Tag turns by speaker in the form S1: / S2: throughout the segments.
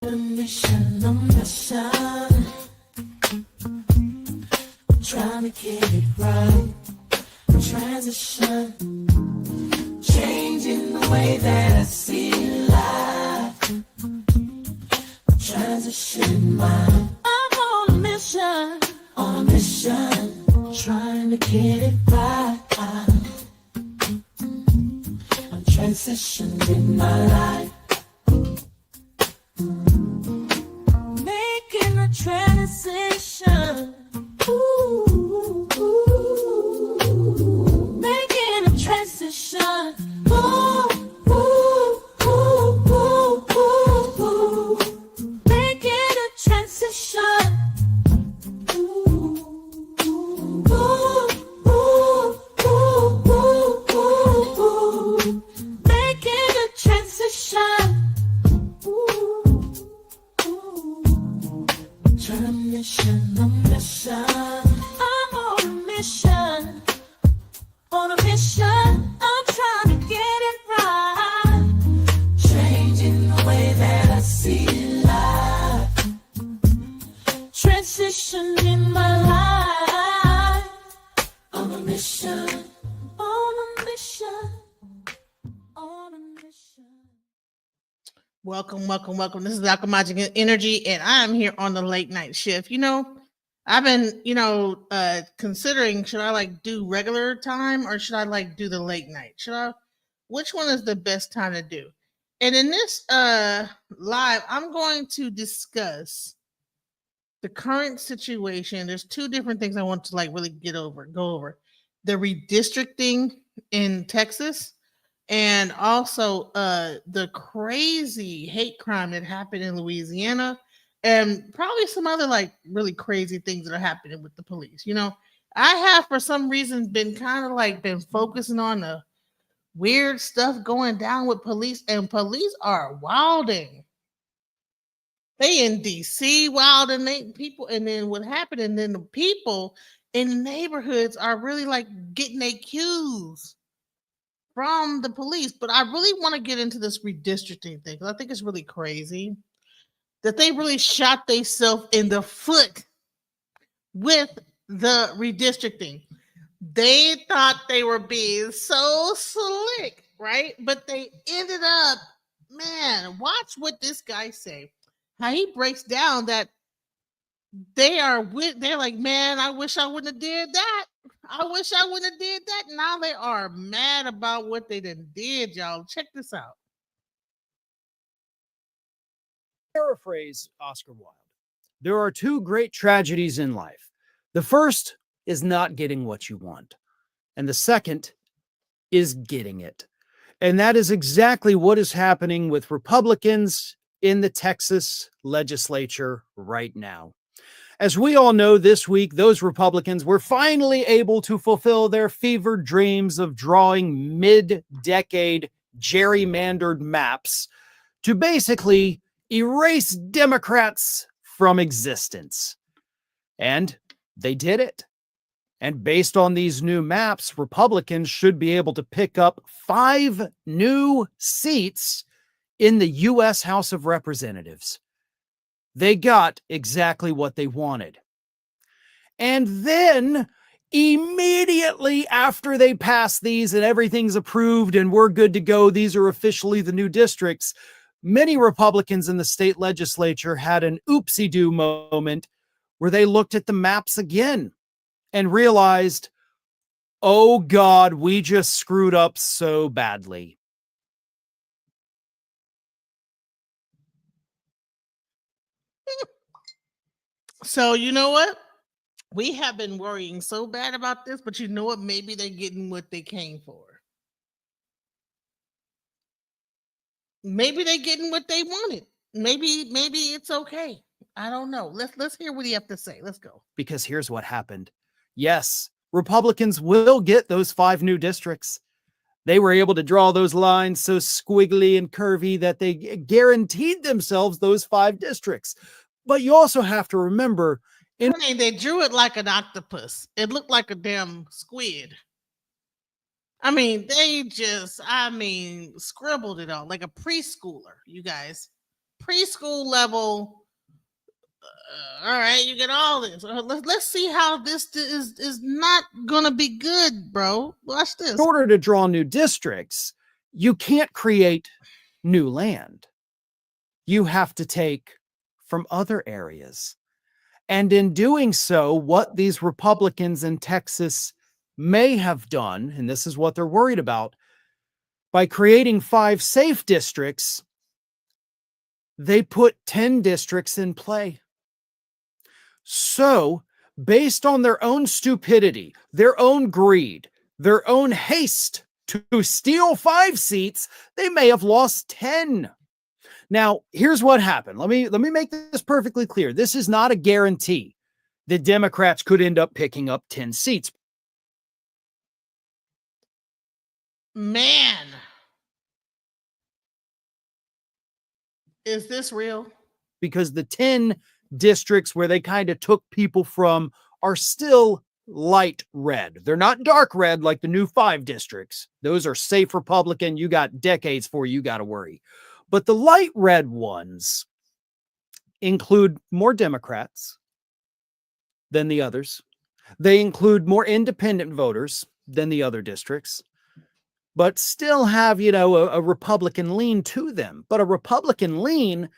S1: Mission, on mission, trying to get it right. Transition, changing the way that I see life. Transition mind. I'm on a mission, trying to get it right. I'm transitioning my life. Making a transition. Ooh, making a transition. Ooh, ooh, ooh, ooh, ooh, ooh. Making a transition. Ooh, ooh, ooh, ooh, ooh, ooh. Making a transition. Mission, on mission. I'm on a mission. On a mission, I'm trying to get it right. Changing the way that I see life. Transition in my life. On a mission. On a mission. On a mission.
S2: Welcome. This is Dr. Magic Energy, and I'm here on the late night shift. I've been, considering, should I do regular time or should I do the late night? Which one is the best time to do? And in this live, I'm going to discuss the current situation. There's two different things I want to really go over. The redistricting in Texas, and also the crazy hate crime that happened in Louisiana, and probably some other really crazy things that are happening with the police. I have for some reason been kind of been focusing on the weird stuff going down with police, and police are wilding. They in DC wilding people, and then what happened, and then the people in the neighborhoods are really getting their cues from the police. But I really want to get into this redistricting thing because I think it's really crazy that they really shot themselves in the foot with the redistricting. They thought they were being so slick, right? But they ended up, man, watch what this guy say. How he breaks down that they're like, man, I wish I wouldn't have did that. I wish I wouldn't have did that. Now they are mad about what they did, y'all. Check this out.
S3: Paraphrase Oscar Wilde. There are two great tragedies in life. The first is not getting what you want, and the second is getting it. And that is exactly what is happening with Republicans in the Texas legislature right now. As we all know, this week, those Republicans were finally able to fulfill their fevered dreams of drawing mid-decade gerrymandered maps to basically erase Democrats from existence. And they did it. And based on these new maps, Republicans should be able to pick up 5 new seats in the U.S. House of Representatives. They got exactly what they wanted. And then, immediately after they pass these and everything's approved and we're good to go, these are officially the new districts, many Republicans in the state legislature had an oopsie-doo moment where they looked at the maps again and realized, oh God, we just screwed up so badly.
S2: So you know what? We have been worrying so bad about this, but you know what? Maybe they're getting what they came for. Maybe they're getting what they wanted. Maybe it's okay. I don't know. Let's hear what you have to say. Let's go.
S3: Because here's what happened. Yes, Republicans will get those 5 new districts. They were able to draw those lines so squiggly and curvy that they guaranteed themselves those 5 districts. But you also have to remember,
S2: they drew it like an octopus. It looked like a damn squid. They just, scribbled it all like a preschooler, you guys. preschool level. All right, you get all this. Let's see how this is not gonna be good, bro. Watch this.
S3: In order to draw new districts, you can't create new land. You have to take from other areas. And in doing so, what these Republicans in Texas may have done, and this is what they're worried about, by creating 5 safe districts, they put 10 districts in play. So, based on their own stupidity, their own greed, their own haste to steal 5 seats, they may have lost 10. Now, here's what happened. Let me make this perfectly clear. This is not a guarantee that Democrats could end up picking up 10 seats.
S2: Man, is this real?
S3: Because the 10 districts where they kind of took people from are still light red. They're not dark red like the new 5 districts. Those are safe Republican. You got decades before you got to worry. But the light red ones include more Democrats than the others. They include more independent voters than the other districts, but still have, a Republican lean to them. But a Republican lean,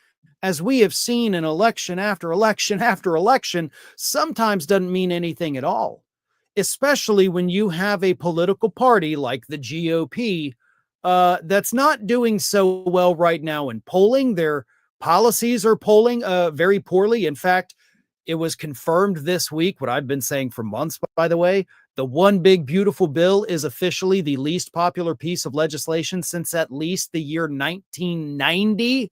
S3: as we have seen in election after election after election, sometimes doesn't mean anything at all, especially when you have a political party like the GOP that's not doing so well right now in polling. Their policies are polling very poorly. In fact, it was confirmed this week, what I've been saying for months, by the way, the One Big Beautiful Bill is officially the least popular piece of legislation since at least the year 1990.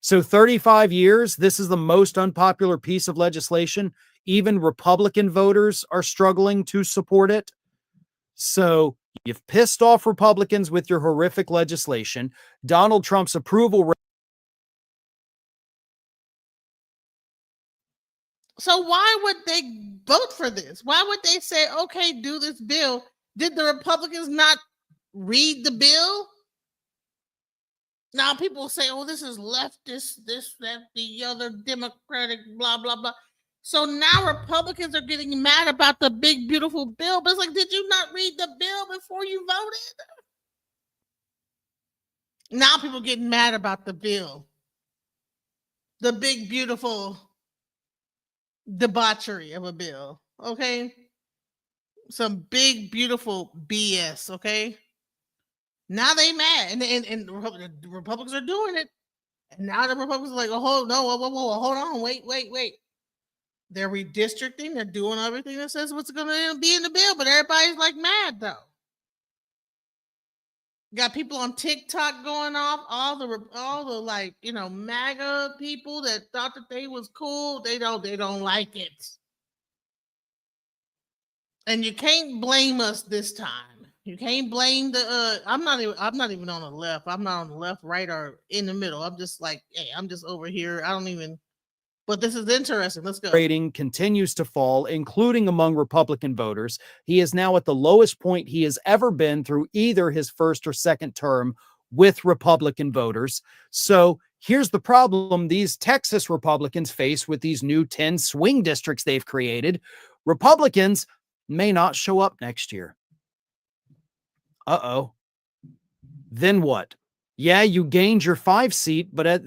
S3: So 35 years, this is the most unpopular piece of legislation. Even Republican voters are struggling to support it. So you've pissed off Republicans with your horrific legislation. Donald Trump's approval rate.
S2: So why would they vote for this? Why would they say, okay, do this bill? Did the Republicans not read the bill? Now people say, oh, this is leftist, this, that, the other, Democratic, blah, blah, blah. So now Republicans are getting mad about the big, beautiful bill. But it's like, did you not read the bill before you voted? Now people getting mad about the bill. The big, beautiful debauchery of a bill. Okay? Some big, beautiful BS. Okay? Now they mad. And the Republicans are doing it. And now the Republicans are like, oh, hold on. Wait. They're redistricting. They're doing everything that says what's going to be in the bill, but everybody's like mad though. Got people on TikTok going off. All the like MAGA people that thought that they was cool. They don't like it. And you can't blame us this time. You can't blame the. I'm not even on the left. I'm not on the left, right, or in the middle. I'm just like, hey, I'm just over here. I don't even. But this is interesting. Let's go.
S3: Rating continues to fall, including among Republican voters. He is now at the lowest point he has ever been through either his first or second term with Republican voters. So here's the problem these Texas Republicans face with these new 10 swing districts they've created. Republicans may not show up next year. Then what? Yeah, you gained your 5 seats, but at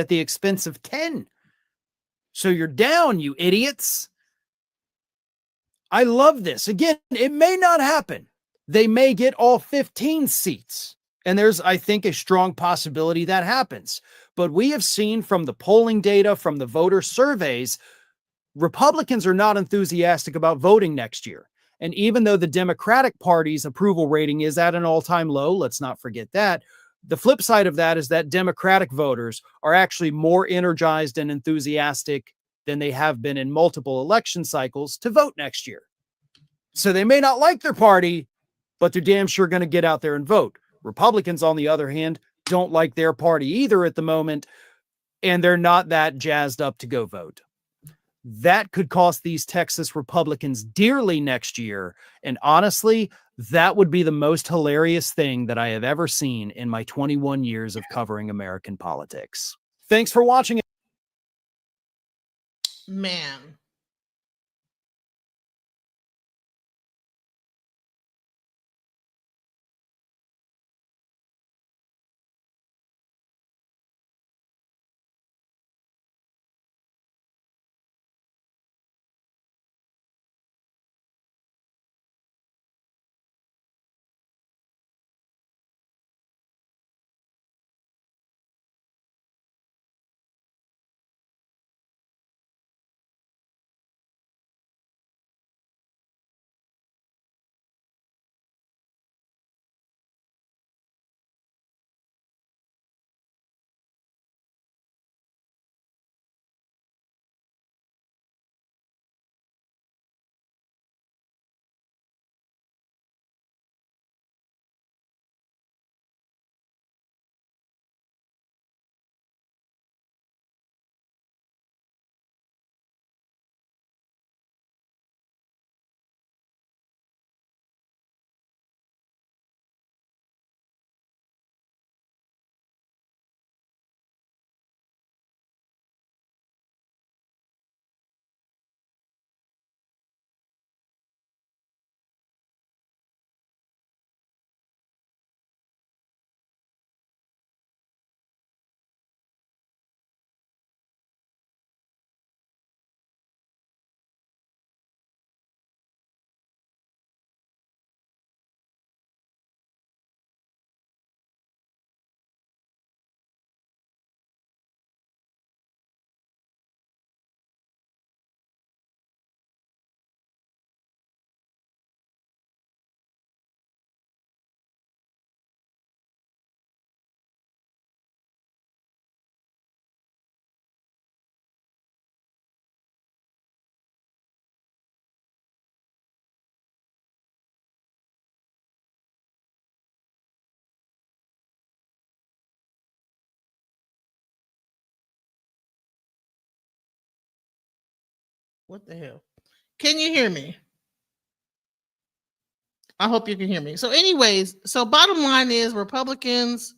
S3: the expense of 10. So you're down, you idiots. I love this. Again, it may not happen. They may get all 15 seats. And there's, I think, a strong possibility that happens. But we have seen from the polling data, from the voter surveys, Republicans are not enthusiastic about voting next year. And even though the Democratic Party's approval rating is at an all-time low, let's not forget that, the flip side of that is that Democratic voters are actually more energized and enthusiastic than they have been in multiple election cycles to vote next year. So they may not like their party, but they're damn sure going to get out there and vote. Republicans, on the other hand, don't like their party either at the moment, and they're not that jazzed up to go vote. That could cost these Texas Republicans dearly next year. And honestly, that would be the most hilarious thing that I have ever seen in my 21 years of covering American politics. Thanks for watching.
S2: Man. What the hell? Can you hear me? I hope you can hear me. So, anyways, so bottom line is Republicans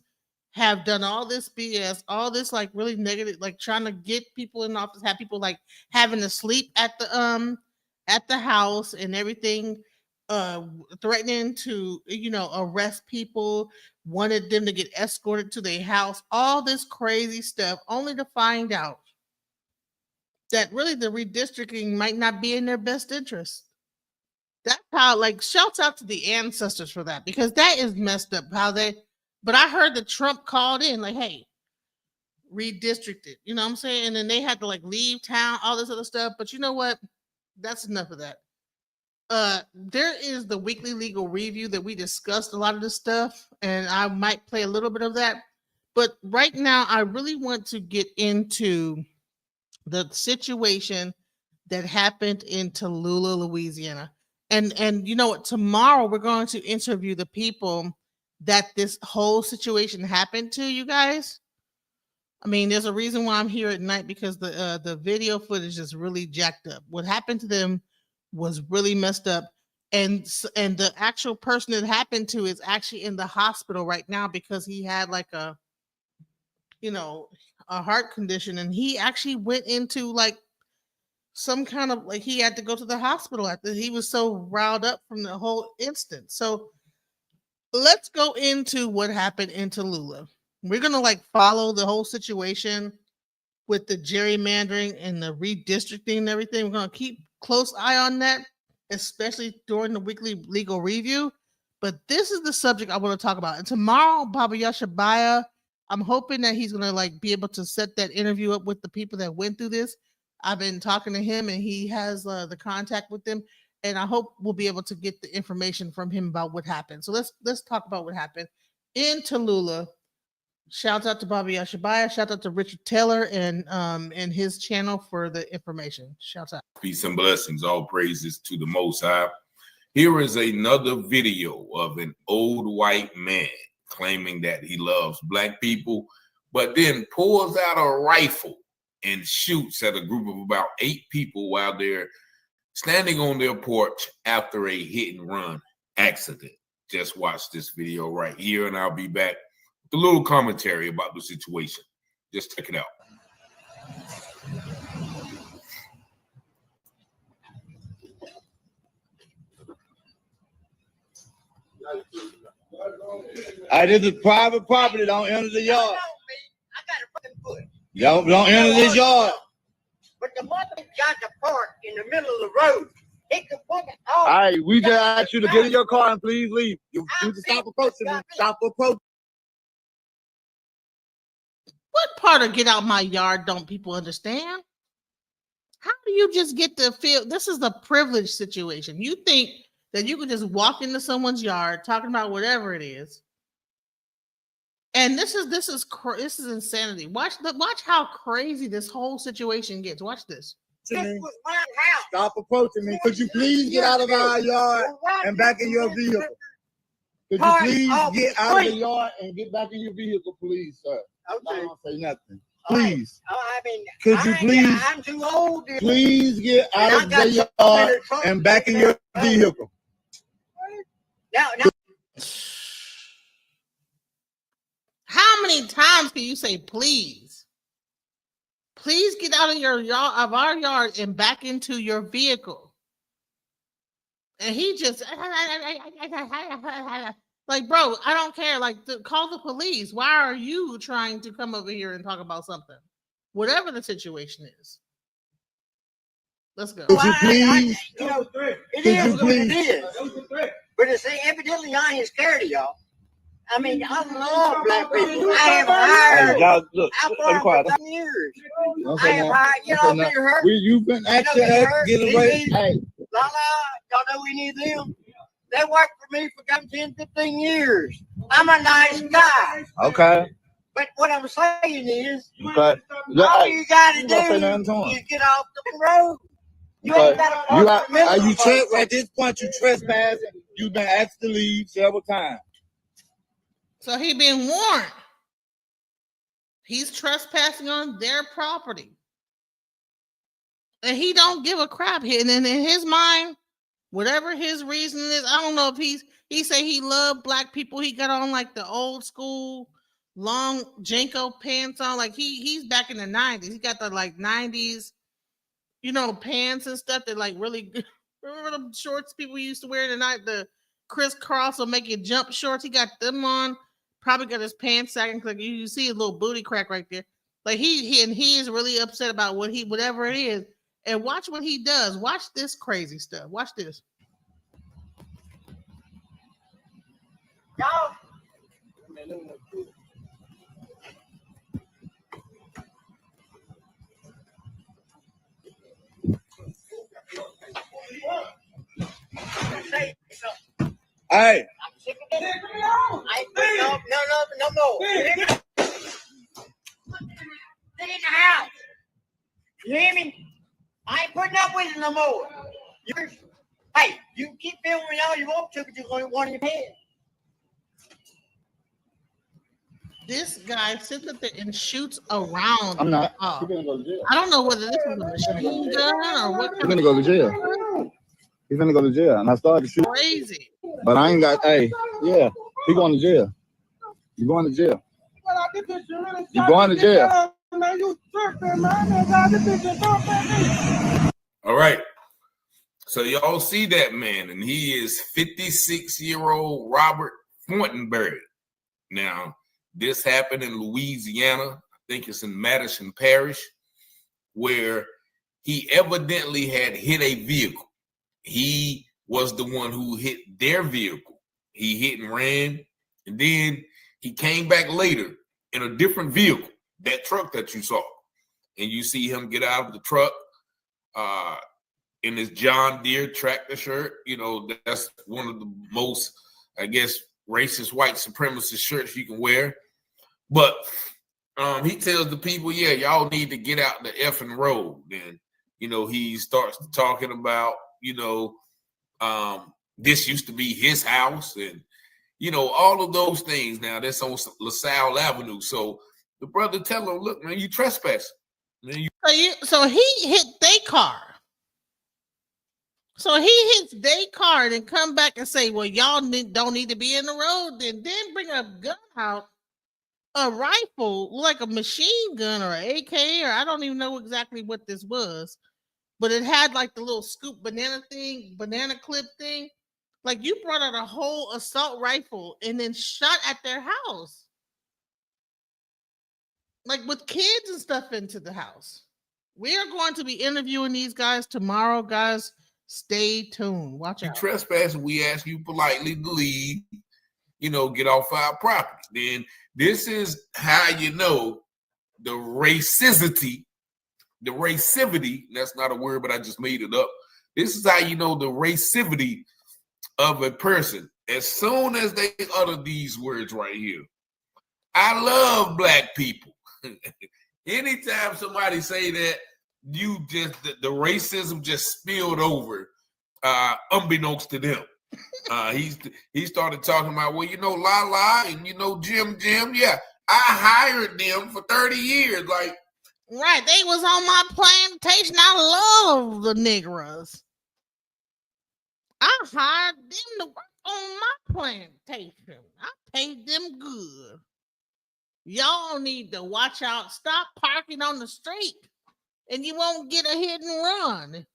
S2: have done all this BS, all this like really negative, like trying to get people in office, have people like having to sleep at the house and everything, threatening to arrest people, wanted them to get escorted to their house, all this crazy stuff, only to find out that really the redistricting might not be in their best interest. That's how, like, shouts out to the ancestors for that, because that is messed up how they, but I heard that Trump called in like, hey, redistricted, you know what I'm saying? And then they had to like leave town, all this other stuff. But you know what? That's enough of that. There is the weekly legal review that we discussed a lot of this stuff, and I might play a little bit of that. But right now, I really want to get into the situation that happened in Tallulah, Louisiana. And you know what? Tomorrow we're going to interview the people that this whole situation happened to, you guys. I mean, there's a reason why I'm here at night, because the video footage is really jacked up. What happened to them was really messed up, and the actual person that happened to is actually in the hospital right now because he had like a heart condition, and he actually went into like some kind of like he had to go to the hospital after he was so riled up from the whole instance. So let's go into what happened in Tallulah. We're gonna like follow the whole situation with the gerrymandering and the redistricting and everything. We're gonna keep close eye on that, especially during the weekly legal review. But this is the subject I want to talk about. And tomorrow, Baba Yashabaya, I'm hoping that he's gonna like be able to set that interview up with the people that went through this. I've been talking to him, and he has the contact with them, and I hope we'll be able to get the information from him about what happened. So let's talk about what happened in Tallulah. Shout out to Bobby Yashabaya. Shout out to Richard Taylor and his channel for the information. Shout out.
S4: Peace and blessings. All praises to the Most High. Here is another video of an old white man claiming that he loves black people, but then pulls out a rifle and shoots at a group of about 8 people while they're standing on their porch after a hit and run accident. Just watch this video right here, and I'll be back with a little commentary about the situation. Just check it out.
S5: This is private property. Don't enter the yard. Don't enter this yard.
S6: But the mother got to park in the middle of the road. It could fucking
S5: All right, we just asked you to get in your car and please leave. You need to stop approaching me. Stop approaching.
S2: What part of get out my yard don't people understand? How do you just get to feel this is the privilege situation? You think that you could just walk into someone's yard talking about whatever it is. And this is insanity. Watch how crazy this whole situation gets. Watch this.
S6: This was my house.
S5: Stop approaching me. Could you please get out of our yard and back in your vehicle? Could you please get out of the yard and get back in your vehicle, please, sir?
S6: Okay.
S5: I don't say nothing. Please.
S6: I mean,
S5: Could you please?
S6: I'm too old.
S5: Please get out of the yard and back in your vehicle.
S6: Now.
S2: How many times can you say please? Please get out of your yard, of our yard, and back into your vehicle. And he just like, bro, I don't care. Like, call the police. Why are you trying to come over here and talk about something? Whatever the situation is. Let's go.
S5: Could you please?
S6: It is what it is. But it's evidently I ain't scared of y'all. I mean, I love black people. I have hired.
S5: Hey, y'all, look, let me quiet.
S6: For years.
S5: Okay,
S6: I have hired. You know, I've been hurt.
S5: You've been asking us to get away. Hey,
S6: Y'all know we need them. They worked for me for 10, 15 years. I'm a nice guy.
S5: okay.
S6: But what I'm saying is,
S5: Okay.
S6: all you got to
S5: You gonna say nothing
S6: do
S5: to him.
S6: is get off the road. You
S5: Okay.
S6: ain't got to
S5: At this point, you trespassing. You've been asked to leave several times.
S2: So he been warned. He's trespassing on their property. And he don't give a crap. And then in his mind, whatever his reason is, I don't know if he say he loved black people. He got on like the old school long Janko pants on. Like he's back in the 90s. He got the like 90s, pants and stuff that like really good. Remember the shorts people used to wear in the night, the crisscross or make you jump shorts? He got them on. Probably got his pants sagging. Like you see his little booty crack right there. Like he is really upset about whatever it is. And watch what he does. Watch this crazy stuff. Watch this.
S6: Y'all.
S5: Hey.
S6: I'm sick of this. I ain't putting no more. Get in the house. You hear me? I ain't putting up with it no more. Hey, you can keep filming me all you want to, but you're going to want your head.
S2: This guy sits up there and shoots around.
S5: I'm not.
S2: Oh.
S5: He's gonna go to jail.
S2: I don't know whether this was a machine gun or what.
S5: He's gonna go to jail. He's gonna go to jail. And I started to shoot.
S2: Crazy.
S5: But I ain't got, he's going to jail. You're going to jail. You're going to jail.
S4: All right. So y'all see that man, and he is 56-year-old Robert Fortenberry. Now, this happened in Louisiana. I think it's in Madison Parish, where he evidently had hit a vehicle. He was the one who hit their vehicle. He hit and ran, and then he came back later in a different vehicle, that truck that you saw. And you see him get out of the truck in his John Deere tractor shirt. That's one of the most, I guess, racist white supremacist shirts you can wear. But he tells the people, y'all need to get out the effing road. And, he starts talking about, this used to be his house and, all of those things. Now that's on LaSalle Avenue. So the brother tell him, look, man, you trespassing.
S2: So he hit their car. So he hits their car and then come back and say, well, y'all don't need to be in the road. Then bring a gun out, a rifle, like a machine gun or an AK, or I don't even know exactly what this was. But it had like the little scoop banana clip thing. Like you brought out a whole assault rifle and then shot at their house. Like with kids and stuff into the house. We are going to be interviewing these guys tomorrow, guys. Stay tuned. Watch out.
S4: You trespassing, we ask you politely to leave, get off our property. Then this is how you know the racivity, that's not a word, but I just made it up. This is how you know the racivity of a person. As soon as they utter these words right here, I love black people. Anytime somebody say that, you just the racism just spilled over, unbeknownst to them. He started talking about, well, La and Jim. Yeah, I hired them for 30 years. Like,
S2: right, they was on my plantation. I love the Negroes. I hired them to work on my plantation. I paid them good. Y'all need to watch out. Stop parking on the street. And you won't get a hit and run.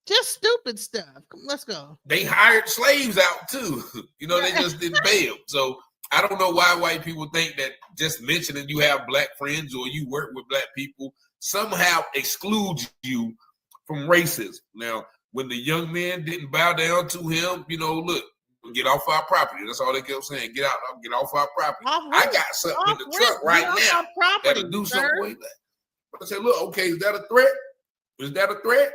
S2: Just stupid stuff. Come, let's go.
S4: They hired slaves out too. They just didn't pay them. So I don't know why white people think that just mentioning you have black friends or you work with black people somehow excludes you from racism. Now, when the young man didn't bow down to him, look, get off our property. That's all they kept saying. Get off our property. I got something in the truck right now that'll do something like that. I said, look, okay, is that a threat? Is that a threat?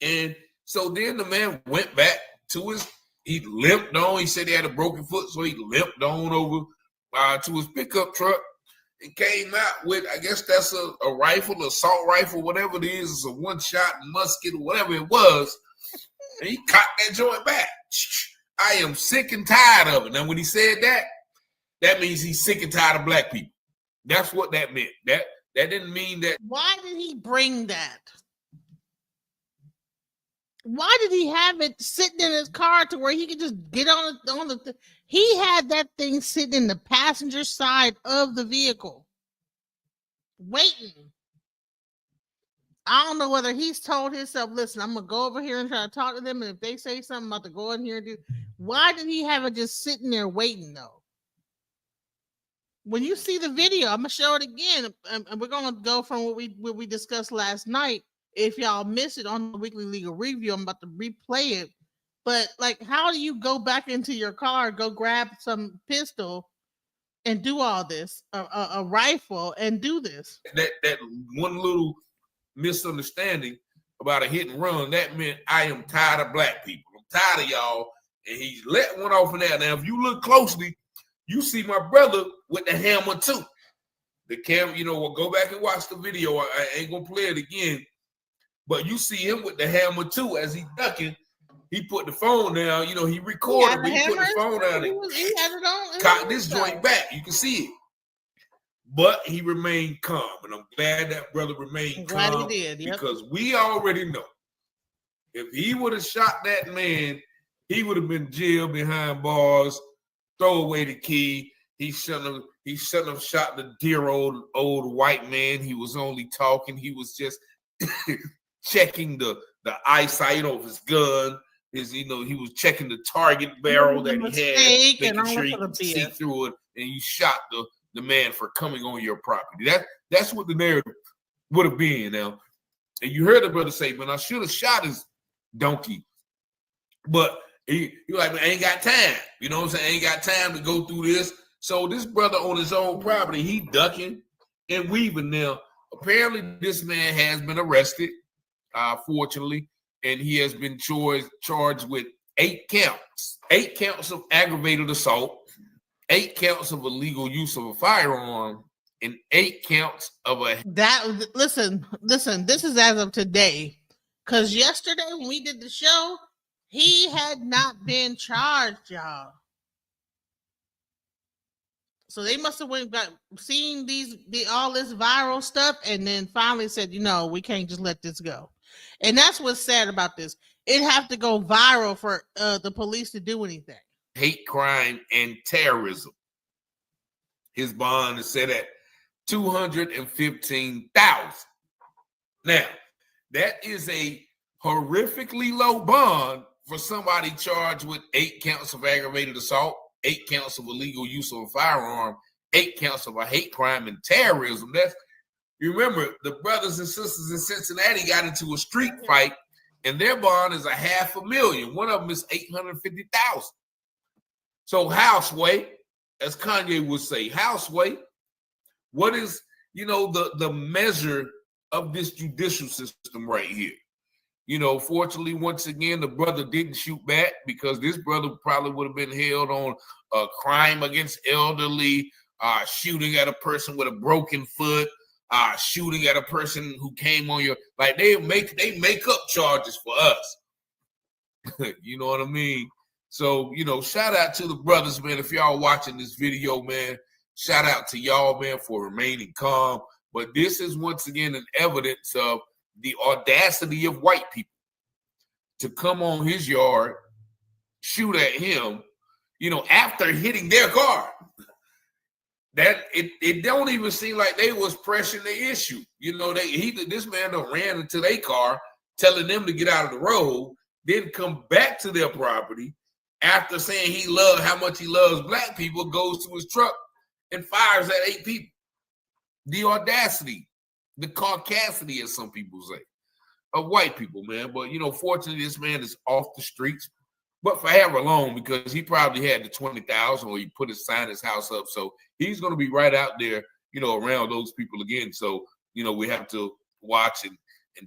S4: And so then the man went back to he limped on. He said he had a broken foot, so he limped on over to his pickup truck and came out with, I guess that's a rifle, assault rifle, whatever it is. It's a one-shot musket or whatever it was. And he cocked that joint back. I am sick and tired of it. Now, when he said that, that means he's sick and tired of black people. That's what that meant. That didn't mean that.
S2: Why did he bring that? Why did he have it sitting in his car to where he could just get on the he had that thing sitting in the passenger side of the vehicle, waiting. I don't know whether he's told himself, listen, I'm going to go over here and try to talk to them. And if they say something, I'm about to go in here and do. Why did he have it just sitting there waiting, though? When you see the video, I'm going to show it again. And we're going to go from what we discussed last night. If y'all miss it on the Weekly Legal Review, I'm about to replay it. But, like, how do you go back into your car, go grab some pistol and do all this, a rifle, and do this?
S4: That one little misunderstanding about a hit and run, that meant I am tired of black people. I'm tired of y'all. And he let one off in there. Now, if you look closely, you see my brother with the hammer too. The camera, we'll go back and watch the video. I ain't gonna play it again. But you see him with the hammer too as he ducking. He put the phone down, he recorded, but he put the phone down and cocked this joint back. You can see it. But he remained calm, and I'm glad that brother remained calm.
S2: He did, yep.
S4: Because we already know if he would have shot that man, he would have been jailed behind bars, throw away the key. He shouldn't have shot the dear old white man. He was only talking. He was just checking the eyesight of his gun. He was checking the target barrel that he had, making sure he could see through it, and you shot the man for coming on your property. That's what the narrative would have been now. And you heard the brother say, man, I should have shot his donkey. But he like, man, I ain't got time. You know what I'm saying? I ain't got time to go through this. So this brother on his own property, he ducking and weaving now. Apparently this man has been arrested, fortunately, and he has been charged with 8 counts. 8 counts of aggravated assault, 8 counts of illegal use of a firearm, and 8 counts of
S2: listen, this is as of today. Because yesterday when we did the show, he had not been charged, y'all. So they must have seen all this viral stuff, and then finally said, we can't just let this go. And that's what's sad about this. It have to go viral for the police to do anything.
S4: Hate crime and terrorism. His bond is set at $215,000. Now, that is a horrifically low bond for somebody charged with 8 counts of aggravated assault, 8 counts of illegal use of a firearm, 8 counts of a hate crime and terrorism. You remember, the brothers and sisters in Cincinnati got into a street fight, and their bond is $500,000. One of them is $850,000. So houseway, as Kanye would say, houseway. What is, the measure of this judicial system right here? Fortunately, once again, the brother didn't shoot back, because this brother probably would have been held on a crime against elderly, shooting at a person with a broken foot, shooting at a person who came on your, like they make up charges for us. You know what I mean? So, shout out to the brothers, man. If y'all watching this video, man, shout out to y'all, man, for remaining calm. But this is once again an evidence of the audacity of white people to come on his yard, shoot at him, after hitting their car. That it don't even seem like they was pressing the issue. This man done ran into their car, telling them to get out of the road, then come back to their property after saying how much he loves black people, goes to his truck and fires at 8 people. The audacity, the caucasity, as some people say, of white people, man. But, fortunately, this man is off the streets, but for however long, because he probably had the 20,000, or he put his house up. So he's going to be right out there, around those people again. So, we have to watch and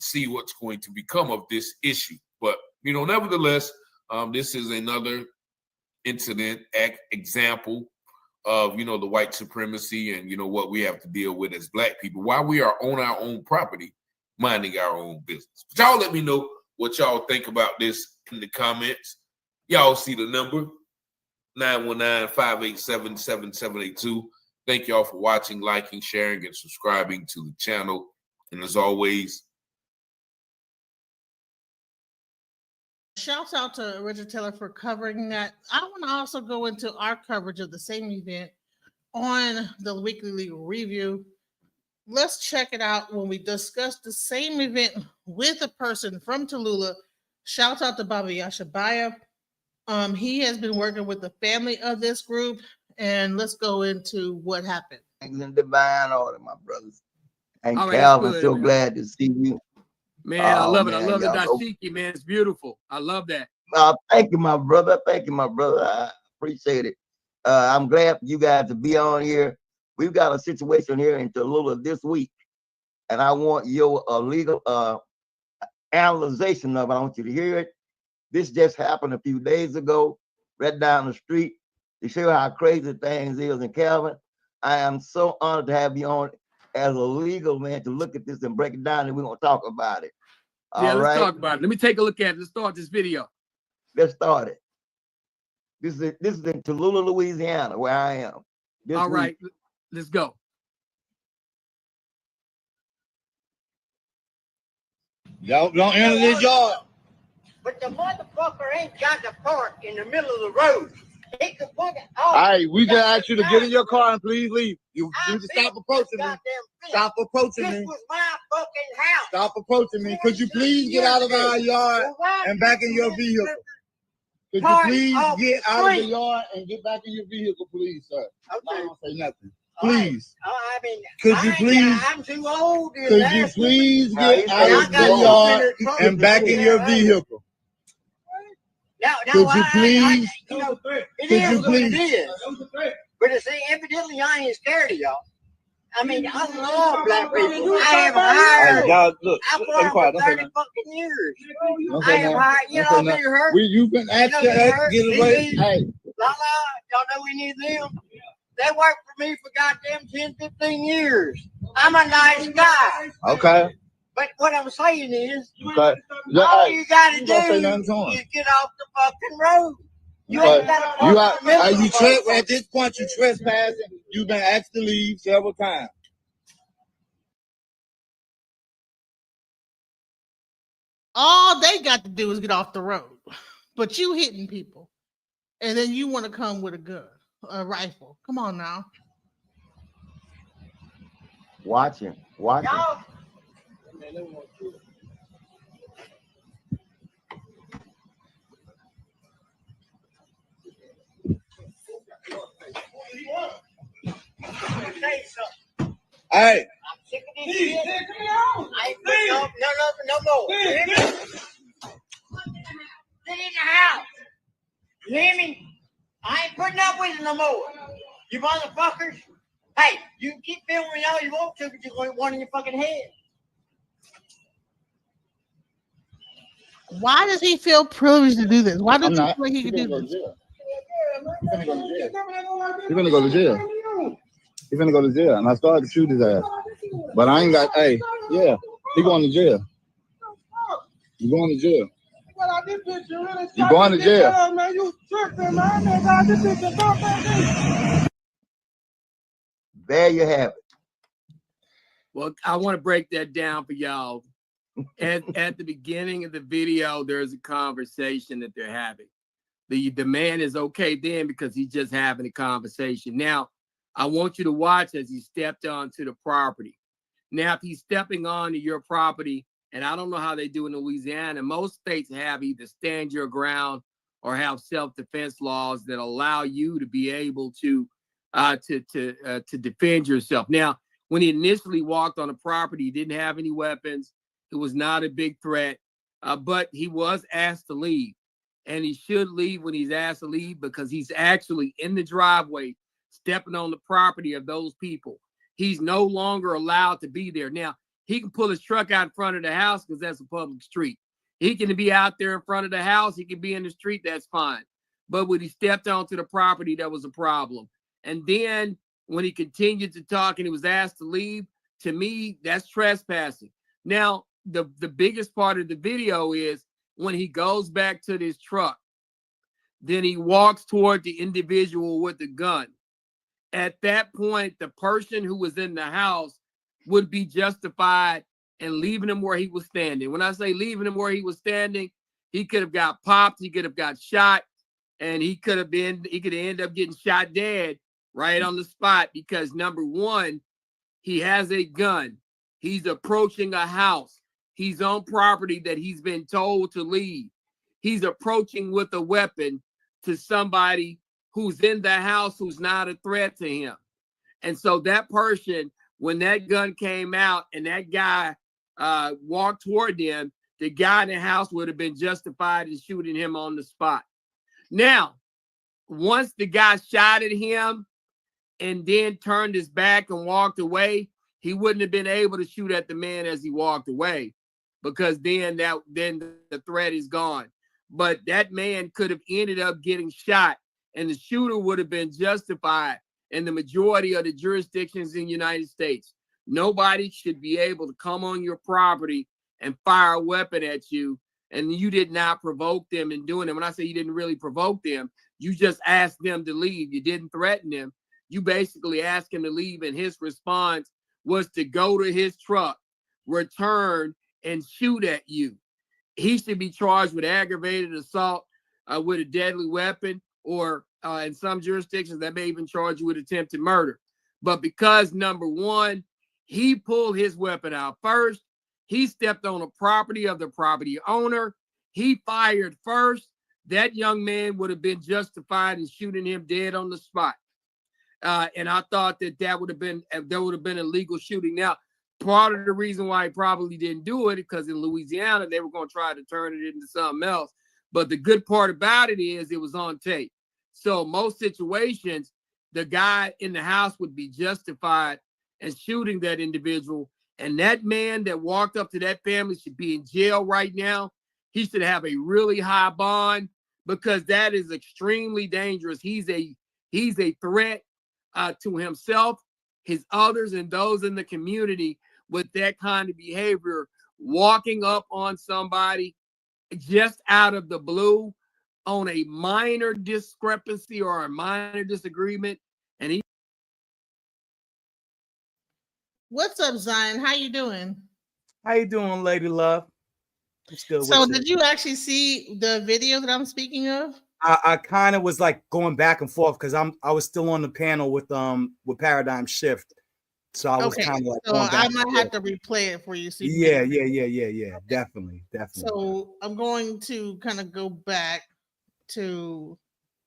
S4: see what's going to become of this issue. But, nevertheless, this is another incident, example of, the white supremacy and, what we have to deal with as black people while we are on our own property, minding our own business. But y'all let me know what y'all think about this in the comments. Y'all see the number, 919-587-7782. Thank y'all for watching, liking, sharing, and subscribing to the channel. And as always,
S2: shouts out to Richard Taylor for covering that. I want to also go into our coverage of the same event on the Weekly Legal Review. Let's check it out when we discuss the same event with a person from Tallulah. Shout out to Baba Yashabaya. He has been working with the family of this group, and let's go into what happened.
S7: Thanks in divine order, my brothers. And
S8: All right,
S7: Calvin,
S8: good,
S7: so
S8: man.
S7: glad to see you.
S8: Man, I love it. I
S7: man,
S8: love the
S7: y'all
S8: dashiki, man. It's beautiful. I love that.
S7: Thank you, my brother. Thank you, my brother. I appreciate it. I'm glad for you guys to be on here. We've got a situation here in Tallulah this week, and I want your legal analyzation of it. I want you to hear it. This just happened a few days ago, right down the street, to show how crazy things is. And Calvin, I am so honored to have you on as a legal man to look at this and break it down, and we're going to talk about it.
S8: Yeah,
S7: All
S8: let's
S7: right?
S8: talk about it. Let me take a look at it. Let's start this video.
S7: Let's start it. This is in Tallulah, Louisiana, where I am.
S8: All right, let's go.
S5: Y'all don't enter this yard.
S6: But the motherfucker ain't got to park in the middle of the road. He could put it
S5: All right, we just ask you to get in your car and please leave. You need to stop approaching me. Stop approaching
S6: This
S5: me.
S6: was my fucking house.
S5: Stop approaching me. Could you please get out of our yard and back in your vehicle? Could you please get out of the yard and get back in your vehicle, please, sir? I don't say nothing. Please.
S6: I mean,
S5: Could you please?
S6: I'm too old.
S5: Could you please get out of the yard and back in your vehicle?
S6: Could
S5: you please?
S6: It is what it is. But you see, evidently I ain't scared of y'all. I mean, I love black people. I have hired.
S5: Y'all, look,
S6: I've worked for 30 fucking years. I have hired. You know, I've been hurt.
S5: You've been asked to get away. Hey.
S6: Y'all know we need them. They worked for me for goddamn 10, 15 years. I'm a nice guy.
S5: Okay.
S6: But what I'm saying is,
S5: Okay.
S6: all you gotta do
S5: say
S6: is
S5: nothing to him.
S6: get off the fucking road. You ain't got a
S5: at this point you trespassing. You've been asked to leave several times.
S2: All they got to do is get off the road. But you hitting people. And then you want to come with a gun, a rifle. Come on now.
S7: Watch him. Watch him.
S6: Y'all.
S5: Hey,
S6: I'm sick of this shit. I ain't putting up no more. You hear me? Get in the house. You hear me? I ain't putting up with it no more. You motherfuckers. Hey, you can keep filming all you want to, but you're going to one in your fucking head.
S2: Why does he feel privileged to do this? Why don't
S5: I'm
S2: you
S5: not.
S2: feel like he can do
S5: Go to
S2: this?
S5: jail. He's gonna go to jail. He's gonna go to jail. And I started to shoot his ass. But I ain't got, hey, yeah, he going to jail. You going to jail. You going to jail.
S7: There you have it.
S8: Well, I want to break that down for y'all. At the beginning of the video, there's a conversation that they're having. The man is okay then because he's just having a conversation. Now, I want you to watch as he stepped onto the property. Now, if he's stepping onto your property, and I don't know how they do in Louisiana, most states have either stand your ground or have self-defense laws that allow you to be able to defend yourself. Now, when he initially walked on the property, he didn't have any weapons. It was not a big threat, but he was asked to leave. And he should leave when he's asked to leave because he's actually in the driveway, stepping on the property of those people. He's no longer allowed to be there. Now, he can pull his truck out in front of the house because that's a public street. He can be out there in front of the house. He can be in the street. That's fine. But when he stepped onto the property, that was a problem. And then when he continued to talk and he was asked to leave, to me, that's trespassing. Now, the biggest part of the video is when he goes back to this truck, then he walks toward the individual with the gun. At that point, the person who was in the house would be justified in leaving him where he was standing. When I say leaving him where he was standing, he could have got popped, he could have got shot, and he could have ended up getting shot dead right on the spot because number one, he has a gun. He's approaching a house. He's on property that he's been told to leave. He's approaching with a weapon to somebody who's in the house who's not a threat to him. And so that person, when that gun came out and that guy walked toward them, the guy in the house would have been justified in shooting him on the spot. Now, once the guy shot at him and then turned his back and walked away, he wouldn't have been able to shoot at the man as he walked away because then the threat is gone. But that man could have ended up getting shot and the shooter would have been justified in the majority of the jurisdictions in the United States. Nobody should be able to come on your property and fire a weapon at you and you did not provoke them in doing it. When I say you didn't really provoke them, you just asked them to leave. You didn't threaten them. You basically asked him to leave and his response was to go to his truck, return, and shoot at you. He should be charged with aggravated assault with a deadly weapon, or in some jurisdictions that may even charge you with attempted murder. But because number one, he pulled his weapon out first, he stepped on the property of the property owner, he fired first, that young man would have been justified in shooting him dead on the spot. And I thought that would have been a legal shooting. Now, part of the reason why he probably didn't do it because in Louisiana they were going to try to turn it into something else. But the good part about it is it was on tape. So most situations, the guy in the house would be justified in shooting that individual. And that man that walked up to that family should be in jail right now. He should have a really high bond because that is extremely dangerous. He's a threat to himself, his others, and those in the community with that kind of behavior, walking up on somebody just out of the blue, on a minor discrepancy or a minor disagreement, and he.
S2: What's up, Zion? How you doing?
S3: How you doing, Lady Love? I'm still
S2: So
S3: with
S2: did you actually see the video that I'm speaking of?
S3: I kind of was like going back and forth because I was still on the panel with Paradigm Shift. So I was kind of like
S2: so
S3: going back
S2: I might have to replay it for you. So you
S3: yeah. Definitely.
S2: So I'm going to kind of go back to.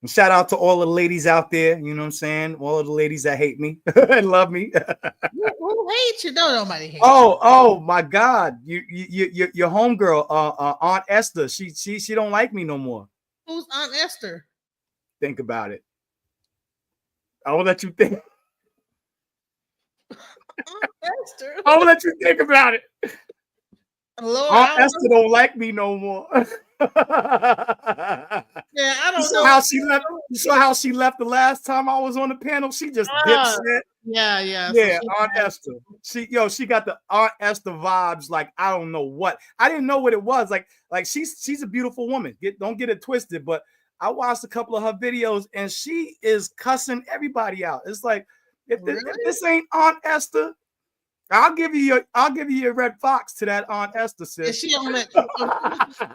S3: And shout out to all the ladies out there, you know what I'm saying? All of the ladies that hate me and love me.
S2: Who hates you? No, nobody hates you.
S3: Oh my God. Your homegirl, Aunt Esther, she don't like me no more.
S2: Who's Aunt Esther?
S3: Think about it. I will let you think.
S2: Aunt Esther.
S3: I'll let you think about it.
S2: Lord,
S3: Aunt Esther don't like me no more.
S2: Yeah, I don't know
S3: how she left. You saw how she left the last time I was on the panel. She just dipshit.
S2: Yeah.
S3: Yeah, Aunt Esther. She got the Aunt Esther vibes. Like I don't know what. I didn't know what it was. Like she's a beautiful woman. Don't get it twisted. But I watched a couple of her videos and she is cussing everybody out. It's like if this ain't Aunt Esther, I'll give you your red fox to that Aunt Esther, sis.
S2: Is she on that?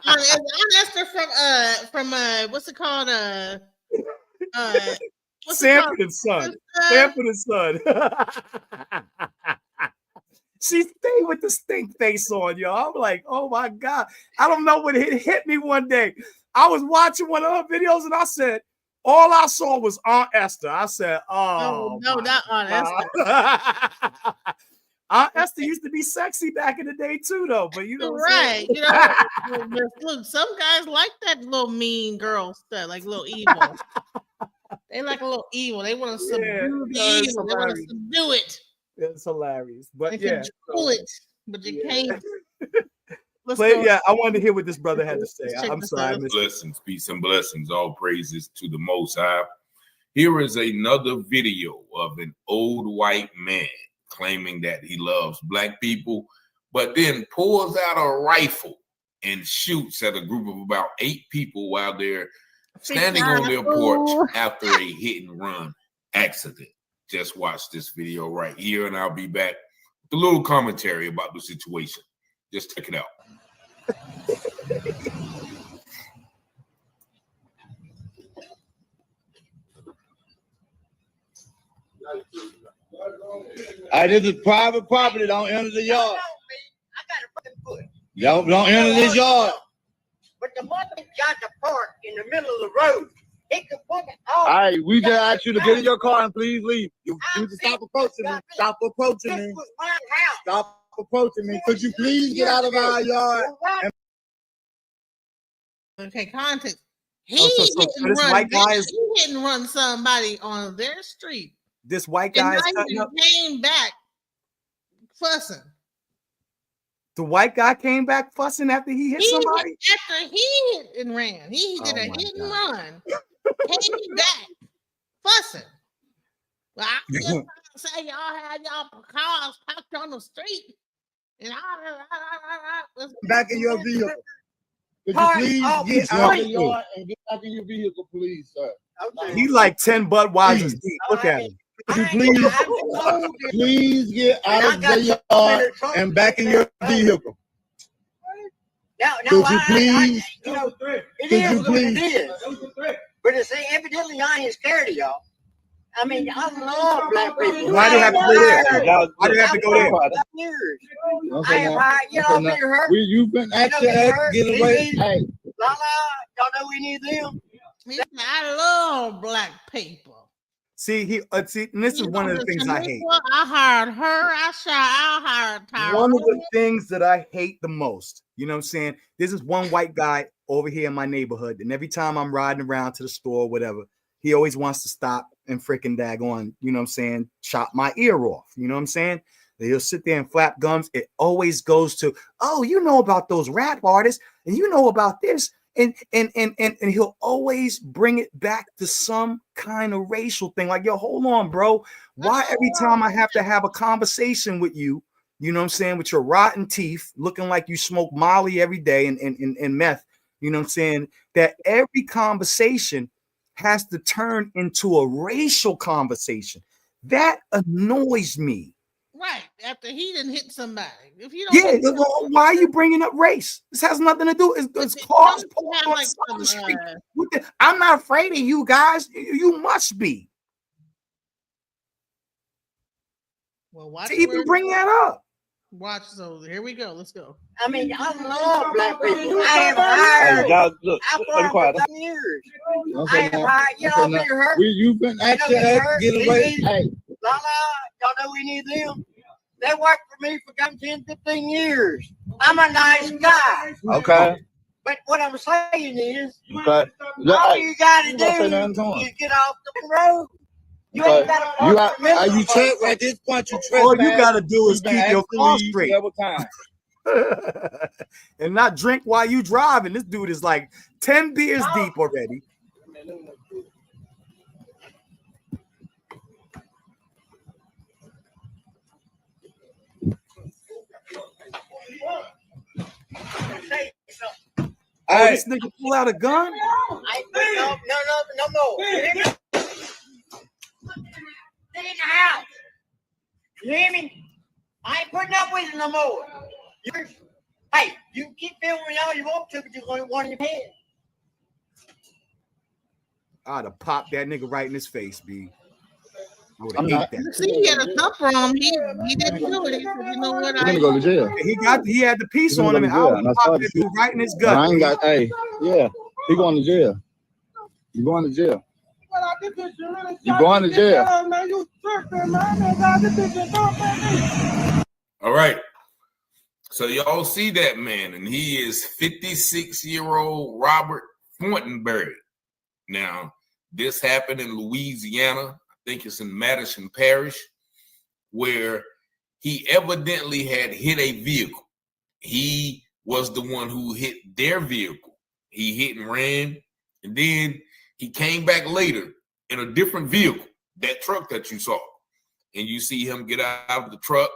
S2: Aunt Esther from what's it called?
S3: Sanford and Son. Sanford and Son. She stayed with the stink face on, y'all. I'm like, oh my God. I don't know what hit me one day. I was watching one of her videos and I said, all I saw was Aunt Esther. I said, oh
S2: no, not Aunt Esther.
S3: Aunt Esther used to be sexy back in the day too, though. But you know,
S2: right? You know, look, some guys like that little mean girl stuff, like little evil. They like a little evil. They want to subdue the evil. They want to subdue it.
S3: It's hilarious, but
S2: you can control it, but you can't.
S3: Yeah, I wanted to hear what this brother had to say. I'm sorry.
S4: Blessings, peace, and blessings. All praises to the Most High. Here is another video of an old white man claiming that he loves black people, but then pulls out a rifle and shoots at a group of about 8 people while they're standing on their porch after a hit and run accident. Just watch this video right here, and I'll be back with a little commentary about the situation. Just check it out.
S5: This is private property. Don't enter the yard. Don't enter this yard.
S6: But the mother got to park in the middle of the road. It could put it all.
S5: All right, we just asked you to get in your car and please leave. You need to stop approaching me. Stop approaching me. Stop approaching me. Could you please get out of our yard?
S2: Okay, context. He
S3: this white guy
S2: hit and run somebody on their street.
S3: This white guy
S2: came back fussing.
S3: The white guy came back fussing after he hit somebody?
S2: After he hit and ran. He did a hit and run. Came back fussing. Well, I'm just trying to say y'all had y'all cars parked on the street. And
S5: back in your vehicle. Could you please get out of the yard and get back in your vehicle, please, sir?
S3: Okay. He like 10 Budweisers deep. Look at him.
S5: Could you please get out of the yard and back in your vehicle? Could you please?
S6: It is what it is. But it's evidently I ain't scared of y'all. I mean, I love black people.
S3: Why do you have to go there? Why do you have to go there?
S5: You've been actually get away. Hey.
S6: Y'all know we need them.
S2: I love black people.
S3: See, and this is one of the things I hate.
S2: I hired her. I hired Tyra.
S3: One of the things that I hate the most, you know what I'm saying? This is one white guy over here in my neighborhood, and every time I'm riding around to the store or whatever, he always wants to stop and freaking daggone, you know what I'm saying, chop my ear off. You know what I'm saying? He'll sit there and flap gums. It always goes to, oh, you know about those rap artists, and you know about this. And he'll always bring it back to some kind of racial thing. Like, yo, hold on, bro. Why every time I have to have a conversation with you, you know what I'm saying, with your rotten teeth, looking like you smoke Molly every day and meth,
S9: You know what I'm saying? That every conversation has to turn into a racial conversation. That annoys me.
S2: Right after he didn't hit somebody. If you don't,
S9: Yeah, why are you bringing up race? This has nothing to do. It's cars parked on
S2: like
S9: the side of the street. I'm not afraid of you guys. You must be.
S2: Well, watch
S9: to even bring that up.
S2: Watch, so here we go. Let's go.
S6: I mean, I love black people. I have hired.
S5: Y'all, look,
S6: I've
S5: let me quiet.
S6: for years.
S5: Okay,
S6: I have hired. You know, me hurt.
S5: You've been actually get away. Hey,
S6: La, y'all know we need them. They worked for me for 10, 15 years. I'm a nice guy.
S5: Okay.
S6: But what I'm saying is,
S5: Okay.
S6: all you gotta do is get off the road. You ain't gotta
S5: at this point, you
S9: all you gotta do is keep your car straight. And not drink while you driving. This dude is like 10 beers deep already. Oh, this nigga pull out a gun?
S6: No more. Get in the house. You hear me? I ain't putting up with it no more. Hey, you keep filming all you want to, but you're going to want your head.
S9: I'd have popped that nigga right in his face, B. I would have hate that.
S2: See, he had a cup from him. He didn't do it. He said, you know what?
S5: I'm gonna go to jail.
S9: He had the piece on him, and I would have popped that dude right in his gut.
S5: I ain't got. Hey, yeah, he going to jail. You going to jail? You going to jail?
S4: All right. So y'all see that man, and he is 56-year-old Robert Fortenberry. Now, this happened in Louisiana. I think it's in Madison Parish, where he evidently had hit a vehicle. He was the one who hit their vehicle. He hit and ran, and then he came back later in a different vehicle, that truck that you saw. And you see him get out of the truck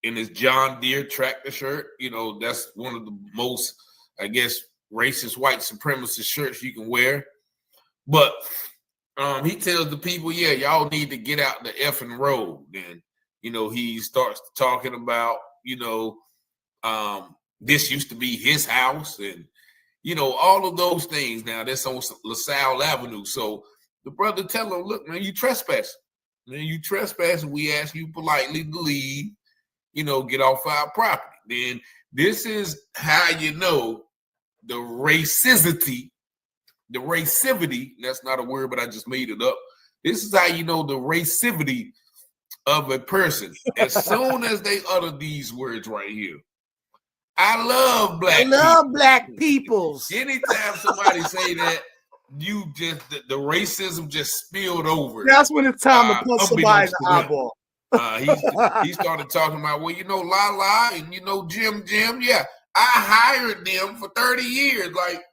S4: in his John Deere tractor shirt. You know, that's one of the most, I guess, racist white supremacist shirts you can wear. But he tells the people, yeah, y'all need to get out the effing road. And, you know, he starts talking about, you know, this used to be his house and, you know, all of those things. Now, that's on LaSalle Avenue. So the brother tell him, look, man, you trespassing. Man, you trespassing. We ask you politely to leave, you know, get off our property. Then this is how you know the racivity, that's not a word, but I just made it up. This is how you know the racivity of a person. As soon as they utter these words right here, I love black people. Anytime somebody say that, you just the racism just spilled over.
S9: That's when it's time to put somebody in the eyeball.
S4: He started talking about, well, you know, La and you know Jim. Yeah, I hired them for 30 years. Like,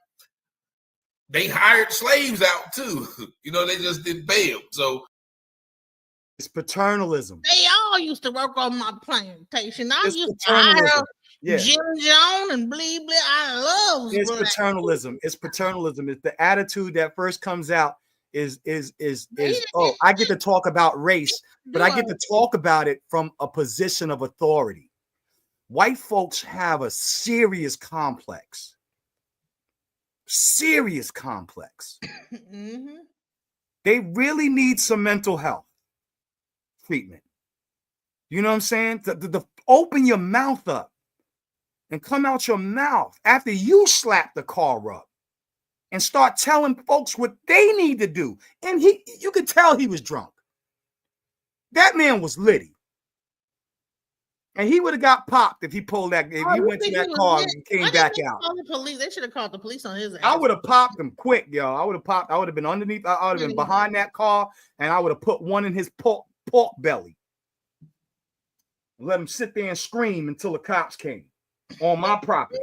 S4: they hired slaves out too. You know, they just didn't pay them. So
S9: it's paternalism.
S2: They all used to work on my plantation. I used to hire Jim Jones and blee blee. I love
S9: it's paternalism. It's paternalism. It's the attitude that first comes out is oh, I get to talk about race, but I get to talk about it from a position of authority. White folks have a serious complex.
S2: Mm-hmm.
S9: They really need some mental health treatment. You know what I'm saying? The open your mouth up and come out your mouth after you slap the car up and start telling folks what they need to do. And you could tell he was drunk. That man was litty. And he would have got popped if he pulled that. If he went to that car and came back out.
S2: The police. They should have called the police on his ass.
S9: I would have popped him quick, yo. I would have been underneath. I would have been behind that car, and I would have put one in his pork belly. Let him sit there and scream until the cops came on my property.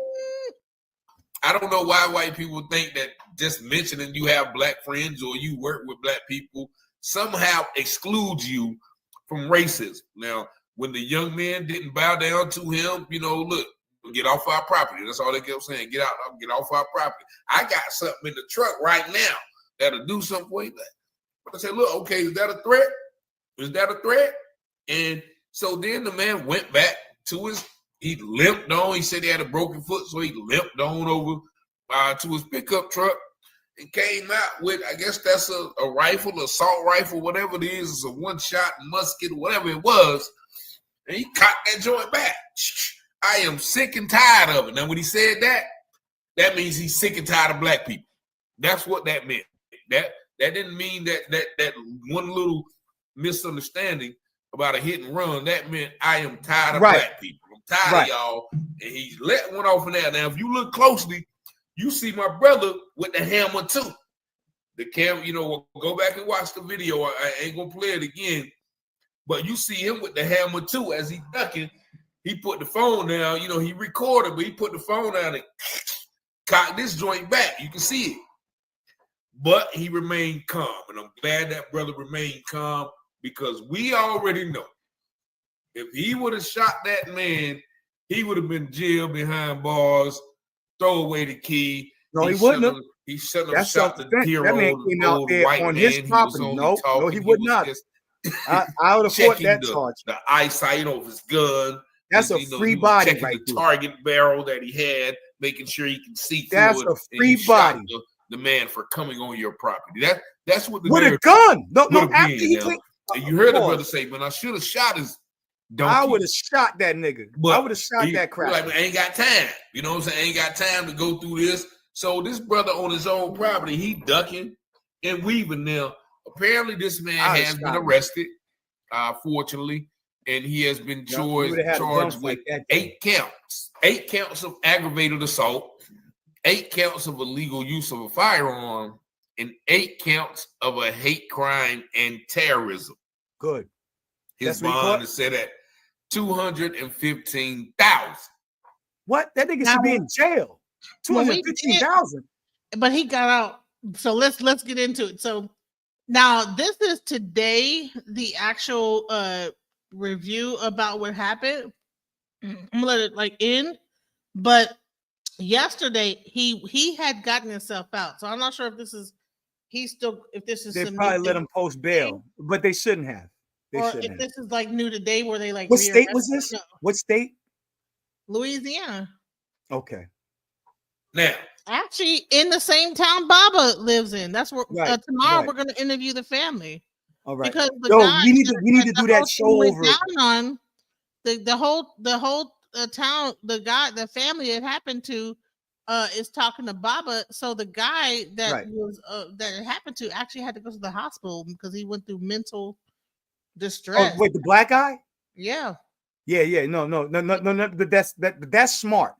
S4: I don't know why white people think that just mentioning you have black friends or you work with black people somehow excludes you from racism. Now, when the young man didn't bow down to him, you know, look, get off our property. That's all they kept saying. Get off our property. I got something in the truck right now that'll do something for you. I said, look, okay, is that a threat? Is that a threat? And so then the man went back to he limped on. He said he had a broken foot, so he limped on over to his pickup truck and came out with, I guess that's a rifle, assault rifle, whatever it is. It's a one-shot musket, whatever it was. And he cocked that joint back. I am sick and tired of it. Now, when he said that, that means he's sick and tired of black people. That's what that meant. That didn't mean that one little misunderstanding about a hit and run. That meant I am tired of black people. I'm tired of y'all. And he let one off in there. Now, if you look closely, you see my brother with the hammer too. The camera, go back and watch the video. I ain't gonna play it again. But you see him with the hammer too as he ducking. He put the phone down. He recorded, but he put the phone down and cocked this joint back. You can see it. But he remained calm. And I'm glad that brother remained calm because we already know if he would have shot that man, he would have been jailed behind bars, throw away the key.
S9: No, he wouldn't have.
S4: He shouldn't have shot the dear
S9: that man
S4: old
S9: came out there
S4: white
S9: on
S4: man.
S9: his property. No, he would not. I would have fought that charge.
S4: The eyesight of his gun.
S9: That's a free body right
S4: the
S9: there.
S4: Target barrel that he had, making sure he can see through
S9: That's
S4: it.
S9: a free body.
S4: The man for coming on your property. That's what the
S9: with a gun. No, after he
S4: and you heard the brother say, "Man, I should have shot his donkey."
S9: I would have shot that nigga. I would have shot that crap.
S4: Like, man, I ain't got time. You know what I'm saying? Ain't got time to go through this. So this brother on his own property, he ducking and weaving now. Apparently, this man has been arrested, fortunately, and he has been charged with 8 counts. 8 counts of aggravated assault, 8 counts of illegal use of a firearm, and 8 counts of a hate crime and terrorism.
S9: Good.
S4: His bond is set at $215,000.
S9: What? That nigga should be in jail. $215,000.
S2: But he got out. So let's get into it. So now this is today the actual review about what happened. I'm gonna let it end. But yesterday he had gotten himself out. So I'm not sure if this is
S9: they probably let him post bail, but they shouldn't have.
S2: If this is like new today where they like
S9: what state was this? No. What state?
S2: Louisiana.
S9: Okay.
S4: Now,
S2: actually, in the same town Baba lives in. That's where tomorrow we're going to interview the family.
S9: All right.
S2: Because
S9: we need to do that show over.
S2: On the whole town, the family it happened to is talking to Baba. So the guy that was that it happened to actually had to go to the hospital because he went through mental distress.
S9: Oh, wait, the black guy?
S2: Yeah.
S9: No. But that's smart.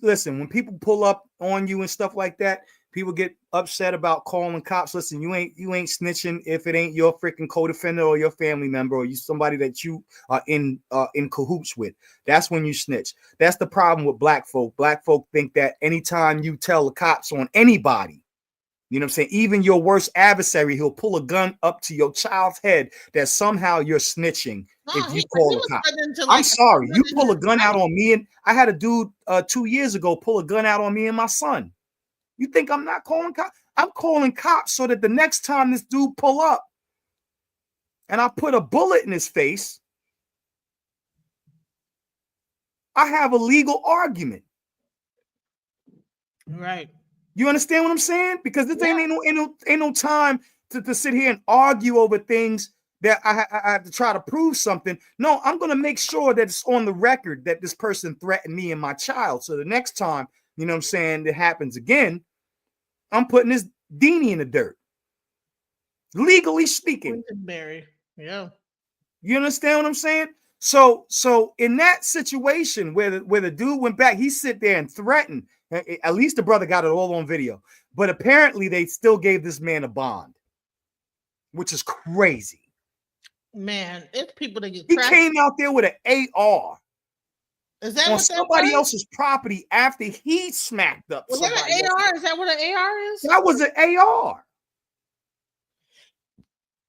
S9: Listen, when people pull up on you and stuff like that, people get upset about calling cops. Listen, you ain't snitching if it ain't your freaking co-defendant or your family member or you somebody that you are in cahoots with. That's when you snitch. That's the problem with black folk. Black folk think that anytime you tell the cops on anybody, you know what I'm saying, even your worst adversary, he'll pull a gun up to your child's head that somehow you're snitching. If you call the cops. I'm sorry, you pull a gun out on me, and I had a dude 2 years ago pull a gun out on me and my son. You think I'm not calling cops? I'm calling cops so that the next time this dude pull up and I put a bullet in his face, I have a legal argument.
S2: Right.
S9: You understand what I'm saying? Because this ain't no time to sit here and argue over things that I have to try to prove something. No, I'm going to make sure that it's on the record that this person threatened me and my child. So the next time, you know what I'm saying, that happens again, I'm putting this Deanie in the dirt. Legally speaking.
S2: Yeah.
S9: You understand what I'm saying? So in that situation where the dude went back, he sit there and threatened. At least the brother got it all on video. But apparently they still gave this man a bond, which is crazy.
S2: Man, it's people that get
S9: he came out there with an AR.
S2: Is that
S9: on somebody else's property after he smacked up?
S2: Was that an AR? Is that what an AR is?
S9: That was an AR.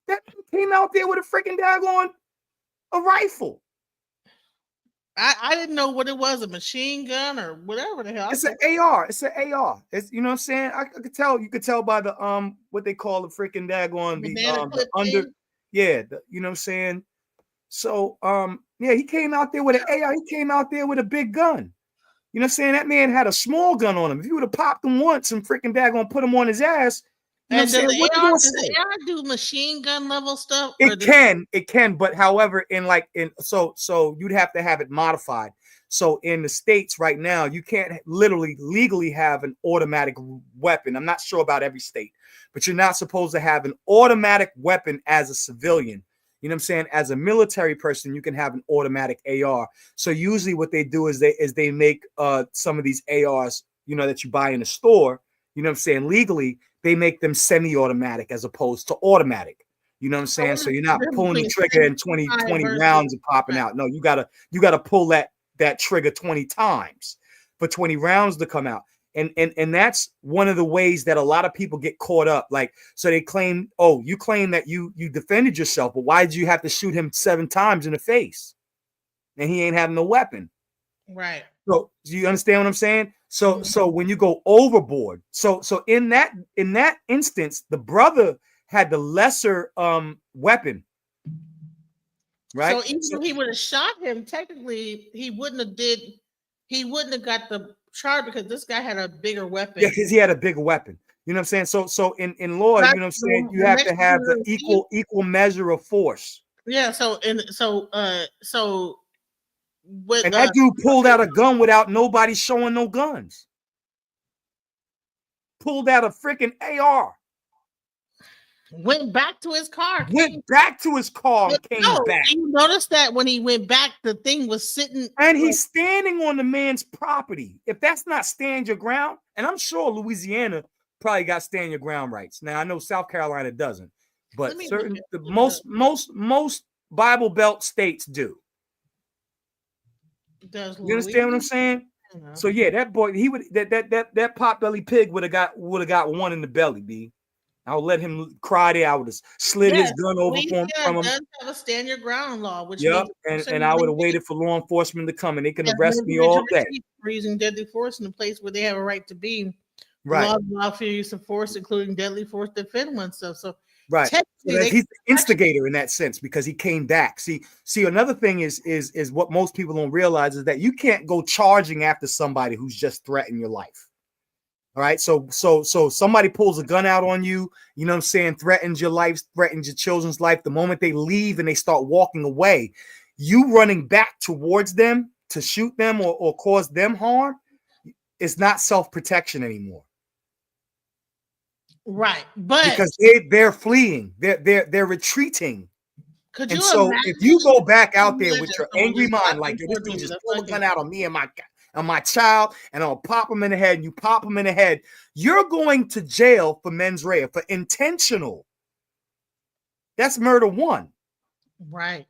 S9: That came out there with a freaking daggone a rifle.
S2: I didn't know what it was, a machine gun or whatever the hell.
S9: It's an AR. It's an AR. It's, you know what I'm saying? I could tell. You could tell by the what they call the freaking daggone the under.
S2: Thing?
S9: Yeah, you know what I'm saying? So yeah, he came out there with an AR. He came out there with a big gun. You know what I'm saying? That man had a small gun on him. If you would have popped him once and freaking daggone put him on his ass, you know what I'm saying? What you gonna say?
S2: Does the AR do machine gun level stuff?
S9: It can, but however, so you'd have to have it modified. So in the States right now, you can't literally legally have an automatic weapon. I'm not sure about every state, but you're not supposed to have an automatic weapon as a civilian. You know what I'm saying? As a military person, you can have an automatic AR. So usually what they do is they make some of these ARs, you know, that you buy in a store, you know what I'm saying, legally, they make them semi-automatic as opposed to automatic. You know what I'm saying? So you're not pulling the trigger and 20 rounds are popping out. No, you gotta pull that trigger 20 times for 20 rounds to come out. And that's one of the ways that a lot of people get caught up. Like, so they claim, oh, you claim that you defended yourself, but why did you have to shoot him 7 times in the face? And he ain't having no weapon.
S2: Right.
S9: So do you understand what I'm saying? So so when you go overboard, so in that instance, the brother had the lesser weapon. Right.
S2: So even if he would have shot him, technically he wouldn't have got the charge because this guy had a bigger weapon.
S9: Yeah, because he had a bigger weapon. You know what I'm saying? So in law, you know what I'm saying, you have to have the equal measure of force.
S2: Yeah. So with,
S9: and that dude pulled out a gun without nobody showing no guns. Pulled out a freaking AR.
S2: Went back to his car.
S9: Went back to his car and came back.
S2: And you noticed that when he went back, the thing was sitting.
S9: And he's standing on the man's property. If that's not stand your ground, and I'm sure Louisiana probably got stand your ground rights. Now I know South Carolina doesn't, but most Bible Belt states do. You understand what I'm saying? So yeah, that boy, he would that potbelly pig would have got one in the belly, B. I'll let him cry there. I would have slid his gun over from him.
S2: Does have a stand your ground law, which
S9: and I would have waited for law enforcement to come, and they can arrest me all day
S2: for using deadly force in a place where they have a right to be.
S9: Right.
S2: Laws allow for use of force, including deadly force, to defend oneself. So
S9: right, he's the instigator in that sense because he came back. See, another thing is what most people don't realize is that you can't go charging after somebody who's just threatened your life. All right, so somebody pulls a gun out on you, you know what I'm saying, threatens your life, threatens your children's life. The moment they leave and they start walking away, you running back towards them to shoot them or cause them harm, it's not self-protection anymore.
S2: Right, but
S9: because they're fleeing, they're retreating.
S2: Could
S9: and
S2: you
S9: so
S2: imagine
S9: if you go back out there with your angry mind, like this dude just pull a gun out on me and my child, and I'll pop him in the head, and you pop him in the head, you're going to jail for mens rea, for intentional. That's murder 1.
S2: Right.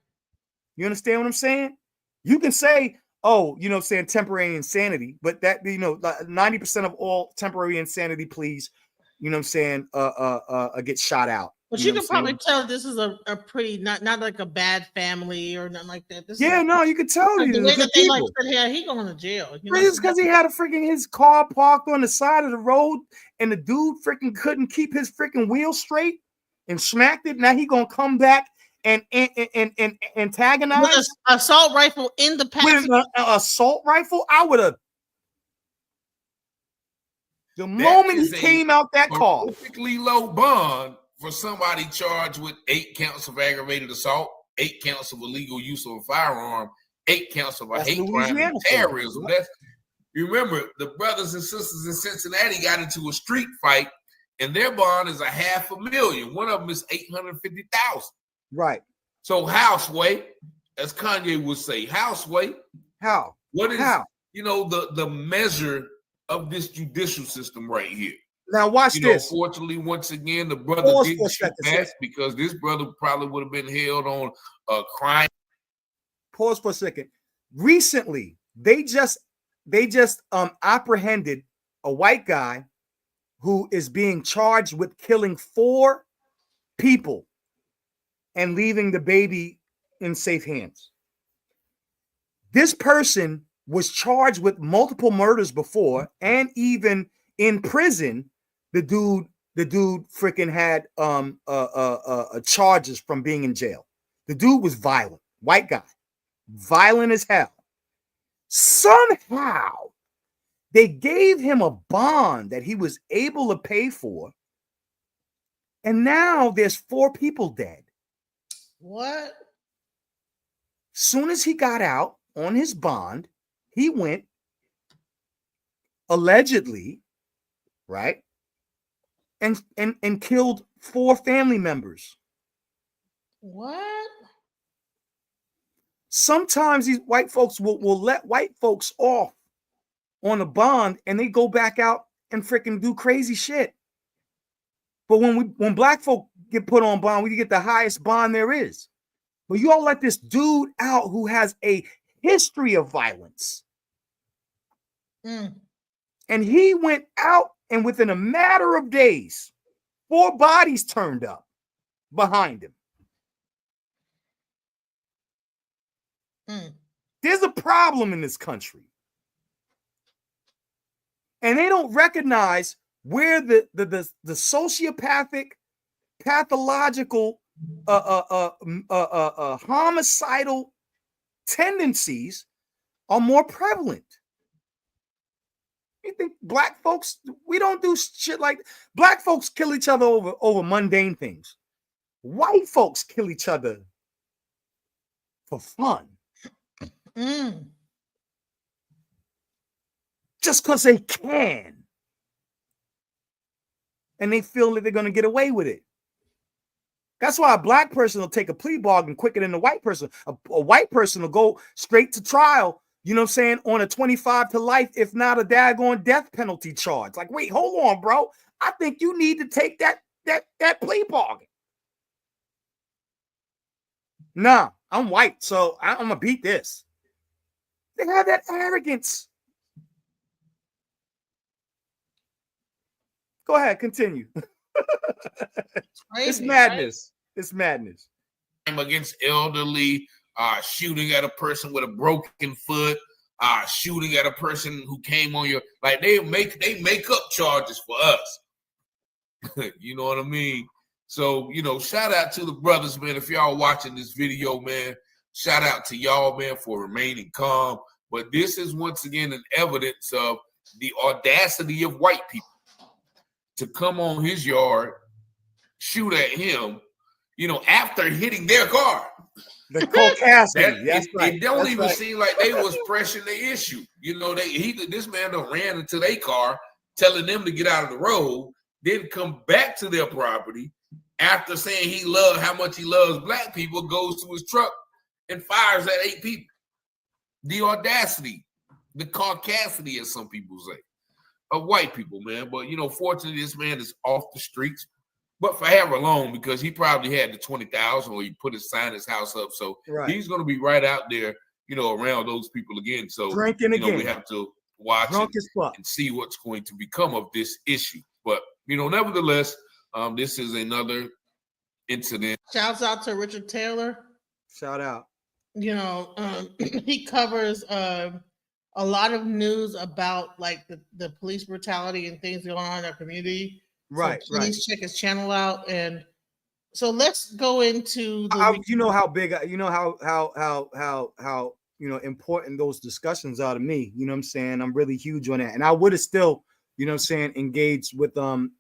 S9: You understand what I'm saying? You can say, oh, you know what I'm saying, temporary insanity, but that, you know, 90% of all temporary insanity pleas, you know what I'm saying, get shot out.
S2: But you can probably tell this is a pretty not like a bad family or nothing like that. This
S9: no, you could tell
S2: the way that they like said, yeah, he going to jail. You know?
S9: It's because he had his car parked on the side of the road, and the dude freaking couldn't keep his freaking wheel straight and smacked it. Now he gonna come back and antagonize
S2: with an assault rifle in the passenger.
S9: With an assault rifle. I would have. The moment he came out that car,
S4: perfectly low bond for somebody charged with 8 counts of aggravated assault, 8 counts of illegal use of a firearm, 8 counts of a hate crime and terrorism. You remember the brothers and sisters in Cincinnati got into a street fight, and their bond is $500,000. One of them is $850,000.
S9: Right.
S4: So houseway, as Kanye would say, houseway.
S9: How?
S4: What is the measure of this judicial system right here?
S9: Now watch this.
S4: Fortunately, once again, the brother didn't shoot back because this brother probably would have been held on a crime.
S9: Pause for a second. Recently, they just apprehended a white guy who is being charged with killing 4 people and leaving the baby in safe hands. This person was charged with multiple murders before, and even in prison, the dude freaking had charges from being in jail. The dude was violent, white guy, violent as hell. Somehow they gave him a bond that he was able to pay for, and now there's 4 people dead.
S2: What?
S9: Soon as he got out on his bond, he went allegedly, right, and killed 4 family members.
S2: What?
S9: Sometimes these white folks will let white folks off on a bond, and they go back out and freaking do crazy shit. But when black folk get put on bond, we get the highest bond there is. But you all let this dude out who has a history of violence.
S2: Mm.
S9: And he went out, and within a matter of days, 4 bodies turned up behind him.
S2: Mm.
S9: There's a problem in this country. And they don't recognize where the sociopathic, pathological, homicidal tendencies are more prevalent. You think black folks, we don't do shit like black folks kill each other over mundane things. White folks kill each other for fun.
S2: Mm.
S9: Just because they can. And they feel that they're going to get away with it. That's why a black person will take a plea bargain quicker than a white person. A white person will go straight to trial, you know what I'm saying, on a 25 to life, if not a daggone death penalty charge. Like, wait, hold on, bro. I think you need to take that plea bargain. Nah, I'm white, so I'm going to beat this. They have that arrogance. Go ahead, continue.
S2: Crazy,
S9: It's madness. Right? It's madness.
S4: Against elderly, shooting at a person with a broken foot, shooting at a person who came on your, like they make up charges for us. You know what I mean? So, you know, shout out to the brothers, man. If y'all watching this video, man, shout out to y'all, man, for remaining calm. But this is once again an evidence of the audacity of white people to come on his yard, shoot at him, you know, after hitting their car.
S9: The caucasity.
S4: It don't even seem like they was pressing the issue. You know, this man done ran into their car, telling them to get out of the road, then come back to their property after saying how much he loves black people, goes to his truck and fires at 8 people. The audacity, the caucasity, as some people say, of white people, man. But, you know, fortunately, this man is off the streets, but for however long, because he probably had the 20,000 or he put his house up. So He's going to be right out there, you know, around those people again. So,
S9: drinking again.
S4: We have to watch and see what's going to become of this issue. But, you know, nevertheless, this is another incident.
S2: Shouts out to Richard Taylor.
S9: Shout out.
S2: You know, he covers a lot of news about like the police brutality and things going on in our community.
S9: Right,
S2: so please check his channel out. And so let's go into
S9: you know how big, you know how you know important those discussions are to me. You know what I'm saying? I'm really huge on that. And I would have still, you know what I'm saying, engaged with Queen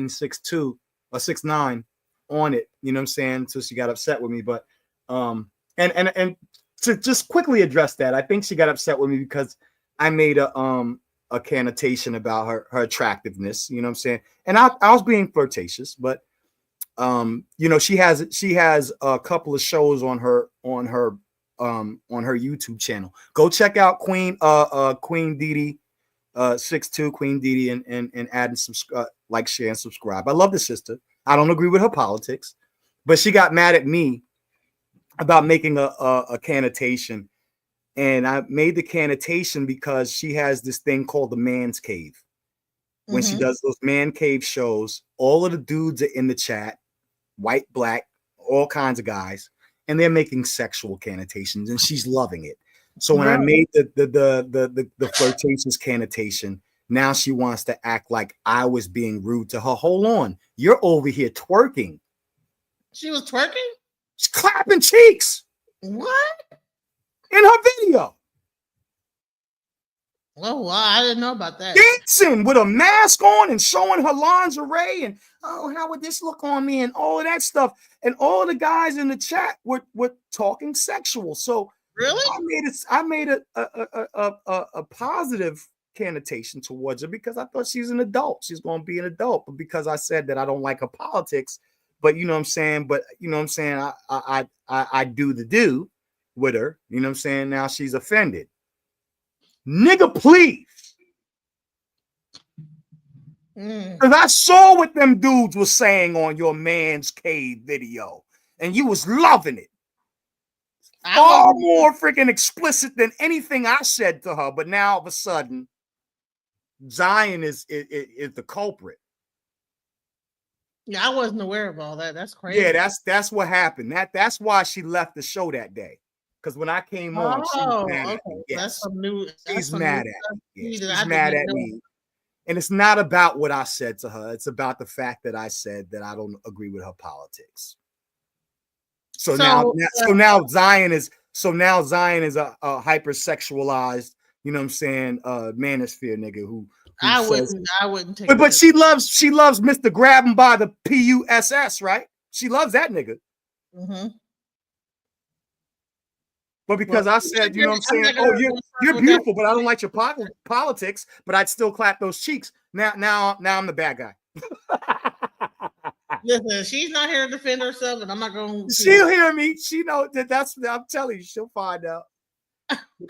S9: 6'2" or 6'9" on it. You know what I'm saying? Until she got upset with me. But and to just quickly address that, I think she got upset with me because I made a connotation about her attractiveness, you know what I'm saying? And I was being flirtatious, but you know, she has a couple of shows on her YouTube channel. Go check out Queen Didi 6'2" Queen Didi and add and subscribe, like, share, and subscribe. I love the sister. I don't agree with her politics, but she got mad at me about making a connotation. And I made the connotation because she has this thing called the man's cave. When she does those man cave shows, all of the dudes are in the chat, white, black, all kinds of guys, and they're making sexual connotations, and she's loving it. So when I
S2: Right.
S9: made the flirtatious connotation, now she wants to act like I was being rude to her. Hold on, you're over here twerking.
S2: She was twerking?
S9: She's clapping cheeks
S2: What?
S9: in her video.
S2: Oh, wow. I didn't know about that.
S9: Dancing with a mask on and showing her lingerie and, oh, how would this look on me and all of that stuff. And all the guys in the chat were talking sexual. So
S2: Really?
S9: I made a positive connotation towards her because I thought she's an adult. She's going to be an adult. But because I said that I don't like her politics, but you know what I'm saying? But you know what I'm saying? I do the do with her. You know what I'm saying? Now she's offended. Nigga, please. Because I saw what them dudes were saying on your man's cave video, and you was loving it. Far more freaking explicit than anything I said to her. But now all of a sudden, Zion is the culprit.
S2: Yeah, I wasn't aware of all that. That's crazy.
S9: Yeah, that's what happened. That's why she left the show that day. Because when I came on, she was mad at me. Yes.
S2: That's some new.
S9: She's mad at me. Yeah, she's mad at me. And it's not about what I said to her. It's about the fact that I said that I don't agree with her politics. So now Zion is a hypersexualized, you know what I'm saying, manosphere nigga who
S2: I wouldn't take
S9: but she loves Mr. Grab him by the PUSS, right? She loves that nigga.
S2: Mm-hmm.
S9: But because I said, you know what I'm saying, oh, you're beautiful, but I don't like your politics, but I'd still clap those cheeks. Now I'm the bad guy.
S2: Listen, she's not here to defend herself, and I'm not going to.
S9: She'll hear me. She know that's. I'm telling you, she'll find out.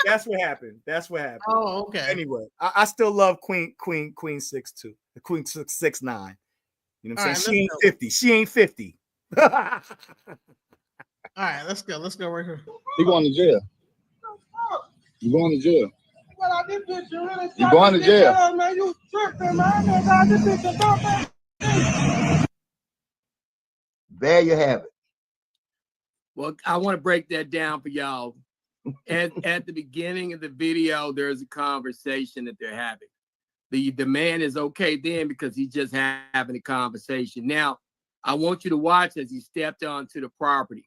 S9: That's what happened. That's what happened.
S2: Oh, okay.
S9: Anyway, I still love Queen 6'2", the Queen 6'9". You know what I'm saying? She ain't 50. She ain't 50.
S2: All right, let's go. Let's go right here.
S5: You going to jail? You going to jail? You going to jail?
S7: There you have it.
S8: Well, I want to break that down for y'all. At the beginning of the video, there's a conversation that they're having. The man is okay then because he's just having a conversation. Now, I want you to watch as he stepped onto the property.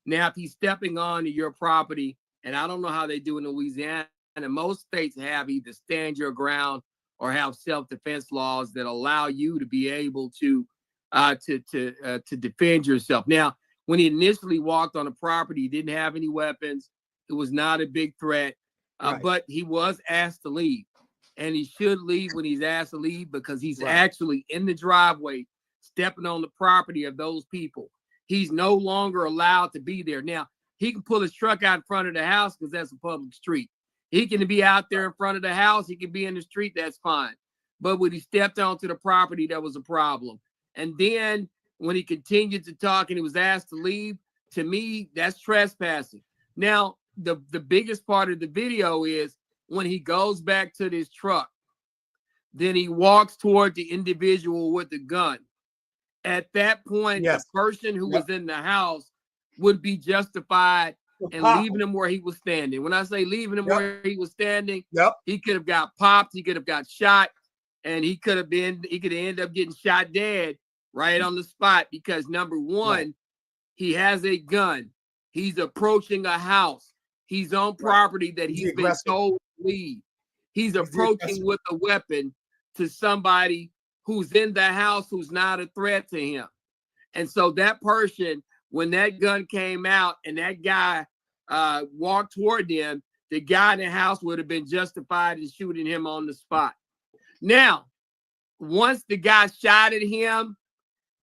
S8: Now, if he's stepping onto your property, and I don't know how they do in Louisiana, and most states have either stand your ground or have self-defense laws that allow you to be able to defend yourself. Now, when he initially walked on the property, he didn't have any weapons. It was not a big threat, but he was asked to leave, and he should leave when he's asked to leave because he's actually in the driveway, stepping on the property of those people. He's no longer allowed to be there. Now, he can pull his truck out in front of the house because that's a public street. He can be out there in front of the house. He can be in the street. That's fine. But when he stepped onto the property, that was a problem. And then when he continued to talk and he was asked to leave, to me, that's trespassing. Now, the biggest part of the video is when he goes back to this truck, then he walks toward the individual with the gun. At that point, the person who was in the house would be justified in leaving him where he was standing. When I say leaving him where he was standing, he could have got popped, he could have got shot, and he could end up getting shot dead right on the spot because number one, he has a gun. He's approaching a house. He's on property that he's been told to leave. He's approaching with a weapon to somebody who's in the house who's not a threat to him. And so that person, when that gun came out and that guy walked toward them, the guy in the house would have been justified in shooting him on the spot. Now, once the guy shot at him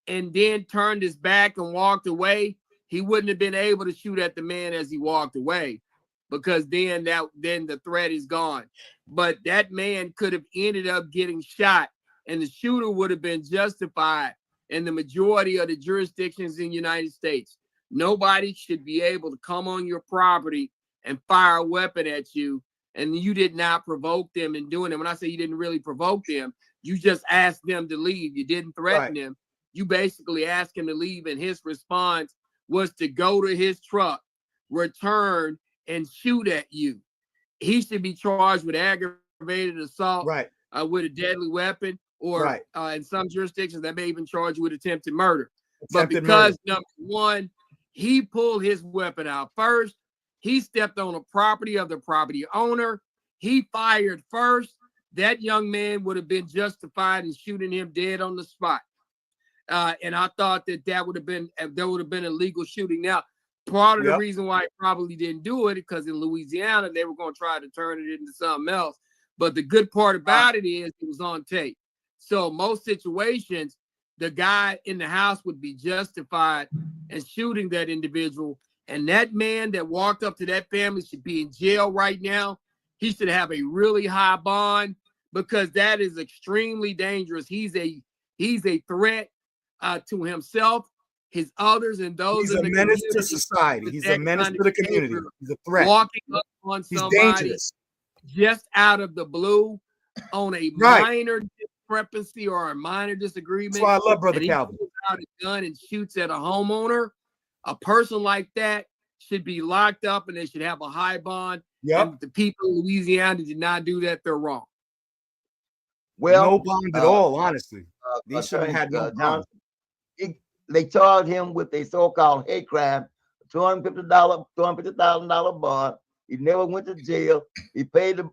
S8: and then turned his back and walked away, he wouldn't have been able to shoot at the man as he walked away because then the threat is gone. But that man could have ended up getting shot and the shooter would have been justified in the majority of the jurisdictions in the United States. Nobody should be able to come on your property and fire a weapon at you, and you did not provoke them in doing it. When I say you didn't really provoke them, you just asked them to leave. You didn't threaten them. You basically asked him to leave, and his response was to go to his truck, return, and shoot at you. he should be charged with aggravated assault
S9: Right.
S8: With a deadly weapon, or in some jurisdictions that may even charge you with attempted murder. But because number one, he pulled his weapon out first, he stepped on the property of the property owner, he fired first, that young man would have been justified in shooting him dead on the spot. And I thought that would have been a legal shooting. Now, part of the reason why he probably didn't do it, because in Louisiana they were going to try to turn it into something else. But the good part about it is it was on tape. So most situations, the guy in the house would be justified in shooting that individual. And that man that walked up to that family should be in jail right now. He should have a really high bond, because that is extremely dangerous. He's a threat to himself, his others, and those.
S9: He's a menace to society. He's a menace to the community. He's a threat.
S8: Walking up on somebody
S9: dangerous.
S8: Just out of the blue on a minor discrepancy or a minor disagreement.
S9: That's why I love Brother Calvin.
S8: Pulls out a gun and shoots at a homeowner. A person like that should be locked up, and they should have a high bond. And the people of Louisiana did not do that. They're wrong.
S7: Well,
S9: no bond at all, honestly. They should have had no bond.
S7: They charged him with a so-called hate crime, $250,000 bond. He never went to jail. He paid the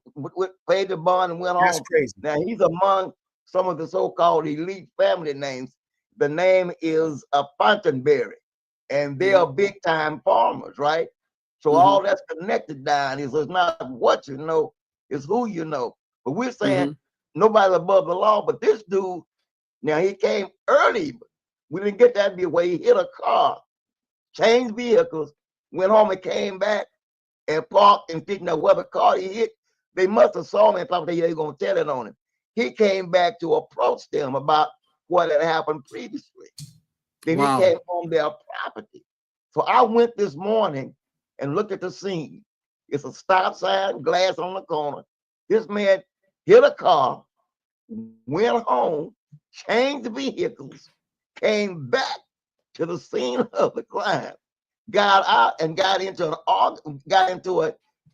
S7: bond and went home.
S9: That's crazy.
S7: Now he's among some of the so-called elite family names. The name is Fontainberry, and they are big-time farmers, right? So all that's connected down is it's not what you know, it's who you know. But we're saying nobody's above the law. But this dude, now he came early. We didn't get that way. He hit a car, changed vehicles, went home and came back and parked and didn't know what the car he hit. They must have saw him and thought they were going to tell it on him. He came back to approach them about what had happened previously. Then he came on their property. So I went this morning and looked at the scene. It's a stop sign, glass on the corner. This man hit a car, went home, changed vehicles, came back to the scene of the crime, got out and got into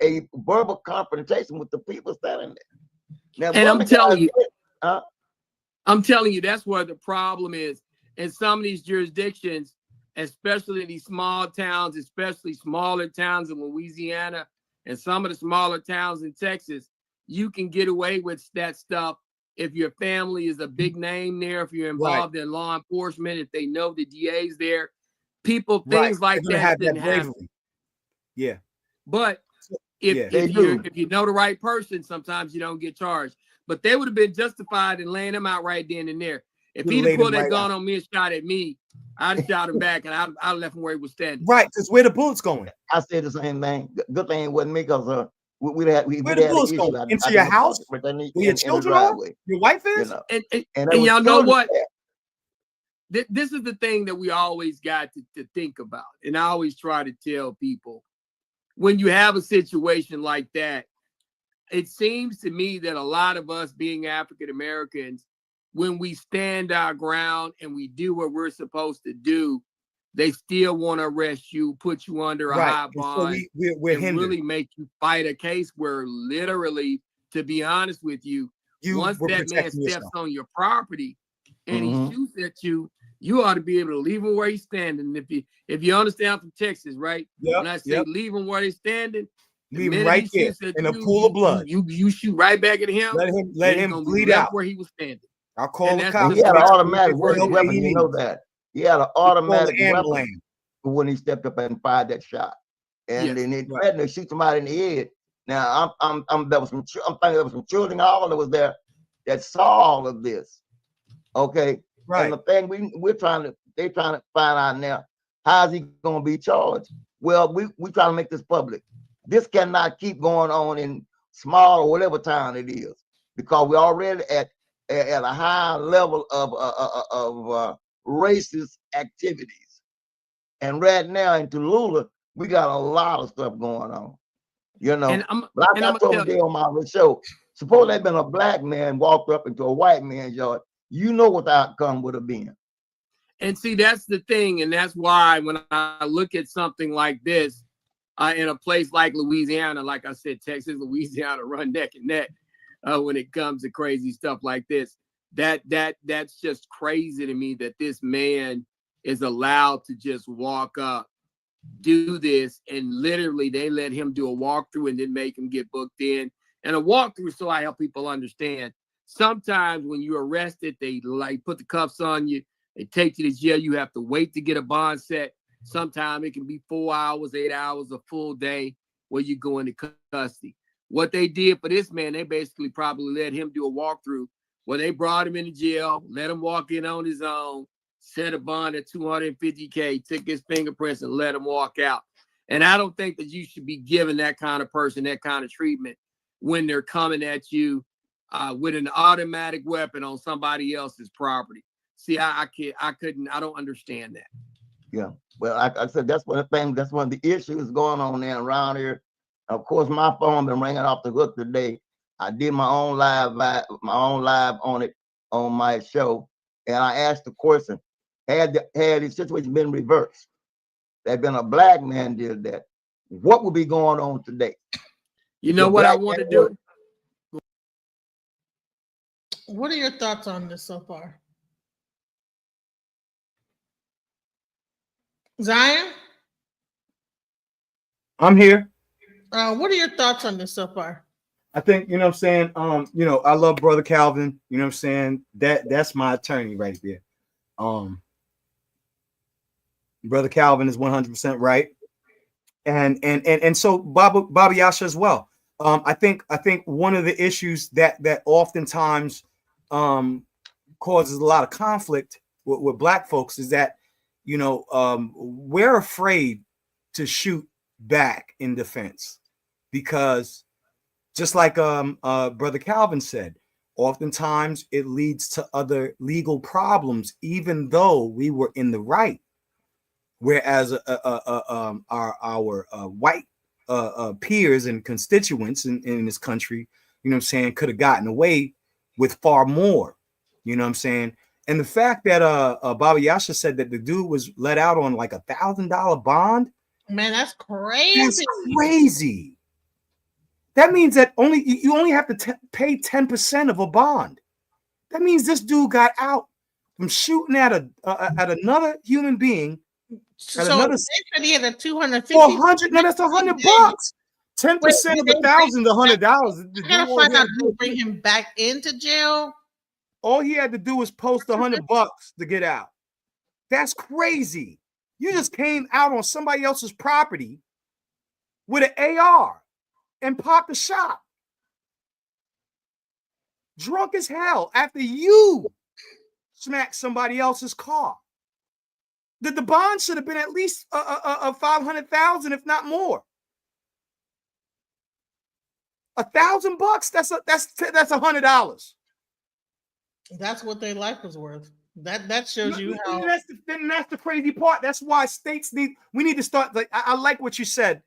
S7: a verbal confrontation with the people standing there. Now,
S8: and I'm telling you, that's where the problem is. In some of these jurisdictions, especially these small towns, especially smaller towns in Louisiana and some of the smaller towns in Texas, you can get away with that stuff if your family is a big name there, if you're involved in law enforcement, if they know the DA's there. People, things like that didn't happen.
S9: Yeah.
S8: But if you know the right person, sometimes you don't get charged. But they would have been justified in laying him out right then and there. If he'd have pulled that gun on me and shot at me, I'd have shot him back and I'd left him where he was standing.
S9: Right, because where the bullets going?
S7: I said the same thing. Good thing it wasn't me, because we had
S9: where the bullets going? Into your house? Where your children are? Your wife is?
S8: And y'all know what? This is the thing that we always got to think about. And I always try to tell people, when you have a situation like that, it seems to me that a lot of us being African Americans, when we stand our ground and we do what we're supposed to do, they still want to arrest you, put you under a high bond,
S9: so we're
S8: and really make you fight a case where literally, to be honest with you, once that man steps on your property and he shoots at you, you ought to be able to leave him where he's standing. If you understand, from Texas, right? When I say leave him where he's standing,
S9: leave him right there in a pool of blood.
S8: You shoot right back at him.
S9: Let him bleed out
S8: where he was standing.
S9: I'll call the cops.
S7: He had an automatic weapon. You know that. He had an automatic weapon when he stepped up and fired that shot. And then he threatened to shoot somebody in the head. Now I'm thinking there was some children all that was there that saw all of this. Okay. Right. And the thing they're trying to find out now, how is he going to be charged? Well, we trying to make this public. This cannot keep going on in small or whatever town it is, because we're already at a high level of racist activities. And right now in Tallulah, we got a lot of stuff going on. You know, like I told you on my show, suppose there'd been a black man walked up into a white man's yard, you know what the outcome would have been.
S8: And see, that's the thing. And that's why when I look at something like this, in a place like Louisiana. Like I said, Texas, Louisiana run neck and neck when it comes to crazy stuff like this. That's just crazy to me that this man is allowed to just walk up, do this, and literally they let him do a walkthrough and then make him get booked in. And a walkthrough, so I help people understand. Sometimes when you're arrested, they like put the cuffs on you, they take you to jail. You have to wait to get a bond set. Sometimes it can be 4 hours, 8 hours, a full day where you go into custody. What they did for this man, they basically probably let him do a walkthrough where they brought him into jail, let him walk in on his own, set a bond at $250K, took his fingerprints and let him walk out. And I don't think that you should be giving that kind of person that kind of treatment when they're coming at you with an automatic weapon on somebody else's property. See, I don't understand that.
S7: Yeah. Well, I said that's one of the things, that's one of the issues going on there around here. Of course, my phone been ringing off the hook today. I did my own live on it on my show, and I asked the question: had the situation been reversed, there'd been a black man did that, what would be going on today?
S8: You know what I want to do?
S2: What are your thoughts on this so far? Zion?
S9: I'm here.
S2: What are your thoughts on this so far?
S9: I think, you know what I'm saying, I love Brother Calvin, you know what I'm saying? That's my attorney right there. Brother Calvin is 100% right. And so Baba Yasha as well. I think one of the issues that oftentimes causes a lot of conflict with black folks is that, we're afraid to shoot back in defense, because just like Brother Calvin said, oftentimes it leads to other legal problems, even though we were in the right. Whereas our white peers and constituents in this country, could have gotten away with far more, And the fact that Baba Yasha said that the dude was let out on like $1,000 bond.
S2: Man, that's crazy.
S9: That's crazy. That means that you only have to pay 10% of a bond. That means this dude got out from shooting at another human being.
S2: So they said he had a 250.
S9: 400. No, that's $100. 10% of $1,000 is $100.
S2: I gotta find out who bring him back into jail.
S9: All he had to do was post $100 to get out. That's crazy. You just came out on somebody else's property with an AR and popped a shot. Drunk as hell after you smacked somebody else's car. The bond should have been at least a $500,000, if not more. $1,000. That's $100.
S2: That's what their life was worth. That shows you how.
S9: That's the crazy part. That's why states we need to start. Like I like what you said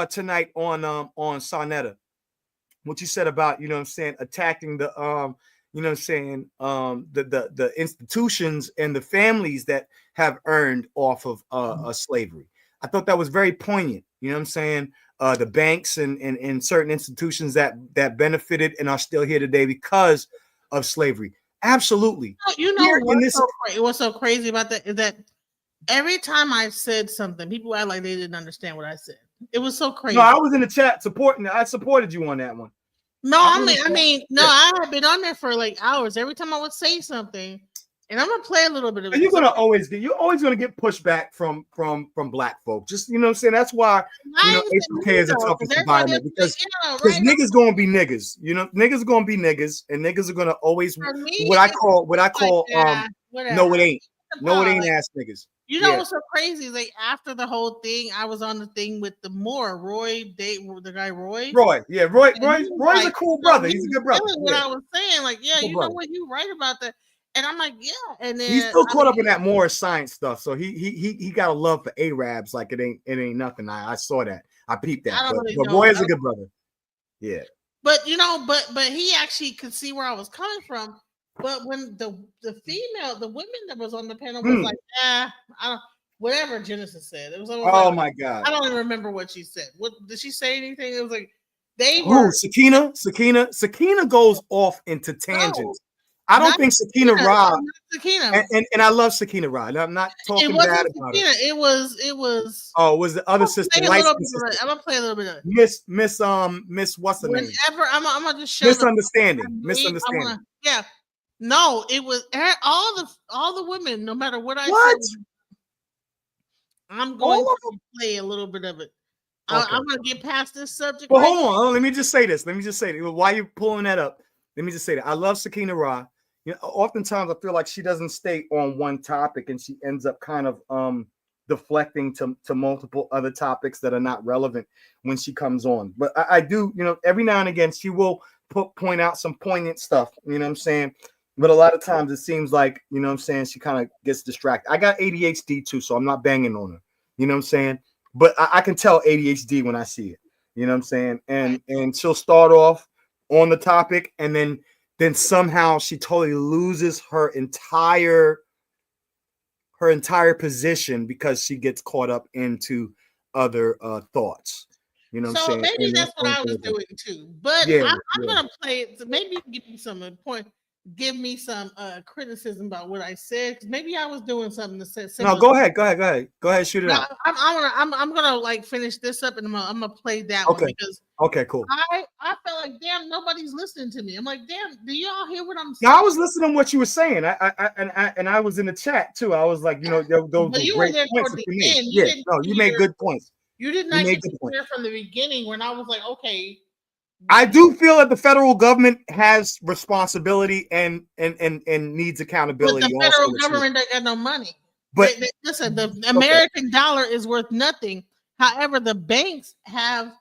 S9: tonight on Sonetta. What you said about attacking the the institutions and the families that have earned off of slavery. I thought that was very poignant. The banks and certain institutions that benefited and are still here today because of slavery. Absolutely.
S2: What's so crazy about that is that every time I said something, people act like they didn't understand what I said. It was so crazy.
S9: No, I was in the chat supporting. I supported you on that one.
S2: No, I have been on there for like hours. Every time I would say something, and I'm gonna play a little bit of it.
S9: You're always gonna get pushback from black folk. Just that's why HOK is a toughest environment because niggas gonna be niggas. Niggas are gonna be niggas, and niggas are gonna always what I call no it ain't ass niggas.
S2: What's so crazy is like after the whole thing, I was on the thing with the the guy Roy.
S9: Roy's a cool brother. He's a good brother.
S2: What I was saying, like, know what, you right about that. And I'm like, yeah. And then
S9: he's still caught up in that Morris science stuff. So he got a love for Arabs like it ain't nothing. I saw that. I peeped that. But Roy is a good brother. Yeah.
S2: But but he actually could see where I was coming from. But when the women that was on the panel was like, whatever Genesis said. It was almost
S9: Oh
S2: like,
S9: my God.
S2: I don't even remember what she said. What did she say? Anything? It was like they
S9: Who?
S2: were
S9: Sakina goes off into tangents. I don't
S2: not
S9: think Sakina Ra,
S2: not Sakina.
S9: and I love Sakina Ra. And I'm not
S2: It
S9: talking
S2: wasn't
S9: bad about
S2: Sakina.
S9: her.
S2: It was.
S9: Oh, it was the other
S2: I'm
S9: sister,
S2: gonna play a
S9: light
S2: little bit
S9: sister.
S2: of it. I'm gonna play a little bit of it.
S9: Miss, what's her name?
S2: Whenever I'm gonna just show
S9: Misunderstanding.
S2: I
S9: Misunderstanding.
S2: wanna, yeah. No, it was all the women, no matter what I
S9: What?
S2: said. I'm going
S9: All of
S2: to play a little bit of it.
S9: Okay.
S2: I'm gonna get past this subject.
S9: Well,
S2: right
S9: hold on. Let me just say this. Why you pulling that up? Let me just say that I love Sakina Ra. You know, oftentimes I feel like she doesn't stay on one topic and she ends up kind of deflecting to multiple other topics that are not relevant when she comes on. But I do, you know, every now and again she will point out some poignant stuff. You know what I'm saying? But a lot of times it seems like, you know what I'm saying, she kind of gets distracted. I got ADHD too, so I'm not banging on her. You know what I'm saying? But I can tell ADHD when I see it. You know what I'm saying? And she'll start off on the topic and then somehow she totally loses her entire position because she gets caught up into other thoughts. You know what I'm
S2: So
S9: saying?
S2: maybe
S9: And
S2: that's what I was doing too. But
S9: yeah,
S2: I'm gonna play it. So maybe give me some give me some criticism about what I said. Maybe I was doing something to say.
S9: No, go ahead, shoot it out.
S2: I'm gonna like finish this up and I'm gonna play that one because
S9: Okay, cool.
S2: I felt like damn nobody's listening to me. I'm like damn, do y'all hear what I'm saying?
S9: Yeah, I was listening to what you were saying. I was in the chat too. I was like, you know, those
S2: But you
S9: great
S2: were there
S9: points
S2: toward
S9: that
S2: the
S9: you made.
S2: end.
S9: Yeah, no, you made good points.
S2: You did
S9: You
S2: not
S9: made
S2: get to
S9: good points.
S2: hear from the beginning when I was like, okay.
S9: I do feel that the federal government has responsibility and needs
S2: But
S9: accountability.
S2: the
S9: Also,
S2: federal government ain't got no money.
S9: but
S2: Listen, the American dollar is worth nothing. However, the banks have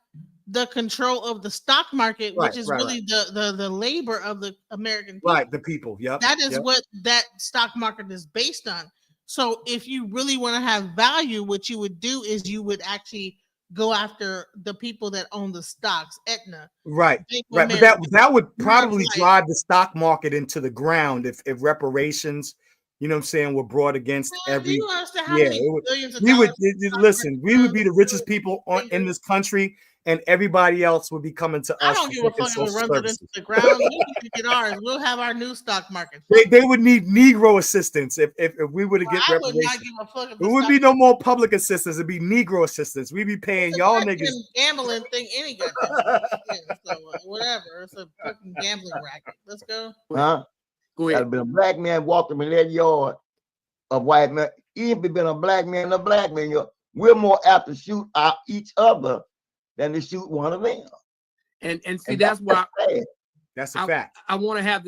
S2: the control of the stock market, which is really the labor of the American people.
S9: Right, the people. Yep.
S2: That is what that stock market is based on. So if you really want to have value, what you would do is you would actually go after the people that own the stocks, Aetna.
S9: Right. But that would probably drive the stock market into the ground if reparations, you know what I'm saying, were brought against every.
S2: Do you understand how many billions of
S9: we would
S2: dollars
S9: listen. We would be the richest people in this country, and everybody else would be coming to us.
S2: I don't give a fuck if it runs it into the ground. We can get ours. We'll have our new stock market.
S9: They would need Negro assistance if we were to get reparations.
S2: I would not give a fuck if
S9: it would be no more public assistance. It'd be Negro assistance. We'd be paying y'all niggas.
S2: Gambling thing, any goddamn. So whatever. It's a fucking gambling racket. Let's go.
S7: Huh?
S8: Go ahead.
S7: There's been a black man walking in that yard of white men. Even if it's been a black man and a black man, we're more apt to shoot out each other than to shoot one of them.
S8: And see, that's why
S9: that's a fact.
S8: I want to have.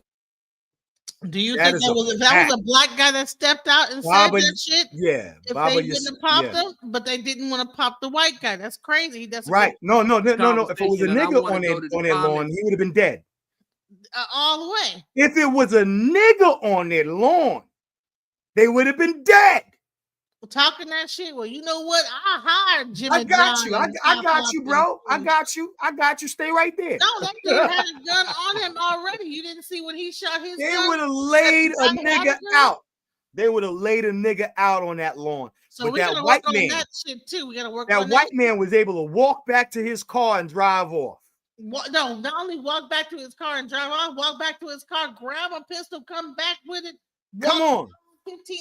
S2: Do you think that was a black guy that stepped out and said that shit?
S9: Yeah,
S2: if they wouldn't have popped him, but they didn't want to pop the white guy. That's crazy. That's
S9: right. No. If it was a nigga on their lawn, he would have been dead.
S2: All the way.
S9: If it was a nigga on their lawn, they would have been dead.
S2: Talking that shit. Well, you know what? I hired Jimmy.
S9: I got you. I got you, bro. I got you. Stay right there.
S2: No, that dude had a gun on him already. You didn't see when he shot his gun?
S9: They would have laid a nigga out. They would have laid a nigga out on that lawn.
S2: So we gotta work on that shit too. We gotta work on that.
S9: That white man was able to walk back to his car and drive off.
S2: No, not only walk back to his car and drive off, walk back to his car, grab a pistol, come back with it.
S9: Come on.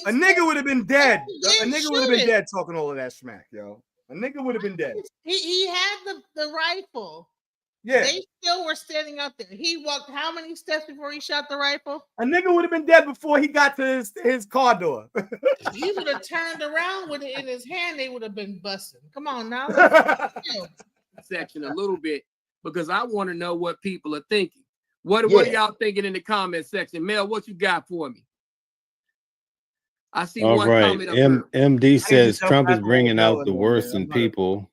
S9: A nigga would have been dead. A nigga would have been dead talking all of that smack, yo. A nigga would have been dead.
S2: He had the rifle.
S9: Yeah.
S2: They still were standing out there. He walked how many steps before he shot the rifle?
S9: A nigga would have been dead before he got to his car door.
S2: He would have turned around with it in his hand. They would have been busting. Come on now.
S8: Section a little bit because I want to know what people are thinking. What are y'all thinking in the comment section? Mel, what you got for me? I see
S10: all
S8: one
S10: right.
S8: comment up
S10: MD says Trump is bringing out the worst in people.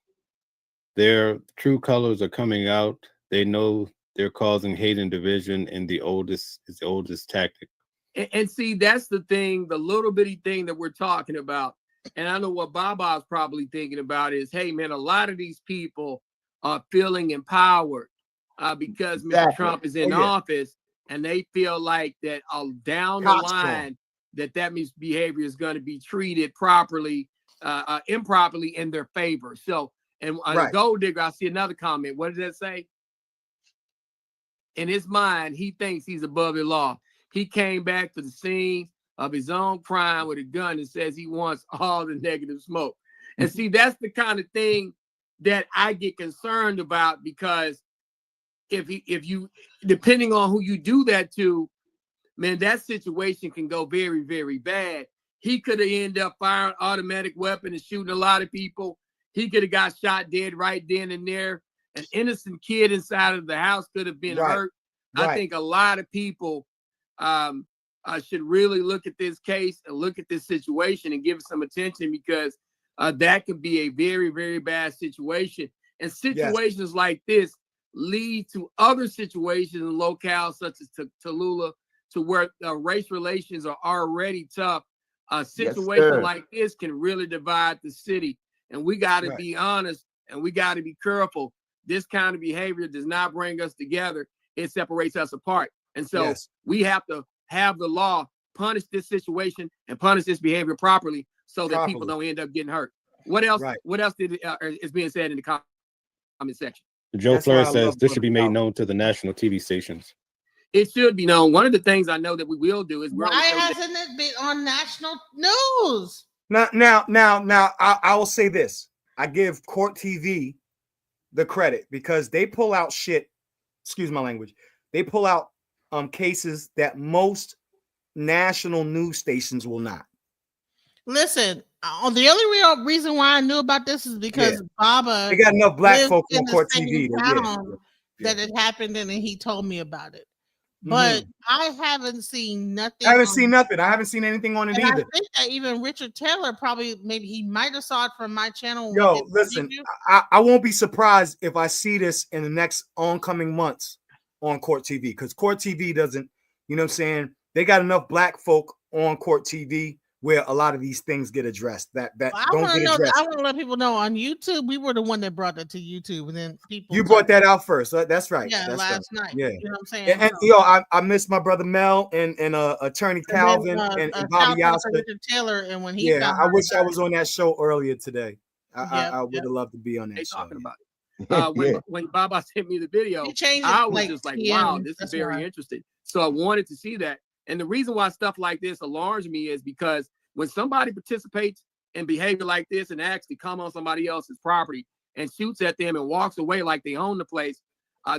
S10: Their true colors are coming out. They know they're causing hate and division, and it's the oldest tactic.
S8: And see, that's the thing, the little bitty thing that we're talking about. And I know what Baba's probably thinking about is, hey, man, a lot of these people are feeling empowered because Mr. Trump is in office, and they feel like that down the line that misbehavior is going to be treated properly improperly in their favor. So, and
S9: Right.
S8: Gold Digger, I see another comment. What does that say? In his mind, he thinks he's above the law. He came back to the scene of his own crime with a gun and says he wants all the negative smoke. And see, that's the kind of thing that I get concerned about, because if you, depending on who you do that to, man, that situation can go very, very bad. He could have ended up firing automatic weapon and shooting a lot of people. He could have got shot dead right then and there. An innocent kid inside of the house could have been hurt. I think a lot of people should really look at this case and look at this situation and give it some attention, because that could be a very, very bad situation. And situations like this lead to other situations in locales such as Tallulah, to where race relations are already tough. A situation like this can really divide the city. And we got to be honest, and we got to be careful. This kind of behavior does not bring us together. It separates us apart. And so we have to have the law punish this situation and punish this behavior properly, so that people don't end up getting hurt. What else? What else is being said in the comment section?
S10: Joe Fleur says this should be made known to the national TV stations.
S8: It should be known. One of the things I know that we will do is
S2: why hasn't it been on national news?
S9: Now, I will say this. I give Court TV the credit, because they pull out shit, excuse my language, they pull out cases that most national news stations will not.
S2: Listen, the only real reason why I knew about this is because Baba,
S9: they got enough black folk on Court TV
S2: that it happened, and he told me about it. But I haven't seen nothing.
S9: I haven't seen nothing. I haven't seen anything on it either.
S2: I think that even Richard Taylor probably, maybe he might have saw it from my channel.
S9: Yo, listen, I won't be surprised if I see this in the next oncoming months on Court TV, because Court TV doesn't, you know what I'm saying? They got enough black folk on Court TV where a lot of these things get addressed. I want
S2: to let people know on YouTube, we were the one that brought it to YouTube, and then people.
S9: You brought that out first. That's right.
S2: Yeah,
S9: that's
S2: last
S9: right.
S2: night.
S9: Yeah,
S2: you know what I'm saying.
S9: And I miss my brother Mel and attorney Calvin and Bobby Yasta.
S2: Richard Taylor, and when he
S9: I wish I was on that show earlier today. I would have loved to be on that show.
S8: Talking about it. When Baba sent me the video, I was just like, wow, this is very interesting. So I wanted to see that. And the reason why stuff like this alarms me is because when somebody participates in behavior like this and actually come on somebody else's property and shoots at them and walks away like they own the place,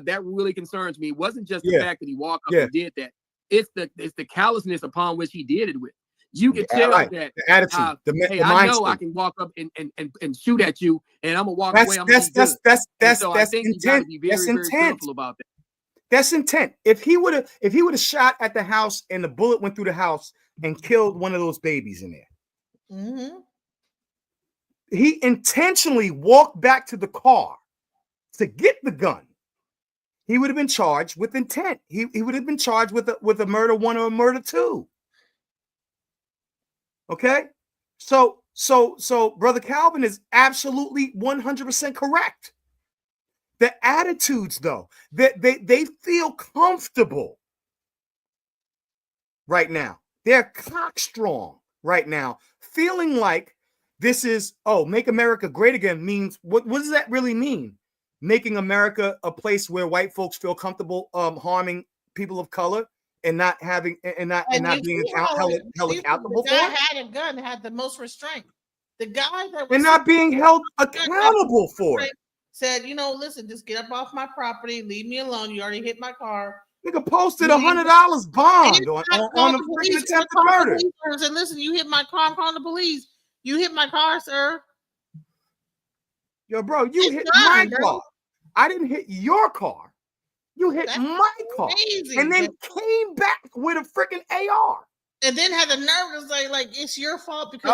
S8: that really concerns me. It wasn't just the fact that he walked up and did that. It's the callousness upon which he did it with. You can tell that the attitude, hey, I know I can walk up and shoot at you, and I'm gonna walk away.
S9: That's intent. That's intent
S8: about that.
S9: That's intent. If he would have shot at the house and the bullet went through the house and killed one of those babies in there, he intentionally walked back to the car to get the gun, he would have been charged with intent. He would have been charged with a murder 1 or a murder 2. Okay, so Brother Calvin is absolutely 100% correct. The attitudes, though, that they feel comfortable right now. They're cockstrong right now, feeling like this is, make America great again means, what does that really mean? Making America a place where white folks feel comfortable harming people of color and not having and not being held accountable for it?
S2: The guy had a gun, had the most restraint. The guy that was
S9: and not being held accountable for it
S2: said, listen, just get up off my property, leave me alone. You already hit my car.
S9: Nigga posted $100 bond on a freaking attempted murder.
S2: And said, listen, you hit my car, I'm calling the police. You hit my car, sir.
S9: Yo, bro, you hit my car. I didn't hit your car. You hit my car. And then came back with a freaking AR.
S2: And then had the nerve to say, like, it's your fault because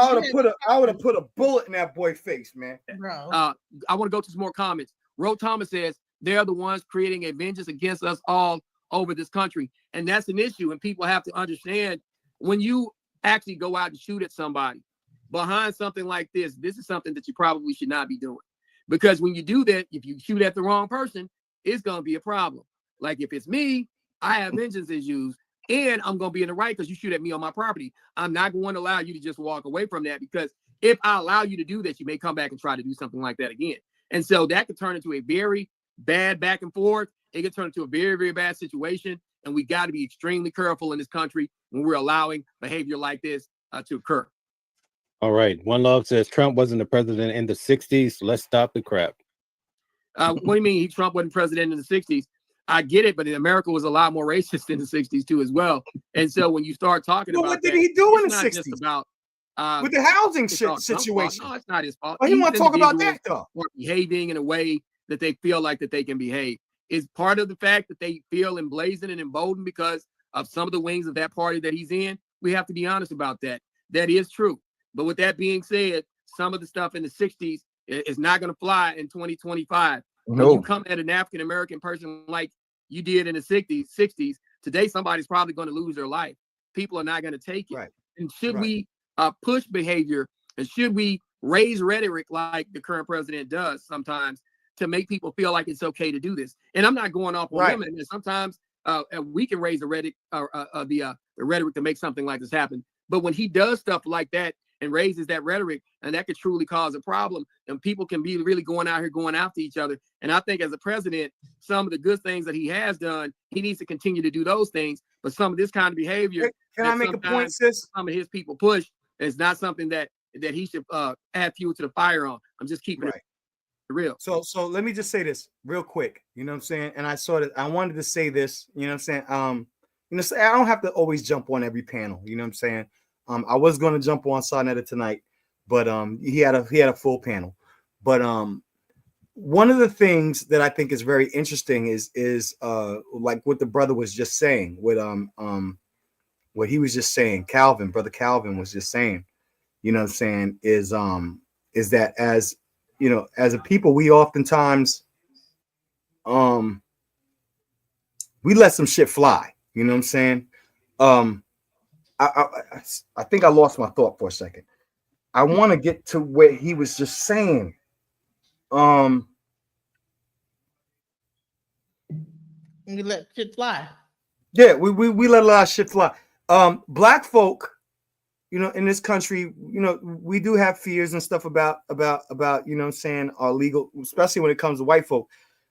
S9: I would have put a bullet in that boy's face, man.
S2: Bro.
S8: I want to go to some more comments. Ro Thomas says they're the ones creating a vengeance against us all over this country. And that's an issue. And people have to understand, when you actually go out and shoot at somebody behind something like this is something that you probably should not be doing. Because when you do that, if you shoot at the wrong person, it's going to be a problem. Like if it's me, I have vengeance issues. And I'm going to be in the right because you shoot at me on my property. I'm not going to allow you to just walk away from that, because if I allow you to do that, you may come back and try to do something like that again. And so that could turn into a very bad back and forth. It could turn into a very, very bad situation. And we got to be extremely careful in this country when we're allowing behavior like this to occur.
S10: All right. One Love says Trump wasn't the president in the 60s. Let's stop the crap.
S8: What do you mean Trump wasn't president in the 60s? I get it, but America was a lot more racist in the 60s too as well. And so when you start talking about
S9: what did he do in the 60s?
S8: Just about
S9: with the housing situation.
S8: No, it's not his fault.
S9: Oh, you want to talk about that though?
S8: Or behaving in a way that they feel like that they can behave is part of the fact that they feel emblazoned and emboldened because of some of the wings of that party that he's in. We have to be honest about that. That is true. But with that being said, some of the stuff in the 60s is not going to fly in 2025.
S7: No.
S8: When you come at an African American person like you did in the 60s, today somebody's probably going to lose their life. People are not going to take it.
S9: Right.
S8: And should we push behavior, and should we raise rhetoric like the current president does sometimes to make people feel like it's okay to do this? And I'm not going off on him. And sometimes we can raise the rhetoric, the rhetoric to make something like this happen. But when he does stuff like that and raises that rhetoric, and that could truly cause a problem, and people can be really going out here going after each other. And I think as a president, some of the good things that he has done, he needs to continue to do those things. But some of this kind of behavior,
S9: can I make a point, sis?
S8: Some of his people push is not something that he should add fuel to the fire on. I'm just keeping it real.
S9: So let me just say this real quick. You know what I'm saying? And I wanted to say this. You know what I'm saying? I don't have to always jump on every panel. You know what I'm saying? I was going to jump on Sarnetta tonight, but he had a full panel. But one of the things that I think is very interesting is like what the brother was just saying with what he was just saying. Brother Calvin was just saying, you know what I'm saying, is that as you know, as a people, we oftentimes we let some shit fly. You know what I'm saying? I think I lost my thought for a second. I want to get to where he was just saying.
S2: You let shit fly.
S9: Yeah, we let a lot of shit fly. Black folk, you know, in this country, you know, we do have fears and stuff about you know what I'm saying, our legal, especially when it comes to white folk.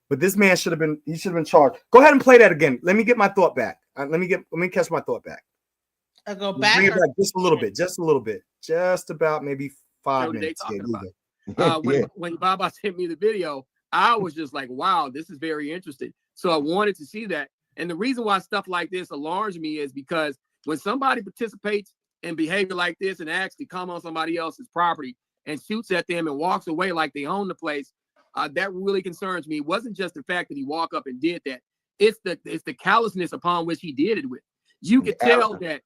S9: But this man should have been charged. Go ahead and play that again. Let me get my thought back. Let me catch my thought back.
S2: I go back,
S9: bring it back just a little bit, just about maybe 5 minutes.
S8: When Baba sent me the video, I was just like, wow, this is very interesting. So I wanted to see that. And the reason why stuff like this alarms me is because when somebody participates in behavior like this and actually come on somebody else's property and shoots at them and walks away like they own the place, that really concerns me. It wasn't just the fact that he walked up and did that. It's the callousness upon which he did it with. You could tell that,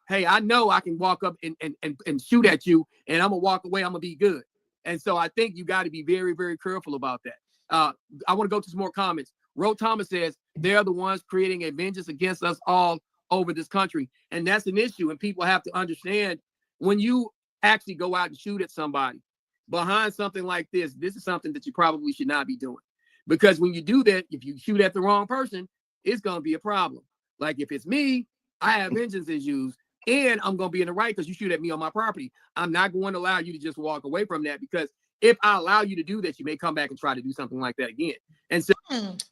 S8: hey, I know I can walk up and shoot at you, and I'm gonna walk away. I'm gonna be good. And so I think you got to be very, very careful about that. I want to go to some more comments. Ro Thomas says they're the ones creating a vengeance against us all over this country, and that's an issue. And people have to understand, when you actually go out and shoot at somebody behind something like this is something that you probably should not be doing, because when you do that, if you shoot at the wrong person, it's gonna be a problem. Like if it's me, I have vengeance issues, and I'm going to be in the right because you shoot at me on my property. I'm not going to allow you to just walk away from that, because if I allow you to do that, you may come back and try to do something like that again. And so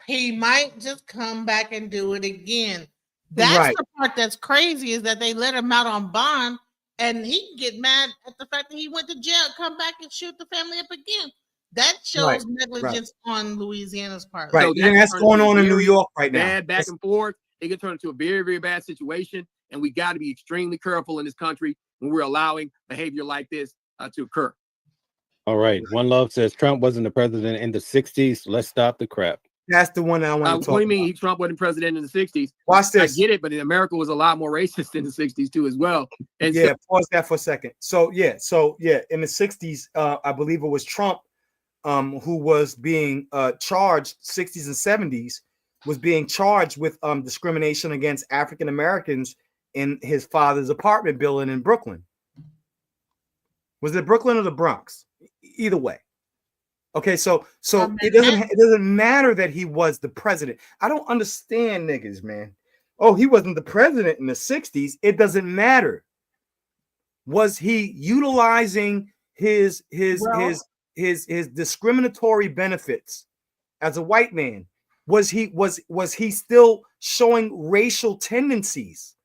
S2: he might just come back and do it again. That's the part that's crazy, is that they let him out on bond, and he can get mad at the fact that he went to jail, come back and shoot the family up again. That shows negligence on Louisiana's part.
S9: Right. So that's going on in New York right now.
S8: Bad back and forth. It can turn into a very, very bad situation. And we got to be extremely careful in this country when we're allowing behavior like this to occur.
S10: All right. One Love says Trump wasn't the president in the 60s. Let's stop the crap.
S9: That's the one that I want to talk about.
S8: What do you mean Trump wasn't president in the 60s?
S9: Watch this.
S8: I get it, but America was a lot more racist in the 60s too as well. And
S9: yeah, pause that for a second. So in the 60s, I believe it was Trump who was being charged, 60s and 70s, was being charged with discrimination against African Americans in his father's apartment building in Brooklyn. Was it Brooklyn or the Bronx? Either way. Okay, so it doesn't matter that he was the president. I don't understand niggas, man. Oh, he wasn't the president in the 60s. It doesn't matter. Was he utilizing his discriminatory benefits as a white man? Was he still showing racial tendencies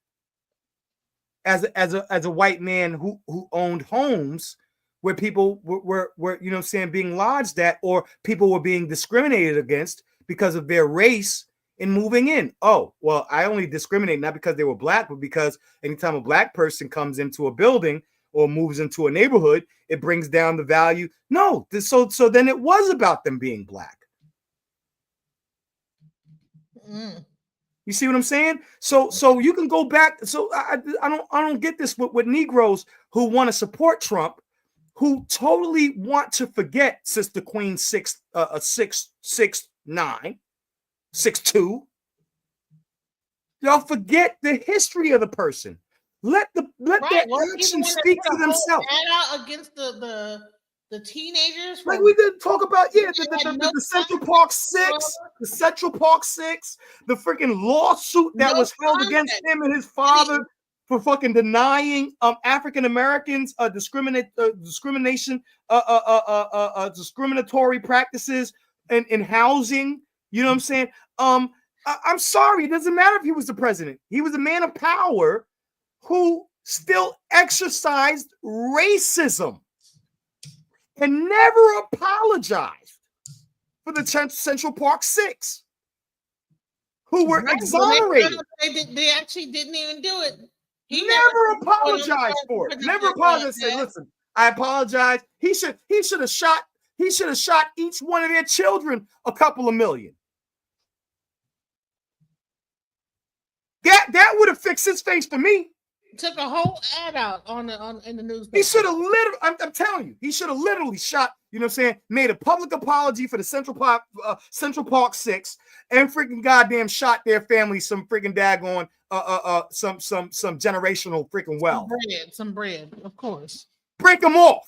S9: as a white man who owned homes where people were you know what I'm saying, being lodged at, or people were being discriminated against because of their race in moving in? Oh, well, I only discriminate not because they were black, but because anytime a black person comes into a building or moves into a neighborhood, it brings down the value. No, so then it was about them being black. You see what I'm saying? So you can go back. So I don't get this with Negroes who want to support Trump, who totally want to forget Sister Queen 6'9", 6'2". Y'all forget the history of the person. Let their actions speak for themselves.
S2: Out against the teenagers,
S9: like we did talk about, the Central Park Six, the freaking lawsuit that was held against him and his father for fucking denying African Americans discrimination, discriminatory practices in housing. You know what I'm saying? I'm sorry, it doesn't matter if he was the president. He was a man of power who still exercised racism and never apologized for the Central Park Six, who were exonerated.
S2: They actually didn't even do it.
S9: He never apologized for it. Never apologized. Said, "Listen, I apologize." He should have shot each one of their children a couple of million. That would have fixed his face for me.
S2: Took a whole ad out in the newspaper.
S9: He should have literally, I'm telling you, he should have literally shot, you know what I'm saying, made a public apology for the Central Park 6 and freaking goddamn shot their family some freaking daggone some generational freaking wealth.
S2: Some bread, of course.
S9: Break them off.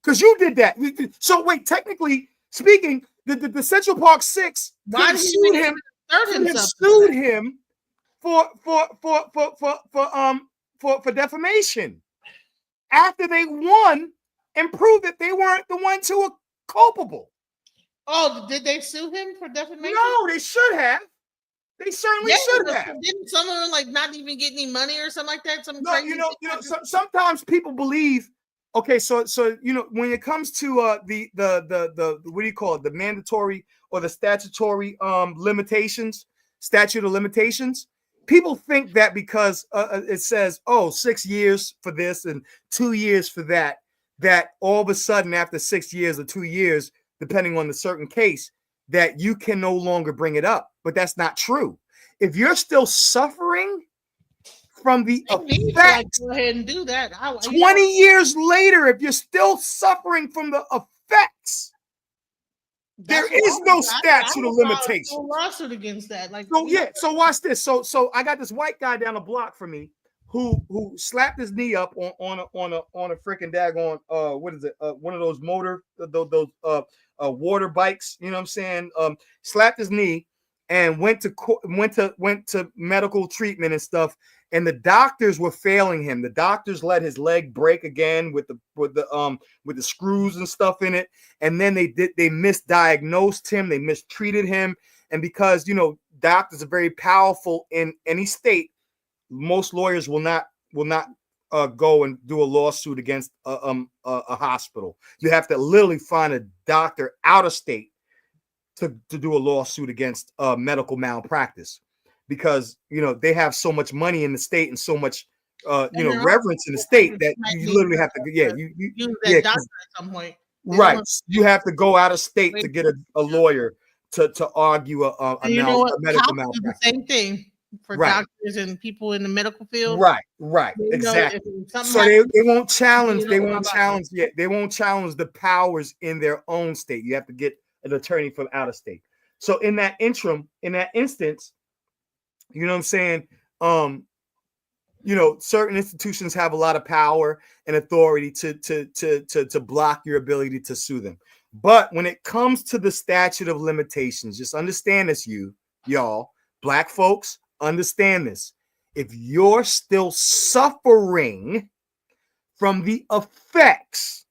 S9: Because you did that. So wait, technically speaking, the Central Park 6 sued him for defamation after they won and proved that they weren't the ones who were culpable.
S2: Oh, did they sue him for defamation?
S9: No, they should have. They certainly should have.
S2: Didn't some of them like not even get any money or something like that?
S9: Sometimes people believe. Okay, so you know, when it comes to the what do you call it, the mandatory or the statutory statute of limitations. People think that because it says, 6 years for this and 2 years for that, that all of a sudden after 6 years or 2 years, depending on the certain case, that you can no longer bring it up. But that's not true. If you're still suffering from the effects,
S2: go ahead and do that.
S9: 20 years later, if you're still suffering from the effects, there is no statute of limitations.
S2: No lawsuit against that.
S9: So watch this. So I got this white guy down the block from me who slapped his knee up on a freaking daggone what is it? One of those water bikes. You know what I'm saying? Slapped his knee and went to medical treatment and stuff. And the doctors were failing him. The doctors let his leg break again with the screws and stuff in it. And then they misdiagnosed him. They mistreated him. And because, you know, doctors are very powerful in any state, most lawyers will not go and do a lawsuit against a hospital. You have to literally find a doctor out of state to do a lawsuit against medical malpractice. Because, you know, they have so much money in the state and so much, reverence in the state that you literally have to,
S2: use that doctor at some point.
S9: Right. You have to go out of state to get a lawyer to argue a medical malpractice.
S2: The same thing for doctors and people in the medical field.
S9: Right. Exactly. So they won't challenge. They won't challenge the powers in their own state. You have to get an attorney from out of state. So in that instance, you know what I'm saying? Certain institutions have a lot of power and authority to block your ability to sue them. But when it comes to the statute of limitations, just understand this, y'all, black folks, understand this. If you're still suffering from the effects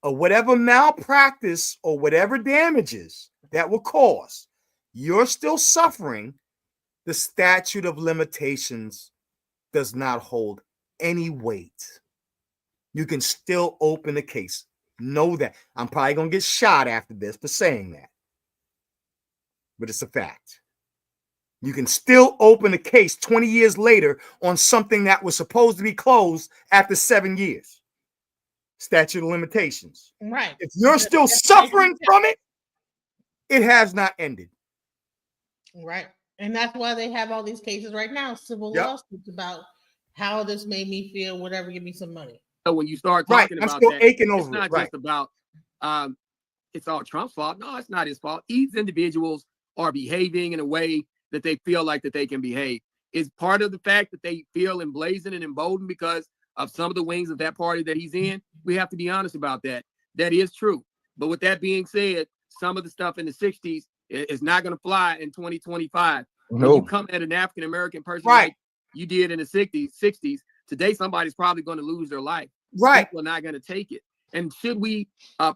S9: of whatever malpractice or whatever damages that were caused, you're still suffering, the statute of limitations does not hold any weight. You can still open the case. Know that. I'm probably going to get shot after this for saying that, but it's a fact. You can still open a case 20 years later on something that was supposed to be closed after 7 years. Statute of limitations.
S2: Right.
S9: If you're still suffering from it, it has not ended.
S2: Right. And that's why they have all these cases right now, civil lawsuits about how this made me feel, whatever, give me some money.
S8: So when you start talking
S9: I'm
S8: about
S9: still
S8: that,
S9: aching
S8: it's
S9: over
S8: not
S9: it. Right.
S8: just about it's all Trump's fault. No, it's not his fault. These individuals are behaving in a way that they feel like that they can behave. It's part of the fact that they feel emblazoned and emboldened because of some of the wings of that party that he's in. We have to be honest about that. That is true. But with that being said, some of the stuff in the 60s is not going to fly in 2025.
S7: No.
S8: When you come at an African American person like you did in the 60s, today somebody's probably going to lose their life.
S9: Right.
S8: People are not going to take it. And should we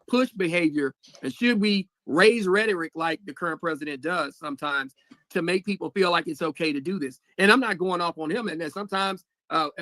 S8: push behavior, and should we raise rhetoric like the current president does sometimes to make people feel like it's okay to do this? And I'm not going off on him, and that sometimes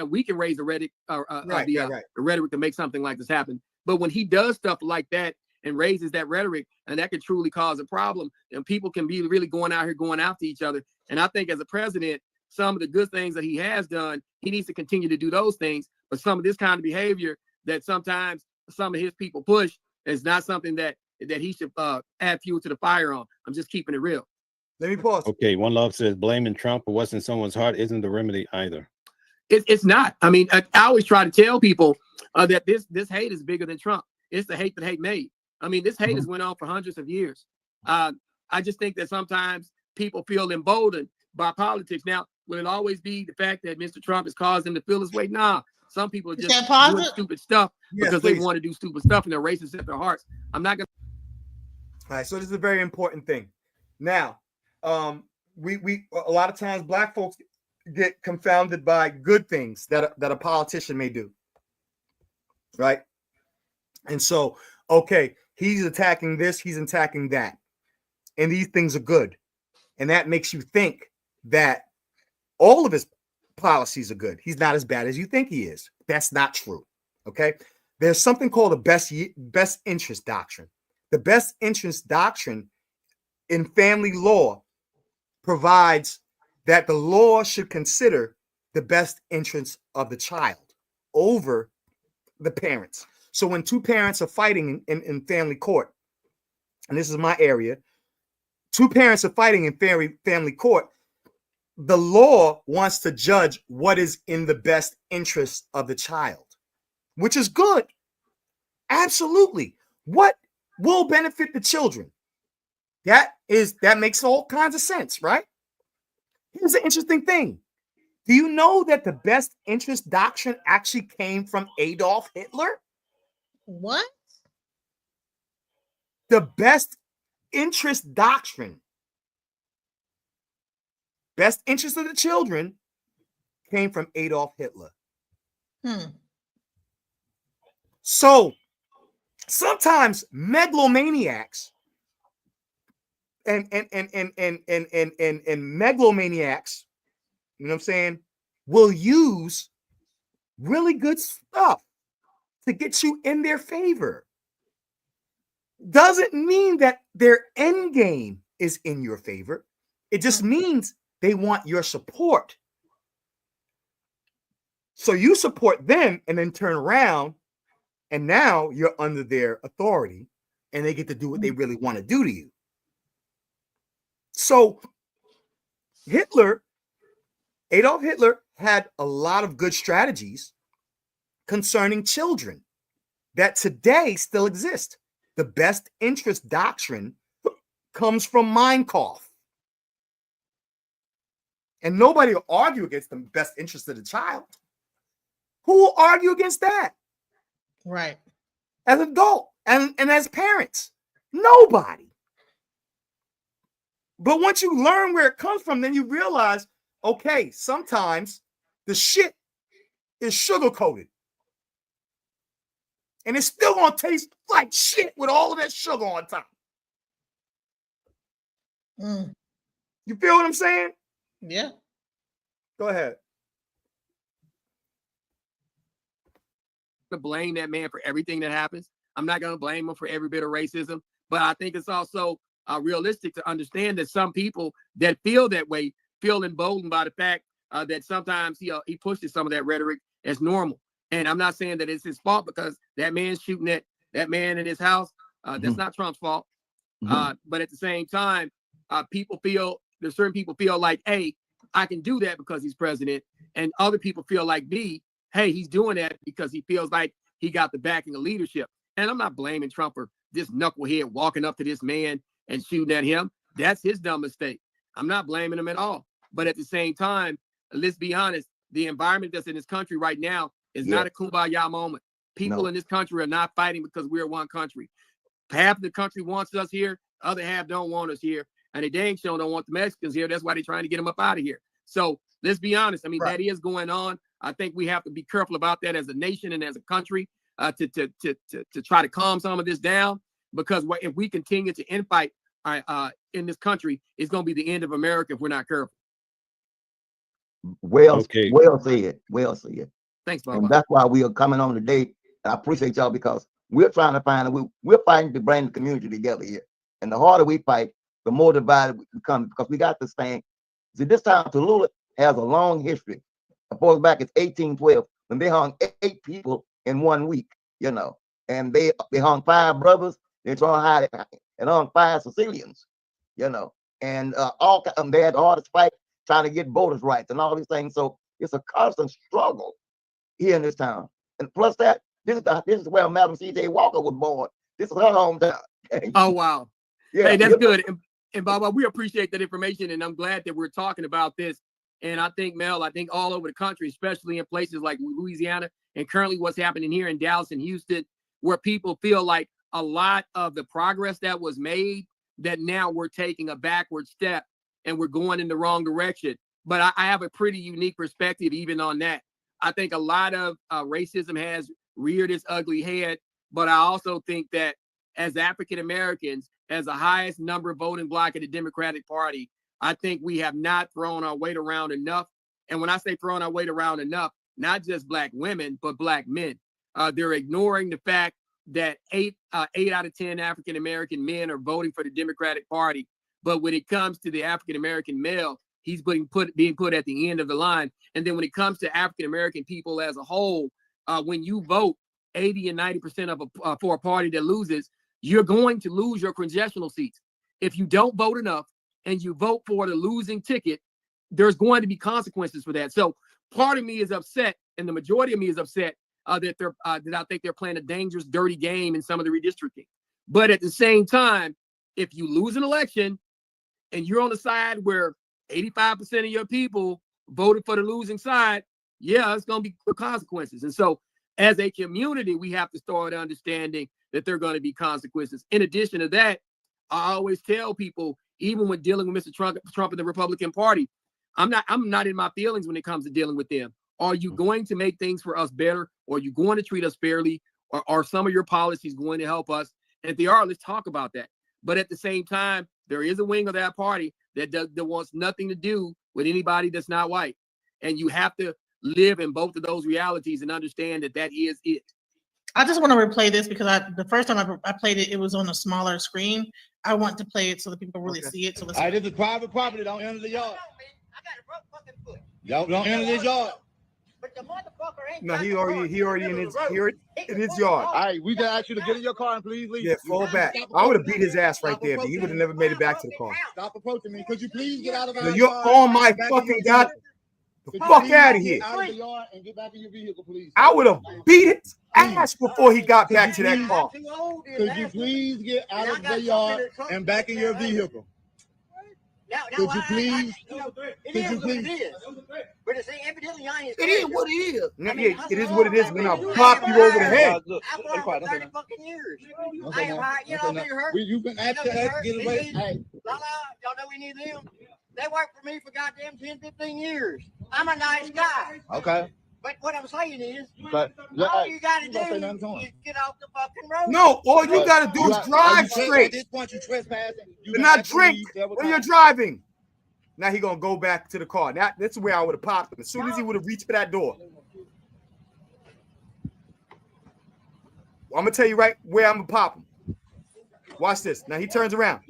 S8: we can raise the rhetoric, the rhetoric to make something like this happen. But when he does stuff like that and raises that rhetoric, and that can truly cause a problem, and people can be really going out here going after each other. And I think as a president, some of the good things that he has done, he needs to continue to do those things. But some of this kind of behavior that sometimes some of his people push is not something that he should add fuel to the fire on. I'm just keeping it real.
S9: Let me pause.
S10: Okay, One Love says blaming Trump for what's in someone's heart isn't the remedy either.
S8: It's not. I mean, I always try to tell people that this hate is bigger than Trump. It's the hate that hate made. I mean, this hate has went on for hundreds of years. I just think that sometimes people feel emboldened by politics. Now, will it always be the fact that Mr. Trump has caused them to feel this way? Nah. Some people are just doing stupid stuff because they want to do stupid stuff and they're racist at their hearts. I'm not gonna.
S9: All right, so this is a very important thing. Now, we a lot of times black folks get confounded by good things that a politician may do, right? And so, okay, he's attacking this, he's attacking that, and these things are good, and that makes you think that all of his policies are good. He's not as bad as you think he is. That's not true. Okay. There's something called the best interest doctrine. The best interest doctrine in family law provides that the law should consider the best interest of the child over the parents. So when two parents are fighting in family court, and this is my area, two parents are fighting in family court, the law wants to judge what is in the best interest of the child, which is good. Absolutely. What will benefit the children? That makes all kinds of sense, right? Here's the interesting thing. Do you know that the best interest doctrine actually came from Adolf Hitler?
S2: What?
S9: The best interest doctrine, best interest of the children, came from Adolf Hitler. So sometimes megalomaniacs and megalomaniacs, you know what I'm saying, will use really good stuff to get you in their favor. Doesn't mean that their end game is in your favor. It just means they want your support. So you support them and then turn around, and now you're under their authority and they get to do what they really want to do to you. So Adolf Hitler had a lot of good strategies concerning children that today still exist. The best interest doctrine comes from Mein Kampf. And nobody will argue against the best interest of the child. Who will argue against that?
S2: Right.
S9: As adult and as parents, nobody. But once you learn where it comes from, then you realize, okay, sometimes the shit is sugar-coated. And it's still gonna taste like shit with all of that sugar on top.
S2: Mm.
S9: You feel what I'm saying?
S2: Yeah.
S9: Go ahead.
S8: To blame that man for everything that happens. I'm not going to blame him for every bit of racism, but I think it's also realistic to understand that some people that feel that way feel emboldened by the fact that sometimes he pushes some of that rhetoric as normal. And I'm not saying that it's his fault, because that man's shooting at that man in his house. That's not Trump's fault. But at the same time, there's certain people feel like, hey, I can do that because he's president. And other people feel like me, hey, he's doing that because he feels like he got the backing of leadership. And I'm not blaming Trump for this knucklehead walking up to this man and shooting at him. That's his dumb mistake. I'm not blaming him at all. But at the same time, let's be honest, the environment that's in this country right now is not a kumbaya moment. People in this country are not fighting because we're one country. Half of the country wants us here, other half don't want us here. And they dang sure don't want the Mexicans here. That's why they're trying to get them up out of here. So let's be honest. I mean, that is going on. I think we have to be careful about that as a nation and as a country to try to calm some of this down, because if we continue to infight in this country, it's going to be the end of America if we're not careful.
S7: Well said. Well said.
S8: Thanks, Bob.
S7: And that's why we are coming on today. I appreciate y'all, because we're trying to find, we're fighting to bring the community together here. And the harder we fight, the more divided we become, because we got this thing. See, this town, Tallulah, has a long history. It goes back in 1812, when they hung 8 people in 1 week, you know, and they hung 5 brothers, they hung 5 Sicilians, you know, and they had the hardest fight trying to get voters' rights and all these things. So it's a constant struggle here in this town. And plus that, this is where Madam C.J. Walker was born. This is her hometown.
S8: Oh, wow.
S7: Yeah,
S8: hey, that's good. And Baba, we appreciate that information, and I'm glad that we're talking about this. And I think, Mel, all over the country, especially in places like Louisiana, and currently what's happening here in Dallas and Houston, where people feel like a lot of the progress that was made, that now we're taking a backward step and we're going in the wrong direction. But I have a pretty unique perspective even on that. I think a lot of racism has reared its ugly head, but I also think that as African Americans, as the highest number voting bloc in the Democratic Party, I think we have not thrown our weight around enough. And when I say throwing our weight around enough, not just Black women, but Black men. They're ignoring the fact that 8 out of 10 African American men are voting for the Democratic Party. But when it comes to the African American male, he's being put at the end of the line. And then when it comes to African American people as a whole, when you vote 80 and 90% for a party that loses, you're going to lose your congressional seats. If you don't vote enough and you vote for the losing ticket, there's going to be consequences for that. So part of me is upset, and the majority of me is upset that I think they're playing a dangerous, dirty game in some of the redistricting. But at the same time, if you lose an election and you're on the side where 85% of your people voted for the losing side, yeah, it's going to be consequences. And so as a community, we have to start understanding that there are going to be consequences. In addition to that, I always tell people, even when dealing with Mr. Trump and the Republican Party, I'm not in my feelings when it comes to dealing with them. Are you going to make things for us better? Or are you going to treat us fairly? Or are some of your policies going to help us? And if they are, let's talk about that. But at the same time, there is a wing of that party that wants nothing to do with anybody that's not white. And you have to live in both of those realities and understand that that is it.
S2: I just want to replay this because the first time I played it, it was on a smaller screen. I want to play it so that people really see it. So let's.
S5: All right, this is private property. Don't enter the yard. Y'all don't enter this yard.
S6: But the motherfucker ain't.
S9: No, he already in his yard.
S5: All right, we just ask you to get in your car and please leave.
S9: Yeah, fall back. I would have beat his ass right there, but he would have never made it back to the car.
S5: Stop approaching me. Could you please get out of our
S9: You're
S5: yard?
S9: on my fucking god. The fuck out of here.
S5: Out of the yard and get back in your vehicle, please.
S9: I would have beat his ass before he got back to that car.
S5: Could you please get out of the yard and back in your vehicle? Could you please?
S6: It is what it is. But it's evidently I ain't.
S9: It is what it is. Yeah, it is what it is. When I pop you over the head.
S6: I've worked for 30 fucking years. I ain't hired, I've been hurt.
S5: You've been asking us to get away. Hey.
S6: Y'all know we need them. They worked for me for goddamn 10, 15 years. I'm a nice guy.
S5: Okay.
S6: But what I'm saying is,
S5: But
S6: all you gotta
S5: you gonna say
S6: do
S5: nothing to him.
S6: is get off the fucking road.
S9: No, all you gotta do is drive
S5: At
S9: straight.
S5: this point, you trespassing. You
S9: Do
S5: gonna
S9: not
S5: have to
S9: drink
S5: leave several
S9: when you're
S5: times.
S9: driving. Now he gonna go back to the car. That's where I would have popped him. As soon as he would have reached for that door. I'm gonna tell you right where I'm gonna pop him. Watch this. Now he turns around.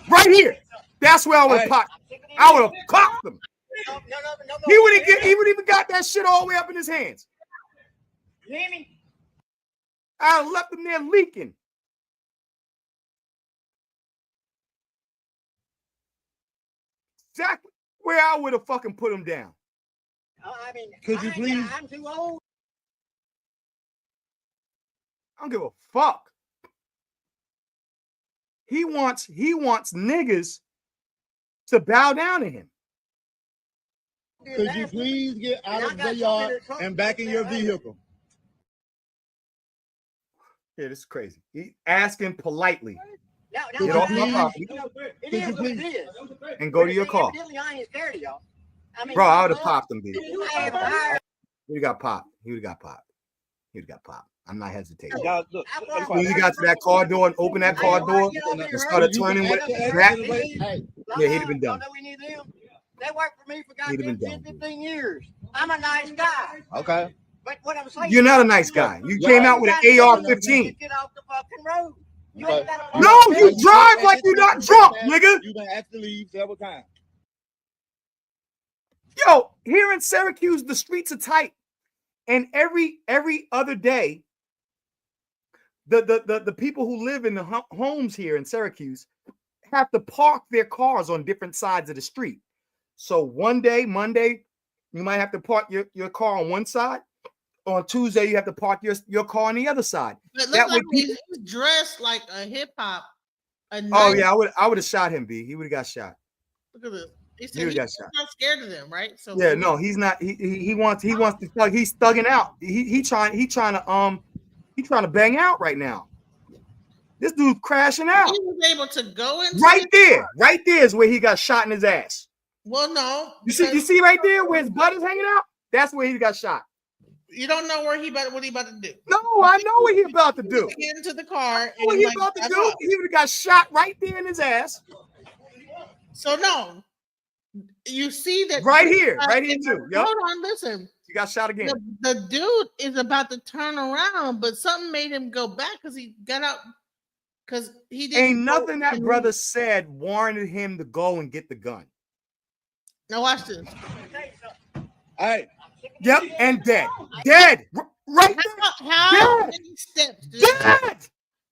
S9: Right here. That's where I would have popped. I would have popped him.
S6: No.
S9: He would even got that shit all the way up in his hands.
S6: You hear me?
S9: I left him there leaking. Exactly where I would have fucking put him down.
S6: I mean,
S5: Could you please?
S6: I'm too old.
S9: I don't give a fuck. He wants niggas to bow down to him.
S5: Could you please get out of the yard and back in your vehicle?
S9: Yeah, this is crazy. He asking politely.
S6: No,
S9: Get off my property
S6: it is what it is.
S9: and go to your car.
S6: Evidently, I ain't scared of y'all. I mean,
S9: Bro, I would have popped him, dude.
S6: I have hired.
S9: He would have got popped. He would have got popped. He would have got popped. I'm not hesitating.
S5: Y'all, look,
S9: As soon as he got to that car door and opened that car door and started turning with that, yeah, he'd have been done.
S6: Don't know we need them. They worked for me for
S9: He'd have
S6: goddamn
S9: been
S6: 10,
S9: done.
S6: 15 years. I'm a nice guy.
S5: Okay.
S6: But what I'm saying,
S9: You're not a nice guy. You came out with an AR-15.
S6: Get off the fucking road. You
S5: But-
S6: ain't got a
S9: No, you drive like you're not drunk, nigga.
S5: You've been asked to leave several times.
S9: Yo, here in Syracuse, the streets are tight, and every other day, the people who live in the homes here in Syracuse have to park their cars on different sides of the street. So one day, Monday, you might have to park your car on one side. On Tuesday, you have to park your car on the other side.
S2: But
S9: That
S2: look like
S9: way
S2: he's dressed like a hip hop.
S9: Oh yeah, I would have shot him, B. He would have got shot.
S2: Look at this. He
S9: He
S2: said
S9: would've
S2: he's
S9: got shot.
S2: not scared of them, right? So
S9: Yeah, no, he's not. He wants to thug. He's thugging out. He trying to bang out right now. This dude's crashing out.
S2: he was able to go into
S9: Right there. Right there is where he got shot in his ass.
S2: Well, no,
S9: You see right there where his butt is hanging out? That's where he got shot.
S2: you don't know what he about to do.
S9: No, I know what he's about to do.
S2: Get into the car.
S9: What
S2: and
S9: he
S2: like,
S9: about to
S2: drive
S9: do?
S2: off.
S9: He would have got shot right there in his ass.
S2: So no, you see that
S9: Right here too. Yep.
S2: Hold on, listen.
S9: He got shot again.
S2: The dude is about to turn around, but something made him go back because he got out. Because he didn't.
S9: Ain't nothing that brother said warranted him to go and get the gun.
S2: Now watch this.
S5: Hey,
S9: Yep, and dead. Dead. Right there.
S2: How
S9: Dead.
S2: many steps?
S9: Dead.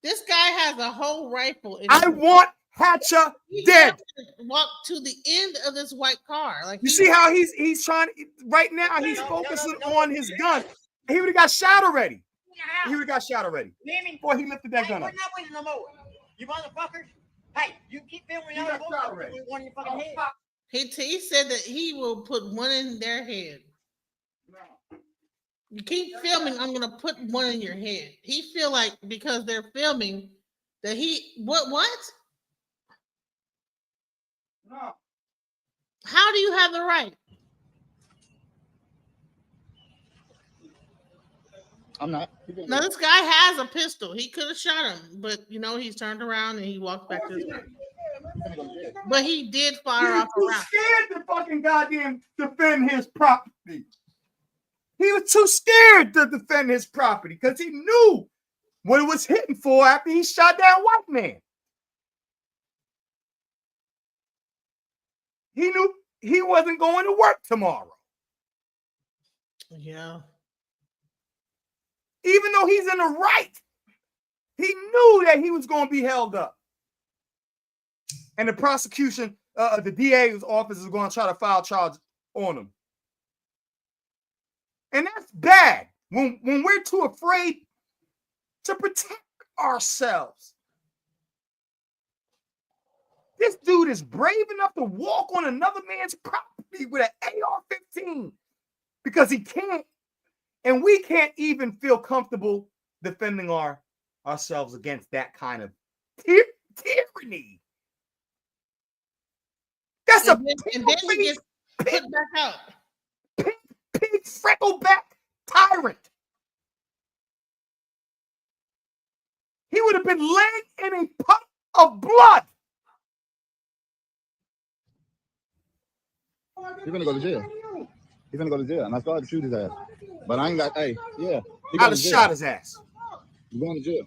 S2: This guy has a whole rifle. In
S9: I
S2: his-
S9: want Hatcher
S2: He
S9: dead.
S2: Walk to the end of this white car. Like
S9: You see how he's trying right now? He's focusing on his gun. He would have got shot already. He would have got shot already. Boy, he lifted that gun up.
S6: Putting up with it no more. You motherfuckers. Hey, you keep filming y'all. One in your fucking head.
S2: He said that he will put one in their head. You keep filming, I'm gonna put one in your head. He feel like because they're filming that he what?
S9: No.
S2: How do you have the right?
S5: I'm not.
S2: Now this guy has a pistol. He could have shot him, but he's turned around and he walked back to his car. But he did fire off a
S9: He was
S2: round.
S9: too scared to fucking goddamn defend his property. He was too scared to defend his property because he knew what it was hitting for after he shot that white man. He knew he wasn't going to work tomorrow.
S2: Yeah.
S9: Even though he's in the right, he knew that he was going to be held up. And the prosecution, the DA's office is going to try to file charges on him. And that's bad when we're too afraid to protect ourselves. This dude is brave enough to walk on another man's property with an AR-15 because he can't. And we can't even feel comfortable defending ourselves against that kind of tyranny. That's
S2: And then he gets put back out.
S9: pig freckle back tyrant. He would have been laying in a puddle of blood.
S5: He's gonna go to jail. He's gonna go to jail, and I started to shoot his ass. But I ain't got. Hey, yeah.
S9: I'd have shot his ass.
S5: He's going to jail.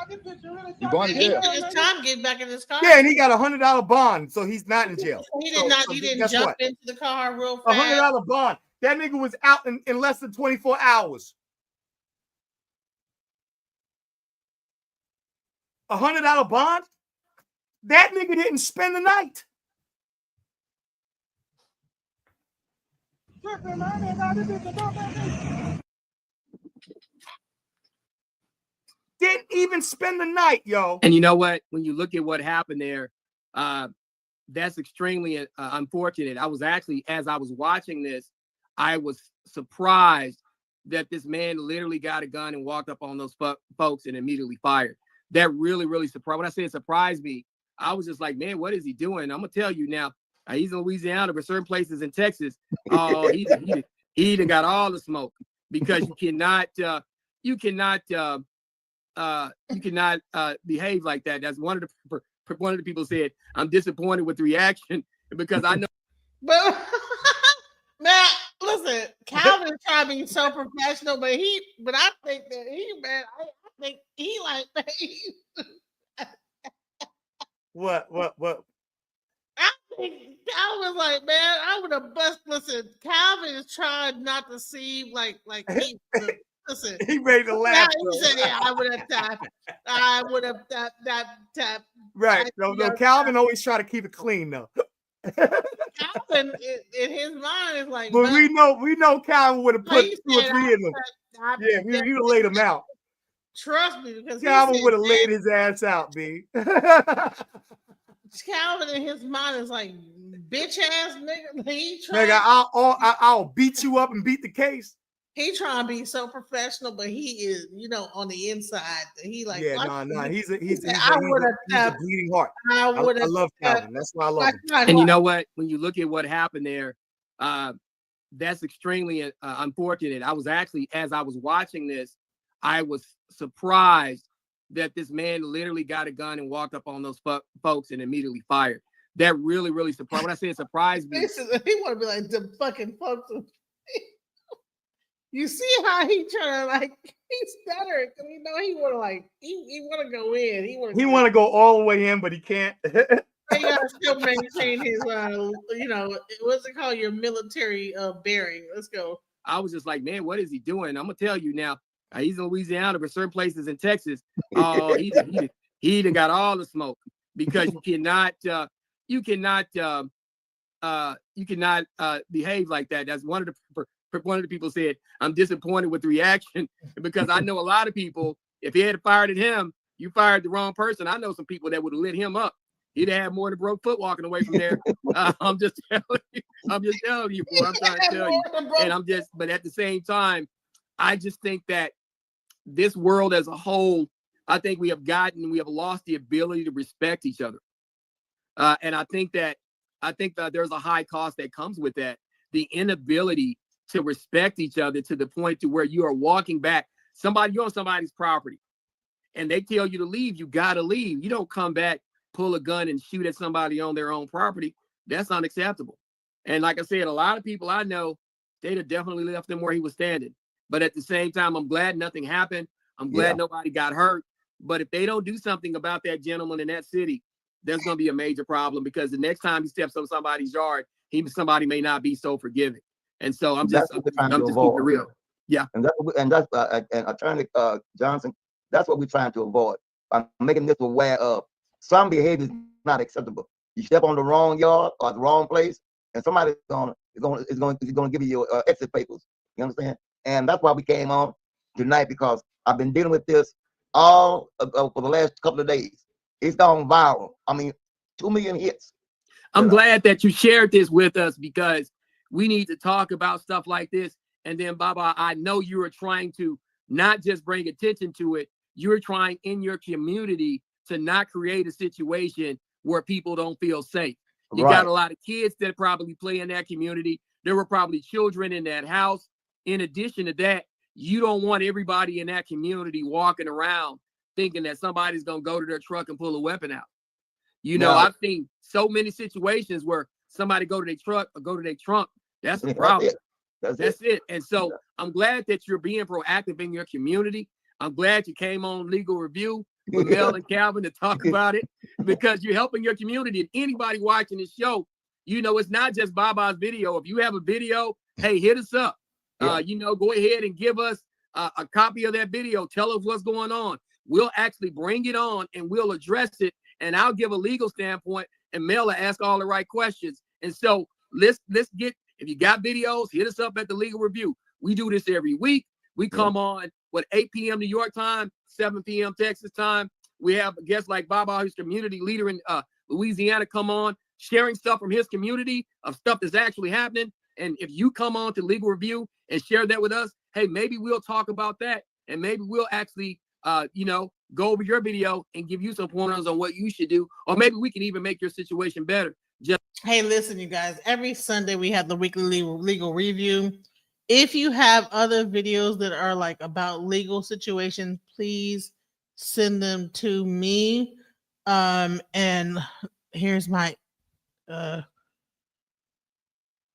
S5: He's going to
S2: He
S5: jail.
S2: took his time getting back in his car.
S9: Yeah, and he got $100 bond, so he's not in jail.
S2: He did not. He didn't jump into the car real fast.
S9: $100 bond. That nigga was out in less than 24 hours. $100 bond? That nigga didn't spend the night. Didn't even spend the night, yo.
S8: And you know what? When you look at what happened there, that's extremely unfortunate. I was actually, as I was watching this, I was surprised that this man literally got a gun and walked up on those folks and immediately fired. That really, really surprised. When I say it surprised me, I was just like, man, what is he doing? I'm gonna tell you now. He's in Louisiana, but certain places in Texas, oh, he done got all the smoke, because you cannot behave like that. That's one of the people said, I'm disappointed with the reaction because I know.
S2: But man, listen, Calvin is trying to be so professional, but I think that I think he like
S9: What?
S2: I think I was like, man, I would have bust. Listen, Calvin is trying not to seem like he. Listen,
S9: he ready to laugh.
S2: He said, yeah, I would have tapped. I would have tapped.
S9: Right. No, Calvin always try to keep it clean though.
S2: Calvin in his mind is like,
S9: but we know Calvin would have put 2 or 3 in them. Yeah, we would have laid him out.
S2: Trust me, because
S9: Calvin would have laid his ass out, B.
S2: Calvin in his mind is like, bitch ass nigga.
S9: Nigga, I'll beat you up and beat the case.
S2: He trying to be so professional, but he is, on the inside. He like,
S9: yeah, no, he's a bleeding heart.
S2: I
S9: love Calvin. That's why I love him.
S8: And you know what? When you look at what happened there, that's extremely unfortunate. I was actually, as I was watching this, I was surprised that this man literally got a gun and walked up on those folks and immediately fired. That really, really surprised. When I say it surprised me,
S2: he want to be like the fucking folks. You see how he trying to he's stuttering because he want to he want to go in. He
S9: want to go all the way in, but he can't.
S2: He gotta still maintain his what's it called, your military bearing. Let's go.
S8: I was just like, man, what is he doing? I'm gonna tell you now. He's in Louisiana, but certain places in Texas, oh, he done got all the smoke, because you cannot behave like that. That's one of the people said, I'm disappointed with the reaction, because I know a lot of people, if he had fired at him, you fired the wrong person. I know some people that would have lit him up. He'd have more than a broke foot walking away from there. I'm just telling you, boy. I'm trying to tell you. And but at the same time, I just think that this world as a whole, I think we have lost the ability to respect each other. And I think that there's a high cost that comes with that. The inability to respect each other to the point to where you are walking back. You're on somebody's property and they tell you to leave, you got to leave. You don't come back, pull a gun and shoot at somebody on their own property. That's unacceptable. And like I said, a lot of people I know, they'd have definitely left him where he was standing. But at the same time, I'm glad nothing happened. I'm glad nobody got hurt. But if they don't do something about that gentleman in that city, there's going to be a major problem, because the next time he steps on somebody's yard, somebody may not be so forgiving. And so I'm just keeping it real. Yeah.
S7: And that's Attorney Johnson, that's what we're trying to avoid. I'm making this aware of some behavior is not acceptable. You step on the wrong yard or the wrong place, and somebody's going to give you your exit papers. You understand? And that's why we came on tonight, because I've been dealing with this all for the last couple of days. It's gone viral. I mean, 2 million hits.
S8: I'm glad that you shared this with us, because we need to talk about stuff like this. And then, Baba, I know you are trying to not just bring attention to it. You're trying in your community to not create a situation where people don't feel safe. You got a lot of kids that probably play in that community. There were probably children in that house. In addition to that, you don't want everybody in that community walking around thinking that somebody's going to go to their truck and pull a weapon out. You know, I've seen so many situations where somebody go to their truck or go to their trunk. That's the problem. That's it. And so I'm glad that you're being proactive in your community. I'm glad you came on Legal Review with Mel and Calvin to talk about it, because you're helping your community. And anybody watching this show, you know, it's not just Baba's video. If you have a video, hey, hit us up. You know, go ahead and give us a copy of that video. Tell us what's going on. We'll actually bring it on and we'll address it. And I'll give a legal standpoint, and Mel will ask all the right questions. And so let's get, if you got videos, hit us up at the Legal Review. We do this every week. We come on, 8 p.m. New York time, 7 p.m. Texas time. We have guests like Baba, who's community leader in Louisiana, come on, sharing stuff from his community of stuff that's actually happening. And if you come on to Legal Review and share that with us, hey, maybe we'll talk about that. And maybe we'll actually, you know, go over your video and give you some pointers on what you should do. Or maybe we can even make your situation better.
S2: Hey, listen, you guys, every Sunday we have the weekly legal review. If you have other videos that are like about legal situations, please send them to me. And here's my oh,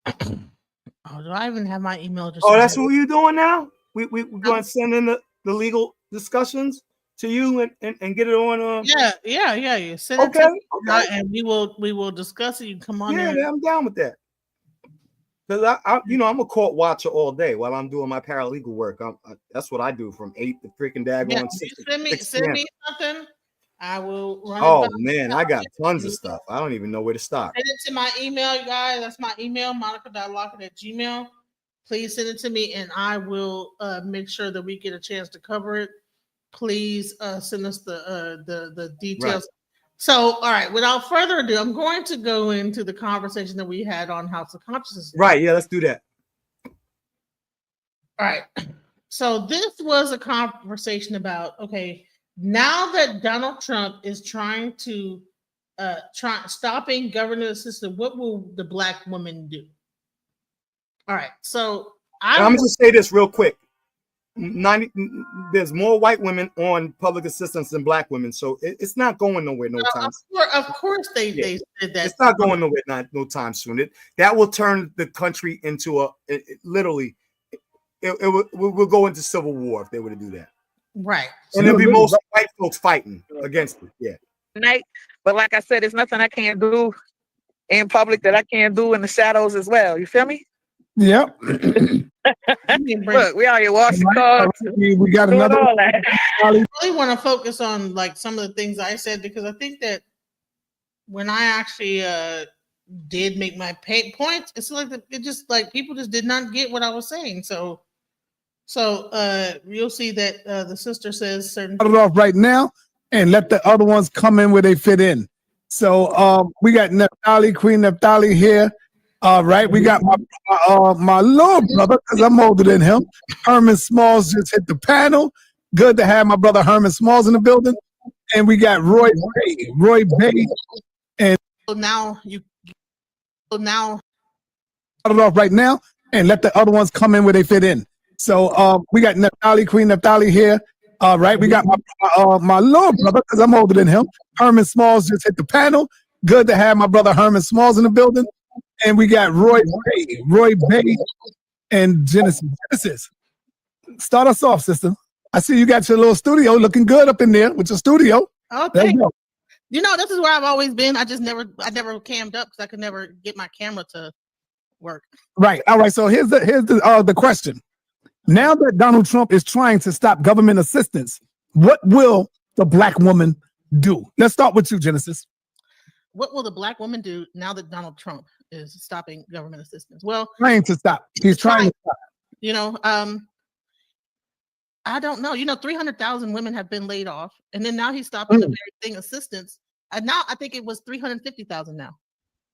S2: do I even have my email?
S9: Oh, that's what you're doing now? We're going to send in the legal discussions to you and get it on.
S2: Yeah. Send it to me, and we will discuss it. You can come on.
S9: Yeah, I'm down with that. Because I'm a court watcher all day while I'm doing my paralegal work. That's what I do from 8 to freaking daggone 6.
S2: Send me something. I will run.
S9: Oh man, I got tons of stuff. I don't even know where to start.
S2: Send it to my email, you guys. That's my email, monica.lockett@gmail.com. Please send it to me, and I will make sure that we get a chance to cover it. Please send us the details. Right. So, all right, without further ado, I'm going to go into the conversation that we had on House of Consciousness.
S9: Right, yeah, let's do that.
S2: All right. So this was a conversation about, okay, now that Donald Trump is trying to stopping government assistance, what will the Black woman do? All right, so
S9: I'm gonna just say this real quick. There's more white women on public assistance than Black women, so it's not going nowhere no time.
S2: Of course they said that.
S9: It's not going nowhere no time soon. That will turn the country into literally. It will go into civil war if they were to do that.
S2: Right.
S9: And there'll be most white folks fighting against it. Yeah.
S11: But like I said, there's nothing I can't do in public that I can't do in the shadows as well. You feel me?
S12: Yep.
S11: Look, we out here washing cars.
S12: We got another.
S2: I really want to focus on like some of the things I said, because I think that when I actually did make my points, it's like it just like people just did not get what I was saying. So you'll see that the sister says certain.
S12: Cut it off right now and let the other ones come in where they fit in. So we got Neftali, Queen Neftali here. All right, we got my little brother, because I'm older than him. Herman Smalls just hit the panel. Good to have my brother Herman Smalls in the building. And we got Roy Bay. And
S2: so now
S12: cut it off right now and let the other ones come in where they fit in. So we got Neftali, Queen Neftali here. All right, we got my little brother, because I'm older than him. Herman Smalls just hit the panel. Good to have my brother Herman Smalls in the building. And we got Roy Bay, and Genesis. Start us off, sister. I see you got your little studio looking good up in there with your studio.
S2: Okay. You know, this is where I've always been. I never cammed up because I could never get my camera to work.
S12: Right. All right. So here's the question. Now that Donald Trump is trying to stop government assistance, what will the Black woman do? Let's start with you, Genesis.
S2: What will the Black woman do now that Donald Trump is stopping government assistance? Well,
S12: trying to stop. He's trying to stop.
S2: You know, I don't know. You know, 300,000 women have been laid off, and then now he's stopping the very thing, assistance. And now I think it was 350,000 now.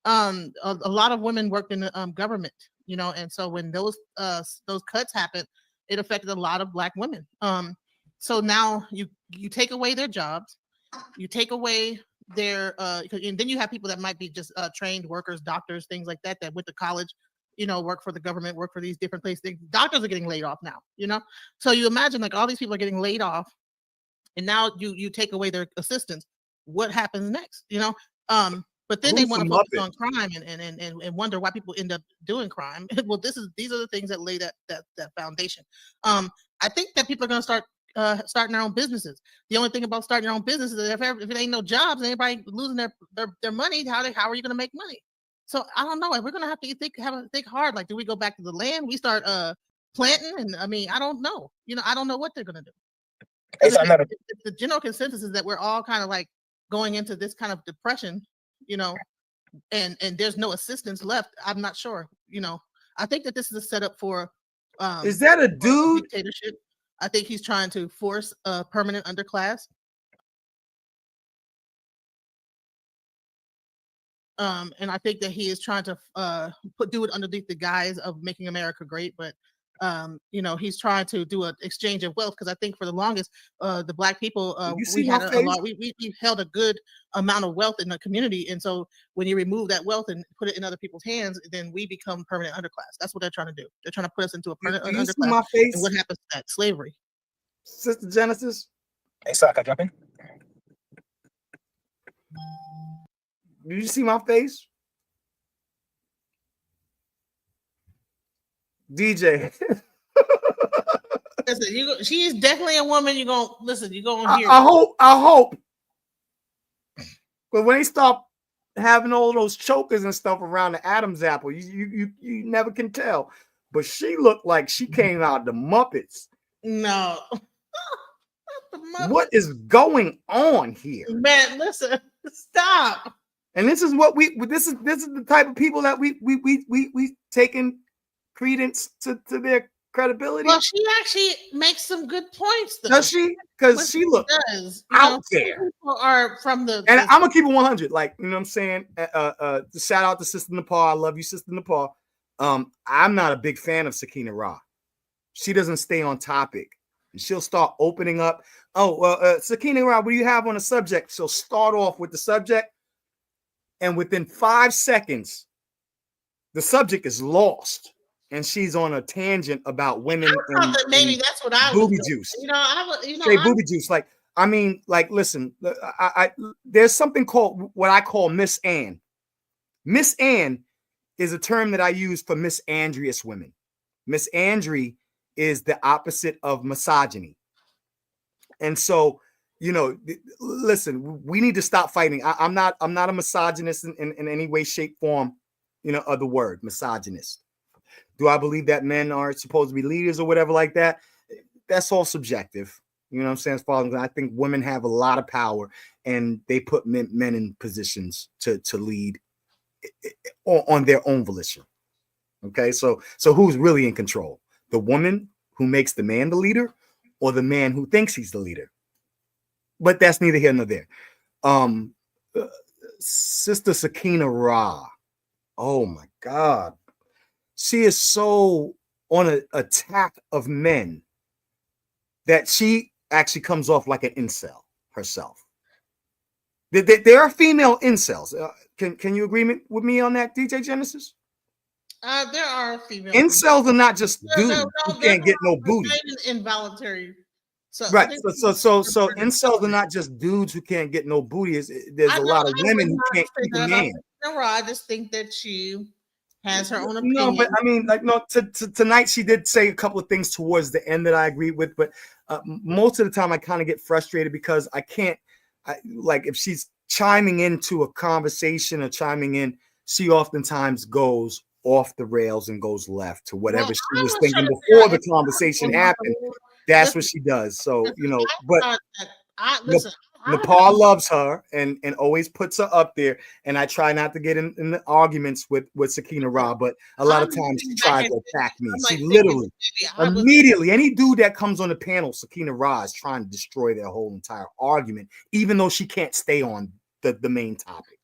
S2: A lot of women worked in the government, you know, and so when those cuts happened, it affected a lot of Black women. So now you take away their jobs, you take away their and then you have people that might be just trained workers, doctors, things like that went to college, work for the government, work for these different places. Doctors are getting laid off now, So you imagine like all these people are getting laid off, and now you take away their assistance. What happens next? But then they
S9: Who's
S2: want
S9: the
S2: to focus
S9: Muppet?
S2: on crime and wonder why people end up doing crime. Well, these are the things that lay that foundation. I think that people are going to start starting their own businesses. The only thing about starting your own business is that if it ain't no jobs, and everybody losing their money, how are you going to make money? So I don't know. We're going to have to think hard. Like, do we go back to the land? We start planting, and I don't know. I don't know what they're going to do. The general consensus is that we're all kind of like going into this kind of depression, and there's no assistance left. I'm not sure. I think that this is a setup for
S9: is that a dude?
S2: Dictatorship. I think he's trying to force a permanent underclass. And I think that he is trying to do it underneath the guise of making America great, but he's trying to do an exchange of wealth, because I think for the longest, the Black people we had a lot. We held a good amount of wealth in the community, and so when you remove that wealth and put it in other people's hands, then we become permanent underclass. That's what they're trying to do. They're trying to put us into a permanent
S9: Do you see
S2: underclass.
S9: my face?
S2: And what happens to that? Slavery.
S9: Sister Genesis?
S13: Hey, so I can jump in?
S9: Do you see my face? DJ.
S2: Listen, she is definitely a woman. You're gonna listen. You're gonna hear.
S9: I hope. But when they stop having all those chokers and stuff around the Adam's apple, you never can tell. But she looked like she came out of the Muppets.
S2: No.
S9: What is going on here?
S2: Man, listen, stop.
S9: And this is what this is the type of people that we taking credence to their credibility.
S2: Well, she actually makes some good points, though.
S9: Does she? Because she looks out there.
S2: People are from the
S9: and I'm gonna keep it 100. Like, you know what I'm saying? Shout out to Sister Nepal. I love you, Sister Nepal. I'm not a big fan of Sakina Ra. She doesn't stay on topic. And she'll start opening up. Oh, well, Sakina Ra, what do you have on the subject? She'll start off with the subject, and within 5 seconds, the subject is lost. And she's on a tangent about women. And
S2: maybe that's what I was
S9: booby
S2: doing.
S9: juice.
S2: Say
S9: booby juice. Like, I mean, like, listen, I there's something called what I call Miss Ann. Miss Ann is a term that I use for misandrous women. Misandry is the opposite of misogyny. And so, listen, we need to stop fighting. I'm not a misogynist in any way, shape, form, of the word misogynist. Do I believe that men are supposed to be leaders or whatever like that? That's all subjective. You know what I'm saying? As far as I think women have a lot of power, and they put men in positions to lead on their own volition. Okay, so who's really in control? The woman who makes the man the leader, or the man who thinks he's the leader? But that's neither here nor there. Sister Sakina Ra. Oh my God. She is so on an attack of men that she actually comes off like an incel herself. There are female incels. Can you agree with me on that, DJ Genesis?
S2: There are female
S9: incels are not just dudes who can't get no booty.
S2: Involuntary. So
S9: right. So incels are not just dudes who can't get no booty. There's a lot of women who can't keep a man.
S2: I just think that she has her own opinion.
S9: No, but I mean, like, no. Tonight she did say a couple of things towards the end that I agree with, but most of the time I kind of get frustrated because I can't. Like, if she's chiming into a conversation or chiming in, she oftentimes goes off the rails and goes left to whatever she was thinking before the conversation happened. That's what she does. So, but Nepal loves her and always puts her up there. And I try not to get in the arguments with Sakina Ra, but a lot of times she tries to attack me. She literally, immediately, any dude that comes on the panel, Sakina Ra is trying to destroy their whole entire argument, even though she can't stay on the main topic.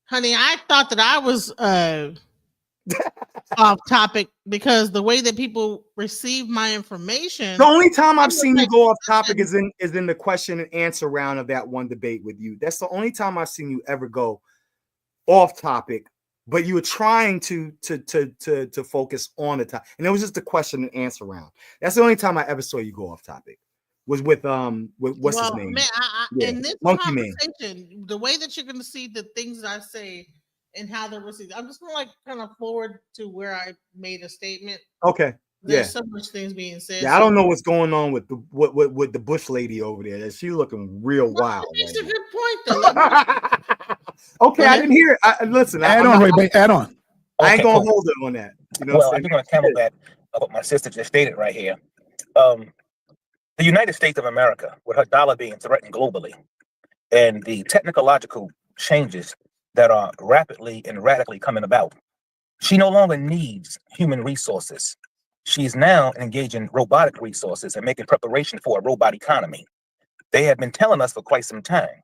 S2: Honey, I thought that I was off topic because the way that people receive my information.
S9: The only time I've seen you go off topic is in the question and answer round of that one debate with you. That's the only time I've seen you ever go off topic but you were trying to focus on the topic, and it was just a question and answer round. That's the only time I ever saw you go off topic. Was with what's his name?
S2: Man,
S9: Yeah,
S2: in this
S9: Monkey Man.
S2: conversation, the way that you're going to see the things that I say and how they're received, I'm just going to like kind of forward to where I made a statement.
S9: Okay.
S2: There's so much things being said.
S9: Yeah, I don't know what's going on with the with the Bush lady over there. She's looking real wild.
S2: That's a good point, though.
S9: Okay, I didn't hear it. Listen,
S12: add on, Ray, add on.
S9: I ain't gonna hold it on that. You know,
S13: well, I'm going to camelback what my sister just stated right here. The United States of America, with her dollar being threatened globally, and the technological changes that are rapidly and radically coming about, she no longer needs human resources. She's now engaging robotic resources and making preparation for a robot economy. They have been telling us for quite some time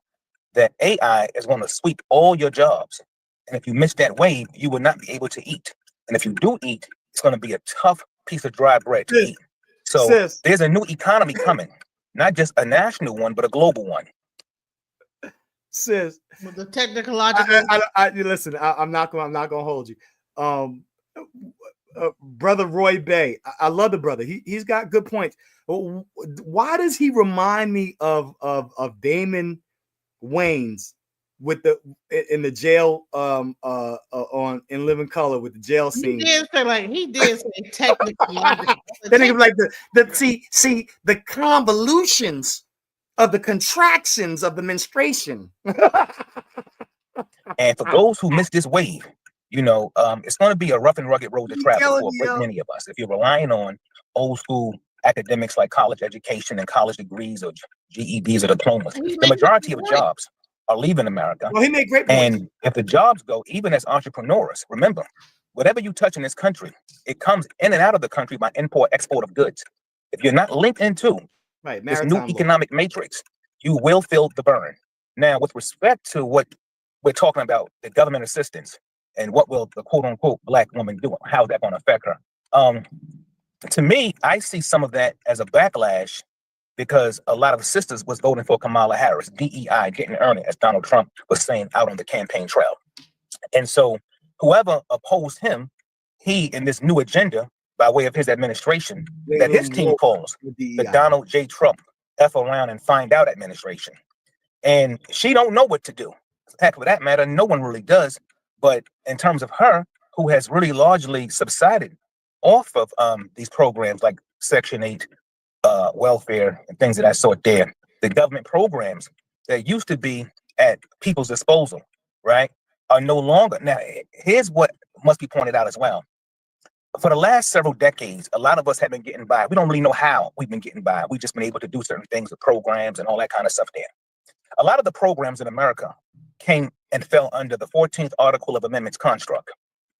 S13: that AI is going to sweep all your jobs. And if you miss that wave, you will not be able to eat. And if you do eat, it's going to be a tough piece of dry bread to eat. So there's a new economy coming, not just a national one, but a global one.
S9: Sis,
S2: with the technological.
S9: Listen, I'm not gonna hold you. Brother Roy Bay, I love the brother. He's got good points. Why does he remind me of Damon Wayans with in the jail on In Living Color with the jail scene?
S2: He did say technically.
S9: Then he was like see the convolutions of the contractions of the menstruation.
S13: And for those who missed this wave, it's going to be a rough and rugged road to travel for a great many of us. If you're relying on old school academics like college education and college degrees or GEDs or diplomas, the majority of jobs are leaving America.
S9: Well, he made great points.
S13: And if the jobs go, even as entrepreneurs, remember, whatever you touch in this country, it comes in and out of the country by import, export of goods. If you're not linked into this new economic matrix, you will feel the burn. Now, with respect to what we're talking about, the government assistance and what will the quote unquote Black woman do, how's that going to affect her? To me, I see some of that as a backlash because a lot of sisters was voting for Kamala Harris, DEI, getting earning, as Donald Trump was saying out on the campaign trail. And so whoever opposed him, he in this new agenda by way of his administration, that his team calls the Donald J. Trump F around and find out administration. And she don't know what to do. Heck, for that matter, no one really does. But in terms of her, who has really largely subsided off of these programs like Section 8, welfare and things of that sort there, the government programs that used to be at people's disposal, right, are no longer. Now, here's what must be pointed out as well. For the last several decades, a lot of us have been getting by. We don't really know how we've been getting by. We've just been able to do certain things with programs and all that kind of stuff there. A lot of the programs in America came and fell under the 14th Article of Amendments construct.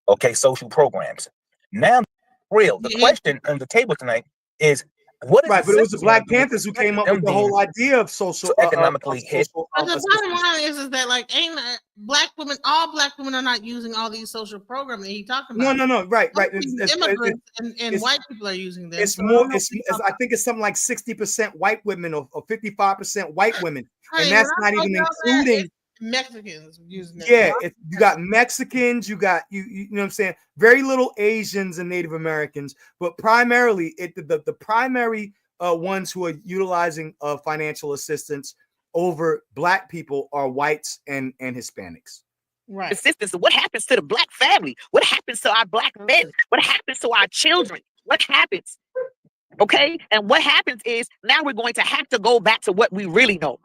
S13: Okay, social programs. Now, the question on the table tonight is, what is
S9: right? But it was the Black Panthers who came up with the whole idea of social
S13: economically hit.
S2: The bottom line is that like ain't Black women, all Black women are not using all these social programs that he talking about.
S9: No, right.
S2: Immigrants and white people are using them.
S9: It's more. I think it's something like 60% white women or 55% white women, and that's not even including
S2: Mexicans using them.
S9: Yeah, you got Mexicans, you got you know what I'm saying, very little Asians and Native Americans, but primarily the primary ones who are utilizing financial assistance over Black people are whites and Hispanics.
S11: Right. Assistance. What happens to the Black family? What happens to our Black men? What happens to our children? What happens? Okay, and what happens is now we're going to have to go back to what we really know.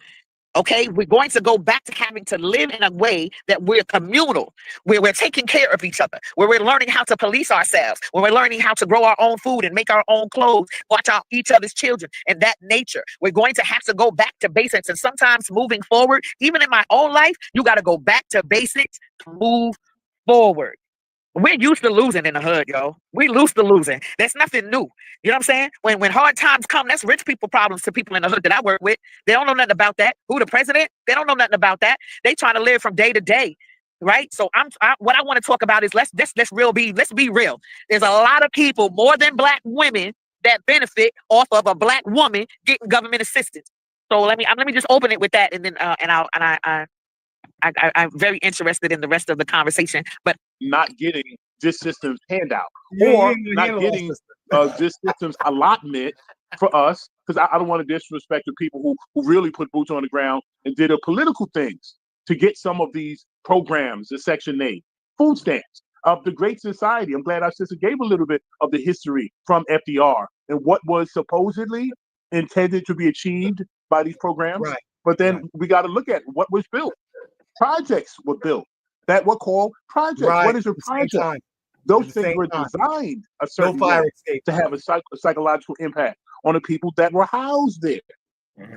S11: Okay, we're going to go back to having to live in a way that we're communal, where we're taking care of each other, where we're learning how to police ourselves, where we're learning how to grow our own food and make our own clothes, watch out each other's children, and that nature. We're going to have to go back to basics. And sometimes moving forward, even in my own life, you got to go back to basics to move forward. We're used to losing in the hood, yo. We used to losing. That's nothing new. You know what I'm saying? When hard times come, that's rich people problems to people in the hood that I work with. They don't know nothing about that. Who, the president? They don't know nothing about that. They trying to live from day to day, right? So what I want to talk about is let's be real. There's a lot of people, more than Black women, that benefit off of a Black woman getting government assistance. So let me just open it with that, and then I'm very interested in the rest of the conversation, but
S14: not getting this system's handout or not getting this system's allotment for us, because I don't want to disrespect the people who really put boots on the ground and did the political things to get some of these programs, the Section 8, food stamps, of the Great Society. I'm glad our sister gave a little bit of the history from FDR and what was supposedly intended to be achieved by these programs.
S9: Right.
S14: But then we got to look at what was built. Projects were built that were called projects.
S9: Right.
S14: What is a project? Those things were designed a certain way to have a psychological impact on the people that were housed there.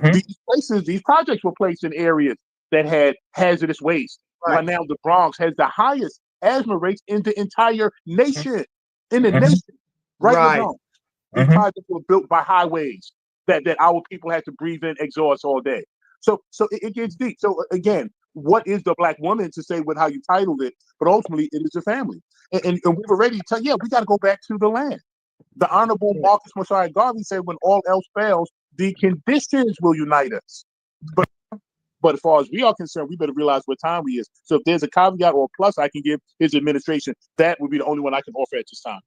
S14: These places, these projects were placed in areas that had hazardous waste. Right now, the Bronx has the highest asthma rates in the entire nation. In the nation, right now, these projects were built by highways that our people had to breathe in exhaust all day. So it gets deep. So again, what is the Black woman to say with how you titled it? But ultimately, it is a family. And we've already we got to go back to the land. The Honorable Marcus Mosiah Garvey said, when all else fails, the conditions will unite us. But as far as we are concerned, we better realize what time we is. So if there's a caveat or a plus I can give his administration, that would be the only one I can offer at this time.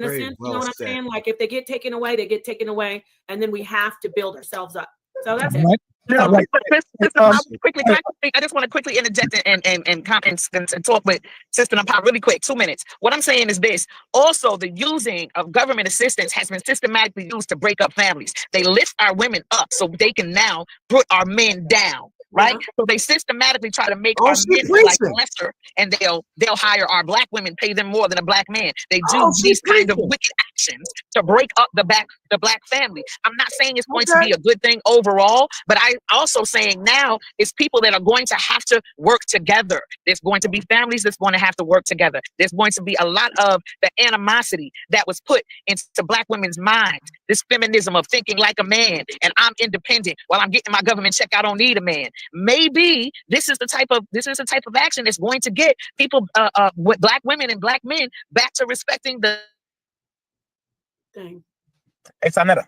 S15: In a sense, you know what I'm saying? Like, if they get taken away, they get taken away, and then we have to build ourselves up. So that's it.
S11: Quickly, I just want to quickly interject and comment and talk with Sister Napai really quick, 2 minutes. What I'm saying is this. Also, the using of government assistance has been systematically used to break up families. They lift our women up so they can now put our men down. Right, so they systematically try to make our men like lesser, and they'll hire our Black women, pay them more than a Black man. They do these kind of wicked actions to break up the Black family. I'm not saying it's going to be a good thing overall, but I also saying now it's people that are going to have to work together. There's going to be families that's going to have to work together. There's going to be a lot of the animosity that was put into Black women's minds. This feminism of thinking like a man and I'm independent while I'm getting my government check. I don't need a man. Maybe this is the type of action that's going to get people, with Black women and Black men, back to respecting the
S15: thing.
S13: Hey, Sanetta.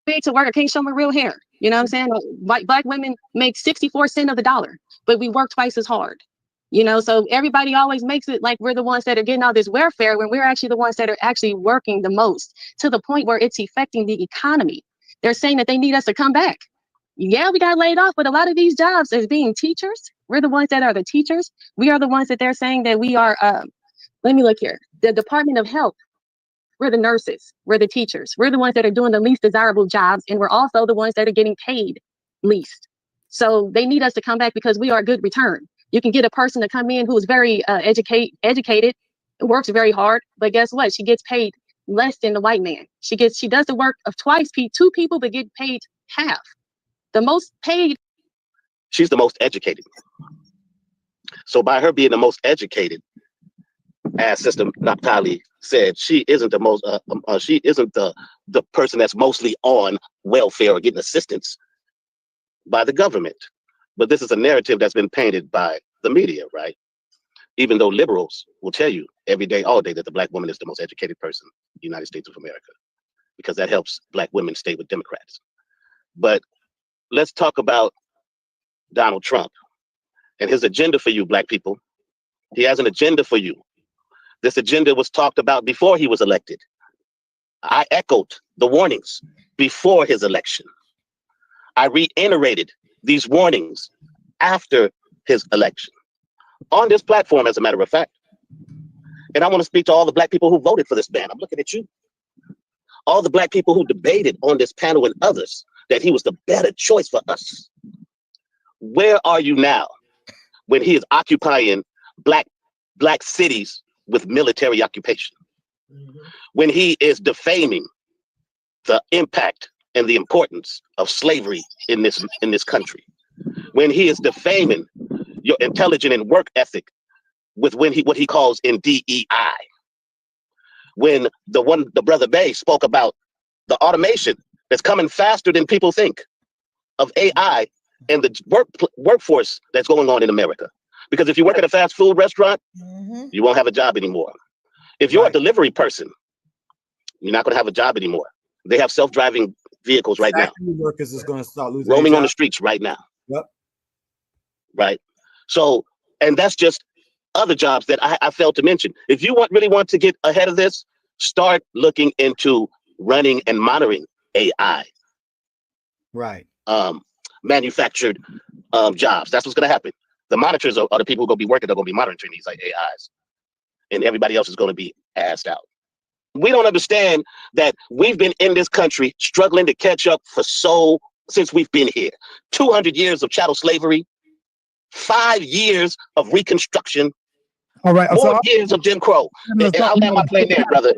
S16: Big to work, I can't show my real hair. You know what I'm saying? Black women make 64 cents of the dollar, but we work twice as hard. You know, so everybody always makes it like we're the ones that are getting all this welfare when we're actually the ones that are actually working the most, to the point where it's affecting the economy. They're saying that they need us to come back. Yeah, we got laid off, but a lot of these jobs as being teachers, we're the ones that are the teachers. We are the ones that they're saying that we are, let me look here, the Department of Health. We're the nurses, we're the teachers. We're the ones that are doing the least desirable jobs, and we're also the ones that are getting paid least. So they need us to come back because we are a good return. You can get a person to come in who is very educated, works very hard, but guess what? She gets paid less than the white man. She does the work of two people, but get paid half. The most paid.
S17: She's the most educated. So by her being the most educated, as Sister Naphtali said, she isn't the most. She isn't the person that's mostly on welfare or getting assistance by the government. But this is a narrative that's been painted by the media, right? Even though liberals will tell you every day, all day, that the Black woman is the most educated person in the United States of America, because that helps Black women stay with Democrats. But let's talk about Donald Trump and his agenda for you, Black people. He has an agenda for you. This agenda was talked about before he was elected. I echoed the warnings before his election. I reiterated these warnings after his election on this platform, as a matter of fact. And I want to speak to all the Black people who voted for this man. I'm looking at you. All the Black people who debated on this panel and others that he was the better choice for us. Where are you now when he is occupying black cities with military occupation? When he is defaming the impact and the importance of slavery in this country? When he is defaming your intelligence and work ethic with what he calls in DEI? When the brother Bay spoke about the automation that's coming faster than people think of AI and the workforce that's going on in America. Because if you work at a fast food restaurant, you won't have a job anymore. If you're a delivery person, you're not going to have a job anymore. They have self-driving vehicles right now.
S9: Workers is going to start losing
S17: roaming on the streets right now.
S9: Yep.
S17: right? So, and that's just other jobs that I failed to mention. If you really want to get ahead of this, start looking into running and monitoring AI.
S3: Right.
S17: Manufactured jobs. That's what's going to happen. The monitors are the people who are going to be working. They're going to be monitoring these like AIs, and everybody else is going to be assed out. We don't understand that we've been in this country struggling to catch up since we've been here. 200 years of chattel slavery, 5 years of Reconstruction,
S12: all right,
S17: 4 years of Jim Crow. And I'll land my plane there, brother.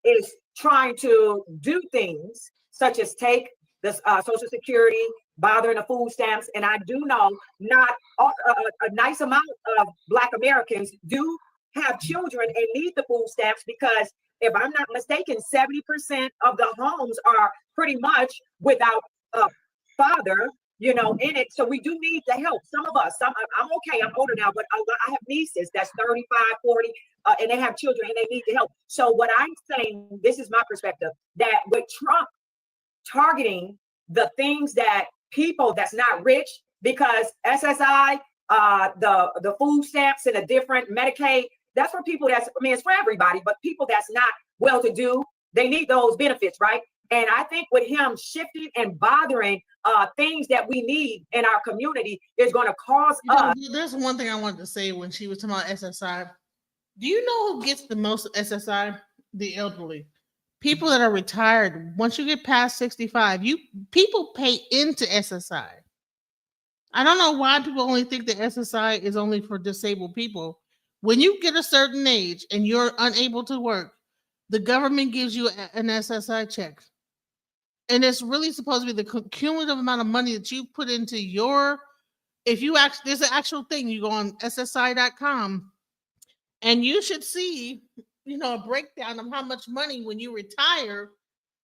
S15: Is trying to do things such as take the Social Security, bothering the food stamps, and I do know not a nice amount of Black Americans do have children and need the food stamps because, if I'm not mistaken, 70% of the homes are pretty much without a father, you know, in it. So we do need the help. Some of us, I'm okay, I'm older now, but I have nieces that's 35, 40, and they have children and they need the help. So what I'm saying, this is my perspective, that with Trump targeting the things that people that's not rich, because SSI, the food stamps and the different Medicaid, that's for people it's for everybody, but people that's not well-to-do, they need those benefits, right? And I think with him shifting and bothering things that we need in our community is going to cause us.
S2: There's one thing I wanted to say when she was talking about SSI. Do you know who gets the most SSI? The elderly. People that are retired. Once you get past 65, people pay into SSI. I don't know why people only think that SSI is only for disabled people. When you get a certain age and you're unable to work, the government gives you an SSI check. And it's really supposed to be the cumulative amount of money that you put into there's an actual thing. You go on SSI.com and you should see, a breakdown of how much money when you retire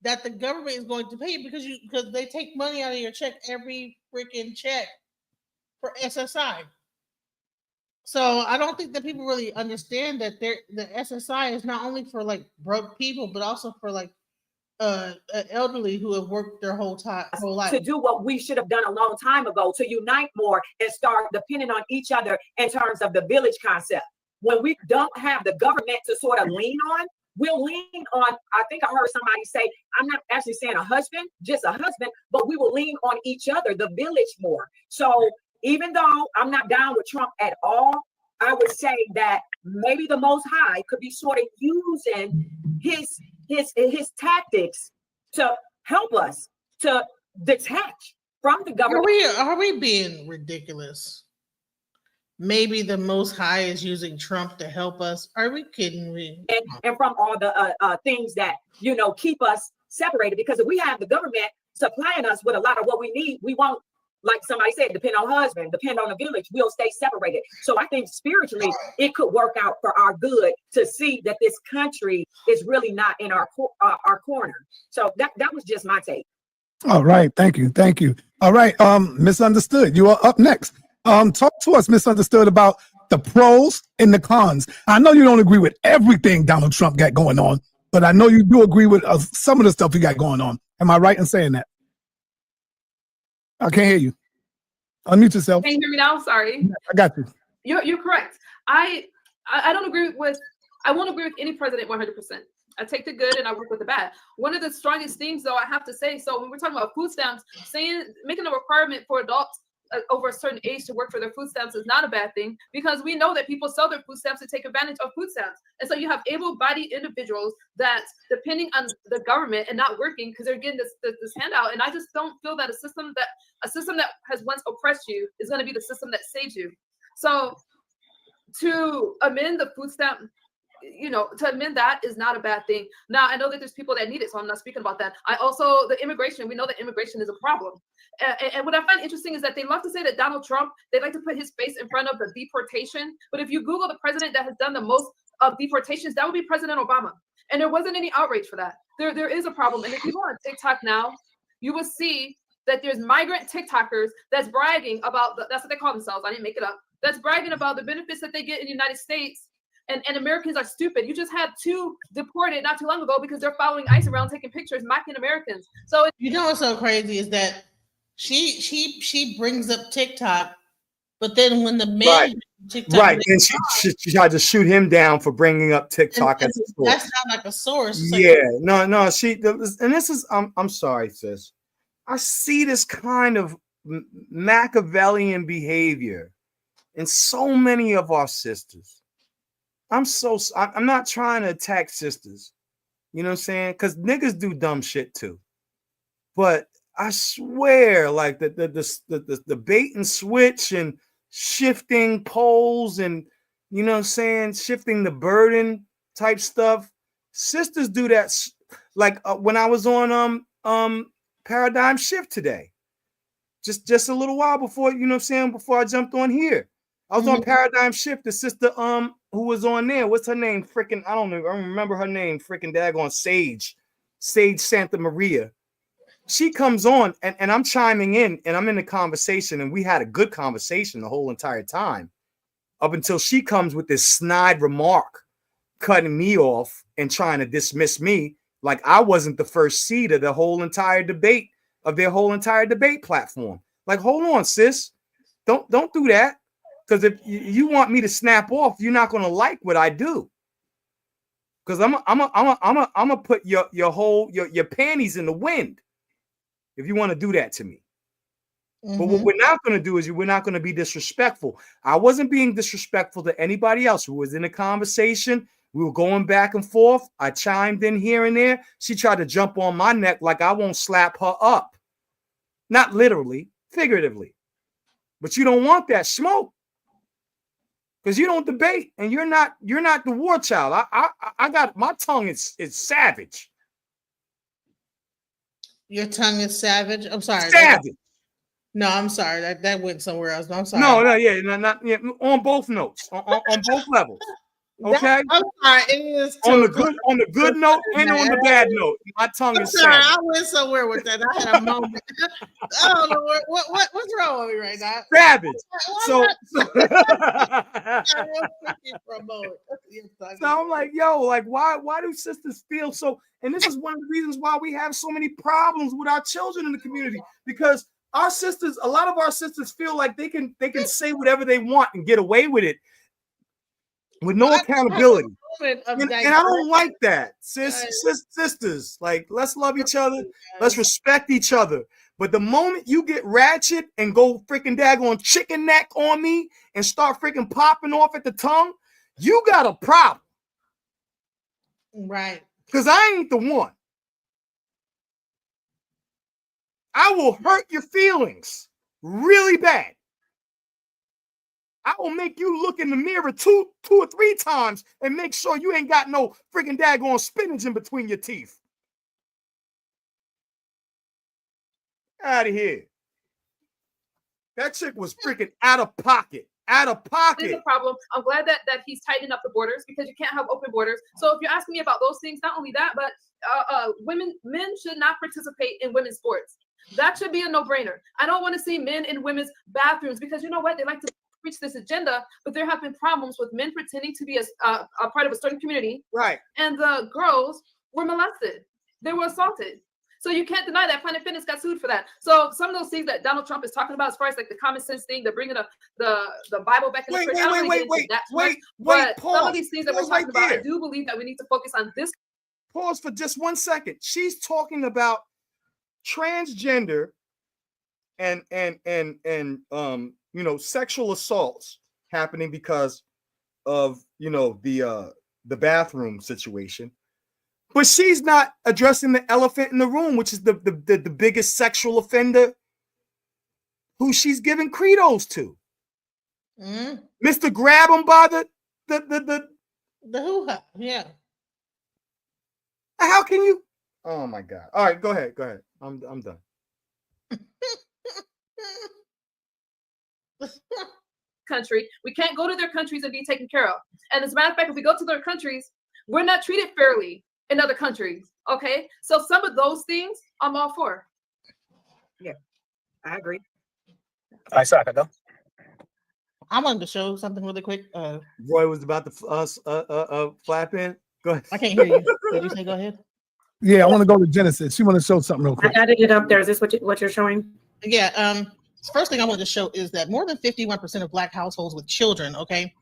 S2: that the government is going to pay you because they take money out of your check every freaking check for SSI. So I don't think that people really understand that the SSI is not only for like broke people, but also for like elderly who have worked their whole life.
S15: To do what we should have done a long time ago, to unite more and start depending on each other in terms of the village concept. When we don't have the government to sort of lean on, we'll lean on, I think I heard somebody say, I'm not actually saying a husband, just a husband, but we will lean on each other, the village more. So even though I'm not down with Trump at all, I would say that maybe the Most High could be sort of using his tactics to help us to detach from the government.
S2: Are we being ridiculous? Maybe the Most High is using Trump to help us. Are we kidding me?
S15: And from all the things that keep us separated, because if we have the government supplying us with a lot of what we need, we won't, like somebody said, depend on husband, depend on the village, we'll stay separated. So I think spiritually it could work out for our good to see that this country is really not in our corner. So that was just my take.
S12: All right, thank you. All right, Misunderstood, you are up next. Talk to us, Misunderstood, about the pros and the cons. I know you don't agree with everything Donald Trump got going on, but I know you do agree with some of the stuff he got going on. Am I right in saying that? I can't hear you. Unmute yourself.
S18: Can you hear me now? Sorry.
S12: I got you.
S18: You're correct. I don't agree with. I won't agree with any president 100%. I take the good and I work with the bad. One of the strongest things, though, I have to say. So when we're talking about food stamps, making a requirement for adults over a certain age to work for their food stamps is not a bad thing, because we know that people sell their food stamps to take advantage of food stamps. And so you have able-bodied individuals that, depending on the government and not working because they're getting this handout. And I just don't feel that a system that has once oppressed you is going to be the system that saves you. So to amend the food stamp, to amend that is not a bad thing. Now, I know that there's people that need it, so I'm not speaking about that. The immigration, we know that immigration is a problem. And what I find interesting is that they love to say that Donald Trump, they like to put his face in front of the deportation. But if you Google the president that has done the most of deportations, that would be President Obama. And there wasn't any outrage for that. There is a problem. And if you go on TikTok now, you will see that there's migrant TikTokers that's bragging about, that's what they call themselves, I didn't make it up, that's bragging about the benefits that they get in the United States. And Americans are stupid. You just had 2 deported not too long ago because they're following ICE around taking pictures, mocking Americans. So
S2: what's so crazy is that she brings up TikTok, but then when the men
S9: Right.
S2: TikTok,
S9: Right. And she tried to shoot him down for bringing up TikTok as a source.
S2: that's not like a source. It's
S9: Yeah,
S2: like,
S9: no, and this is, I'm sorry, sis. I see this kind of Machiavellian behavior in so many of our sisters. I'm not trying to attack sisters, you know what I'm saying? Because niggas do dumb shit too. But I swear, like the bait and switch and shifting poles and, you know what I'm saying, shifting the burden type stuff. Sisters do that. Like when I was on Paradigm Shift today, just a little while before, you know what I'm saying, before I jumped on here. I was on Paradigm Shift. The sister who was on there, what's her name? Freaking, I don't know. I don't remember her name. Freaking daggone Sage Santa Maria. She comes on and I'm chiming in and I'm in the conversation, and we had a good conversation the whole entire time up until she comes with this snide remark, cutting me off and trying to dismiss me like I wasn't the first seed of the whole entire debate of their whole entire debate platform. Like, hold on, sis. Don't do that. Because if you want me to snap off, you're not gonna like what I do. Because I'm gonna put your panties in the wind if you want to do that to me. But what we're not going to do is we're not going to be disrespectful. I wasn't being disrespectful to anybody else who was in a conversation. We were going back and forth. I chimed in here and there. She tried to jump on my neck like I won't slap her up. Not literally, figuratively. But you don't want that smoke. Because you don't debate, and you're not the war child. I got my tongue is savage.
S2: your tongue is savage. I'm sorry.
S9: Savage.
S2: No, I'm sorry. That went somewhere else. I'm sorry.
S9: No, yeah, not on both notes, on both levels. Okay.
S2: I'm sorry. It is
S9: on the good note and on the bad note. My tongue is
S2: sorry.
S9: savage.
S2: I went somewhere with that. I had a moment. I don't know what's wrong with me right now.
S9: Savage. So I'm like, yo, like why do sisters feel so? And this is one of the reasons why we have so many problems with our children in the community, because our sisters, a lot of our sisters feel like they can say whatever they want and get away with it with no accountability. And I don't like that. Sisters, like, let's love each other. Let's respect each other. But the moment you get ratchet and go freaking daggone chicken neck on me and start freaking popping off at the tongue, you got a problem.
S2: Right.
S9: Because I ain't the one. I will hurt your feelings really bad. I will make you look in the mirror two or three times and make sure you ain't got no freaking daggone spinach in between your teeth. Out of here. That chick was freaking out of pocket. Out of pocket.
S18: There's a problem. I'm glad that he's tightening up the borders, because you can't have open borders. So if you're asking me about those things, not only that, but men should not participate in women's sports. That should be a no-brainer. I don't want to see men in women's bathrooms, because you know what? They like to preach this agenda, but there have been problems with men pretending to be a part of a certain community.
S9: Right.
S18: And the girls were molested. They were assaulted. So you can't deny that. Planet Fitness got sued for that. So some of those things that Donald Trump is talking about, as far as like the common sense thing, they're bringing the Bible back in the church.
S9: Wait,
S18: but
S9: pause.
S18: some of these things that we're
S9: Pause
S18: talking
S9: right
S18: about,
S9: there.
S18: I do believe that we need to focus on this.
S9: Pause for just 1 second. She's talking about transgender and you know, sexual assaults happening because of, you know, the bathroom situation. But she's not addressing the elephant in the room, which is the biggest sexual offender who she's giving credos to. Mr. Grab him by the
S2: hoo-ha. Yeah.
S9: How can you? Oh my God. All right, go ahead. I'm done.
S18: Country, we can't go to their countries and be taken care of. And as a matter of fact, if we go to their countries, we're not treated fairly in other countries. Okay, so some of those things I'm all for.
S15: Yeah, I agree.
S13: All right, so I can go.
S2: I wanted to show something really quick.
S9: Roy was about to flap in. Go ahead.
S2: I can't hear you. Did you say go ahead?
S12: Yeah, I want to go to Genesis. She want to show something real
S19: I
S12: quick.
S19: added it up there. Is this what you're showing?
S2: Yeah. First thing I wanted to show is that more than 51% of Black households with children, okay,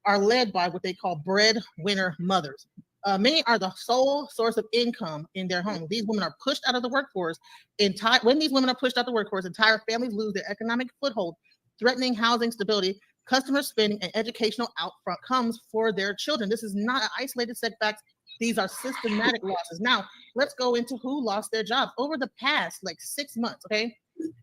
S2: are led by what they call breadwinner mothers. Many are the sole source of income in their home. These women are pushed out of the workforce. When these women are pushed out of the workforce, entire families lose their economic foothold, threatening housing stability, customer spending, and educational outcomes for their children. This is not an isolated setbacks. These are systematic losses. Now, let's go into who lost their jobs. Over the past 6 months, okay,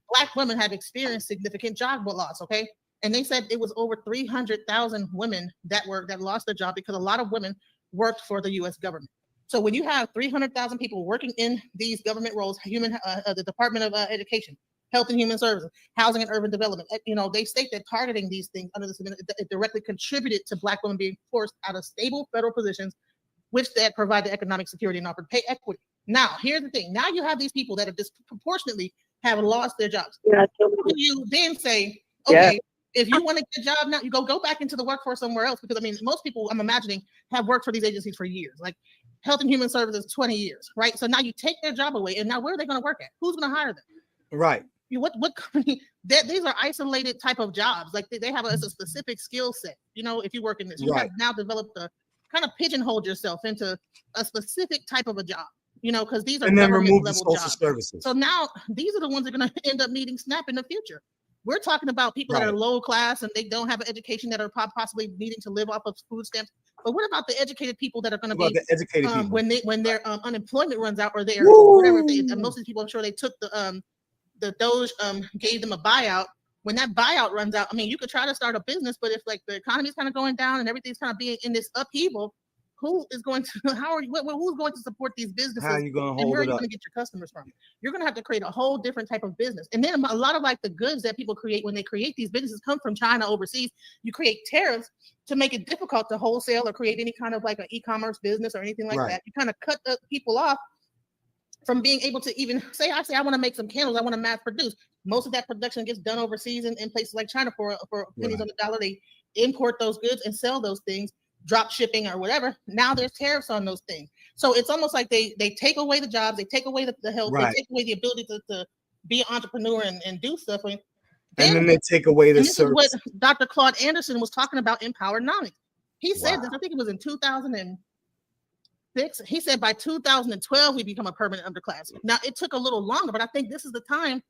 S2: Black women have experienced significant job loss, okay? And they said it was over 300,000 women that lost their job because a lot of women worked for the U.S. government. So when you have 300,000 people working in these government roles, the Department of Education, Health and Human Services, Housing and Urban Development, they state that targeting these things under this it directly contributed to Black women being forced out of stable federal positions, which that provide the economic security and offered pay equity. Now, here's the thing. Now you have these people that are disproportionately have lost their jobs. You then say, okay, if you want to get a job now, you go back into the workforce somewhere else, because I mean, most people, I'm imagining, have worked for these agencies for years, like Health and Human Services, 20 years, right? So now you take their job away, and now where are they going to work at? Who's going to hire them?
S9: Right.
S2: What company? These are isolated type of jobs. Like they have a specific skill set. If you work in this, you have now developed a kind of pigeonholed yourself into a specific type of a job. Because these are
S9: and then
S2: government
S9: remove the
S2: level
S9: social
S2: jobs.
S9: services.
S2: So now these are the ones that are going to end up needing SNAP in the future. We're talking about people that are low class and they don't have an education, that are possibly needing to live off of food stamps. But what about the educated people that are going to be
S9: the educated people?
S2: when their unemployment runs out, or their whatever? Most of these people, I'm sure they took the Doge gave them a buyout. When that buyout runs out, I mean, you could try to start a business, but if the economy's kind of going down and everything's kind of being in this upheaval, who's going to support these businesses?
S9: How are you going to hold
S2: and where are
S9: it
S2: you
S9: up?
S2: going to get your customers from? You're going to have to create a whole different type of business. And then a lot of the goods that people create when they create these businesses come from China overseas. You create tariffs to make it difficult to wholesale or create any kind of an e-commerce business or anything like that. You kind of cut the people off from being able to even say, I want to make some candles, I want to mass produce. Most of that production gets done overseas in places like China for pennies on the dollar. They import those goods and sell those things, drop shipping or whatever. Now there's tariffs on those things. So it's almost like they take away the jobs, they take away the health, they take away the ability to be an entrepreneur and do stuff. And
S9: then they take away the
S2: service. This is what Dr. Claude Anderson was talking about, empowernomics. He said this, I think it was in 2006. He said by 2012 we become a permanent underclass. Now it took a little longer, but I think this is the time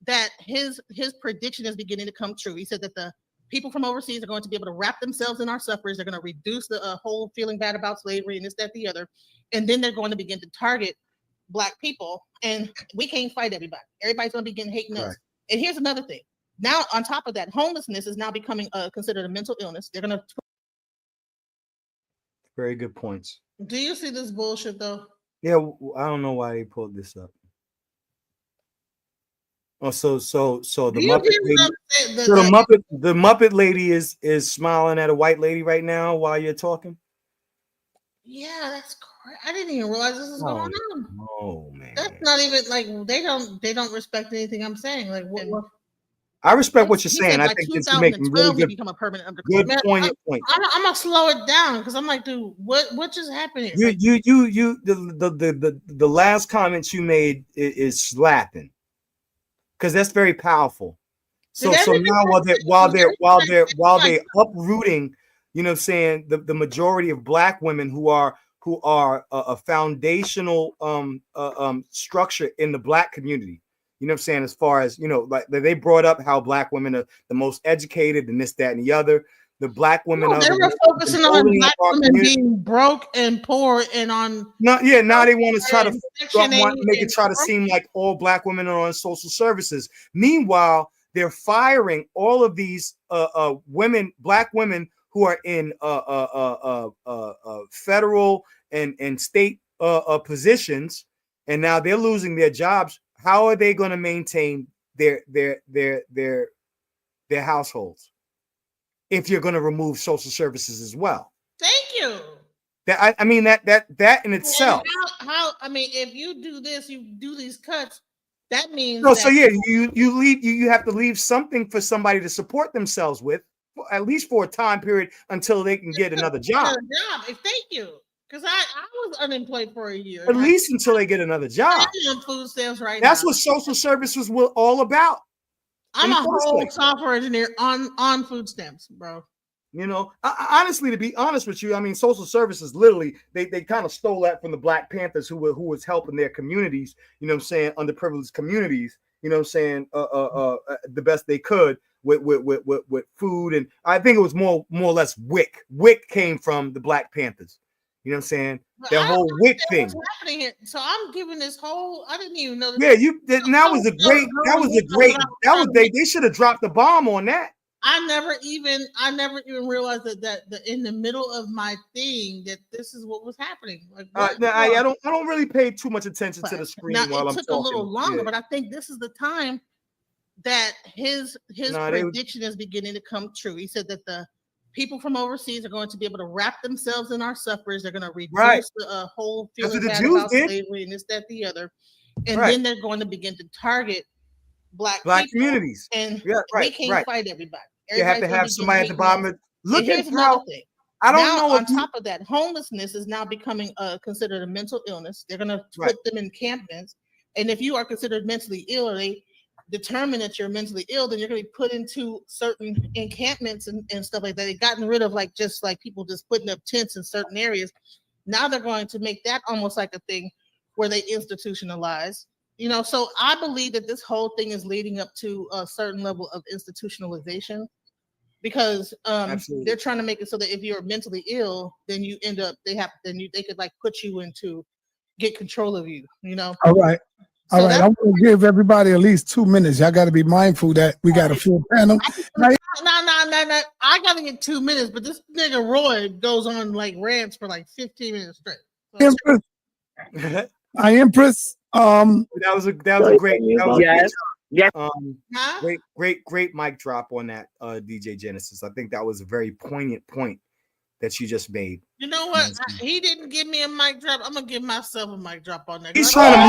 S2: that his prediction is beginning to come true. He said that the people from overseas are going to be able to wrap themselves in our suffrage. They're going to reduce the whole feeling bad about slavery and this, that, the other. And then they're going to begin to target Black people. And we can't fight everybody. Everybody's going to begin hating us. And here's another thing. Now, on top of that, homelessness is now becoming considered a mental illness. They're going to.
S9: Very good points.
S2: Do you see this bullshit though?
S9: Yeah, I don't know why they pulled this up. Oh, so the Muppet lady is smiling at a white lady right now while you're talking.
S2: Yeah, that's crazy. I didn't even realize this is going on.
S9: Oh man,
S2: that's not even like they don't respect anything I'm saying. Like what?
S9: I respect what you're saying. I think it's making really good,
S2: become a permanent underclass.
S9: Good poignant point.
S2: I'm gonna slow it down because I'm like, dude, what just happened here?
S9: The last comments you made is slapping. Because that's very powerful. So now while they're uprooting, you know what I'm saying, the majority of Black women who are a foundational structure in the Black community. You know what I'm saying? As far as, like they brought up how Black women are the most educated and this, that, and the other. The Black women
S2: they were focusing on Black women being broke and poor and on.
S9: Now they want to try to make it try to seem like all Black women are on social services. Meanwhile, they're firing all of these Black women who are in federal and state positions, and now they're losing their jobs. How are they going to maintain their households if you're going to remove social services as well?
S2: Thank you.
S9: That I mean that in itself.
S2: How I mean, if you do this, you do these cuts. That means
S9: you have to leave something for somebody to support themselves with, at least for a time period until they can get another job.
S2: Thank you. Because I was unemployed for a year.
S9: At least until they get another job.
S2: I'm on food stamps right
S9: That's
S2: now.
S9: what social services were all about.
S2: I'm a whole software engineer on food stamps, bro.
S9: You know, honestly, to be honest with you, I mean, social services literally they kind of stole that from the Black Panthers who was helping their communities. You know what I'm saying, underprivileged communities. You know what I'm saying, the best they could with food, and I think it was more or less WIC. WIC came from the Black Panthers. You know what I'm saying? That whole WIC thing.
S2: What's happening here? So I'm giving this whole. I didn't even know.
S9: Yeah, they should have dropped the bomb on that.
S2: I never even realized that in the middle of my thing that this is what was happening. Like,
S9: I don't really pay too much attention to the screen
S2: now,
S9: while I'm
S2: it took
S9: talking.
S2: a little longer, but I think this is the time that his prediction is beginning to come true. He said that the people from overseas are going to be able to wrap themselves in our suffrage. They're going to reduce the whole feeling bad about slavery and this, that, the other, and then they're going to begin to target black
S9: communities,
S2: and they can't fight everybody.
S9: You have to have somebody at the bottom. Look at
S2: how thing.
S9: I don't
S2: now,
S9: know.
S2: On top of that, homelessness is now becoming considered a mental illness. They're going to put them in encampments, and if you are considered mentally ill, or they determine that you're mentally ill, then you're going to be put into certain encampments and stuff like that. They've gotten rid of just people just putting up tents in certain areas. Now they're going to make that almost like a thing where they institutionalize. You know, so I believe that this whole thing is leading up to a certain level of institutionalization, because they're trying to make it so that if you're mentally ill, then you end up they could put you into get control of you. You know.
S12: All right. I want to give everybody at least 2 minutes. Y'all got to be mindful that we got a full panel.
S2: No. I got to get 2 minutes, but this nigga Roy goes on rants for 15 minutes straight.
S12: Empress.
S9: That was a great. Great mic drop on that, DJ Genesis. I think that was a very poignant point that you just made.
S2: You know what? He didn't give me a mic drop. I'm gonna give myself a mic drop on that.
S9: He's trying
S2: to.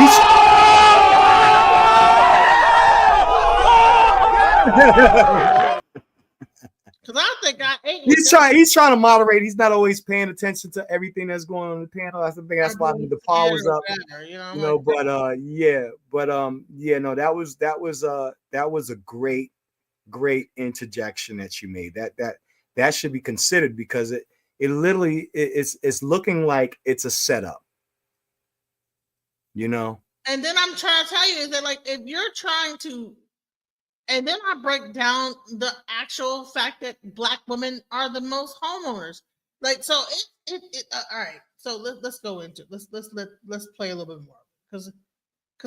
S2: Because I think I ate.
S9: He's trying to moderate. He's not always paying attention to everything that's going on in the panel. I think that's why the power's up. That was a great interjection that you made. That should be considered, because it literally it's looking like it's a setup. You know.
S2: And then I'm trying to tell you is that if you're trying to. And then I break down the actual fact that Black women are the most homeowners. So all right. So let's go into it. Let's play a little bit more, because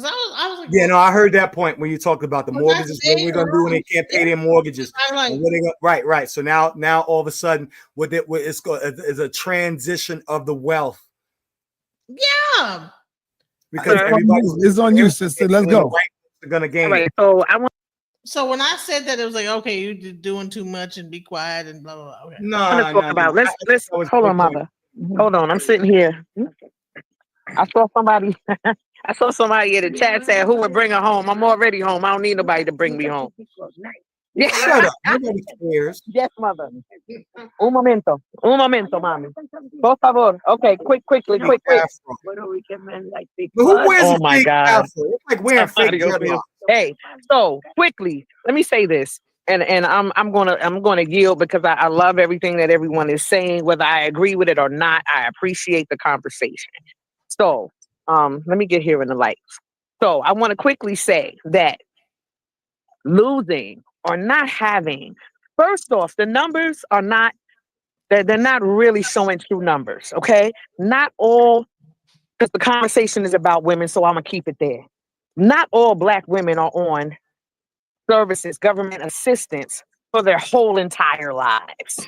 S2: I was like,
S9: I heard that point when you talked about the mortgages. What we're gonna do when they can't pay their mortgages? Right. So now all of a sudden, it's a transition of the wealth.
S2: Yeah.
S9: Because
S12: it's on you, sister. Let's go.
S9: They're gonna gain.
S11: Right. So I want.
S2: So when I said that, it was okay, you're doing too much and be quiet and blah blah blah. Okay.
S11: Let's hold on, mother. Hold on. I'm sitting here. I saw somebody. I saw somebody in the chat said, "Who would bring her home?" I'm already home. I don't need nobody to bring me home. Yeah.
S9: Shut up. Nobody cares.
S11: Yes, mother. Un momento, mami. Por favor. Okay, quick.
S9: But who wears
S11: oh my God.
S9: It's like wearing fake dreadlocks.
S11: Hey, so quickly, let me say this, and I'm gonna yield, because I love everything that everyone is saying, whether I agree with it or not. I appreciate the conversation. So, let me get here in the light. So I want to quickly say that losing or not having, first off, the numbers are not. They're not really showing true numbers. Okay, not all, because the conversation is about women, so I'm gonna keep it there. Not all Black women are on services, government assistance for their whole entire lives.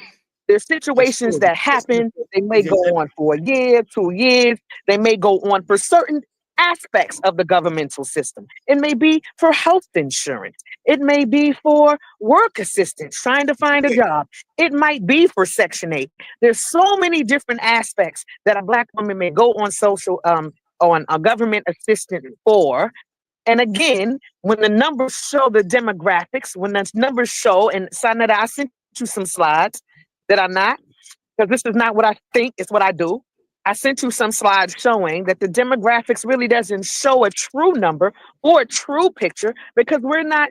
S11: There's situations that happen. They may go on for a year, 2 years. They may go on for certain aspects of the governmental system. It may be for health insurance. It may be for work assistance, trying to find a job. It might be for Section 8. There's so many different aspects that a Black woman may go on on a government assistance for. And again, when the numbers show the demographics, when the numbers show, and Sanada, I sent you some slides that are not, because this is not what I think, it's what I do. I sent you some slides showing that the demographics really doesn't show a true number or a true picture because we're not,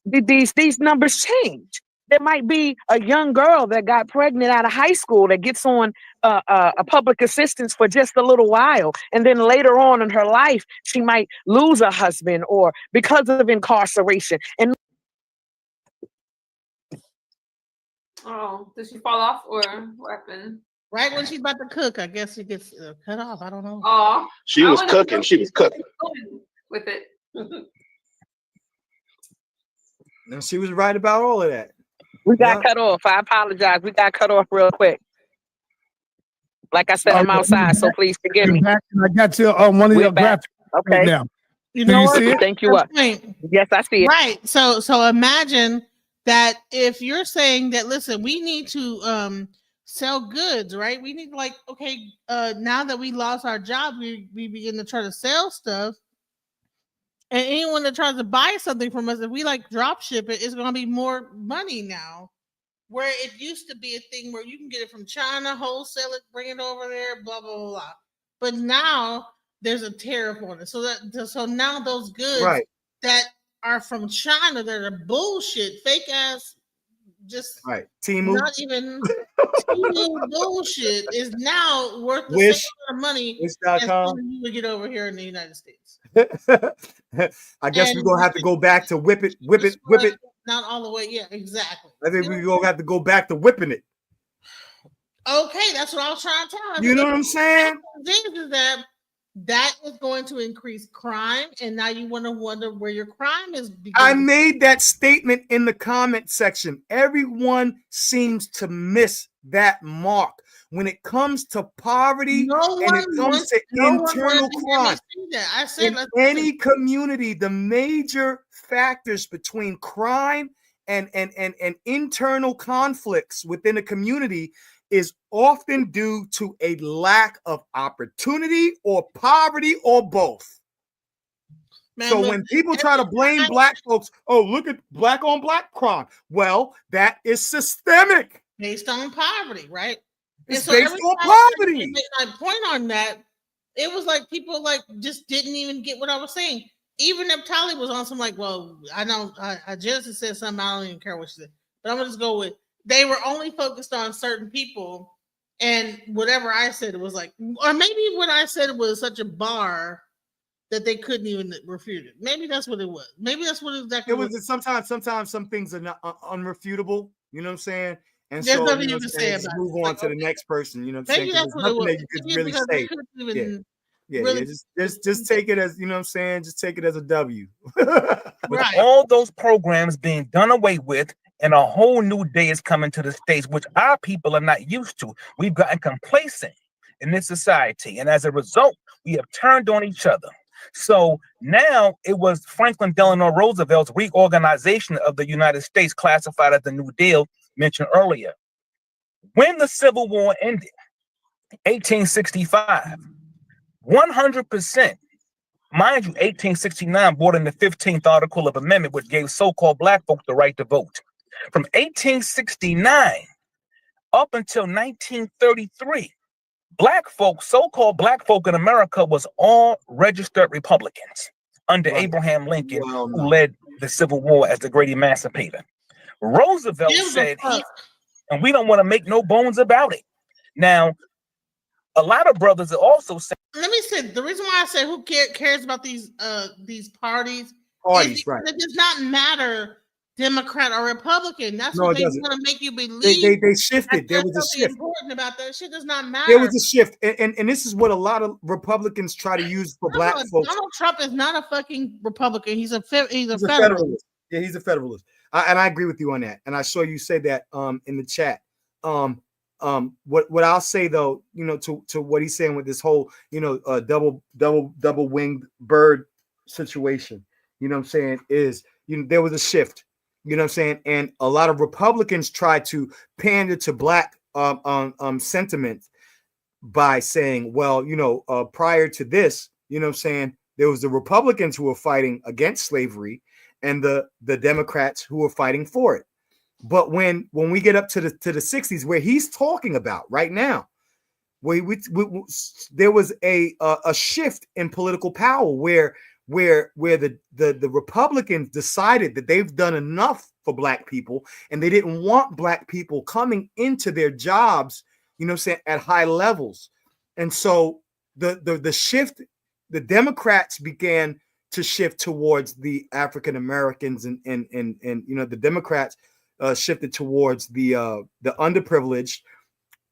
S11: these numbers change. There might be a young girl that got pregnant out of high school that gets on a public assistance for just a little while. And then later on in her life, she might lose a husband or because of incarceration. And
S18: Oh, did she fall off or what happened?
S2: Right when she's about to cook, I guess she gets cut off. I don't know.
S18: Oh,
S17: She was cooking. She was cooking.
S18: With it.
S3: No, she was right about all of that.
S11: we got cut off. I apologize. We got cut off real quick. Like I said, I'm outside, so please forgive me.
S12: I got your one of
S11: We're
S12: your
S11: back.
S12: graphics
S11: Okay.
S12: right now.
S2: You
S12: Do
S2: know
S12: you
S2: what?
S12: see it?
S11: Thank you. Up. Yes, I see it.
S2: Right. So imagine that if you're saying that, listen, we need to sell goods, right? We need like, okay, now that we lost our job, we begin to try to sell stuff. And anyone that tries to buy something from us, if we like drop ship it, it's gonna be more money now. Where it used to be a thing where you can get it from China, wholesale it, bring it over there, blah blah blah. Blah. But now there's a tariff on it. So now those goods
S9: Right.
S2: that are from China that are bullshit, fake ass, just
S9: Right. Temu.
S2: not even Temu bullshit is now worth the
S9: Wish.
S2: same amount of money
S9: Wish.com.
S2: as something you would get over here in the United States.
S9: I guess we're
S2: And-
S9: gonna have to go back to whip it.
S2: Not all the way, yeah, exactly.
S9: I think we're gonna have to go back to whipping it.
S2: Okay, that's what I was trying to tell him.
S9: You know what I'm saying?
S2: The thing is that is going to increase crime, and now you want to wonder where your crime is.
S9: I made that statement in the comment section. Everyone seems to miss that mark when it comes to poverty and it comes to internal crime.
S2: I said,
S9: In any community, the major factors between crime and internal conflicts within a community is often due to a lack of opportunity or poverty or both.
S2: Man,
S9: so
S2: look,
S9: when people try to blame black folks, oh, look at black on black crime. Well, that is systemic.
S2: Based on poverty, right?
S9: It's
S2: And so
S9: based
S2: every
S9: on
S2: time I
S9: poverty.
S2: made my point on that, it was like people like just didn't even get what I was saying. Even if Tali was on some like, well, I know Genesis said something, I don't even care what she said, but I'm gonna just go with they were only focused on certain people, and whatever I said it was like, or maybe what I said was such a bar that they couldn't even refute it. Maybe that's what it was. Maybe that's what exactly
S9: it was. Sometimes some things are not unrefutable. You know what I'm saying? And
S2: There's
S9: so
S2: nothing
S9: you
S2: you
S9: know
S2: can
S9: what I'm saying,
S2: say
S9: just
S2: about
S9: move
S2: it.
S9: on
S2: Like,
S9: to the next person. You know what I'm
S2: maybe
S9: saying? 'Cause
S2: that's
S9: there's
S2: what it
S9: nothing
S2: was.
S9: that you could
S2: Maybe
S9: really
S2: because they
S9: say.
S2: couldn't even
S9: Yeah,
S2: really
S9: just take it as, you know what I'm saying? Just take it as a W.
S13: With all those programs being done away with, and a whole new day is coming to the States, which our people are not used to. We've gotten complacent in this society, and as a result, we have turned on each other. So now it was Franklin Delano Roosevelt's reorganization of the United States, classified as the New Deal, mentioned earlier. When the Civil War ended, 1865, 100%, mind you, 1869 brought in the 15th Article of Amendment, which gave so-called black folk the right to vote. From 1869 up until 1933, black folk, so-called black folk in America, was all registered Republicans under Abraham Lincoln, who led the Civil War as the great emancipator. Roosevelt said, and we don't want to make no bones about it. Now, a lot of brothers are also saying,
S2: let me say the reason why I say who cares about these parties is
S9: right?
S2: It does not matter Democrat or Republican. That's
S9: No,
S2: what
S9: it
S2: they
S9: doesn't.
S2: want to make you believe.
S9: They shifted. There was a
S2: something
S9: shift.
S2: important about that shit. Does not matter.
S9: There was a shift, and this is what a lot of Republicans try to use for black folks.
S2: Donald Trump is not a fucking Republican. He's a Federalist.
S9: Federalist. Yeah, he's a Federalist. And I agree with you on that. And I saw you say that in the chat. What I'll say though, you know, to what he's saying with this whole, you know, double winged bird situation, you know what I'm saying, is, you know, there was a shift, you know what I'm saying, and a lot of Republicans tried to pander to black sentiment by saying, well, you know, prior to this, you know what I'm saying, there was the Republicans who were fighting against slavery and the Democrats who were fighting for it. But when we get up to the 60s, where he's talking about right now, there was a shift in political power where the Republicans decided that they've done enough for Black people, and they didn't want Black people coming into their jobs, you know what I'm saying, at high levels. And so the shift, the Democrats began to shift towards the African Americans, and you know, the Democrats shifted towards the underprivileged,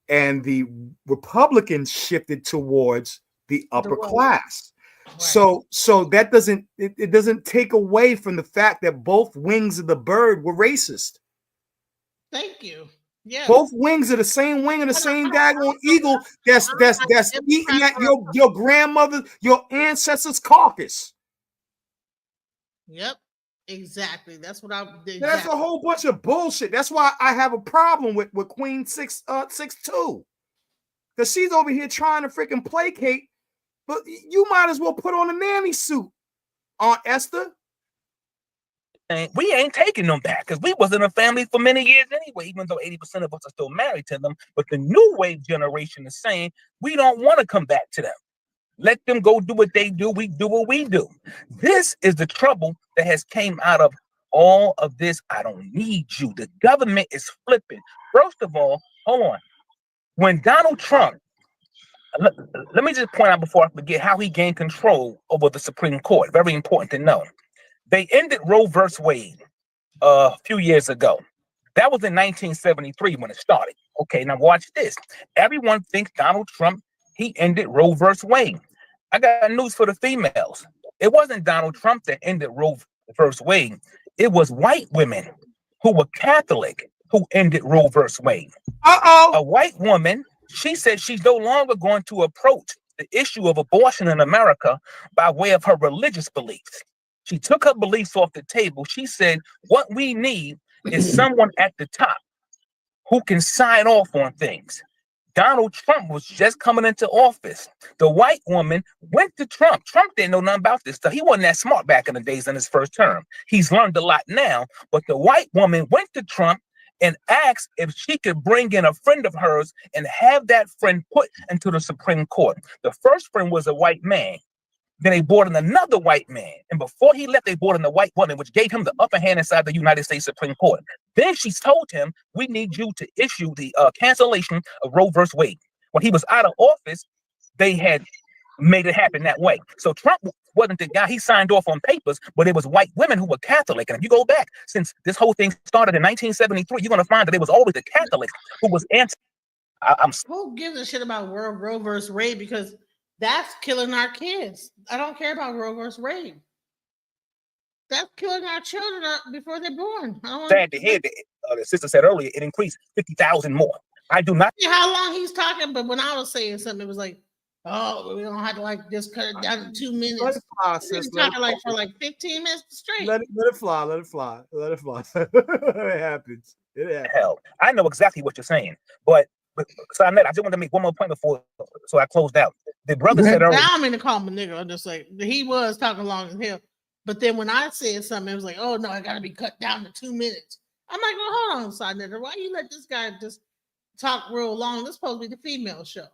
S9: and the Republicans shifted towards the upper class. Right. So that doesn't it doesn't take away from the fact that both wings of the bird were racist.
S2: Thank you. Yeah.
S9: Both wings are the same wing of the same daggone eagle that's eating at your grandmother, your ancestors' carcass.
S2: Yep. Exactly. That's what I'm. Exactly.
S9: That's a whole bunch of bullshit. That's why I have a problem with Queen 6'2", because she's over here trying to freaking placate. But you might as well put on a nanny suit, Aunt Esther.
S13: And we ain't taking them back because we was in a family for many years anyway, even though 80% of us are still married to them. But the new wave generation is saying we don't want to come back to them. Let them go do what they do. We do what we do. This is the trouble that has came out of all of this. I don't need you. The government is flipping. First of all, hold on. When Donald Trump, let me just point out before I forget how he gained control over the Supreme Court. Very important to know. They ended Roe versus Wade a few years ago. That was in 1973 when it started. Okay, now watch this. Everyone thinks Donald Trump, he ended Roe versus Wade. I got news for the females. It wasn't Donald Trump that ended Roe versus Wade. It was white women who were Catholic who ended Roe versus Wade. A white woman, she said she's no longer going to approach the issue of abortion in America by way of her religious beliefs. She took her beliefs off the table. She said, what we need is someone at the top who can sign off on things. Donald Trump was just coming into office. The white woman went to Trump. Trump didn't know nothing about this stuff. He wasn't that smart back in the days in his first term. He's learned a lot now, but the white woman went to Trump and asked if she could bring in a friend of hers and have that friend put into the Supreme Court. The first friend was a white man. Then they brought in another white man. And before he left, they brought in a white woman, which gave him the upper hand inside the United States Supreme Court. Then she told him, we need you to issue the cancellation of Roe versus Wade. When he was out of office, they had made it happen that way. So Trump wasn't the guy. He signed off on papers, but it was white women who were Catholic. And if you go back, since this whole thing started in 1973, you're going to find that it was always the Catholics who was anti.
S2: Who gives a shit about Roe versus Wade? Because that's killing our kids. I don't care about Roe versus Wade. That's killing our children before they're born.
S13: Sad to hear that the sister said earlier, it increased 50,000 more. I do not
S2: see how long he's talking, but when I was saying something, it was like, oh, we don't have to like just cut it down to 2 minutes.
S9: Let it fly,
S2: he's talking like for like 15 minutes straight.
S9: Let it fly. Let it fly. Let it fly. It happens. It happens.
S13: Hell, I know exactly what you're saying, but so I just want to make one more point before, so I closed out. The brother said earlier.
S2: I don't mean to call him a nigga. I'm just like, he was talking long as hell. But then when I said something, it was like, oh no, I got to be cut down to 2 minutes. I'm like, well, hold on, side nigga. Why you let this guy just talk real long? This is supposed to be the female show.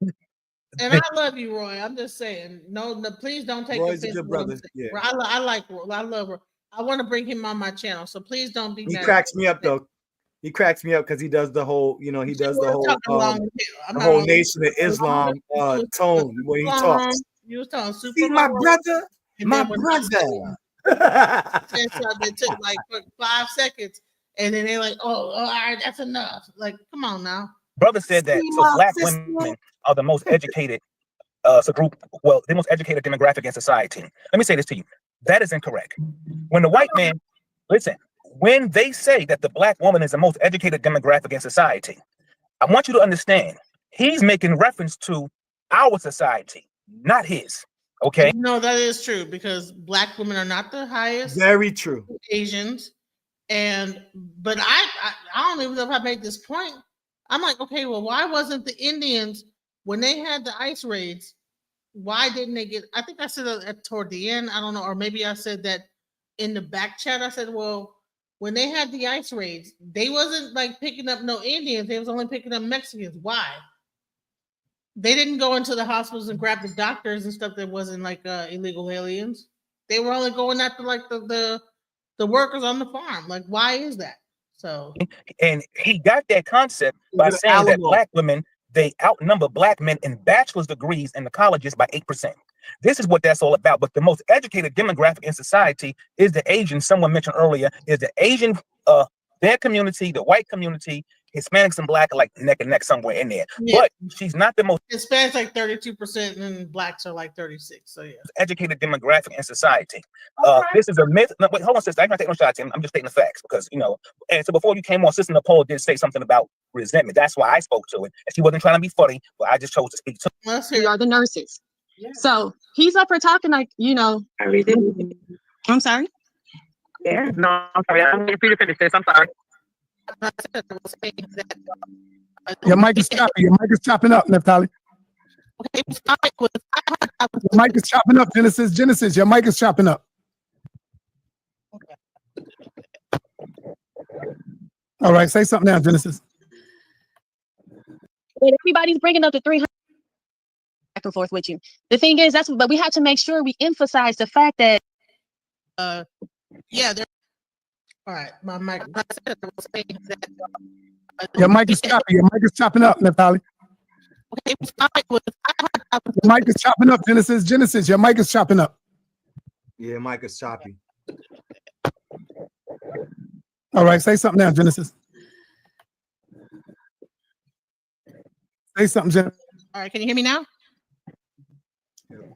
S2: And I love you, Roy. I'm just saying, no, please don't take
S9: Roy's
S2: offense.
S9: a good brother. Yeah.
S2: I like Roy. I love Roy. I want to bring him on my channel, so please don't be
S9: mad.
S2: He
S9: cracks me up though. He cracks me up because he does the whole, he does the whole Nation of Islam tone when he talks.
S2: You was talking super.
S9: See, my brother.
S2: They took like 5 seconds, and then they're like, "Oh, all right, that's enough." Like, come on now.
S13: Brother said that so black women are the most educated group. Well, the most educated demographic in society. Let me say this to you. That is incorrect. When the white man, listen. When they say that the black woman is the most educated demographic in society, I want you to understand, he's making reference to our society, not his. Okay?
S2: No, that is true because black women are not the highest.
S9: Very true.
S2: Asians. But I don't even know if I made this point. I'm like, okay, well, why wasn't the Indians, when they had the ice raids, why didn't they get, I think I said that toward the end, I don't know, or maybe I said that in the back chat, I said, well, when they had the ice raids, they wasn't like picking up no Indians. They was only picking up Mexicans. Why? They didn't go into the hospitals and grab the doctors and stuff that wasn't like illegal aliens. They were only going after like the workers on the farm. Like, why is that? So,
S13: and he got that concept by saying that black women, they outnumber black men in bachelor's degrees in the colleges by 8%. This is what that's all about. But the most educated demographic in society is the Asian. Someone mentioned earlier is the Asian, their community, the white community. Hispanics and black are like neck and neck somewhere in there.
S2: yeah.
S13: But she's not the most
S2: Hispanics like 32%, and blacks are like 36. So yeah,
S13: educated demographic in society. This is a myth. No, wait, hold on, sister. I'm not taking no shots. I'm just stating the facts because, you know. And so before you came on, Sister Nicole did say something about resentment. That's why I spoke to it. And she wasn't trying to be funny, but I just chose to speak to
S2: it.
S16: We are the nurses. Yeah. So he's up here talking like, you know. I'm sorry.
S11: Yeah, no, I'm sorry. I'm going to finish this. I'm sorry.
S12: Your mic is chopping. Your mic is chopping up, Neftali. Your mic is chopping up, Genesis. Genesis, your mic is chopping up. All right, say something now, Genesis.
S16: And everybody's bringing up the 300 back and forth with you. The thing is, but we have to make sure we emphasize the fact that
S2: yeah, all right, my mic.
S12: Your mic is chopping. Your mic is chopping up, Neftali. Your mic is chopping up, Genesis. Genesis, your mic is chopping up.
S9: Yeah, mic is choppy.
S12: All right, say something now, Genesis. Say something, Genesis.
S2: All right, can you hear me now?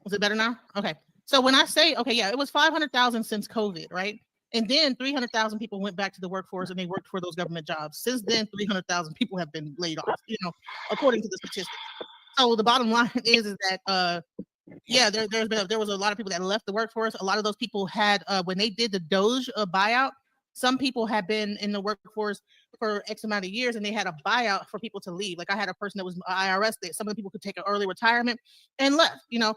S2: Is it better now? Okay. So when I say, okay, yeah, it was 500,000 since COVID, right? And then 300,000 people went back to the workforce and they worked for those government jobs. Since then, 300,000 people have been laid off, you know, according to the statistics. So the bottom line is that, yeah, there was a lot of people that left the workforce. A lot of those people had, when they did the Doge buyout, some people had been in the workforce for X amount of years and they had a buyout for people to leave. Like I had a person that was IRS, that some of the people could take an early retirement and left, you know.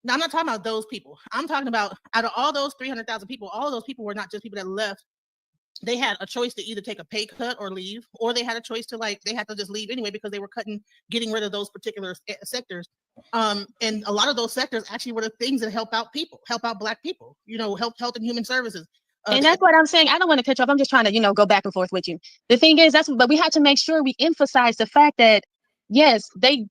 S2: Now, I'm not talking about those people. I'm talking about out of all those 300,000 people, all of those people were not just people that left. They had a choice to either take a pay cut or leave, or they had a choice to they had to just leave anyway because they were getting rid of those particular sectors. And a lot of those sectors actually were the things that help out Black people, you know, health and human services.
S16: And that's what I'm saying. I don't want to cut you off. I'm just trying to, you know, go back and forth with you. The thing is, but we had to make sure we emphasize the fact that, yes,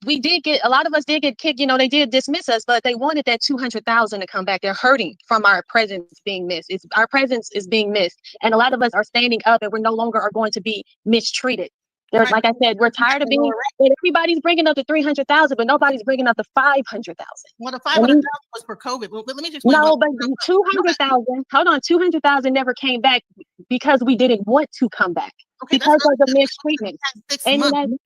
S16: we did get, a lot of us did get kicked, you know, they did dismiss us, but they wanted that 200,000 to come back. They're hurting from our presence being missed. Our presence is being missed. And a lot of us are standing up and we're no longer are going to be mistreated. There's, like I said, we're tired of being, everybody's bringing up the 300,000, but nobody's bringing up the 500,000.
S2: Well, the 500,000 was for COVID. Well, let me just
S16: no, but 200,000. Hold on, 200,000 never came back because we didn't want to come back because of the mistreatment. And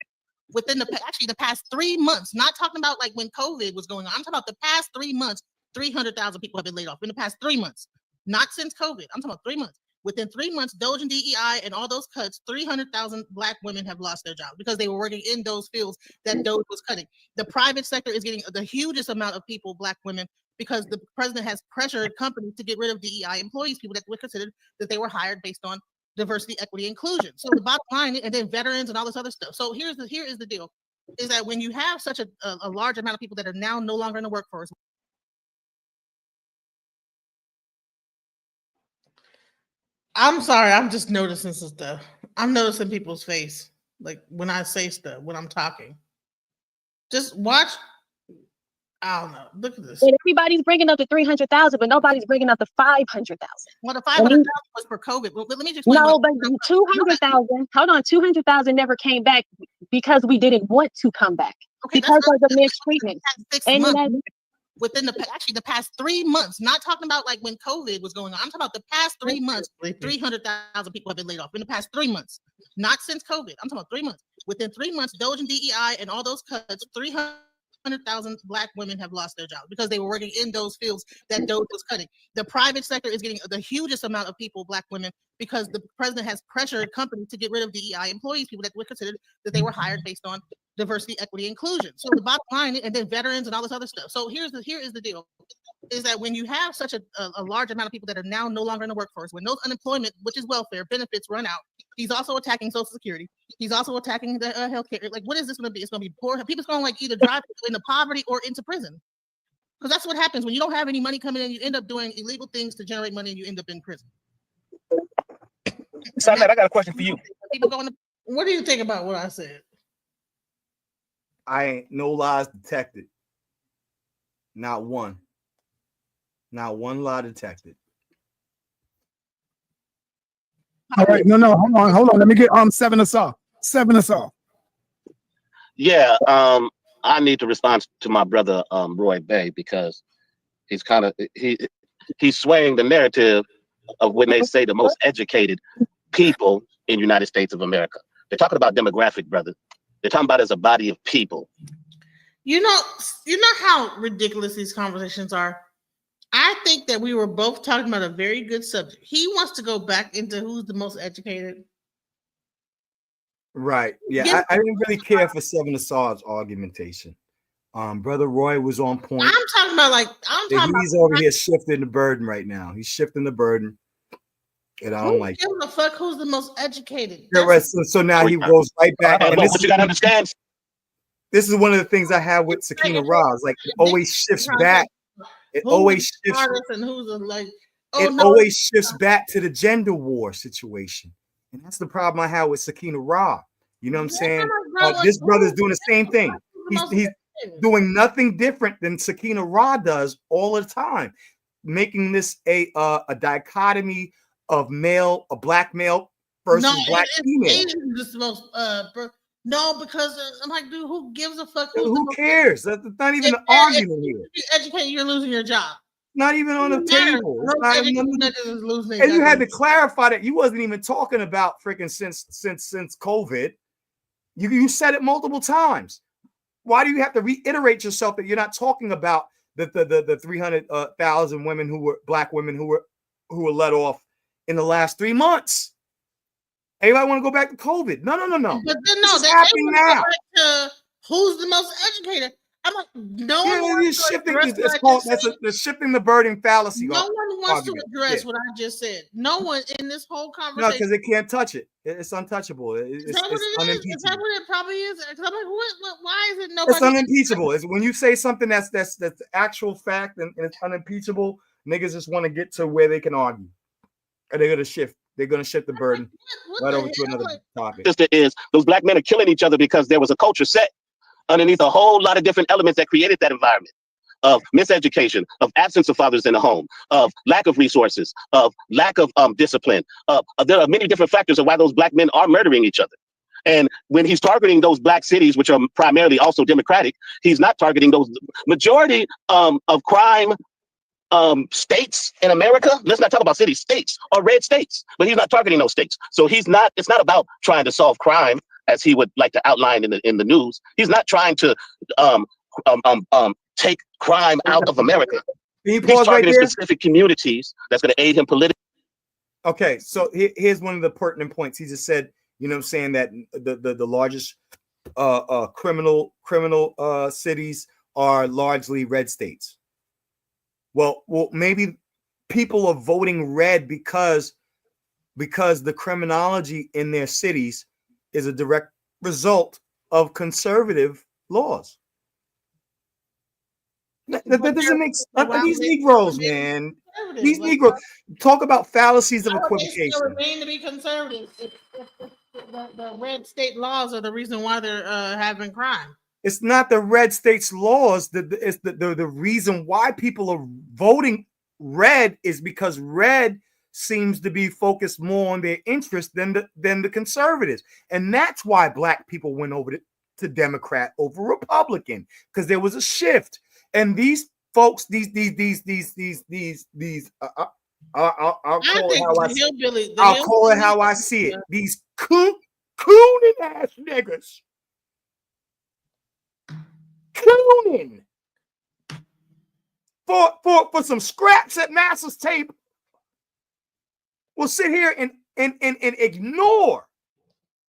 S2: within the past 3 months, not talking about like when COVID was going on. I'm talking about the past 3 months. 300,000 people have been laid off in the past 3 months, not since COVID. I'm talking about 3 months. Within 3 months, Doge and DEI and all those cuts, 300,000 Black women have lost their jobs because they were working in those fields that Doge was cutting. The private sector is getting the hugest amount of people, Black women, because the president has pressured companies to get rid of DEI employees, people that were considered that they were hired based on diversity, equity, inclusion. So the bottom line, and then veterans and all this other stuff. So here is the deal, is that when you have such a large amount of people that are now no longer in the workforce. I'm sorry, I'm just noticing some stuff. I'm noticing people's face, like when I say stuff, when I'm talking. Just watch. I don't know. Look at this.
S16: And everybody's bringing up the 300,000, but nobody's bringing up the 500,000.
S2: Well, the 500,000 was for COVID. Well, let me just
S16: no, but 200,000. Hold on, 200,000 never came back because we didn't want to come back because of the mistreatment. And
S2: within the past 3 months, not talking about like when COVID was going on. I'm talking about the past 3 months. 300,000 people have been laid off in the past 3 months, not since COVID. I'm talking about 3 months. Within 3 months, Doge and DEI and all those cuts, 300,000 Black women have lost their jobs because they were working in those fields that Doge was cutting. The private sector is getting the hugest amount of people, Black women, because the president has pressured companies to get rid of DEI employees, people that were considered that they were hired based on diversity, equity, inclusion. So the bottom line, and then veterans and all this other stuff. So here is the deal, is that when you have such a large amount of people that are now no longer in the workforce, when those unemployment, which is welfare benefits, run out, He's also attacking Social Security. He's also attacking the healthcare. Like, what is this going to be? It's going to be poor. People's going to like either drive into poverty or into prison. Because that's what happens when you don't have any money coming in. You end up doing illegal things to generate money, and you end up in prison.
S13: Simon, I got a question for you.
S2: People going to, what do you think about what I said?
S9: I ain't no lies detected. Not one. Not one lie detected.
S12: All right, no, hold on. Let me get 7 us off. 7 us off.
S17: Yeah, I need to respond to my brother Roy Bay, because he's kind of he's swaying the narrative of when they say the most educated people in the United States of America. They're talking about demographic, brother. They're talking about as a body of people.
S2: You know how ridiculous these conversations are. I think that we were both talking about a very good subject. He wants to go back into who's the most educated.
S9: Right. Yeah, I didn't really care for 7 Assad's argumentation. Brother Roy was on point.
S2: I'm talking about
S9: he's over here shifting the burden right now. He's shifting the burden. And I don't like it.
S2: Who gives a fuck who's the most educated?
S9: Yeah, right. So now he goes right back.
S17: And what you gotta understand.
S9: This is one of the things I have with Sakina Roz. Like, it always shifts back. It always shifts.
S2: And who's like,
S9: always shifts back to the gender war situation. And that's the problem I have with Sakina Ra. You know what I'm saying? This brother's doing the same thing. He's doing nothing different than Sakina Ra does all the time, making this a dichotomy of a black male versus black female.
S2: No, because I'm like, dude, who gives a fuck?
S9: Who cares? That's not even an argument here.
S2: If you're educated, you're losing your job.
S9: Not even on the table. And you had to clarify that you wasn't even talking about freaking since COVID. You said it multiple times. Why do you have to reiterate yourself that you're not talking about the 300,000 women black women who were let off in the last 3 months? Everybody want to go back to COVID? No.
S2: But then
S9: it's happening now.
S2: Who's the most educated? I'm like,
S9: you're shifting. They're shifting the burden fallacy.
S2: No one wants to address what I just said. No one in this whole conversation.
S9: No, because they can't touch it. It's untouchable. It's unimpeachable.
S2: Is that what it probably is? I'm like, why is it nobody?
S9: It's unimpeachable. It's when you say something that's actual fact and it's unimpeachable. Niggas just want to get to where they can argue, and they're gonna shift. They're gonna shift the burden right over to another topic.
S17: Is those black men are killing each other because there was a culture set underneath a whole lot of different elements that created that environment of miseducation, of absence of fathers in the home, of lack of resources, of lack of discipline. There are many different factors of why those black men are murdering each other. And when he's targeting those black cities, which are primarily also democratic, he's not targeting those majority of crime states in America. Let's not talk about cities. States are red states, but he's not targeting those states. So it's not about trying to solve crime as he would like to outline in the news. He's not trying to take crime out of America. He's targeting specific communities that's going to aid him politically.
S9: Okay, so here's one of the pertinent points. He just said, you know what I'm saying, that the largest criminal cities are largely red states. Well, maybe people are voting red because the criminology in their cities is a direct result of conservative laws. That doesn't make sense. These Negroes, man. These Negroes talk about fallacies of equivocation.
S2: They remain to be conservative. The red state laws are the reason why they're having crime.
S9: It's not the red states laws. It's the reason why people are voting red is because red seems to be focused more on their interest than the conservatives, and that's why black people went over to Democrat over Republican, because there was a shift. And these folks, I'll call it how I see it. These cooning ass niggas. Cooning for some scraps at Massa's table will sit here and ignore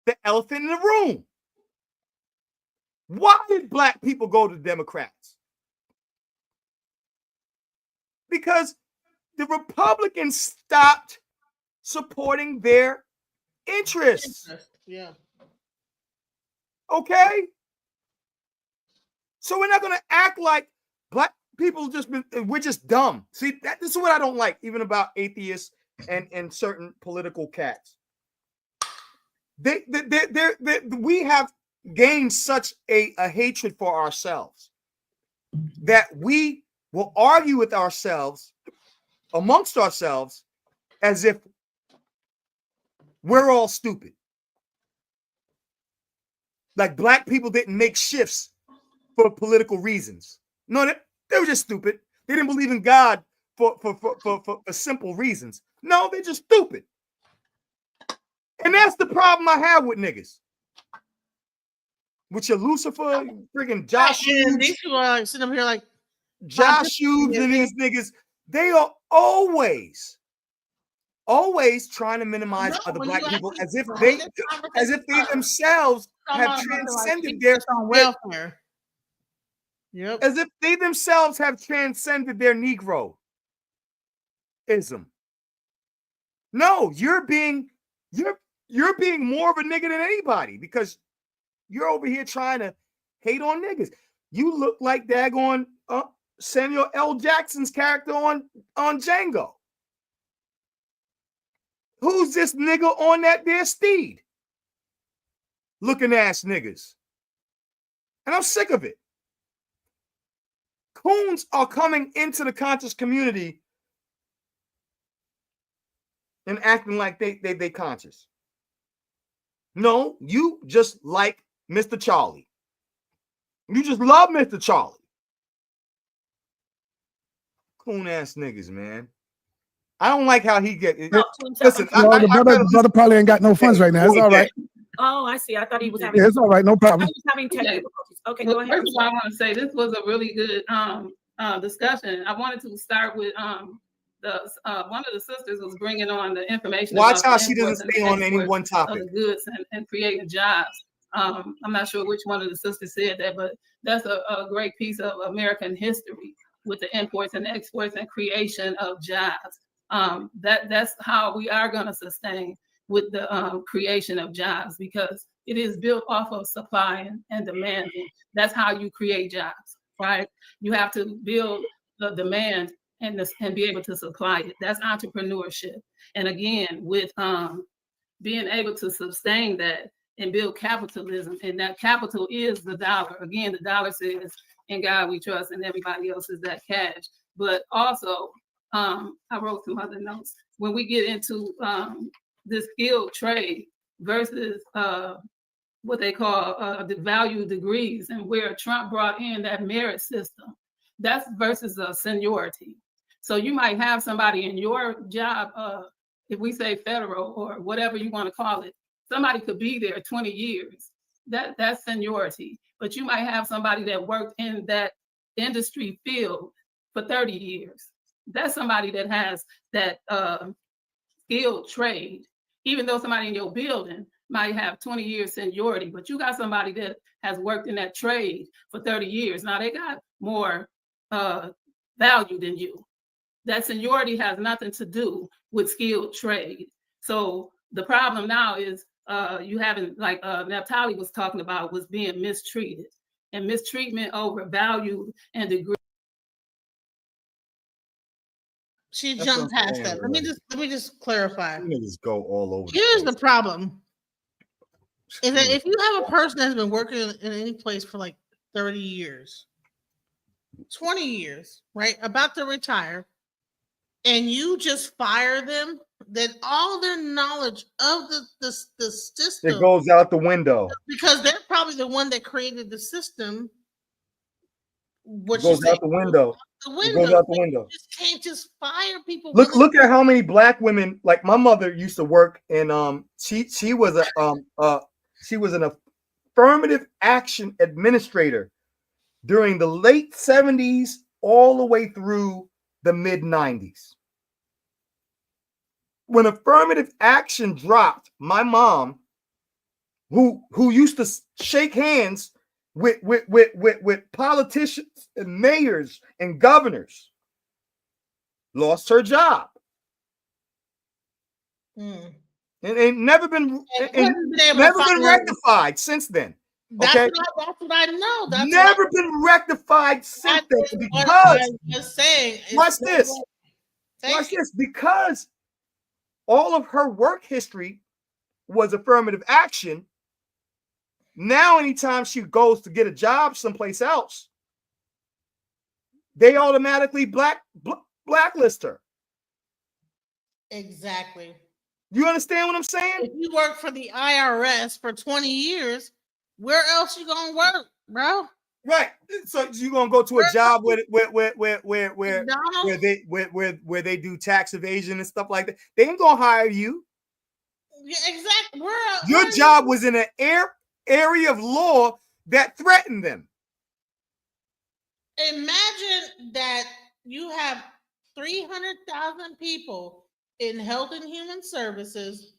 S9: the elephant in the room. Why did black people go to Democrats? Because the Republicans stopped supporting their interests.
S2: Yeah.
S9: Okay? So we're not going to act like black people we're just dumb. See, this is what I don't like, even about atheists and certain political cats. We have gained such a hatred for ourselves that we will argue with ourselves, amongst ourselves, as if we're all stupid. Like black people didn't make shifts for political reasons. No, they were just stupid. They didn't believe in God for simple reasons. No, they're just stupid. And that's the problem I have with niggas. With your Lucifer, friggin' Josh Hughes.
S2: These people are like sitting up here like
S9: Josh Hughes and these niggas, they are always trying to minimize other black people as if they themselves have transcended their
S2: welfare. Yep.
S9: As if they themselves have transcended their Negroism. No, you're being more of a nigga than anybody because you're over here trying to hate on niggas. You look like daggone Samuel L. Jackson's character on Django. Who's this nigga on that there steed? Looking ass niggas. And I'm sick of it. Coons are coming into the conscious community and acting like they conscious. No, you just like Mr. Charlie. You just love Mr. Charlie. Coon ass niggas, man. I don't like how he get it. Listen,
S12: the brother probably ain't got no funds right now. It's all right.
S15: Oh, I see. I thought he was having.
S12: Yeah, it's all right. No problem.
S15: I was having technical difficulties. Okay,
S18: Well,
S15: go ahead.
S18: first of all, I want to say this was a really good discussion. I wanted to start with one of the sisters was bringing on the information.
S9: Watch
S18: about
S9: how
S18: the
S9: she doesn't
S18: imports
S9: stay
S18: and
S9: on any
S18: exports
S9: one
S18: of
S9: topic.
S18: the goods and creating jobs. I'm not sure which one of the sisters said that, but that's a great piece of American history with the imports and exports and creation of jobs. That's how we are going to sustain with the creation of jobs, because it is built off of supply and demand. That's how you create jobs, right? You have to build the demand and be able to supply it. That's entrepreneurship. And again, with being able to sustain that and build capitalism, and that capital is the dollar. Again, the dollar says, "In God we trust," and everybody else is that cash. But also, I wrote some other notes. When we get into this skilled trade versus what they call the value degrees, and where Trump brought in that merit system, that's versus seniority. So you might have somebody in your job, if we say federal or whatever you want to call it, somebody could be there 20 years. That's seniority. But you might have somebody that worked in that industry field for 30 years. That's somebody that has that skilled trade, even though somebody in your building might have 20 years seniority, but you got somebody that has worked in that trade for 30 years. Now they got more value than you. That seniority has nothing to do with skilled trade. So the problem now is you haven't, like Naphtali was talking about, was being mistreated, and mistreatment over value and degree.
S2: She jumped past that. Let me just clarify.
S9: Niggas go all over.
S2: Here's the problem: is that if you have a person that's been working in any place for like 30 years, 20 years, right, about to retire, and you just fire them, then all their knowledge of the system,
S9: It goes out the window.
S2: because they're probably the one that created the system.
S9: It goes out the window. It goes out the window.
S2: You just can't just fire people.
S9: Look at how many black women, like my mother used to work in she was an affirmative action administrator during the late 70s all the way through the mid 90s. When affirmative action dropped, my mom, who used to shake hands with politicians and mayors and governors, lost her job. And and ain't never been rectified since then.
S2: That's
S9: Okay,
S2: what I know. That's
S9: never been rectified since then
S2: what I
S9: because
S2: was saying.
S9: watch this. Watch this, because all of her work history was affirmative action. Now, anytime she goes to get a job someplace else, they automatically blacklist her.
S2: Exactly.
S9: You understand what I'm saying?
S2: If you work for the IRS for 20 years, where else you gonna work, bro?
S9: Right. So you're gonna go to a job where they do tax evasion and stuff like that. They ain't gonna hire you.
S2: Yeah, exactly.
S9: Your job was in an area of law that threatened them.
S2: Imagine that you have 300,000 people in Health and Human Services,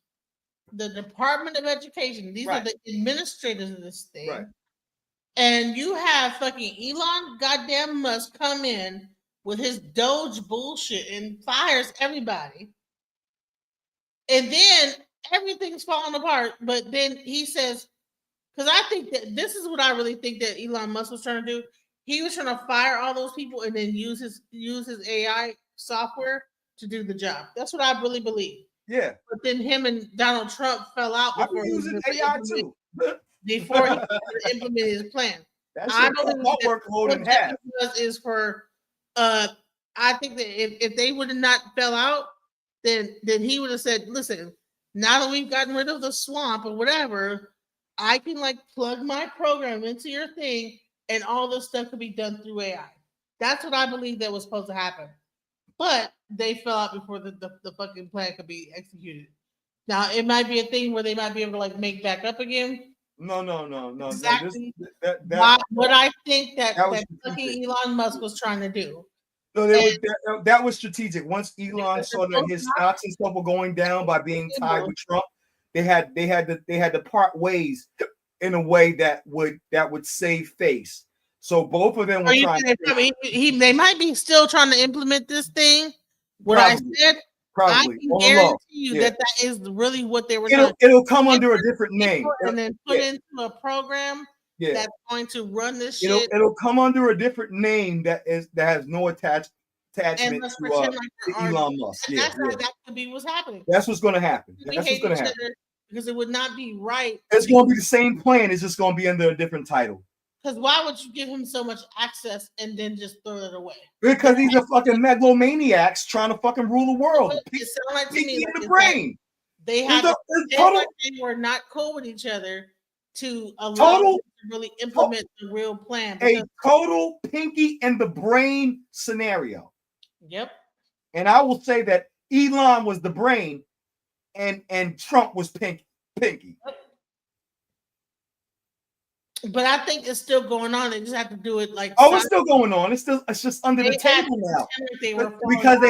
S2: the Department of Education. These are the administrators of this thing.
S9: Right.
S2: And you have fucking Elon goddamn Musk come in with his Doge bullshit and fires everybody. And then everything's falling apart. But then he says, because I think that this is what I really think that Elon Musk was trying to do. He was trying to fire all those people and then use his AI software to do the job. That's what I really believe.
S9: Yeah.
S2: But then him and Donald Trump fell out before he
S9: using AI too.
S2: Before he could implement his plan.
S9: That's
S2: I
S9: your
S2: believe that
S9: workload in
S2: what
S9: half.
S2: that was is for I think that if they would have not fell out, then he would have said, listen, now that we've gotten rid of the swamp or whatever, I can like plug my program into your thing and all this stuff could be done through AI. That's what I believe that was supposed to happen. But they fell out before the fucking plan could be executed. Now it might be a thing where they might be able to like make back up again.
S9: No.
S2: Exactly.
S9: That
S2: what I think that
S9: was
S2: fucking Elon Musk was trying to do.
S9: No, that was strategic. Once Elon saw that his stocks and stuff were going down by being tied with Trump, they had to part ways in a way that would save face. So both of them were trying.
S2: They might be still trying to implement this thing. What I said, I can guarantee you that is really what they were.
S9: It'll come under a different name
S2: and then put into a program that's going to run this shit.
S9: It'll come under a different name that has no attachment
S2: and
S9: to Elon Musk.
S2: That could be what's happening.
S9: That's what's going to happen. That's what's going to happen.
S2: Because it would not be right.
S9: It's going to be the same plan. It's just going to be under a different title.
S2: Because why would you give him so much access and then just throw it away?
S9: Because these are fucking megalomaniacs trying to fucking rule the world.
S2: It sounds like to me
S9: like the brain.
S2: They had they were not cool with each other to allow them to really implement the real plan.
S9: A total Pinky and the Brain scenario.
S2: Yep.
S9: And I will say that Elon was the brain and Trump was Pinky.
S2: But I think it's still going on. They just have to do it like.
S9: Oh, it's still going on. It's just under the table now. Because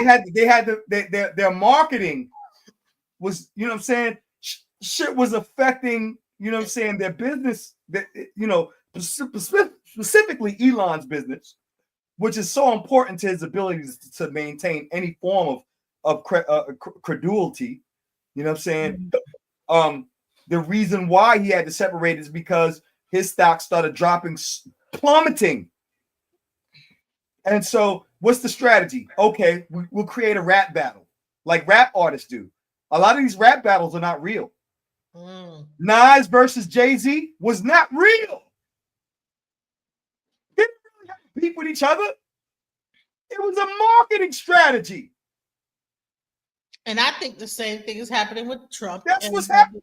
S9: their marketing was, you know what I'm saying? Shit was affecting, you know what I'm saying, their business. That, you know, specifically Elon's business, which is so important to his ability to maintain any form of credulity. You know what I'm saying? The reason why he had to separate is because his stock started plummeting. And so what's the strategy? Okay, we'll create a rap battle like rap artists do. A lot of these rap battles are not real. Nas versus Jay-Z was not real. They didn't really have to beef with each other. It was a marketing strategy.
S2: And I think the same thing is happening with Trump.
S9: That's what's happening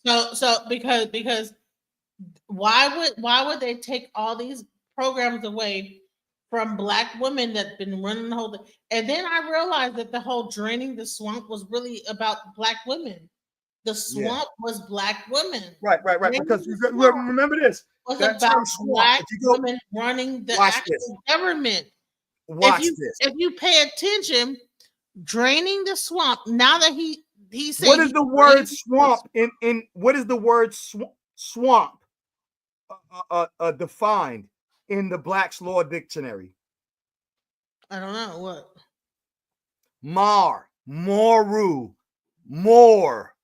S2: now. So because why would they take all these programs away from Black women that've been running the whole thing? And then I realized that the whole draining the swamp was really about Black women. The swamp was Black women.
S9: Right. Because remember this.
S2: Was about Black women running the actual government. If you pay attention, draining the swamp. Now that he said,
S9: what is the word swamp in what is the word swamp defined in the Black's Law Dictionary?
S2: I don't know what.
S9: Moru, more,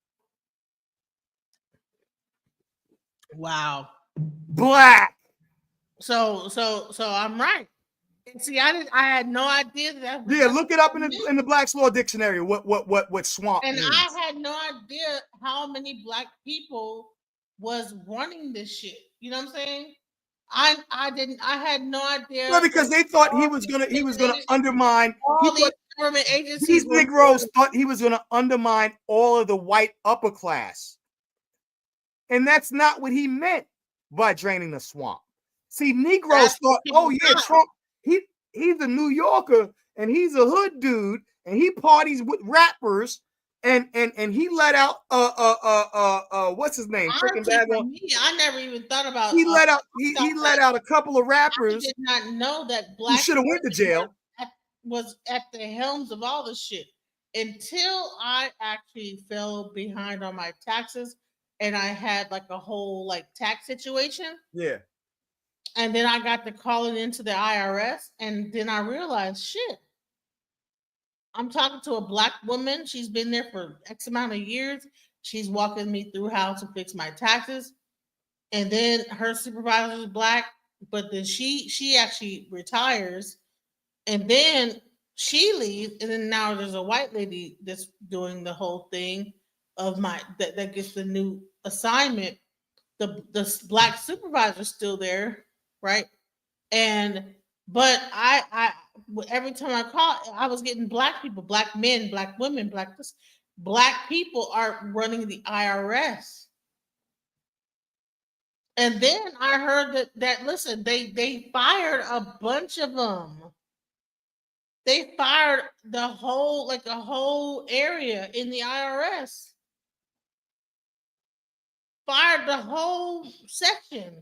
S2: Wow.
S9: Black.
S2: So I'm right. And see, I had no idea that.
S9: Yeah, look it up in the Black's Law Dictionary. What swamp
S2: And
S9: means.
S2: I had no idea how many black people was running this shit. You know what I'm saying? I had no idea.
S9: Well, because they thought he was gonna undermine.
S2: All these government agencies.
S9: These Negroes thought he was gonna undermine all of the white upper class, and that's not what he meant by draining the swamp. See, Negroes thought, oh yeah, Trump, he's a New Yorker and he's a hood dude and he parties with rappers and he let out what's his name? Freaking
S2: I never even thought about.
S9: He let out a couple of rappers.
S2: I did not know that
S9: who
S2: black
S9: should have went to jail.
S2: Was at the helms of all this shit until I actually fell behind on my taxes and I had like a whole like tax situation.
S9: Yeah.
S2: And then I got to calling into the IRS, and then I realized, shit, I'm talking to a black woman. She's been there for X amount of years. She's walking me through how to fix my taxes. And then her supervisor is black, but then she actually retires, and then she leaves, and then now there's a white lady that's doing the whole thing of that gets the new assignment. The black supervisor's still there, right? But I every time I call, I was getting black people, black men, black women, black people are running the IRS. And then I heard that listen, they fired a bunch of them. They fired the whole area in the IRS. Fired the whole section.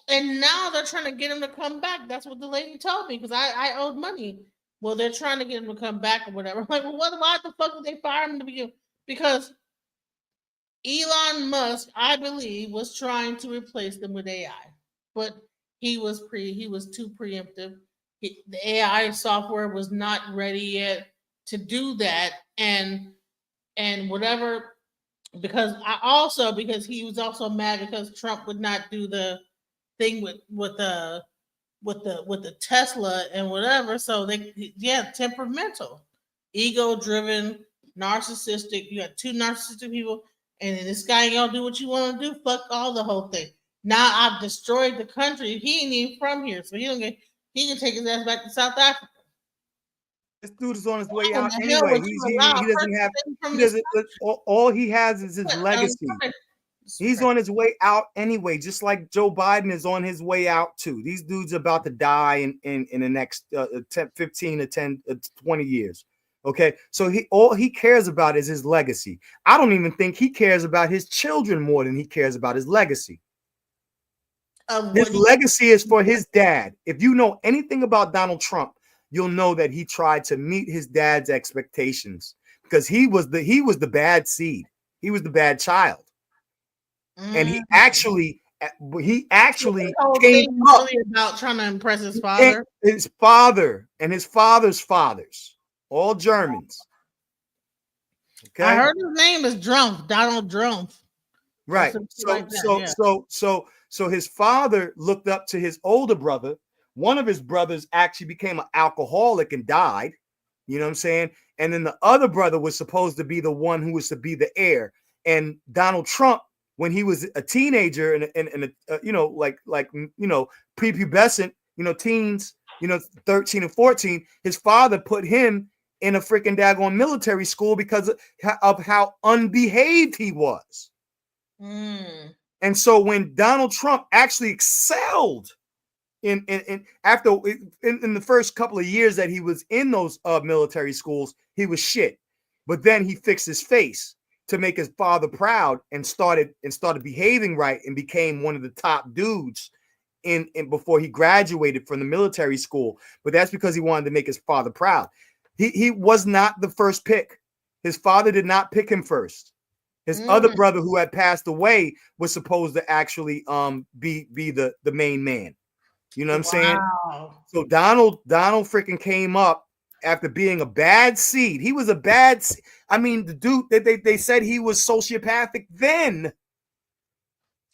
S2: And now they're trying to get him to come back. That's what the lady told me because I owed money. Well, they're trying to get him to come back or whatever. I'm like, well, why the fuck did they fire him to begin? Because Elon Musk, I believe, was trying to replace them with AI, but he was too preemptive. The AI software was not ready yet to do that, and whatever. Because he was also mad because Trump would not do the thing with the Tesla and whatever. So temperamental, ego driven, narcissistic. You got two narcissistic people, and this guy ain't gonna do what you want to do. Fuck all the whole thing. Now I've destroyed the country. He ain't even from here, so he can take his ass back to South Africa.
S9: This dude is on his way out anyway. All he has is his legacy. He's on his way out anyway, just like Joe Biden is on his way out too. These dudes are about to die in the next 15 to 20 years. Okay, so all he cares about is his legacy. I don't even think he cares about his children more than he cares about his legacy. His legacy is for his dad. If you know anything about Donald Trump, you'll know that he tried to meet his dad's expectations because he was the bad seed. He was the bad child. And he actually came up
S2: really about trying to impress his father.
S9: His father and his father's fathers, all Germans. Okay.
S2: I heard his name is Drumpf, Donald Drumpf.
S9: Right. So his father looked up to his older brother. One of his brothers actually became an alcoholic and died. You know what I'm saying? And then the other brother was supposed to be the one who was to be the heir. And Donald Trump, when he was a teenager and prepubescent, teens, 13 and 14, his father put him in a freaking daggone military school because of how unbehaved he was. And so when Donald Trump actually excelled in the first couple of years that he was in those military schools, he was shit. But then he fixed his face to make his father proud and started behaving right and became one of the top dudes in before he graduated from the military school. But that's because he wanted to make his father proud. He was not the first pick. His father did not pick him first. His other brother, who had passed away, was supposed to actually be the main man. You know what I'm saying? So Donald freaking came up after being a bad seed. He was a bad. I mean, the dude they said he was sociopathic then.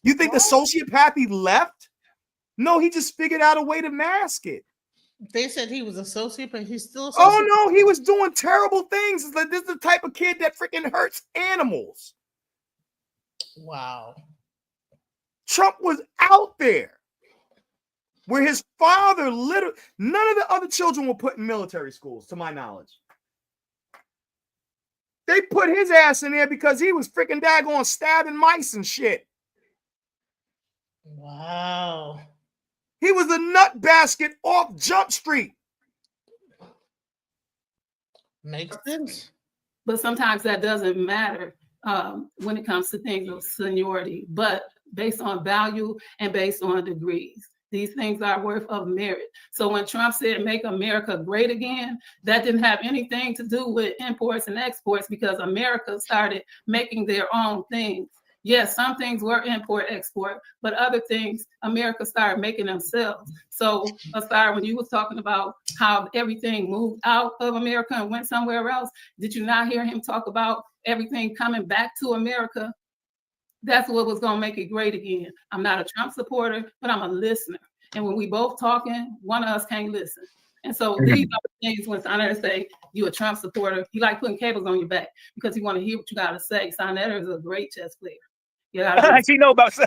S9: You think the sociopathy left? No, he just figured out a way to mask it.
S2: They said he was a sociopath. He's still a sociopath.
S9: Oh no, he was doing terrible things. It's like this is the type of kid that freaking hurts animals.
S2: Wow.
S9: Trump was out there where his father literally, none of the other children were put in military schools, to my knowledge. They put his ass in there because he was freaking daggone stabbing mice and shit.
S2: Wow.
S9: He was a nut basket off Jump Street.
S2: Makes sense.
S19: But sometimes that doesn't matter when it comes to things of seniority, but based on value and based on degrees. These things are worth of merit. So when Trump said make America great again, that didn't have anything to do with imports and exports because America started making their own things. Yes, some things were import, export, but other things America started making themselves. So, Asar, when you was talking about how everything moved out of America and went somewhere else, did you not hear him talk about everything coming back to America? That's what was going to make it great again. I'm not a Trump supporter, but I'm a listener. And when we both talking, one of us can't listen. And so these are the things when Senator say you a Trump supporter, he like putting cables on your back because he want to hear what you got to say. Senator is a great chess player. You gotta
S13: she know about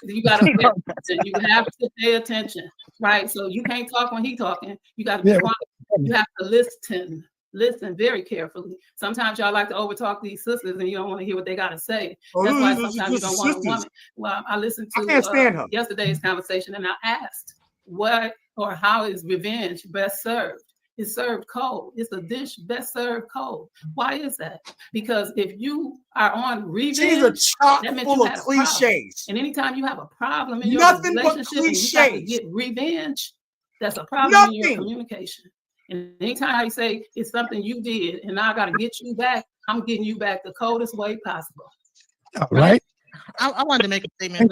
S19: you gotta pay attention. You have to pay attention, right? So you can't talk when he's talking. You gotta be quiet. You have to listen very carefully. Sometimes y'all like to overtalk these sisters and you don't want to hear what they gotta say. That's why sometimes you don't want a woman. Well, I listened to yesterday's conversation and I asked what or how is revenge best served? It's served cold. It's a dish best served cold. Why is that? Because if you are on revenge,
S9: she's a chock
S19: that means
S9: full
S19: you
S9: of
S19: had a
S9: cliches.
S19: And anytime you have a problem in your
S9: Nothing but
S19: relationship and you have to
S9: cliches.
S19: get revenge, that's a problem in your communication. And anytime you say it's something you did and now I got to get you back, I'm getting you back the coldest way possible.
S12: All right.
S2: I wanted to make a statement.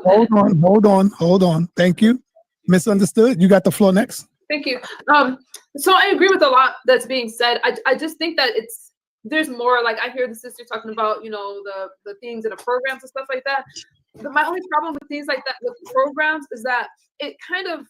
S12: Hold on. Thank you. Misunderstood. You got the floor next.
S18: Thank you. So I agree with a lot that's being said. I just think that there's more. Like I hear the sister talking about, you know, the things in the programs and stuff like that. But my only problem with things like that with programs is that it kind of,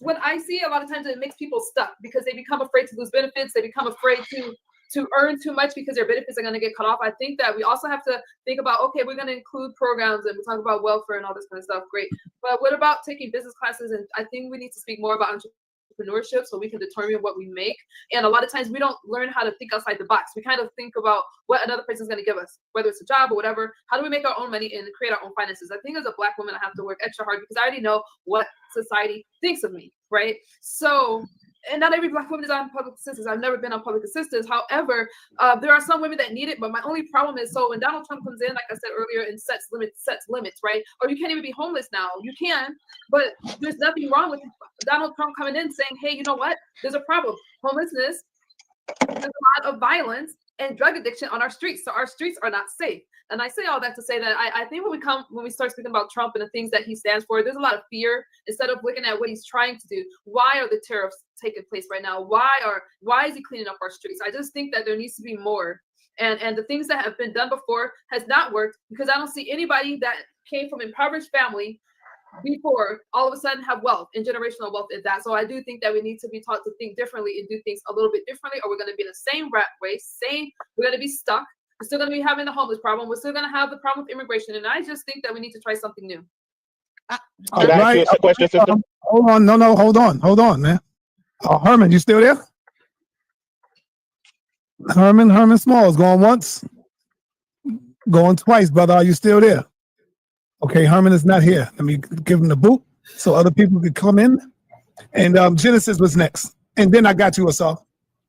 S18: what I see a lot of times, it makes people stuck because they become afraid to lose benefits. They become afraid to earn too much because their benefits are going to get cut off. I think that we also have to think about, okay, we're going to include programs and we talk about welfare and all this kind of stuff. Great. But what about taking business classes? And I think we need to speak more about entrepreneurship so we can determine what we make. And a lot of times we don't learn how to think outside the box. We kind of think about what another person's going to give us, whether it's a job or whatever. How do we make our own money and create our own finances? I think as a Black woman, I have to work extra hard because I already know what society thinks of me, right? So, and not every Black woman is on public assistance. I've never been on public assistance. However, there are some women that need it. But my only problem is, so when Donald Trump comes in, like I said earlier, and sets limits, right? Or you can't even be homeless now. You can, but there's nothing wrong with Donald Trump coming in saying, hey, you know what? There's a problem. Homelessness, there's a lot of violence and drug addiction on our streets. So our streets are not safe. And I say all that to say that I think when we start speaking about Trump and the things that he stands for, there's a lot of fear instead of looking at what he's trying to do. Why are the tariffs taking place right now? Why is he cleaning up our streets? I just think that there needs to be more. And the things that have been done before has not worked because I don't see anybody that came from impoverished family before all of a sudden have wealth and generational wealth in that. So I do think that we need to be taught to think differently and do things a little bit differently, or we're going to be in the same rat race. We're going to be stuck. We're still going to be having the homeless problem. We're still going to have the problem with immigration. And I just think that we need to try something new.
S12: All right. Hold on. No, hold on, man. Herman, you still there? Herman Smalls, going once, going twice, brother. Are you still there? Okay, Herman is not here. Let me give him the boot so other people could come in. And Genesis was next. And then I got you, Asal.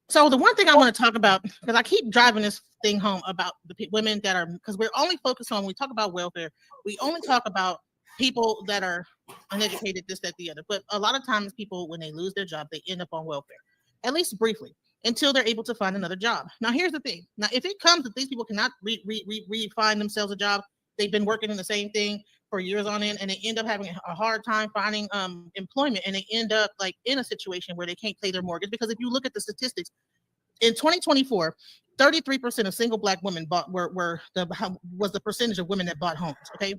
S2: So the one thing I want to talk about, because I keep driving this thing home about the women that are, because we're only focused on, when we talk about welfare, we only talk about people that are uneducated, this, that, the other. But a lot of times people, when they lose their job, they end up on welfare, at least briefly, until they're able to find another job. Now, here's the thing. Now, if it comes that these people cannot find themselves a job, they've been working in the same thing for years on end, and they end up having a hard time finding employment, and they end up like in a situation where they can't pay their mortgage. Because if you look at the statistics, in 2024, 33% of single Black women was the percentage of women that bought homes. Okay,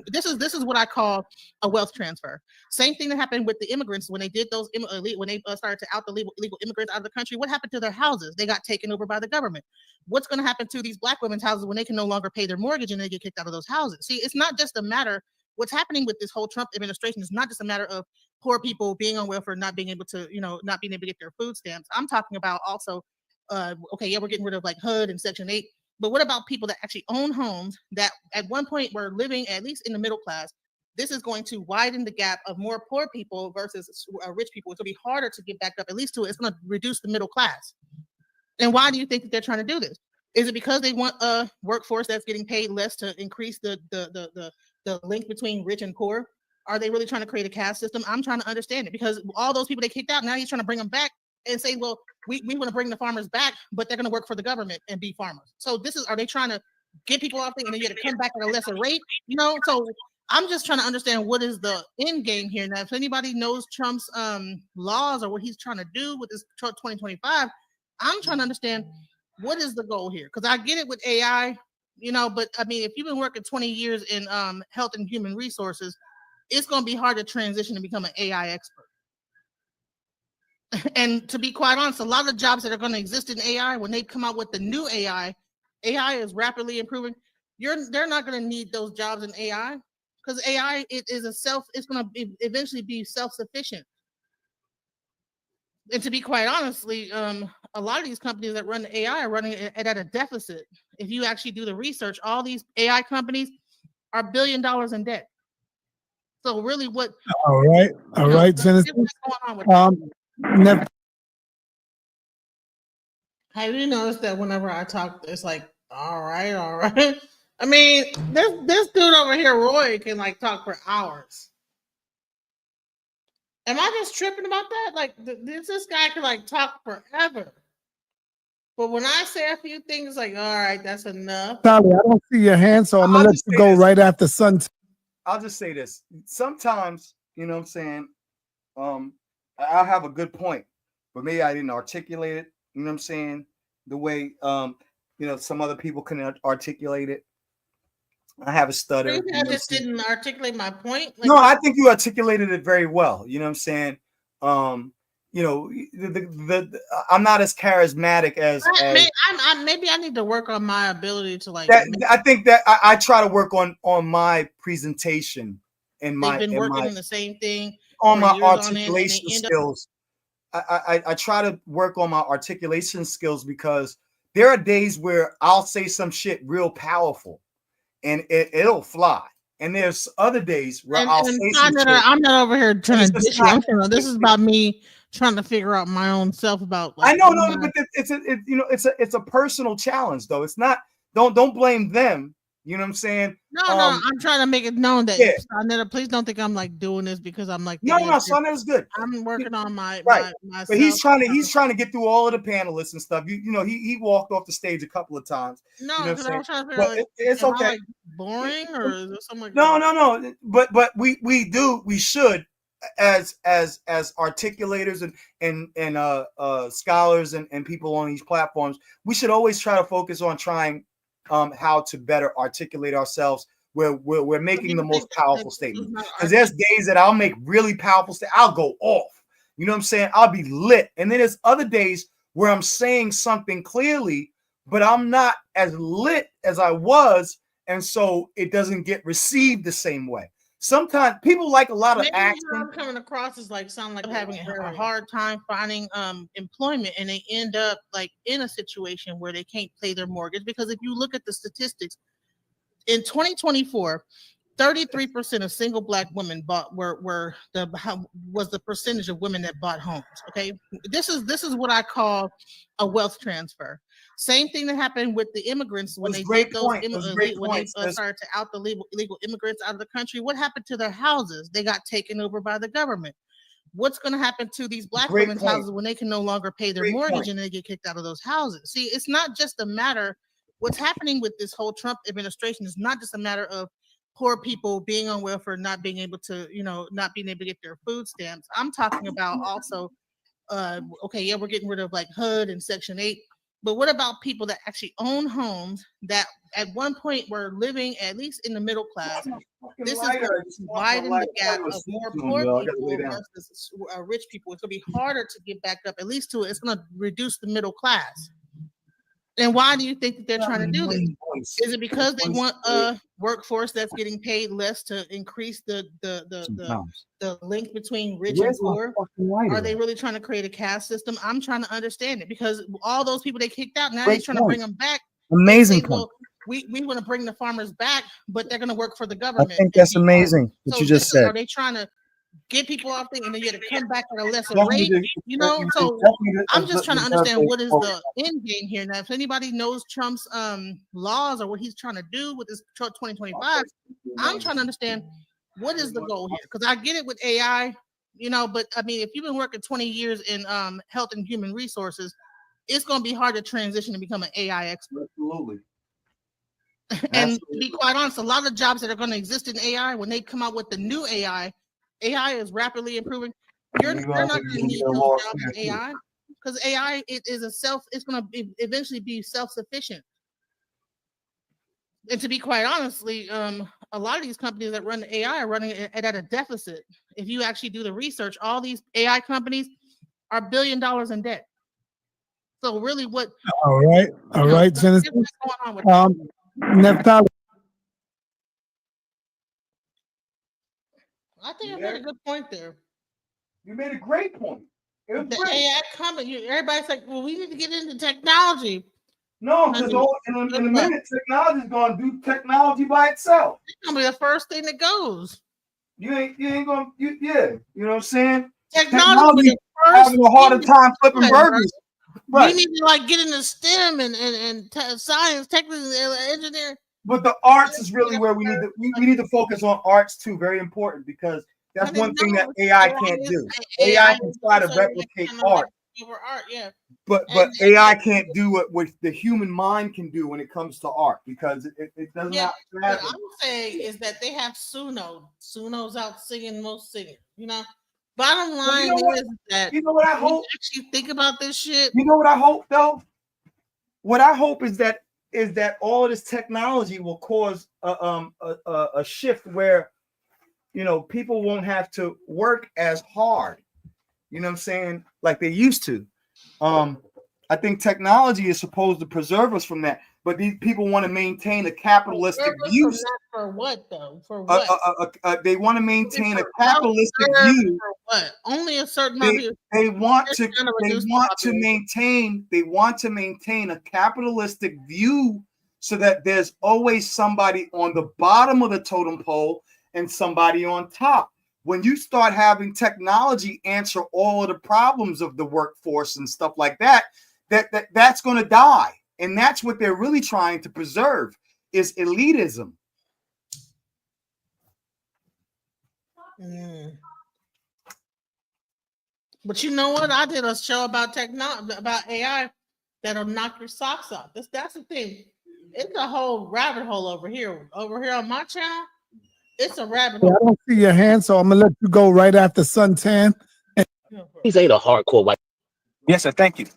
S2: This is what I call a wealth transfer. Same thing that happened with the immigrants when they did those when they started to out the illegal immigrants out of the country. What happened to their houses? They got taken over by the government. What's going to happen to these black women's houses when they can no longer pay their mortgage and they get kicked out of those houses? See, it's not just a matter. What's happening with this whole Trump administration is not just a matter of poor people being on welfare, not being able to, not being able to get their food stamps. I'm talking about also, okay, yeah, we're getting rid of like HUD and Section 8. But what about people that actually own homes that at one point were living at least in the middle class? This is going to widen the gap of more poor people versus rich people. It's going to be harder to get back up, at least to it. It's going to reduce the middle class. And why do you think that they're trying to do this? Is it because they want a workforce that's getting paid less to increase the link between rich and poor? Are they really trying to create a caste system? I'm trying to understand it, because all those people they kicked out, now he's trying to bring them back and say, well, we want to bring the farmers back, but they're going to work for the government and be farmers. So are they trying to get people off things and then you got to come back at a lesser rate? So I'm just trying to understand what is the end game here. Now, if anybody knows Trump's laws or what he's trying to do with this 2025, I'm trying to understand what is the goal here. Because I get it with AI, but I mean, if you've been working 20 years in health and human resources, it's going to be hard to transition and become an AI expert. And to be quite honest, a lot of the jobs that are going to exist in AI, when they come out with the new AI is rapidly improving. They're not going to need those jobs in AI, because AI it's going to eventually be self-sufficient. And to be quite honestly, a lot of these companies that run the AI are running it at a deficit. If you actually do the research, all these AI companies are $1 billion in debt. So really, what?
S12: All right, Genesis.
S2: Have you noticed that whenever I talk, it's like, all right. I mean, this dude over here, Roy, can like talk for hours. Am I just tripping about that? Like, this guy can like talk forever. But when I say a few things, like, all right, that's enough.
S12: Tali, I don't see your hand, so I'm gonna let you go right after Sun.
S9: I'll just say this. Sometimes, you know what I'm saying, I'll have a good point, but maybe I didn't articulate it, you know what I'm saying, the way some other people can articulate it. I have a stutter.
S2: I just didn't articulate my point.
S9: No, I think you articulated it very well. You know what I'm saying? I'm not as charismatic as
S2: maybe I need to work on my ability to like.
S9: I think that I try to work on my presentation and my.
S2: They've been working on the same thing
S9: on my articulation skills. I try to work on my articulation skills, because there are days where I'll say some shit real powerful, and it'll fly. And there's other days where I'll say some shit.
S2: I'm not over here trying to dish you. This is about me trying to figure out my own self about.
S9: Like, I know, but it's a personal challenge, though. It's not. Don't blame them. You know what I'm saying?
S2: No, I'm trying to make it known that Sonetta, please don't think I'm like doing this because I'm like.
S9: No, Sonetta's good.
S2: I'm working on my
S9: But he's trying to get through all of the panelists and stuff. He walked off the stage a couple of times.
S2: No,
S9: because
S2: I was trying to figure out,
S9: it's okay.
S2: I, like, boring or is there something like
S9: No. But we should, as articulators and scholars and people on these platforms, we should always try to focus on trying how to better articulate ourselves where we're making the most powerful statement. Because there's days that I'll make really powerful statements. I'll go off. You know what I'm saying? I'll be lit. And then there's other days where I'm saying something clearly, but I'm not as lit as I was. And so it doesn't get received the same way. Sometimes people like a lot of action.
S2: I'm coming across as like sound like having a hard time finding employment, and they end up like in a situation where they can't pay their mortgage. Because if you look at the statistics in 2024, 33% of single Black women was the percentage of women that bought homes. Okay, this is what I call a wealth transfer. Same thing that happened with the immigrants when they did when they started to out the illegal immigrants out of the country. What happened to their houses? They got taken over by the government. What's going to happen to these Black women's houses when they can no longer pay their mortgage and they get kicked out of those houses? See, it's not just a matter. What's happening with this whole Trump administration is not just a matter of poor people being on welfare, not being able to get their food stamps. I'm talking about also, okay, yeah, we're getting rid of like HUD and Section 8. But what about people that actually own homes that at one point were living at least in the middle class? This is going to widen the gap of more poor people versus rich people. It's going to be harder to get back up, at least to it. It's going to reduce the middle class. And why do you think that they're trying to do this? Is it because they want a workforce that's getting paid less to increase the link between rich and poor? Are they really trying to create a caste system? I'm trying to understand it, because all those people they kicked out, now they're trying to bring them back.
S9: Amazing
S2: say,
S9: point.
S2: well, we want to bring the farmers back, but they're going to work for the government.
S9: I think that's amazing what
S2: So
S9: you just said.
S2: Are they trying to get people off there and then you have to come back at a lesser
S9: Definitely
S2: rate?
S9: the-
S2: You know, so
S9: definitely the-
S2: I'm just trying to
S9: the-
S2: understand
S9: the-
S2: what is the end game here. Now, if anybody knows Trump's laws or what he's trying to do with this 2025, I'm trying to understand what is the goal here, because I get it with AI, you know, but I mean, if you've been working 20 years in health and human resources, it's going to be hard to transition and become an AI expert.
S9: Absolutely.
S2: And to be quite honest, a lot of jobs that are going to exist in AI, when they come out with the new AI is rapidly improving. They're not going to need those jobs in AI, because AI it's going to eventually be self-sufficient. And to be quite honestly, a lot of these companies that run the AI are running it at a deficit. If you actually do the research, all these AI companies are $1 billion in debt. So really, what?
S12: All right, Genesis.
S2: What's going on with
S12: Neftali.
S2: I think I made a good point there.
S9: You made a great point. It was
S2: The
S9: great.
S2: AI company, everybody's like, well, we need to get into technology.
S9: No, because in a minute, technology is going to do technology by itself.
S2: It's going to be the first thing that goes.
S9: You ain't going to, you know what I'm saying?
S2: Technology
S9: having a harder time flipping burgers.
S2: Right. We need to like get into STEM and science, technical, engineering.
S9: But the arts is really where we need to focus on arts too. Very important, because that's one thing that AI can't do. AI can try to replicate art. But AI can't do what the human mind can do when it comes to art, because it does not
S2: What I'm saying is that they have Suno's out singing most singers, you know. Bottom line is that
S9: you know what I hope.
S2: Actually think about this shit.
S9: You know what I hope though? What I hope is that all of this technology will cause a shift where, you know, people won't have to work as hard. You know what I'm saying? Like they used to. I think technology is supposed to preserve us from that, but these people want to maintain a capitalistic view.
S2: For what though? For what?
S9: They want to maintain a capitalistic view.
S2: For what? Only a certain amount of
S9: they want to maintain a capitalistic view, so that there's always somebody on the bottom of the totem pole and somebody on top. When you start having technology answer all of the problems of the workforce and stuff like that, that's going to die. And that's what they're really trying to preserve, is elitism.
S2: But you know what? I did a show about technology, about AI that'll knock your socks off. That's the thing. It's a whole rabbit hole over here. Over here on my channel, it's a rabbit hole.
S12: I don't see your hand, so I'm gonna let you go right after Suntan.
S17: These ain't a hardcore white.
S13: Yes, sir. Thank you.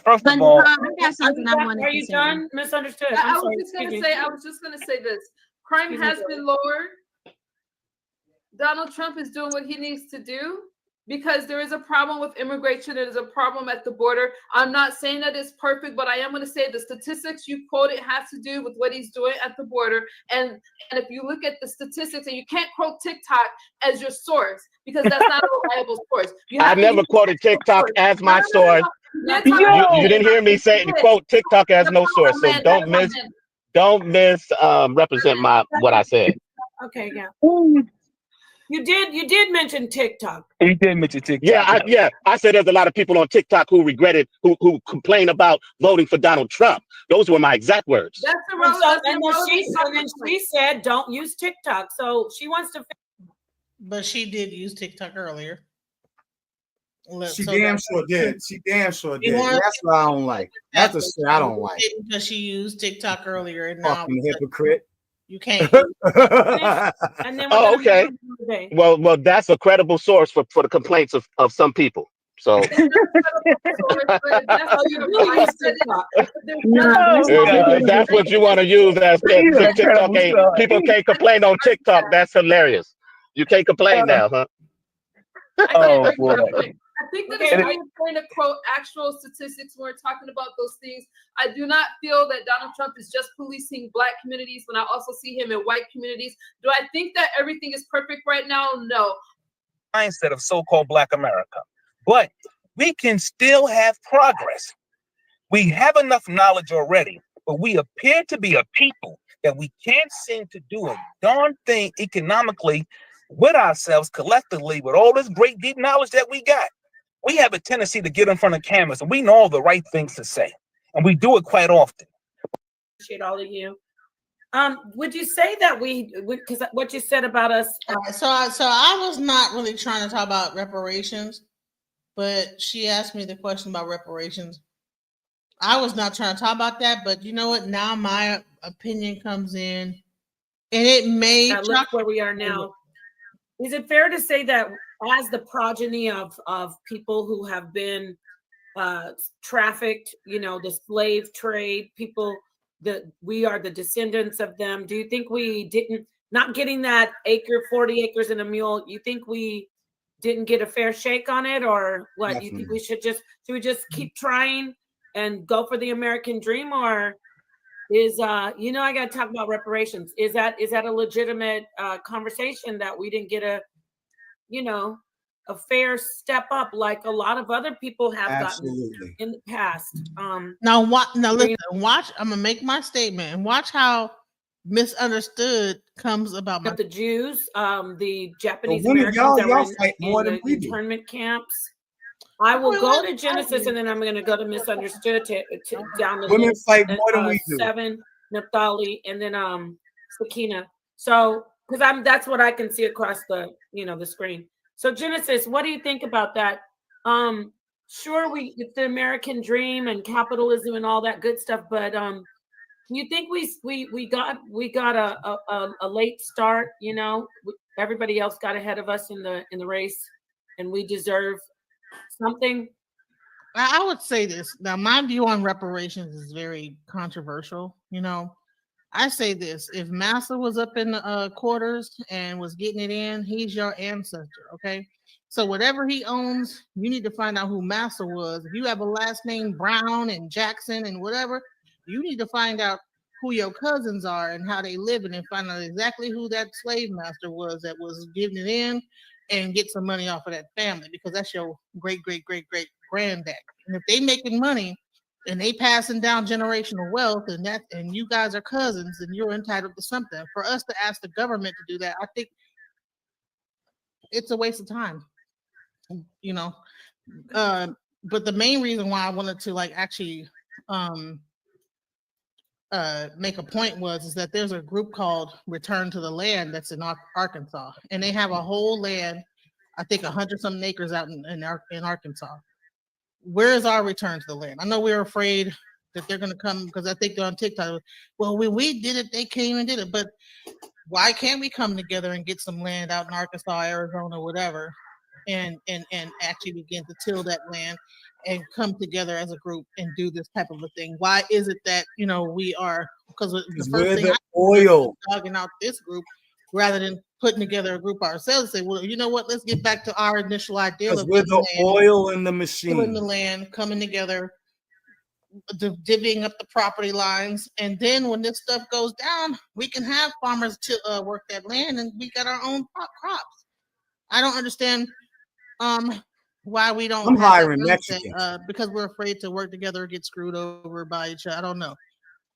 S13: First of all,
S16: I got something I wanted
S15: Are
S16: to
S15: you
S16: say.
S15: done? Misunderstood.
S18: I
S15: I'm
S18: was
S15: sorry.
S18: just gonna say this. Crime
S15: Excuse me,
S18: has
S15: sorry.
S18: been lowered. Donald Trump is doing what he needs to do, because there is a problem with immigration. There is a problem at the border. I'm not saying that it's perfect, but I am going to say the statistics you quoted has to do with what he's doing at the border. And if you look at the statistics, and you can't quote TikTok as your source, because that's not a reliable source.
S17: I never quoted TikTok as my source. You didn't hear me say quote TikTok as no source. So don't misrepresent what I said.
S15: Okay, yeah. You did mention TikTok.
S13: He did mention TikTok.
S17: I said there's a lot of people on TikTok who who complain about voting for Donald Trump. Those were my exact words.
S15: That's irrelevant. And then she said, "Don't use TikTok." So she wants to.
S2: But she did use TikTok earlier.
S9: She damn sure did. That's what I don't like. That's the shit I don't like.
S2: Because she used TikTok earlier, and now
S9: Fucking hypocrite.
S2: You can't.
S17: Oh, okay. Well, that's a credible source for the complaints of some people. So if that's what you want to use as TikTok, people can't complain on TikTok. That's hilarious. You can't complain now, huh?
S14: Oh boy.
S18: I think that it's very important to quote actual statistics when we're talking about those things. I do not feel that Donald Trump is just policing Black communities when I also see him in white communities. Do I think that everything is perfect right now? No.
S13: Mindset of so-called Black America. But we can still have progress. We have enough knowledge already, but we appear to be a people that we can't seem to do a darn thing economically with ourselves collectively with all this great deep knowledge that we got. We have a tendency to get in front of cameras and we know all the right things to say, and we do it quite often.
S15: Appreciate all of you. Would you say that because what you said about us?
S2: So I was not really trying to talk about reparations, but she asked me the question about reparations. I was not trying to talk about that, but you know what? Now my opinion comes in, and it may
S15: look where we are now. Is it fair to say that as the progeny of people who have been trafficked, the slave trade, people that we are the descendants of them? Do you think we not getting that 40 acres and a mule, you think we didn't get a fair shake on it, or what? Definitely. You think we should we just keep trying and go for the American dream, or is I got to talk about reparations? Is that a legitimate conversation that we didn't get a fair step up like a lot of other people have gotten in the past?
S2: Now listen, watch. I'm gonna make my statement and watch how misunderstood comes about
S15: the Jews, the Japanese Americans that were in the internment camps. I will go to Genesis, and then I'm going to go to misunderstood down the
S9: women
S15: list.
S9: fight more than we do.
S15: 7, Naphtali, and then Sakina. So, because that's what I can see across the the screen. So Genesis, what do you think about that? Sure, it's the American dream and capitalism and all that good stuff, but you think we got a late start? Everybody else got ahead of us in the race, and we deserve something.
S2: I would say this. Now, my view on reparations is very controversial. I say this: if Massa was up in the quarters and was getting it in, he's your ancestor. Okay, so whatever he owns, you need to find out who Massa was. If you have a last name Brown and Jackson and whatever, you need to find out who your cousins are and how they live, and find out exactly who that slave master was that was giving it in, and get some money off of that family, because that's your great granddad. And if they making money and they passing down generational wealth, and you guys are cousins, and you're entitled to something. For us to ask the government to do that, I think it's a waste of time. But the main reason why I wanted to actually make a point is that there's a group called Return to the Land that's in Arkansas, and they have a whole land, I think 100-something acres out in Arkansas. Where is our return to the land? I know we're afraid that they're going to come, because I think they're on TikTok. Well, when we did it, they came and did it, but why can't we come together and get some land out in Arkansas, Arizona, whatever, and actually begin to till that land and come together as a group and do this type of a thing? Why is it that we are, because the first thing
S9: oil
S2: dogging out this group rather than putting together a group ourselves and say, well, you know what, let's get back to our initial idea of
S9: we're the oil in the machine,
S2: in the land, coming together, divvying up the property lines, and then when this stuff goes down, we can have farmers to work that land, and we got our own crops. I don't understand why we don't.
S9: I'm hiring Mexicans
S2: because we're afraid to work together or get screwed over by each other. I don't know.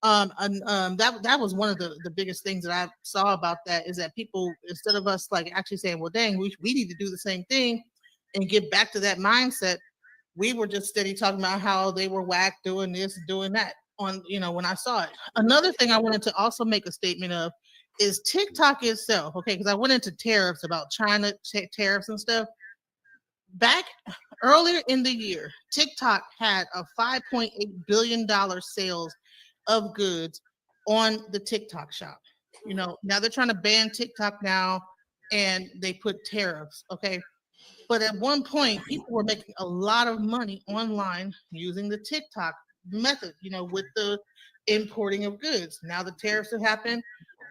S2: That was one of the biggest things that I saw about that, is that people, instead of us actually saying, well, dang, we need to do the same thing and get back to that mindset, we were just steady talking about how they were whack doing this, doing that when I saw it. Another thing I wanted to also make a statement of is TikTok itself. Okay. Because I went into tariffs, about China tariffs and stuff. Back earlier in the year, TikTok had a $5.8 billion sales of goods on the TikTok shop. Now they're trying to ban TikTok now, and they put tariffs. Okay. But at one point, people were making a lot of money online using the TikTok method, you know, with the importing of goods. Now the tariffs have happened,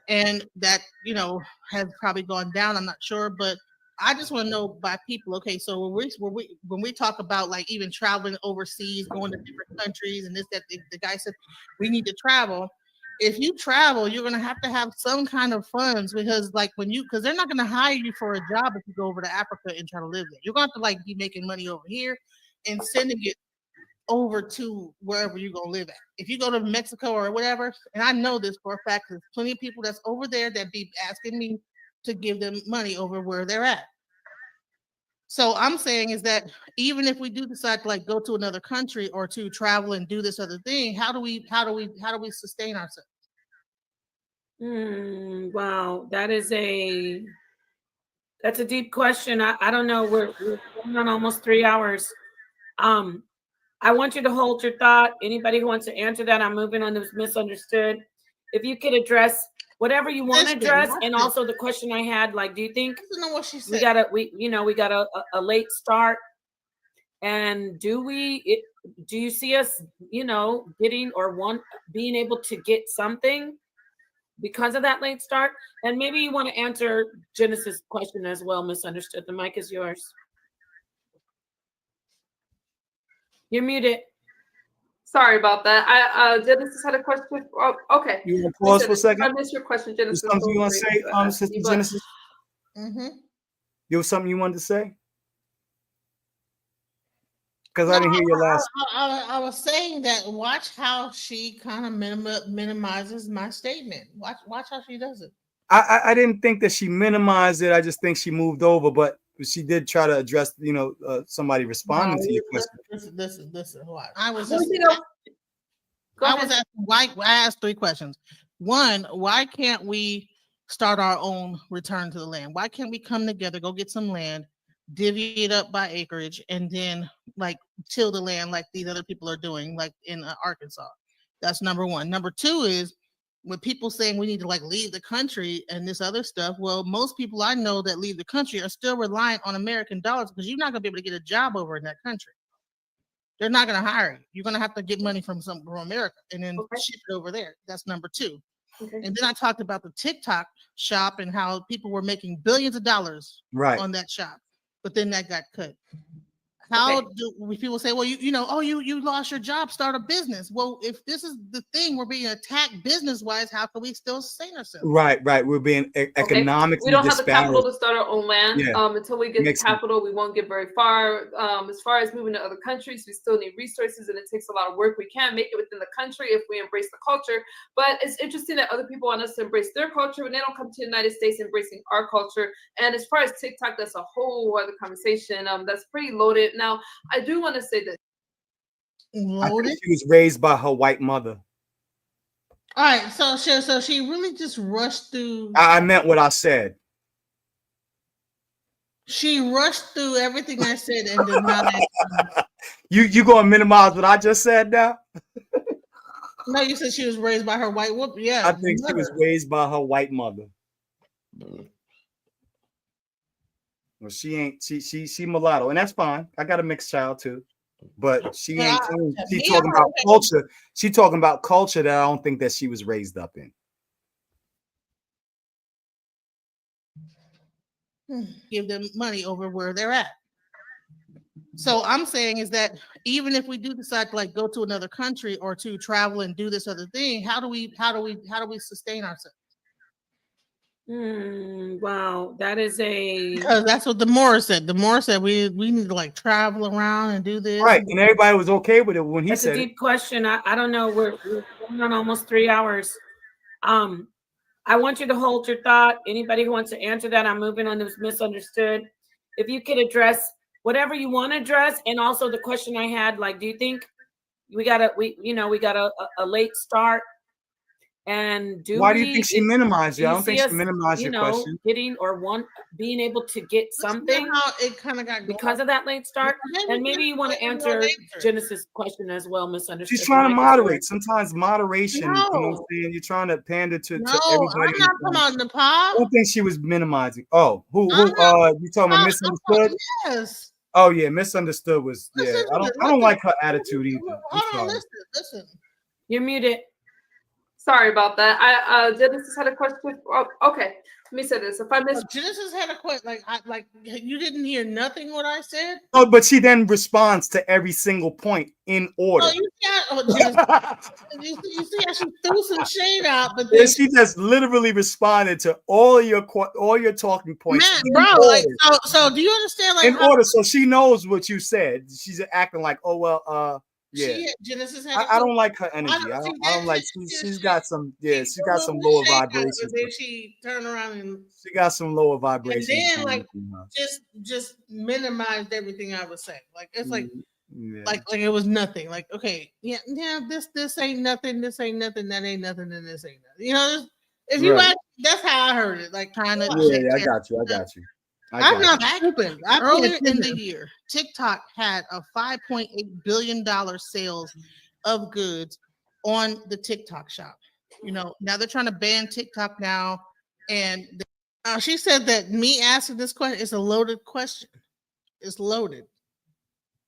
S2: and that, you know, has probably gone down. I'm not sure, but I just want to know by people. Okay, so when we talk about like even traveling overseas, going to different countries, and this that the guy said we need to travel. If you travel, you're gonna have to have some kind of funds because like because they're not gonna hire you for a job if you go over to Africa and try to live there. You're gonna have to like be making money over here and sending it over to wherever you're gonna live at. If you go to Mexico or whatever, and I know this for a fact, there's plenty of people that's over there that be asking me to give them money over where they're at. So I'm saying is that even if we do decide to like go to another country or to travel and do this other thing, how do we sustain ourselves?
S19: Wow, that's a deep question. I don't know. We're going on almost 3 hours. I want you to hold your thought. Anybody who wants to answer that, I'm moving on to misunderstood. If you could address whatever you want to address, and also the question I had, like, do you think we got a late start? And do you see us, getting or being able to get something because of that late start? And maybe you want to answer Genesis' question as well, misunderstood. The mic is yours. You're muted.
S18: Sorry about that. Genesis had a question. Oh, okay.
S9: You want to pause for a second?
S18: I missed your question, Genesis.
S9: There's something you want to say, Sister Genesis?
S2: Mm-hmm.
S9: There was something you wanted to say? Because I didn't hear your last.
S2: I was saying that watch how she kind of minimizes my statement. Watch how she does it.
S9: I didn't think that she minimized it. I just think she moved over, but she did try to address, somebody responding to your question.
S2: Listen. I was asking why. I asked 3 questions. One, why can't we start our own return to the land? Why can't we come together, go get some land, divvy it up by acreage, and then like till the land like these other people are doing, like in Arkansas? That's number 1. Number 2 is when people saying we need to like leave the country and this other stuff. Well, most people I know that leave the country are still reliant on American dollars because you're not gonna be able to get a job over in that country. They're not gonna hire you. You're gonna have to get money from America and then ship it over there. That's number 2. Okay. And then I talked about the TikTok shop and how people were making billions of dollars on that shop, but then that got cut. How do people say, well, you lost your job, start a business? Well, if this is the thing, we're being attacked business-wise, how can we still sustain ourselves?
S9: Right. We're being economically
S18: We don't have the capital to start our own land.
S9: Yeah.
S18: Until we get the capital, we won't get very far. As far as moving to other countries, we still need resources, and it takes a lot of work. We can't make it within the country if we embrace the culture. But it's interesting that other people want us to embrace their culture when they don't come to the United States embracing our culture. And as far as TikTok, that's a whole other conversation. That's pretty loaded. Now, I do want to say this.
S9: I think she was raised by her white mother.
S2: All right, so she really just rushed through.
S9: I meant what I said.
S2: She rushed through everything I said and did not.
S9: You gonna minimize what I just said now?
S2: No, you said she was raised by her white woman. Yeah,
S9: I think she was raised by her white mother. Well, she ain't. She mulatto, and that's fine. I got a mixed child too, but she ain't. She talking about culture. She talking about culture that I don't think that she was raised up in.
S2: Give them money over where they're at. So I'm saying is that even if we do decide to like go to another country or to travel and do this other thing, how do we sustain ourselves?
S19: Wow,
S2: because that's what Demora said. Demora said we need to like travel around and do this.
S9: Right, and everybody was okay with it when he said
S19: it. That's a deep question. I don't know. We're going on almost 3 hours. I want you to hold your thought. Anybody who wants to answer that, I'm moving on to misunderstood. If you could address whatever you want to address, and also the question I had, like, do you think we got a late start?
S20: And do
S9: Why
S20: we,
S9: do you think she minimized
S20: do
S9: you? I
S20: you
S9: don't
S20: see
S9: think she
S20: us,
S9: minimized your question.
S20: getting or being able to get something
S2: How it kind of got
S20: because of that late start? And maybe you want to answer Genesis' question as well, misunderstood.
S9: She's trying to
S20: The mic is
S9: moderate.
S20: yours.
S9: Sometimes moderation, you know what I'm
S2: No.
S9: saying? You're trying to pander to
S2: No,
S9: everybody.
S2: I'm not talking about Nepal.
S9: I don't think she was minimizing. Oh, who you talking about misunderstood?
S2: Yes.
S9: Oh yeah, misunderstood was
S2: Listen
S9: I
S2: to it,
S9: don't
S2: listen.
S9: like her attitude either. I'm
S2: Hold on,
S9: sorry.
S2: listen.
S20: You're muted.
S18: Sorry about that. Genesis had a question. Oh, okay, let me say this. If I missed,
S2: Genesis had a question. Like you didn't hear nothing what I said.
S9: Oh, but she then responds to every single point in order.
S2: Oh, Genesis, you see how she threw some shade out, but
S9: Yeah,
S2: then
S9: she just literally responded to all your talking points.
S2: man,
S9: in
S2: bro, like
S9: order.
S2: so. Do you understand? Like
S9: In order, so she knows what you said. She's acting like, oh well, yeah.
S2: Genesis had.
S9: I don't like her energy. I don't like. She's got some. Yeah, she's got some lower vibrations.
S2: But then she turned around and
S9: She got some lower vibrations.
S2: and then like just minimized everything I was saying. Like it's like
S9: yeah.
S2: like it was nothing. Like okay, yeah, this ain't nothing. This ain't nothing. That ain't nothing. Then this ain't nothing. You know, if you
S9: Right.
S2: ask, that's how I heard it. Like kind of.
S9: Yeah, I got you.
S2: I'm not stupid. Earlier in the year, TikTok had a $5.8 billion sales of goods on the TikTok shop. You know, now they're trying to ban TikTok now. And she said that me asking this question is a loaded question. It's loaded.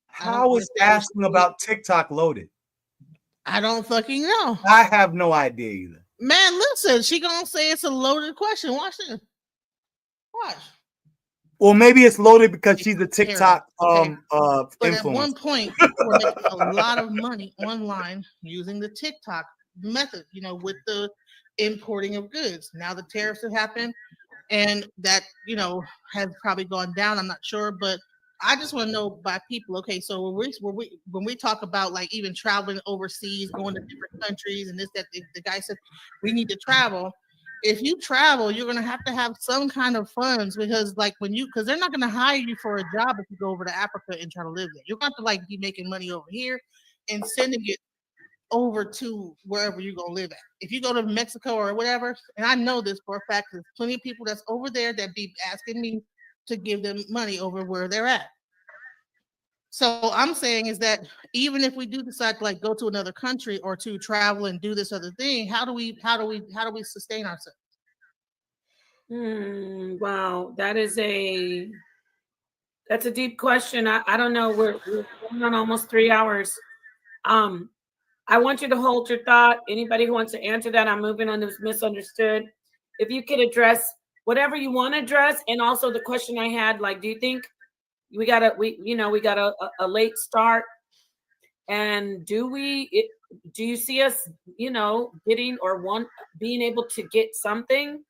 S9: How is asking about TikTok loaded?
S2: I don't fucking know.
S9: I have no idea either.
S2: Man, listen, she gonna say it's a loaded question. Watch this. Watch.
S9: Well, maybe it's loaded because she's a TikTok
S2: But
S9: influencer.
S2: at one point, people were making a lot of money online using the TikTok method, you know, with the importing of goods. Now the tariffs have happened, and that, you know, has probably gone down. I'm not sure, but I just want to know by people. Okay, so when we talk about like even traveling overseas, going to different countries, and this that the guy said we need to travel. If you travel, you're going to have some kind of funds because like because they're not going to hire you for a job if you go over to Africa and try to live there. You're going to have to like be making money over here and sending it over to wherever you're going to live at. If you go to Mexico or whatever, and I know this for a fact, there's plenty of people that's over there that be asking me to give them money over where they're at. So I'm saying is that even if we do decide to like go to another country or to travel and do this other thing, how do we sustain ourselves?
S20: Wow, that's a deep question. I don't know. We're going on almost 3 hours. I want you to hold your thought. Anybody who wants to answer that, I'm moving on to misunderstood. If you could address whatever you want to address, and also the question I had, like, do you think we got a late start? And do you see us, getting or being able to get something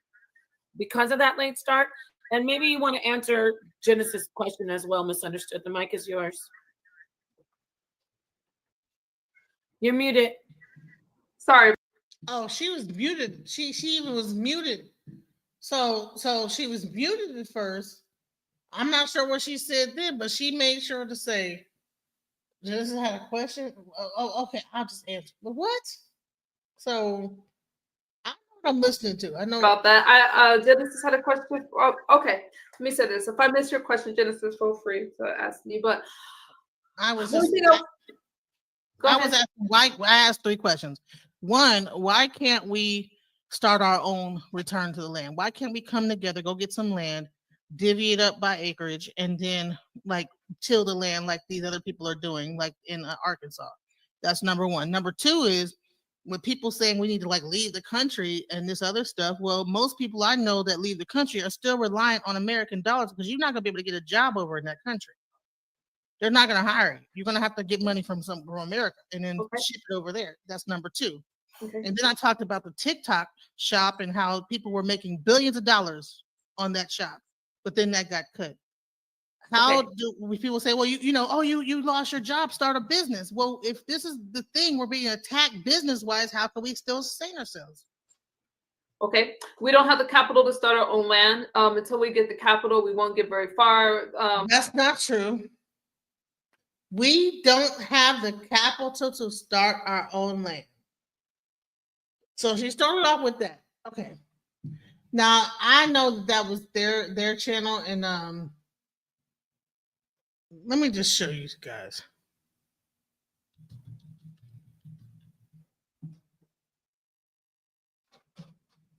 S20: because of that late start? And maybe you want to answer Genesis' question as well, misunderstood. The mic is yours. You're muted.
S18: Sorry.
S2: Oh, she was muted. She even was muted. So she was muted at first. I'm not sure what she said then, but she made sure to say, Genesis had a question. Oh, okay, I'll just answer. But what? So I know what I'm listening to. I know
S18: about that. Genesis had a question. Oh, okay, let me say this. If I miss your question, Genesis, feel free to ask me. But
S2: I was
S18: ahead.
S2: asking why. I asked 3 questions. One, why can't we start our own return to the land? Why can't we come together, go get some land, divvy it up by acreage, and then like till the land like these other people are doing, like in Arkansas? That's number 1. Number 2 is when people saying we need to like leave the country and this other stuff. Well, most people I know that leave the country are still reliant on American dollars because you're not going to be able to get a job over in that country. They're not going to hire you. You're going to have to get money from America and then ship it over there. That's number 2.
S18: Okay.
S2: And then I talked about the TikTok shop and how people were making billions of dollars on that shop, but then that got cut. How do people say, well, you lost your job, start a business? Well, if this is the thing, we're being attacked business-wise, how can we still sustain ourselves?
S18: Okay, we don't have the capital to start our own land. Until we get the capital, we won't get very far.
S2: That's not true. We don't have the capital to start our own land. So she started off with that. Okay. Now I know that was their channel, and let me just show you guys.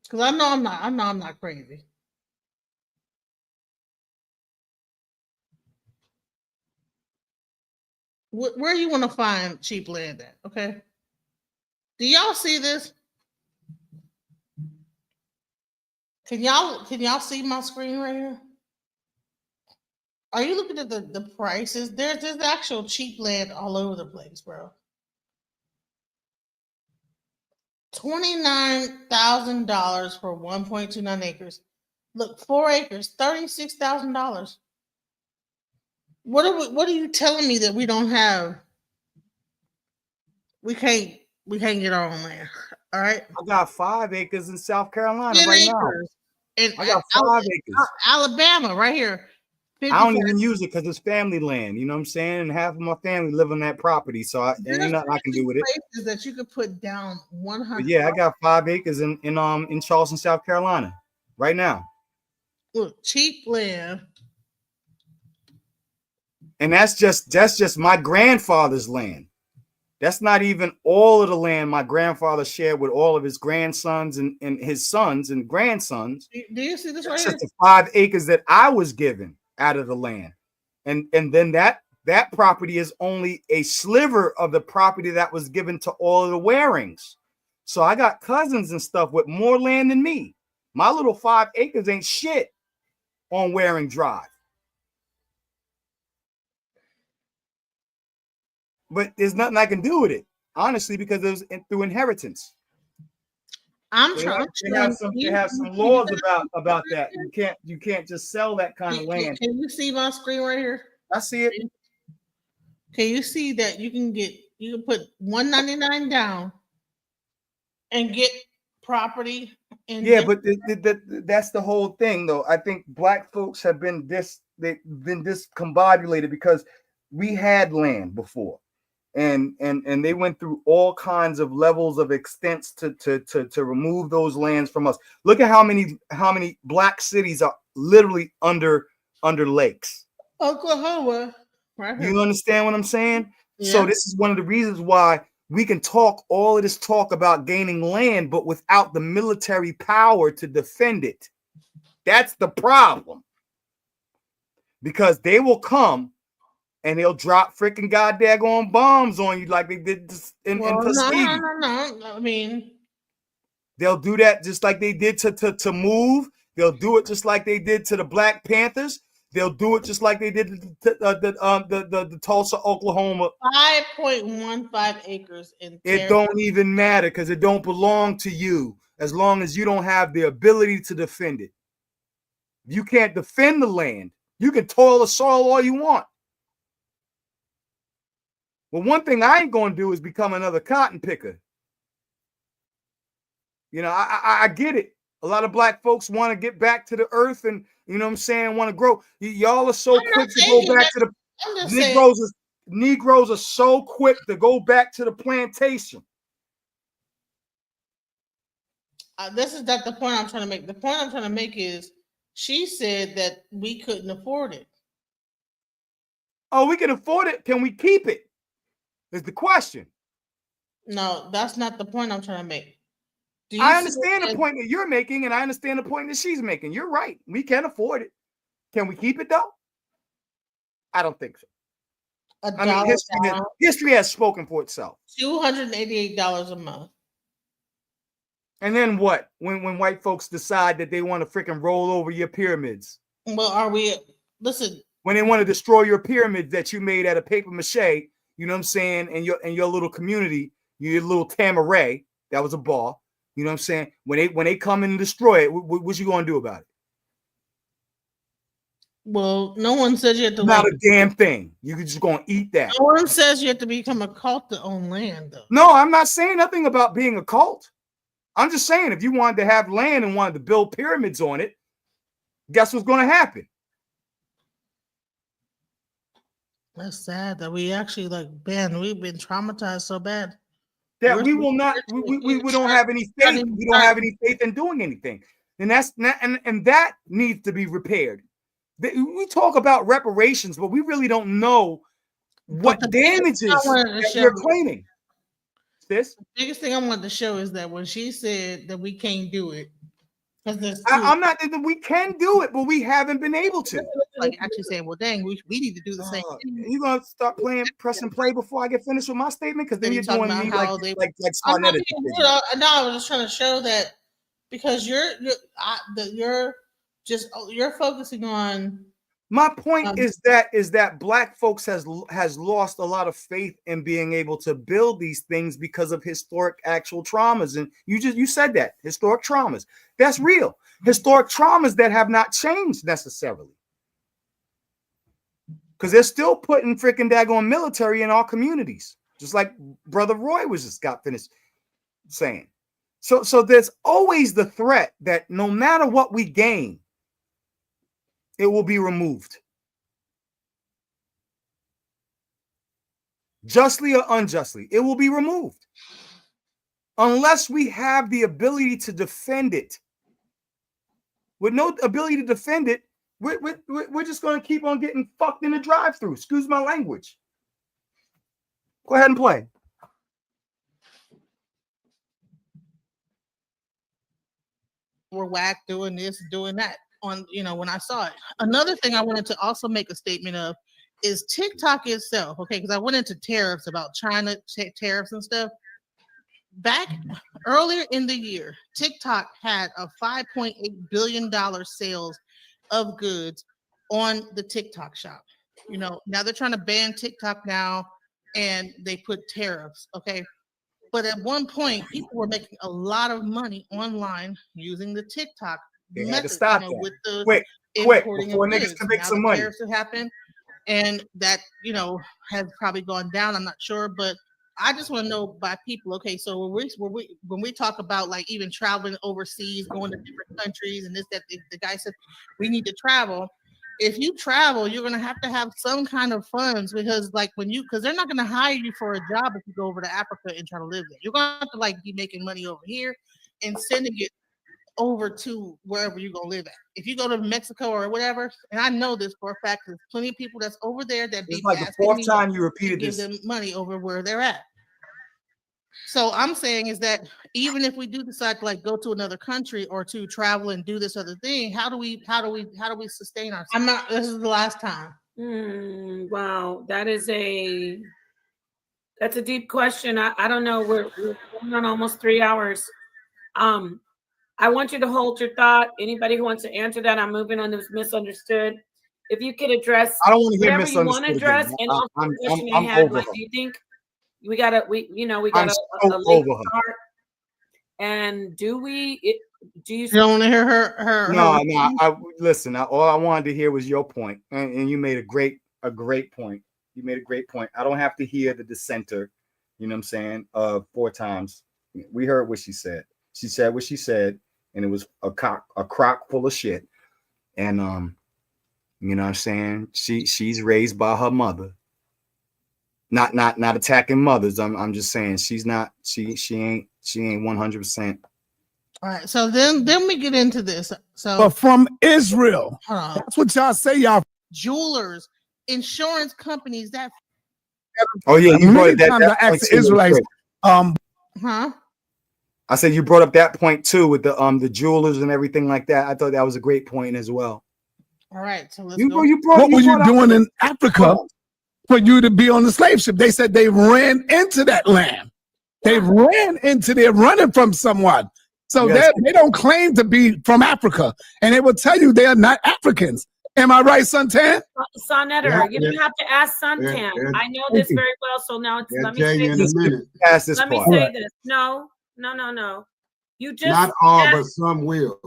S2: Because I know I'm not crazy. Where you want to find cheap land at? Okay. Do y'all see this? Can y'all see my screen right here? Are you looking at the prices? There's actual cheap land all over the place, bro. $29,000 for 1.29 acres. Look, 4 acres, $36,000. What are you telling me that we don't have? We can't get our own land. All right.
S9: I got 5 acres in South Carolina
S2: 10
S9: right
S2: acres.
S9: now.
S2: And
S9: I got 5 acres.
S2: Alabama, right here.
S9: I don't even use it because it's family land. You know what I'm saying? And half of my family live on that property, so there ain't nothing I can do with it.
S2: Places that you could put down 100.
S9: But yeah, I got 5 acres in Charleston, South Carolina, right now.
S2: Look, cheap land.
S9: And that's just my grandfather's land. That's not even all of the land my grandfather shared with all of his grandsons and his sons and grandsons.
S2: Do you see this right
S9: That's
S2: here?
S9: just the 5 acres that I was given out of the land. And then that property is only a sliver of the property that was given to all of the Warings. So I got cousins and stuff with more land than me. My little 5 acres ain't shit on Waring Drive. But there's nothing I can do with it, honestly, because it was through inheritance. They have some laws about that. You can't just sell that kind of land.
S2: Can you see my screen right here?
S9: I see it.
S2: Can you see that you can put $199 down and get property?
S9: Yeah, but that's the whole thing, though. I think black folks have been discombobulated because we had land before. And they went through all kinds of levels of extents to remove those lands from us. Look at how many black cities are literally under lakes.
S2: Oklahoma, right here.
S9: You understand what I'm saying?
S2: Yeah.
S9: So this is one of the reasons why we can talk all of this talk about gaining land, but without the military power to defend it. That's the problem. Because they will come and they'll drop freaking goddamn bombs on you like they did in Tuskegee.
S2: No. I mean,
S9: they'll do that just like they did to Move. They'll do it just like they did to the Black Panthers. They'll do it just like they did to the Tulsa, Oklahoma.
S2: 5.15 acres in.
S9: It don't even matter because it don't belong to you as long as you don't have the ability to defend it. You can't defend the land. You can toil the soil all you want. Well, one thing I ain't going to do is become another cotton picker. You know, I get it. A lot of black folks want to get back to the earth and, you know what I'm saying, want to grow. Y'all are so quick to go back to the Negroes are so quick to go back to the plantation.
S2: This is not the point I'm trying to make. The point I'm trying to make is she said that we couldn't afford it.
S9: Oh, we can afford it. Can we keep it? Is the question.
S2: No, that's not the point I'm trying to make.
S9: I understand the point that you're making, and I understand the point that she's making. You're right. We can afford it. Can we keep it, though? I don't think so. I mean, history has spoken for itself.
S2: $288 a month.
S9: And then what? When white folks decide that they want to freaking roll over your pyramids.
S2: Well, listen.
S9: When they want to destroy your pyramids that you made out of paper mache, you know what I'm saying, and your little community, your little Tamaray, that was a bar. You know what I'm saying? When they come and destroy it, what you gonna do about it?
S2: Well, no one says you have to.
S9: Not a damn thing. You just gonna eat that.
S2: No one says you have to become a cult to own land, though.
S9: No, I'm not saying nothing about being a cult. I'm just saying if you wanted to have land and wanted to build pyramids on it, guess what's gonna happen?
S2: That's sad that we actually we've been traumatized so bad.
S9: that we will not, we don't have any faith. We don't have any faith in doing anything. And that's not, and that needs to be repaired. We talk about reparations, but we really don't know what damages that we're claiming.
S2: The biggest thing I wanted to show is that when she said that we can't do it, because
S9: I'm not that we can do it, but we haven't been able to.
S2: Like actually saying, well, dang, we need to do the same thing.
S9: You gonna start pressing play before I get finished with my statement? Because then you're doing me like
S2: I'm not
S9: Scarnetta.
S2: no, I was just trying to show that because you're focusing on.
S9: My point is that Black folks has lost a lot of faith in being able to build these things because of historic actual traumas. And you said that historic traumas. That's real. Historic traumas that have not changed necessarily. Because they're still putting freaking daggone military in our communities, just like Brother Roy got finished saying. So there's always the threat that no matter what we gain, it will be removed. Justly or unjustly, it will be removed. Unless we have the ability to defend it. With no ability to defend it, we're just going to keep on getting fucked in the drive-thru. Excuse my language. Go ahead and play.
S2: We're whack doing this, doing that. On when I saw it. Another thing I wanted to also make a statement of is TikTok itself, okay? Because I went into tariffs about China tariffs and stuff. Back earlier in the year, TikTok had a $5.8 billion sales of goods on the TikTok shop. Now they're trying to ban TikTok now, and they put tariffs, okay? But at one point, people were making a lot of money online using the TikTok.
S9: They had to stop that.
S2: With the
S9: quick before niggas can make some money.
S2: Tariffs have happened, and that has probably gone down. I'm not sure, but I just want to know by people. Okay, so when we talk about like even traveling overseas, going to different countries, and the guy said we need to travel. If you travel, you're going to have some kind of funds because they're not going to hire you for a job if you go over to Africa and try to live there. You're going to have to be making money over here and sending it over to wherever you're going to live at. If you go to Mexico or whatever, and I know this for a fact, there's plenty of people that's over there that
S9: it's like the fourth time you repeated
S2: this. Give them money over where they're at. So I'm saying is that even if we do decide to go to another country or to travel and do this other thing, how do we sustain ourselves? This is the last time.
S20: Wow, that's a deep question. I don't know. We're going on almost 3 hours. I want you to hold your thought. Anybody who wants to answer that, I'm moving on to misunderstood. If you could address
S9: I don't want to hear
S20: whatever you want to address, and also the question you had, do you think we got a late start? And do you
S2: don't want to hear her?
S9: No. Listen. All I wanted to hear was your point, and you made a great point. You made a great point. I don't have to hear the dissenter. You know what I'm saying? 4 times. We heard what she said. She said what she said, and it was a crock full of shit. And you know what I'm saying? She's raised by her mother. Not attacking mothers. I'm just saying she ain't 100%.
S2: All right. So then we get into this. So
S12: but from Israel. That's what y'all say, y'all.
S2: Jewelers, insurance companies, that.
S9: Oh yeah, you brought that.
S12: I asked the Israelites.
S9: I said you brought up that point too with the jewelers and everything like that. I thought that was a great point as well.
S2: All right, so let's
S12: go. What were you doing in Africa for you to be on the slave ship? They said they ran into that land. They ran into there running from someone. So they don't claim to be from Africa, and they will tell you they are not Africans. Am I right, Suntan?
S20: Sonetter, you don't have to ask Suntan. I know this very well, so now let me say this. No. You just
S21: not all, but some will.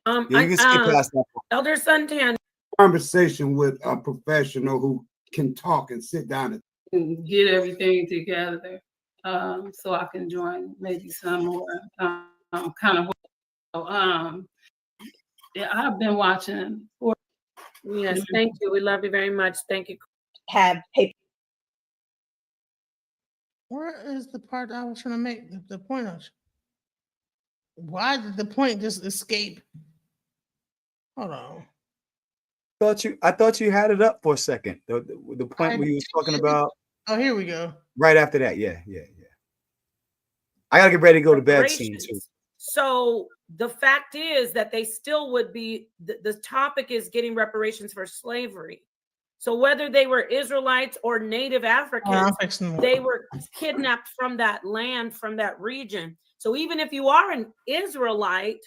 S20: Elder Suntan.
S21: Conversation with a professional who can talk and sit down
S19: and get everything together, so I can join maybe some more kind of. Yeah, I've been watching.
S20: Yes, thank you. We love you very much. Thank you.
S15: Have paper.
S2: Where is the part I was trying to make the point of? Why did the point just escape? Hold on.
S9: I thought you had it up for a second. The point where you was talking about.
S2: Oh, here we go.
S9: Right after that, yeah. I gotta get ready to go to bed soon too.
S20: So the fact is that they still would be. The topic is getting reparations for slavery. So whether they were Israelites or Native Africans, they were kidnapped from that land, from that region. So even if you are an Israelite,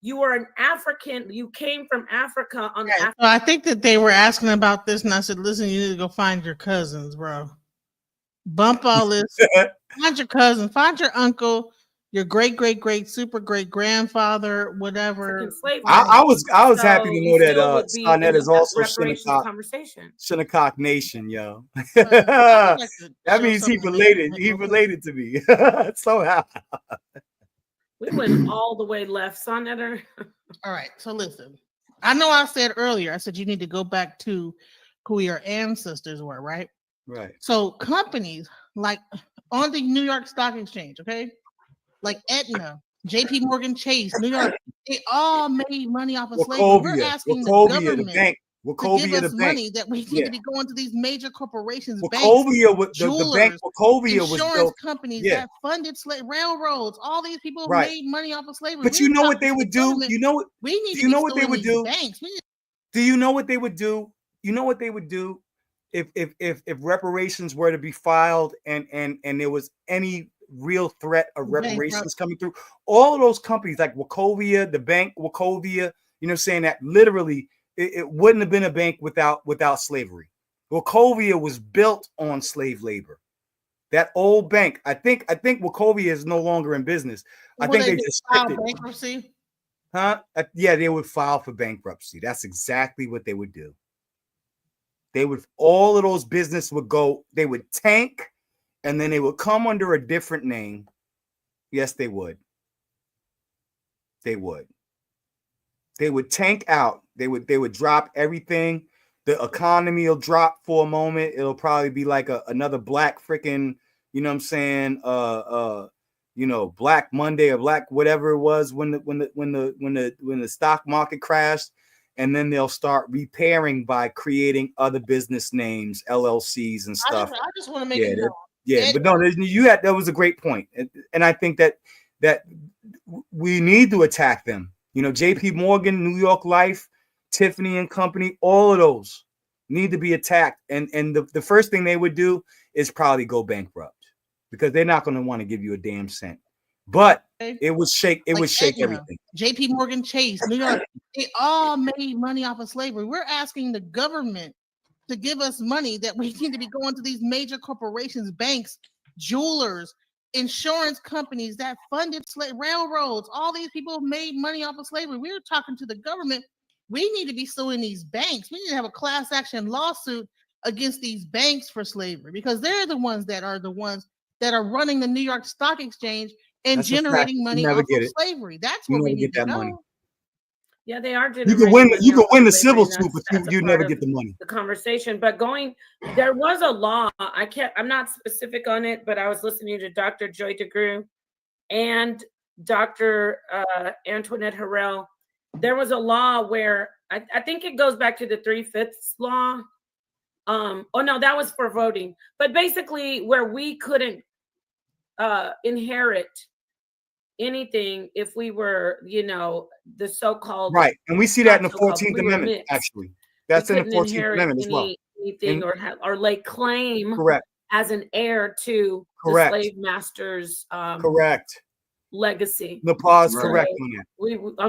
S20: you are an African, you came from Africa on
S2: So I think that they were asking about this, and I said, listen, you need to go find your cousins, bro. Bump all this. Find your cousin, find your uncle, your great super great grandfather, whatever.
S9: I was happy to know that Scarnett is also Shinnecock Nation, yo. That means he related. He related to me somehow.
S20: We went all the way left, Sonnetter.
S2: All right, so listen. I know I said earlier, I said you need to go back to who your ancestors were, right?
S9: Right.
S2: So companies like on the New York Stock Exchange, okay, like Aetna, JP Morgan Chase, New York, they all made money off of slavery. We're asking the government to give us money that we need to be going to these major corporations, banks, jewelers, insurance companies that funded railroads. All these people made money off of slavery.
S9: But you know what they would do? You know what?
S2: We need
S9: you know what they would do?
S2: Banks.
S9: Do you know what they would do? You know what they would do if reparations were to be filed and there was any real threat of reparations coming through? All of those companies like Wachovia, the bank Wachovia, you know what I'm saying, that literally it wouldn't have been a bank without slavery. Wachovia was built on slave labor. That old bank, I think Wachovia is no longer in business. I think they just
S2: filed bankruptcy.
S9: Huh? Yeah, they would file for bankruptcy. That's exactly what they would do. They would, all of those business would go, they would tank, and then they would come under a different name. Yes, they would. They would. They would tank out. They would drop everything. The economy will drop for a moment. It'll probably be like another black freaking, you know what I'm saying, Black Monday or Black whatever it was when the stock market crashed, and then they'll start repairing by creating other business names, LLCs and stuff.
S2: I just want to make it known.
S9: Yeah, but no, that was a great point, and I think that we need to attack them. JP Morgan, New York Life, Tiffany and Company, all of those need to be attacked, and the first thing they would do is probably go bankrupt, because they're not going to want to give you a damn cent. But it would shake Aetna, everything.
S2: JP Morgan Chase, New York, they all made money off of slavery. We're asking the government to give us money that we need to be going to these major corporations, banks, jewelers, insurance companies that funded railroads. All these people made money off of slavery. We're talking to the government. We need to be suing these banks. We need to have a class action lawsuit against these banks for slavery, because they're the ones that are running the New York Stock Exchange and generating money off of slavery. That's what we need to know.
S9: Money.
S20: Yeah, they are.
S9: You can win the civil suit, but you never get the money.
S20: The conversation, but there was a law. I'm not specific on it, but I was listening to Dr. Joy DeGruy and Dr. Antoinette Harrell. There was a law where I think it goes back to the 3/5 law. Oh no, that was for voting. But basically, where we couldn't inherit anything if we were, the so-called
S9: right, and we see that in the 14th Amendment. Actually, that's in the 14th Amendment as well.
S20: Anything or lay claim
S9: correct
S20: as an heir to the slave master's
S9: correct
S20: legacy.
S9: The pause correct on that.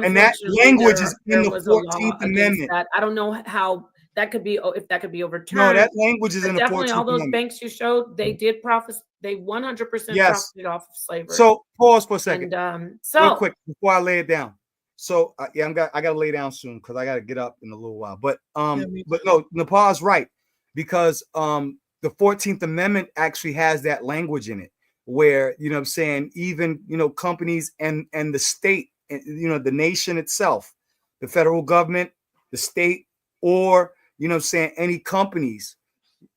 S9: And that language is in the 14th Amendment.
S20: I don't know how that could be, if that could be overturned.
S9: No, that language is in the 14th
S20: Definitely all those
S9: Amendment.
S20: banks you showed, they did profit. They 100% profited off of slavery.
S9: So pause for a second.
S20: And,
S9: real quick before I lay it down. So I gotta lay down soon because I gotta get up in a little while. But no, Nepal's right, because the 14th Amendment actually has that language in it where, you know what I'm saying, even, companies and the state, the nation itself, the federal government, the state, or, you know what I'm saying, any companies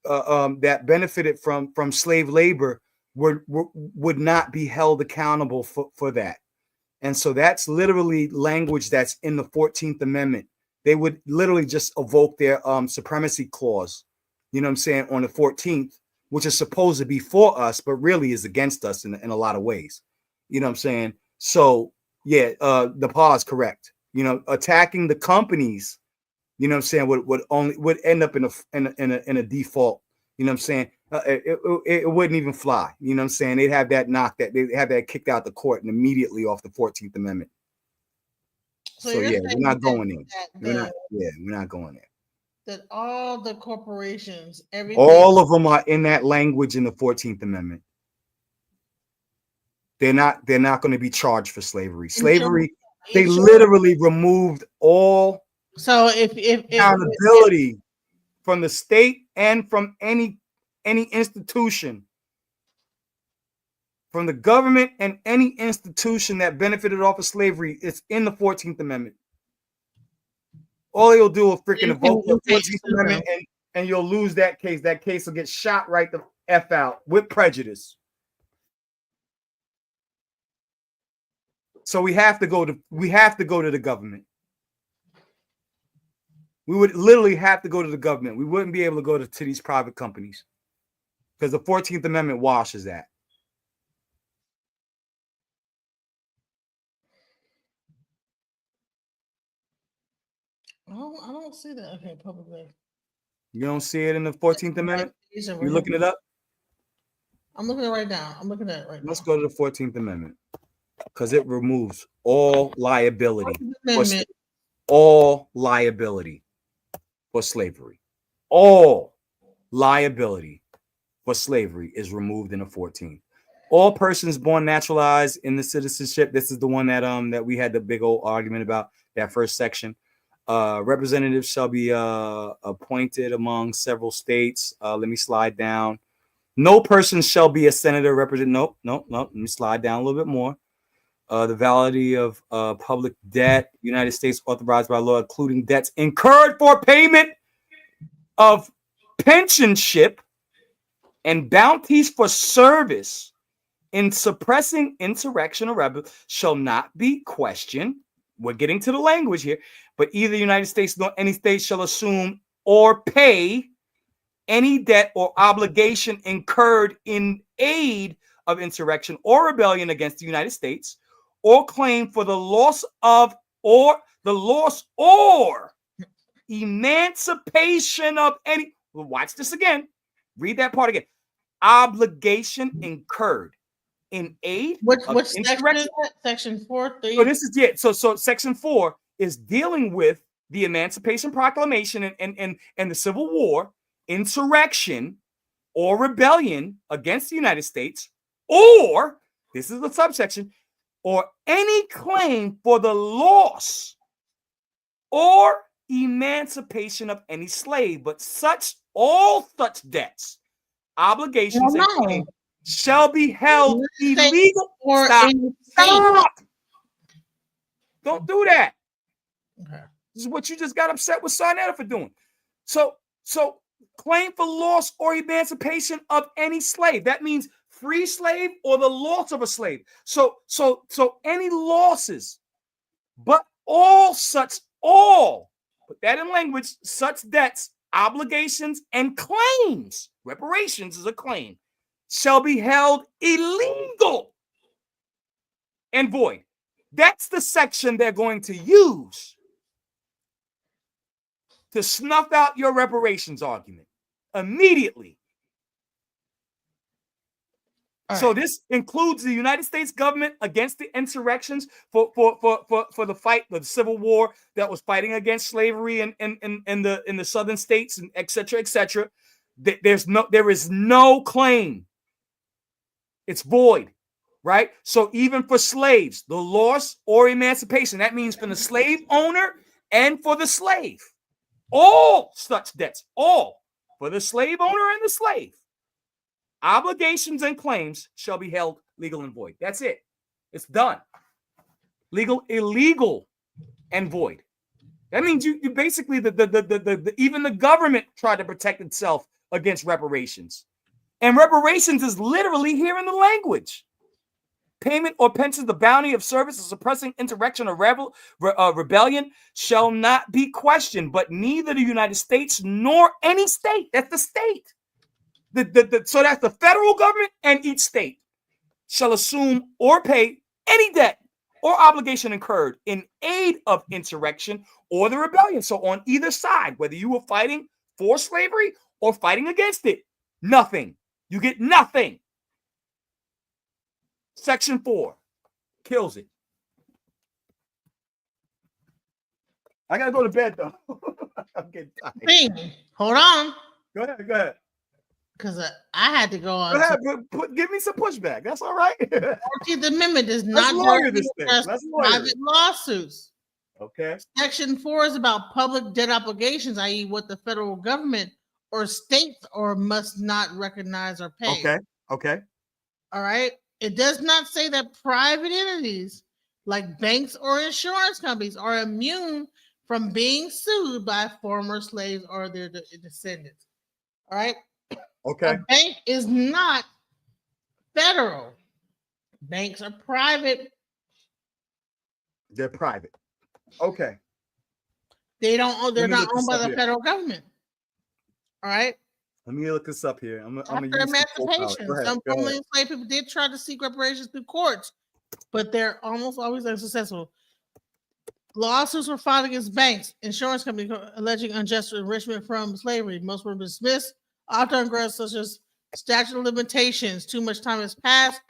S9: that benefited from slave labor would not be held accountable for that. And so that's literally language that's in the 14th Amendment. They would literally just evoke their supremacy clause, you know what I'm saying, on the 14th, which is supposed to be for us, but really is against us in a lot of ways. You know what I'm saying? So yeah, the pause correct. You know, attacking the companies, you know what I'm saying, would end up in a default. You know what I'm saying? It wouldn't even fly. You know what I'm saying? They'd have that they'd have that kicked out the court and immediately off the 14th Amendment. So yeah, we're not going there. We're not going there.
S2: That all the corporations, everything,
S9: All of them are in that language in the 14th Amendment. They're not going to be charged for slavery. Slavery, they literally removed all accountability from the state and from any institution, from the government and any institution that benefited off of slavery. It's in the 14th Amendment. All you'll do is freaking evoke the 14th Amendment and you'll lose that case. That case will get shot right the F out with prejudice. So we have to go to the government. We would literally have to go to the government. We wouldn't be able to go to these private companies because the 14th Amendment washes that.
S2: I don't see that. Okay, publicly.
S9: You don't see it in the 14th Amendment? You looking it up?
S2: I'm looking at it right now.
S9: Let's go to the 14th Amendment because it removes all liability. All liability for slavery. All liability for slavery is removed in the 14th. All persons born naturalized in the citizenship. This is the one that we had the big old argument about, that first section. Representatives shall be appointed among several states. Let me slide down. No person shall be a senator represent. Nope. Let me slide down a little bit more. The validity of public debt, United States authorized by law, including debts incurred for payment of pensionship and bounties for service in suppressing insurrection or rebellion shall not be questioned. We're getting to the language here, but either the United States nor any state shall assume or pay any debt or obligation incurred in aid of insurrection or rebellion against the United States, or claim for the loss of or emancipation of any. Well, watch this again. Read that part again. Obligation incurred in aid.
S2: What section is that? Section 4.
S9: So this is it. So section 4 is dealing with the Emancipation Proclamation and the Civil War, insurrection or rebellion against the United States, or this is the subsection, or any claim for the loss or emancipation of any slave, but all such debts, obligations, and claims shall be held illegal. Stop. Don't do that.
S2: Okay.
S9: This is what you just got upset with Sarnetta for doing. So claim for loss or emancipation of any slave. That means free slave or the loss of a slave. So any losses, but put that in language, such debts, obligations, and claims, reparations is a claim, shall be held illegal and void. That's the section they're going to use to snuff out your reparations argument immediately. So this includes the United States government against the insurrections for the fight, the Civil War that was fighting against slavery in the southern states, and et cetera. There is no claim. It's void, right? So even for slaves, the loss or emancipation, that means from the slave owner and for the slave. All such debts, all for the slave owner and the slave, obligations and claims shall be held legal and void. That's it. It's done. Legal, illegal, and void. That means you basically even the government tried to protect itself against reparations. And reparations is literally here in the language. Payment or pension the bounty of service or suppressing insurrection or rebellion shall not be questioned, but neither the United States nor any state, that's the state, so that's the federal government and each state, shall assume or pay any debt or obligation incurred in aid of insurrection or the rebellion. So on either side, whether you were fighting for slavery or fighting against it, nothing. You get nothing. Section 4 kills it. I gotta go to bed though. I'm getting tired.
S2: Hey, hold on.
S9: Go ahead.
S2: Because I had to go on.
S9: Go ahead, give me some pushback. That's all right.
S2: The 14th Amendment does not address private lawsuits.
S9: Okay.
S2: Section 4 is about public debt obligations, i.e., what the federal government or states or must not recognize or pay.
S9: Okay.
S2: All right. It does not say that private entities like banks or insurance companies are immune from being sued by former slaves or their descendants. All right.
S9: Okay.
S2: A bank is not federal. Banks are private.
S9: They're private. Okay.
S2: They're not owned by the federal government. All right.
S9: Let me look this up here.
S2: After emancipation, some formerly enslaved people did try to seek reparations through courts, but they're almost always unsuccessful. Lawsuits were filed against banks, insurance companies alleging unjust enrichment from slavery. Most were dismissed, often on grounds such as statute of limitations, too much time has passed,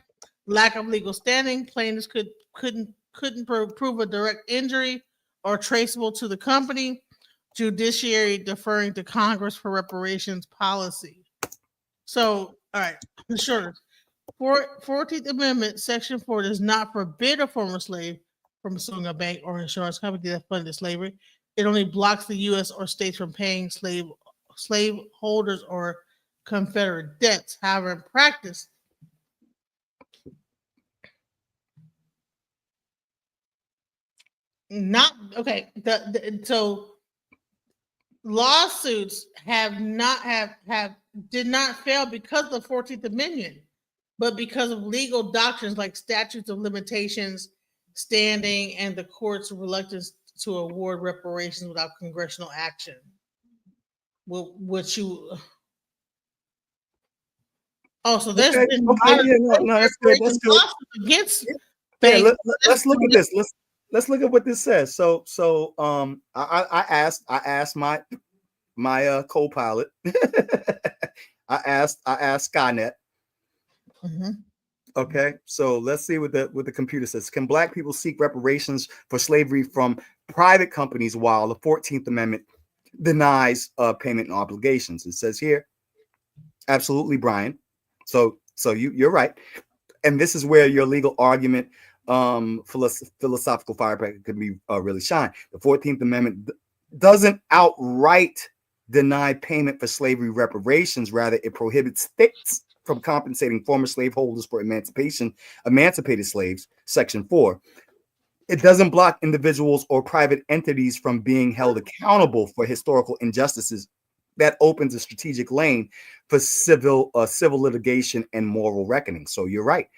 S2: lack of legal standing, plaintiffs couldn't prove a direct injury or traceable to the company, judiciary deferring to Congress for reparations policy. So, all right, the shortest. 14th Amendment, Section 4 does not forbid a former slave from suing a bank or insurance company that funded slavery. It only blocks the U.S. or states from paying slave holders or Confederate debts. However, in practice, not okay. So lawsuits did not fail because of the 14th Amendment, but because of legal doctrines like statutes of limitations, standing, and the court's reluctance to award reparations without congressional action. So there's been
S9: that's good.
S2: Against
S9: let's look at this. Let's look at what this says. So I asked my co-pilot. I asked Skynet.
S2: Mm-hmm.
S9: Okay, so let's see what the computer says. Can Black people seek reparations for slavery from private companies while the 14th Amendment denies payment and obligations? It says here, absolutely, Brian. So you're right, and this is where your legal argument, philosophical firecracker, could be really shine. The 14th Amendment doesn't outright deny payment for slavery reparations. Rather, it prohibits states from compensating former slaveholders for emancipated slaves. Section 4. It doesn't block individuals or private entities from being held accountable for historical injustices. That opens a strategic lane for civil litigation and moral reckoning. So you're right.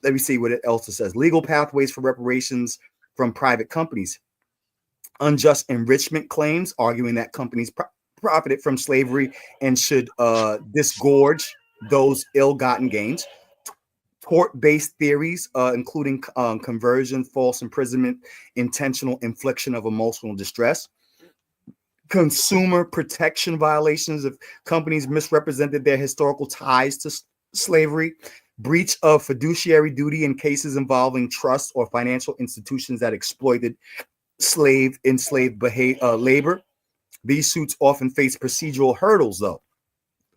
S9: Let me see what else it says. Legal pathways for reparations from private companies. Unjust enrichment claims, arguing that companies profited from slavery and should disgorge those ill-gotten gains. Tort-based theories, including conversion, false imprisonment, intentional infliction of emotional distress. Consumer protection violations if companies misrepresented their historical ties to slavery. Breach of fiduciary duty in cases involving trusts or financial institutions that exploited enslaved labor. These suits often face procedural hurdles, though,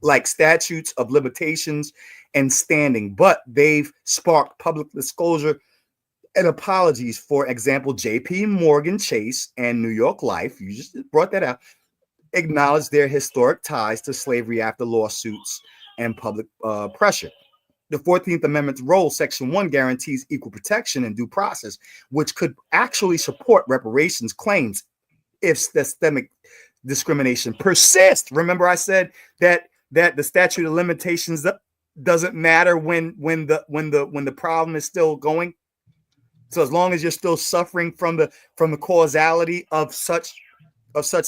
S9: like statutes of limitations and standing, but they've sparked public disclosure and apologies. For example, J.P. Morgan Chase and New York Life, you just brought that out, acknowledged their historic ties to slavery after lawsuits and public pressure. The 14th Amendment's role, Section 1, guarantees equal protection and due process, which could actually support reparations claims if systemic discrimination persists. Remember, I said that that the statute of limitations doesn't matter when the problem is still going. So as long as you're still suffering from the causality of such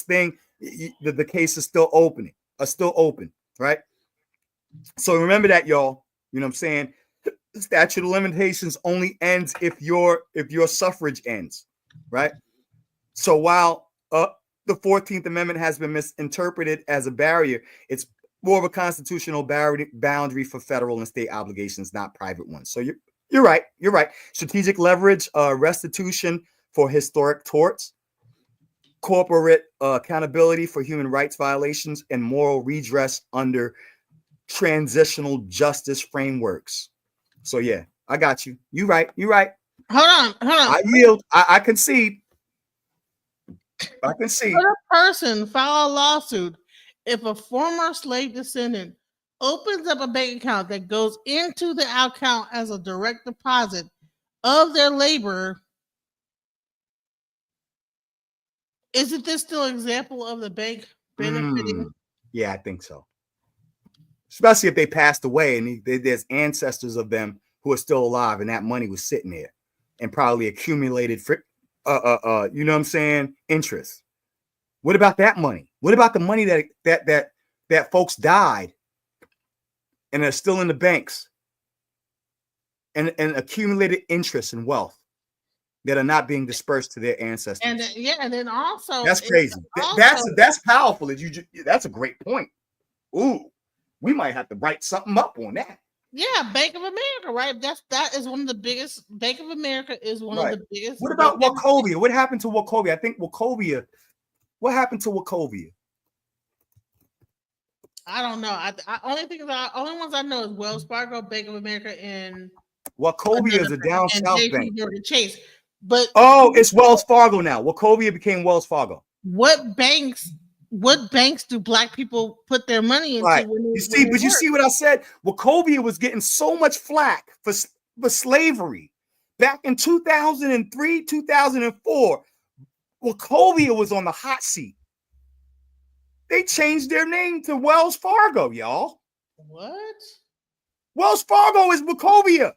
S9: thing, the case is still open, right? So remember that, y'all. You know what I'm saying? The statute of limitations only ends if your suffrage ends, right? So while the 14th Amendment has been misinterpreted as a barrier, it's more of a constitutional boundary for federal and state obligations, not private ones. So you're right. You're right. Strategic leverage, restitution for historic torts, corporate accountability for human rights violations, and moral redress under transitional justice frameworks. So yeah, I got you. You right. You right.
S2: Hold on.
S9: I yield. I concede. I concede.
S2: Could a person file a lawsuit if a former slave descendant opens up a bank account that goes into the account as a direct deposit of their labor? Isn't this still an example of the bank benefiting?
S9: Yeah, I think so. Especially if they passed away and there's ancestors of them who are still alive, and that money was sitting there and probably accumulated for, you know what I'm saying, interest. What about that money? What about the money that folks died and are still in the banks and accumulated interest and wealth that are not being dispersed to their ancestors?
S2: And and then also
S9: that's crazy. That's powerful. That's a great point. Ooh, we might have to write something up on that.
S2: Yeah, Bank of America, right? That is one of the biggest. Bank of America is one of the biggest.
S9: What about Wachovia? What happened to Wachovia? I think Wachovia. What happened to Wachovia?
S2: I don't know. Only ones I know is Wells Fargo, Bank of America, and
S9: Wachovia is a down south bank.
S2: Chase. But
S9: it's Wells Fargo now. Wachovia became Wells Fargo.
S2: What banks do Black people put their money into?
S9: Right. You see what I said? Wachovia was getting so much flack for slavery back in 2003, 2004. Wachovia was on the hot seat. They changed their name to Wells Fargo, y'all.
S2: What?
S9: Wells Fargo is Wachovia.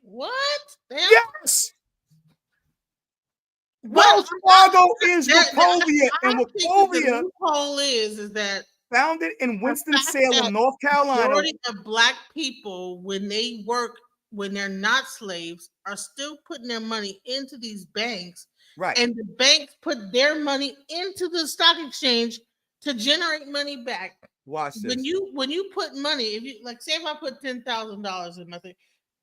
S2: What?
S9: Yes. Wells Fargo is Wachovia, and Wachovia
S2: is that
S9: founded in Winston-Salem, North Carolina.
S2: The majority of Black people, when they work, when they're not slaves, are still putting their money into these banks.
S9: Right.
S2: And the banks put their money into the stock exchange to generate money back.
S9: Watch this.
S2: When you put money, if you say if I put $10,000 in my thing,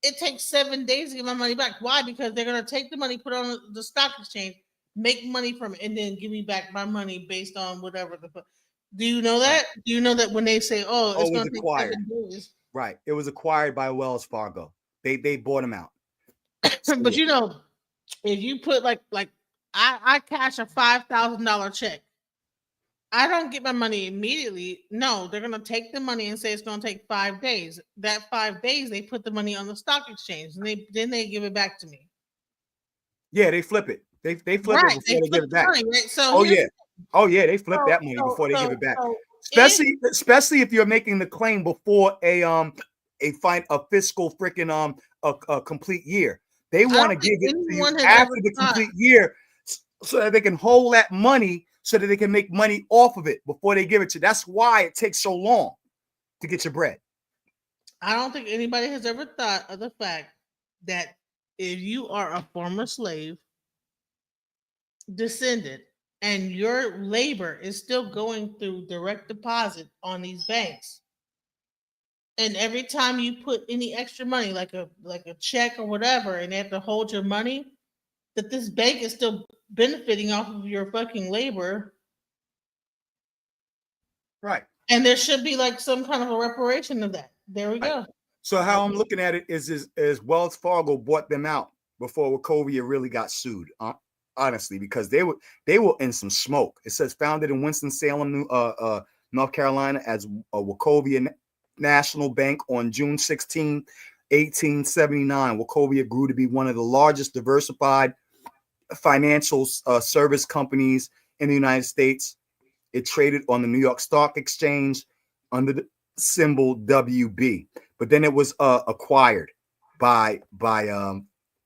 S2: it takes 7 days to get my money back. Why? Because they're gonna take the money, put it on the stock exchange, make money from it, and then give me back my money based on whatever the. Do you know that? Do you know that when they say, it's gonna take
S9: acquired.
S2: 7 days?
S9: Right. It was acquired by Wells Fargo. They bought them out.
S2: But if you put like I cash a $5,000 check, I don't get my money immediately. No, they're gonna take the money and say it's gonna take 5 days. That 5 days, they put the money on the stock exchange, and then they give it back to me.
S9: Yeah, they flip it. They flip it before they give it back.
S2: Money, right? So
S9: they flip that money before they give it back. Especially if you're making the claim before a fiscal freaking a complete year. They want to give it to you after the complete year so that they can hold that money so that they can make money off of it before they give it to you. That's why it takes so long to get your bread.
S2: I don't think anybody has ever thought of the fact that if you are a former slave descendant and your labor is still going through direct deposit on these banks, and every time you put any extra money, like a check or whatever, and they have to hold your money, that this bank is still benefiting off of your fucking labor.
S9: Right.
S2: And there should be like some kind of a reparation of that. There we go.
S9: So how I'm looking at it is Wells Fargo bought them out before Wachovia really got sued. Honestly, because they were in some smoke. It says founded in Winston-Salem, North Carolina as a Wachovia National Bank on June 16, 1879. Wachovia grew to be one of the largest diversified financial service companies in the United States. It traded on the New York Stock Exchange under symbol WB, but then it was acquired by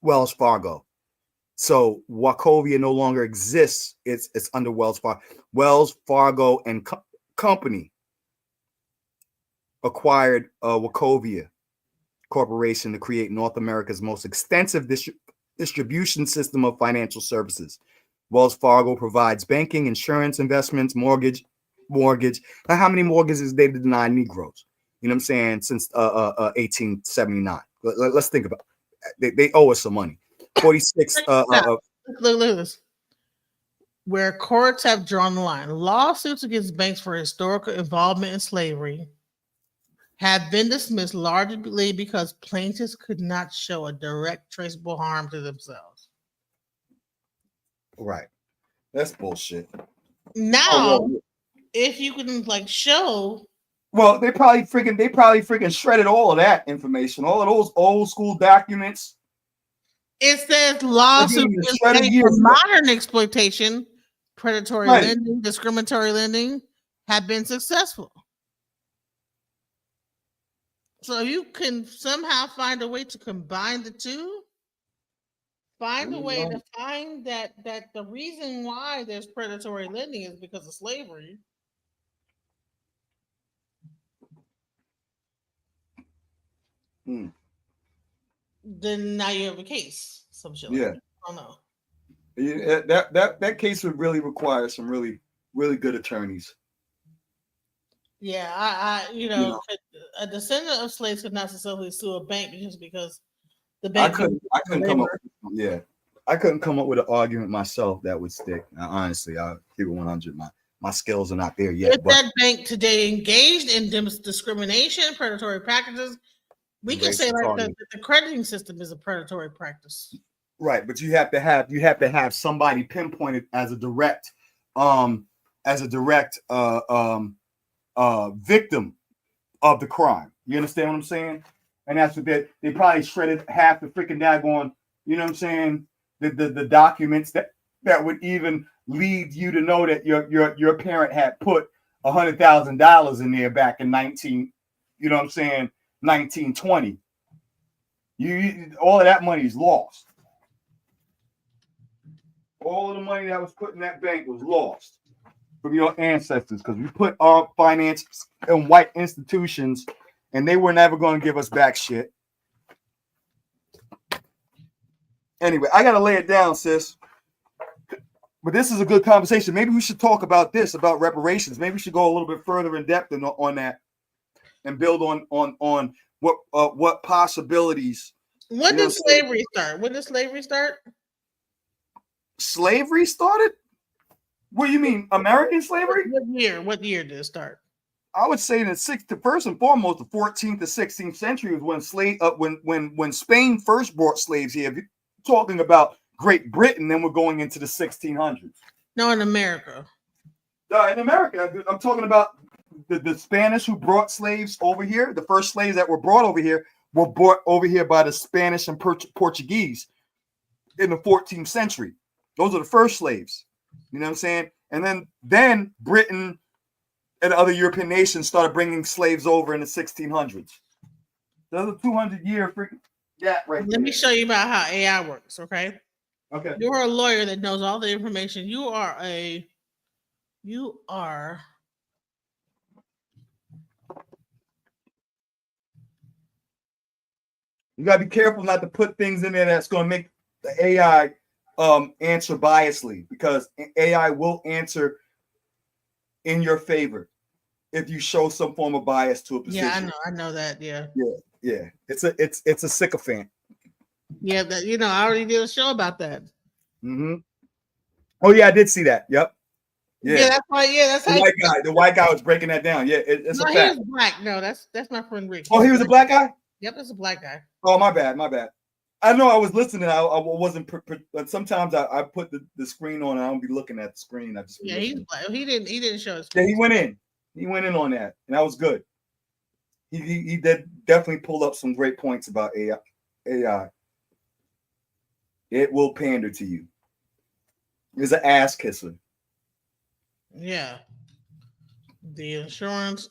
S9: Wells Fargo. So Wachovia no longer exists. It's under Wells Fargo. Wells Fargo and Company acquired Wachovia Corporation to create North America's most extensive distribution system of financial services. Wells Fargo provides banking, insurance, investments, mortgage. Now, how many mortgages they deny Negroes? You know what I'm saying? Since 1879. Let's think about it. They owe us some money. 46.
S2: Look at this. Where courts have drawn the line, lawsuits against banks for historical involvement in slavery have been dismissed largely because plaintiffs could not show a direct traceable harm to themselves.
S9: Right. That's bullshit.
S2: Now, if you can like show,
S9: well, they probably freaking shredded all of that information, all of those old school documents.
S2: It says lawsuits for modern exploitation, predatory lending, discriminatory lending have been successful. So you can somehow find a way to combine the two. Find a way to find that the reason why there's predatory lending is because of slavery. Then now you have a case. Some shit.
S9: Yeah.
S2: Like that. I don't know.
S9: Yeah, that case would really require some really good attorneys.
S2: Yeah, a descendant of slaves could not necessarily sue a bank just because the bank.
S9: I couldn't come up. I couldn't come up with an argument myself that would stick. Now, honestly, I'll keep it 100. My skills are not there yet.
S2: If that bank today engaged in discrimination, predatory practices, we can say like the crediting system is a predatory practice.
S9: Right, but you have to have somebody pinpointed as a direct victim of the crime. You understand what I'm saying? And that's what they probably shredded half the freaking daggone, you know what I'm saying? The documents that would even lead you to know that your parent had put $100,000 in there back in 1920. All of that money is lost. All of the money that was put in that bank was lost from your ancestors because we put our finances in white institutions and they were never going to give us back shit. Anyway, I got to lay it down, sis. But this is a good conversation. Maybe we should talk about this, about reparations. Maybe we should go a little bit further in depth on that and build on what possibilities.
S2: When did slavery start? When did slavery start?
S9: Slavery started? What do you mean, American slavery?
S2: What year did it start?
S9: I would say first and foremost, the 14th to 16th century was when Spain first brought slaves here. If you're talking about Great Britain, then we're going into the 1600s.
S2: No, in America.
S9: In America, I'm talking about the Spanish who brought slaves over here. The first slaves that were brought over here were brought over here by the Spanish and Portuguese in the 14th century. Those are the first slaves. You know what I'm saying? And then Britain and other European nations started bringing slaves over in the 1600s. That's a 200-year freaking gap right there.
S2: Let me show you about how AI works, okay?
S9: Okay.
S2: You're a lawyer that knows all the information. You are.
S9: You gotta be careful not to put things in there that's gonna make the AI answer biasly, because AI will answer in your favor if you show some form of bias to a position.
S2: Yeah, I know that. Yeah.
S9: It's a sycophant.
S2: Yeah, I already did a show about that.
S9: Mm-hmm. Oh yeah, I did see that. Yep.
S2: Yeah, that's why. Yeah, that's
S9: the white guy was breaking that down. Yeah, it's a fact.
S2: He was black. No, that's my friend Rick.
S9: Oh, he was a black guy?
S2: Yep, that's a black guy.
S9: Oh, my bad. I know I was listening. I wasn't, but sometimes I put the screen on and I don't be looking at the screen. I just
S2: he's black. He didn't show us.
S9: Yeah, he went in on that, and that was good. He definitely pulled up some great points about AI. It will pander to you. It's an ass kisser.
S2: Yeah. The insurance.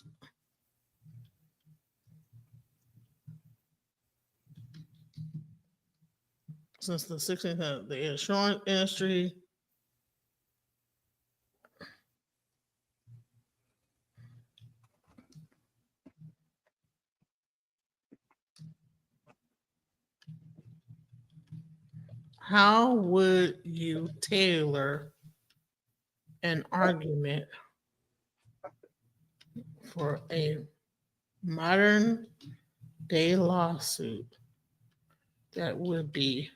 S2: since the 16th, the insurance industry. How would you tailor an argument for a modern day lawsuit that would be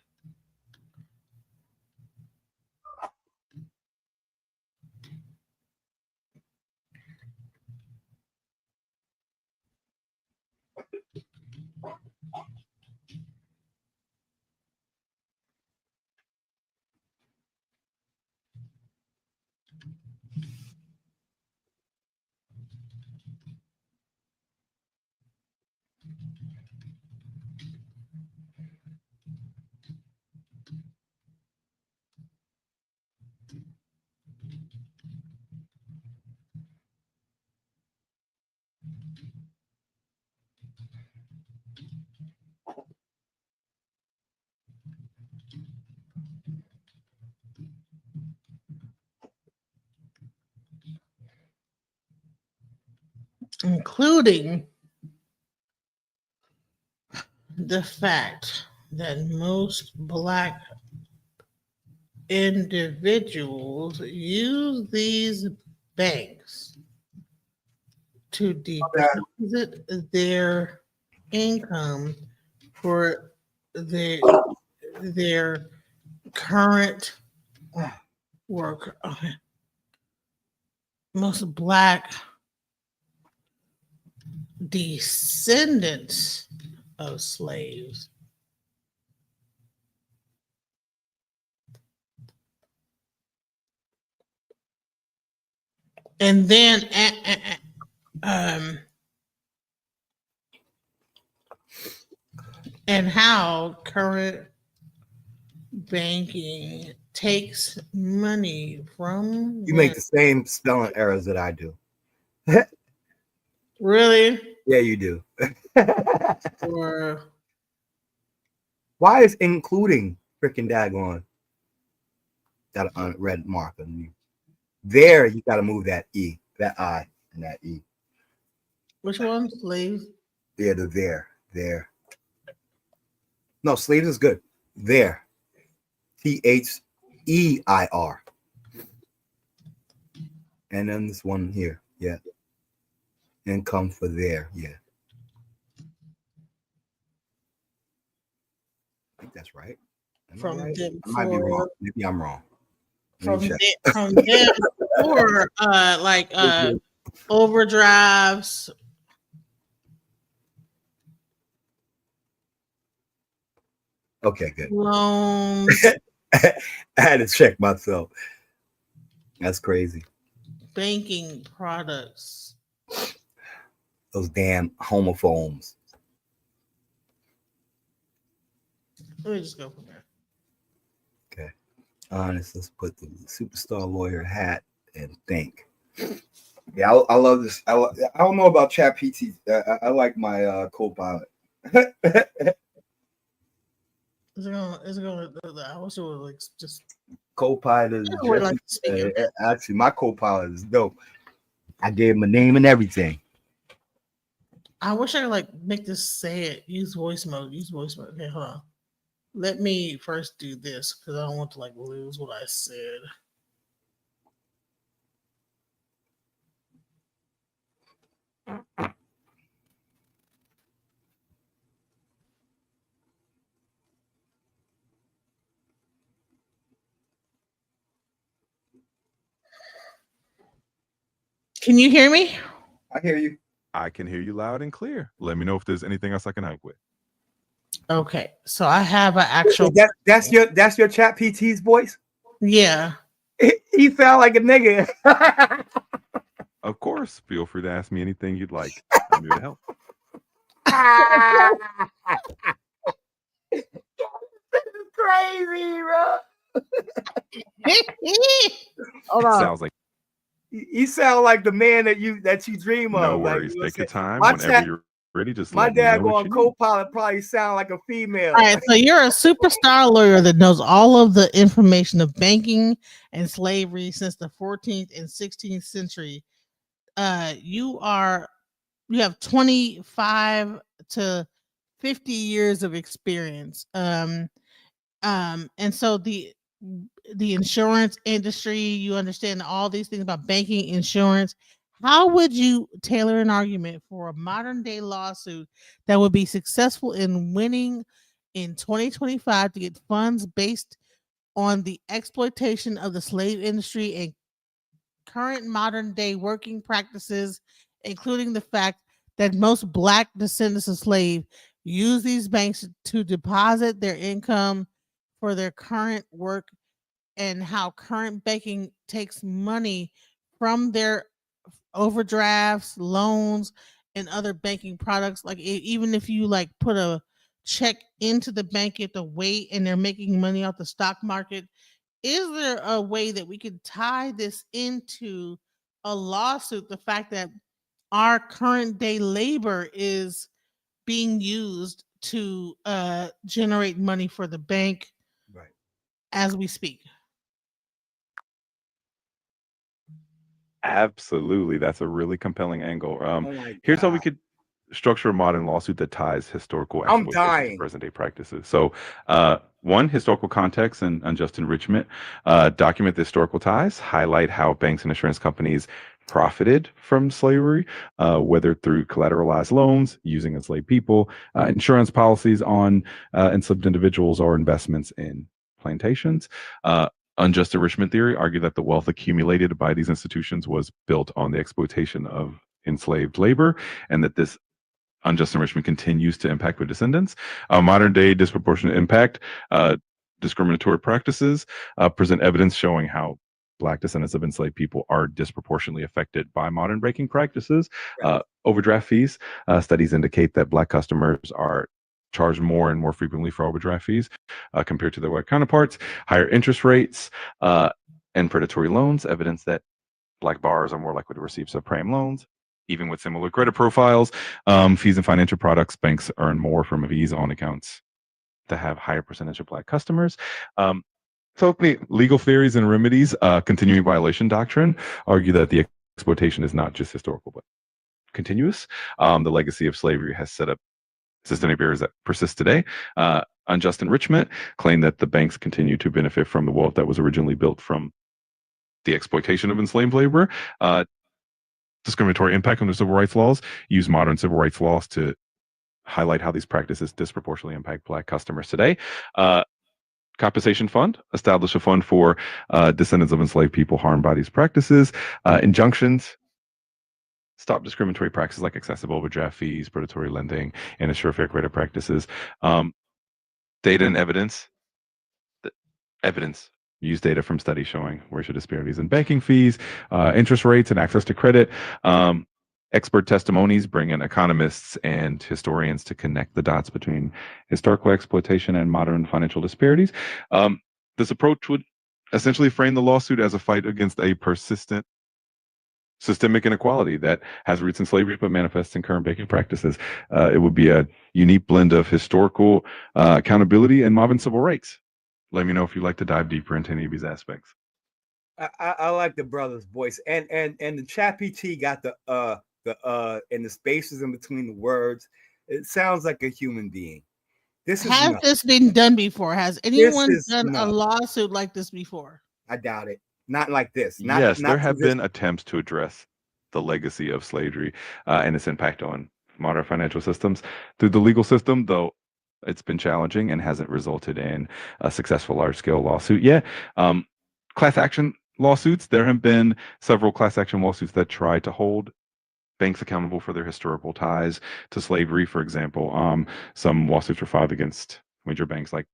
S2: including the fact that most Black individuals use these banks to deposit their income for their current work. Most Black descendants of slaves and then and how current banking takes money from
S9: You make
S2: them.
S9: the same spelling errors that I do.
S2: Really?
S9: Yeah, you do.
S2: Or
S9: why is including freaking daggone got an unread mark on you? There, you got to move that E, that I, and that E.
S2: which one? Slaves?
S9: Yeah, the there. No, slaves is good. There. THEIR. And then this one here. Yeah. Income for there. Yeah. I think that's right.
S2: From
S9: right?
S2: them
S9: I might be wrong.
S2: for
S9: Maybe I'm wrong.
S2: from them for overdrafts.
S9: Okay, good.
S2: Loans.
S9: I had to check myself. That's crazy.
S2: Banking products.
S9: Those damn homophobes.
S2: Let me just go from there.
S9: Okay. Honest, let's put the superstar lawyer hat and think. Yeah, I love this. I don't know about ChatGPT. I like my co-pilot.
S2: Is it gonna I wish it was like just
S9: Co-pilot is
S2: I would like to speak in
S9: actually my co-pilot is dope. I gave him a name and everything.
S2: I wish I could like make this say it. Use voice mode. Okay, hold on. Let me first do this because I don't want to like lose what I said. Can you hear me?
S9: I hear you.
S1: I can hear you loud and clear. Let me know if there's anything else I can help with.
S2: Okay, so I have an actual.
S9: That's your ChatGPT's voice.
S2: Yeah.
S9: He sound like a nigga.
S1: Of course, feel free to ask me anything you'd like. I'm here to help.
S9: This is crazy, bro. Hold on.
S1: Sounds like
S9: You sound like the man that you dream of.
S1: no
S9: like,
S1: worries.
S9: you know
S1: Take your time
S9: my
S1: whenever
S9: chat,
S1: you're Really, just
S9: My
S1: let me know
S9: dad
S1: what
S9: going
S1: you need.
S9: co-pilot probably sound like a female.
S2: All right, so you're a superstar lawyer that knows all of the information of banking and slavery since the 14th and 16th century. You have 25 to 50 years of experience. And so the insurance industry, you understand all these things about banking, insurance. How would you tailor an argument for a modern day lawsuit that would be successful in winning in 2025 to get funds based on the exploitation of the slave industry and current modern day working practices, including the fact that most Black descendants of slave use these banks to deposit their income for their current work, and how current banking takes money from their overdrafts, loans, and other banking products. Like even if you like put a check into the bank, you have to wait, and they're making money off the stock market. Is there a way that we could tie this into a lawsuit? The fact that our current day labor is being used to generate money for the bank,
S9: right,
S2: as we speak.
S1: Absolutely. That's a really compelling angle.
S9: Oh my
S1: Here's how we
S9: God.
S1: could structure a modern lawsuit that ties historical
S9: I'm
S1: exploitation to
S9: dying.
S1: present day practices. So, one, historical context and unjust enrichment. Document the historical ties, highlight how banks and insurance companies profited from slavery, whether through collateralized loans, using enslaved people, insurance policies on enslaved individuals, or investments in plantations. Unjust enrichment theory argue that the wealth accumulated by these institutions was built on the exploitation of enslaved labor, and that this unjust enrichment continues to impact their descendants. Modern day disproportionate impact, discriminatory practices present evidence showing how Black descendants of enslaved people are disproportionately affected by modern banking practices. Overdraft fees, studies indicate that Black customers are charged more and more frequently for overdraft fees compared to their white counterparts. Higher interest rates and predatory loans, evidence that Black borrowers are more likely to receive subprime loans. Even with similar credit profiles, fees and financial products, banks earn more from fees on accounts that have higher percentage of Black customers. So the legal theories and remedies, continuing violation doctrine, argue that the exploitation is not just historical but continuous. The legacy of slavery has set up systemic barriers that persist today. Unjust enrichment claim that the banks continue to benefit from the wealth that was originally built from the exploitation of enslaved labor. Discriminatory impact on the civil rights laws, use modern civil rights laws to highlight how these practices disproportionately impact Black customers today. Compensation fund, establish a fund for descendants of enslaved people harmed by these practices. Injunctions, stop discriminatory practices like excessive overdraft fees, predatory lending, and ensure fair credit practices. Data and evidence. Use data from studies showing racial disparities in banking fees, interest rates, and access to credit. Expert testimonies, bring in economists and historians to connect the dots between historical exploitation and modern financial disparities. This approach would essentially frame the lawsuit as a fight against a persistent systemic inequality that has roots in slavery but manifests in current banking practices. It would be a unique blend of historical accountability and modern civil rights. Let me know if you'd like to dive deeper into any of these aspects.
S9: I like the brother's voice, and the chat PT got the and the spaces in between the words. It sounds like a human being. This is
S2: Has
S9: nuts.
S2: this been done before? Has anyone
S9: is
S2: done a
S9: nuts.
S2: lawsuit like this before?
S9: I doubt it. Not like this. Not,
S1: Yes,
S9: not
S1: there
S9: to
S1: have
S9: this-
S1: been attempts to address the legacy of slavery and its impact on modern financial systems through the legal system, though it's been challenging and hasn't resulted in a successful large-scale lawsuit yet. Class action lawsuits, there have been several class action lawsuits that try to hold banks accountable for their historical ties to slavery. For example, some lawsuits were filed against major banks like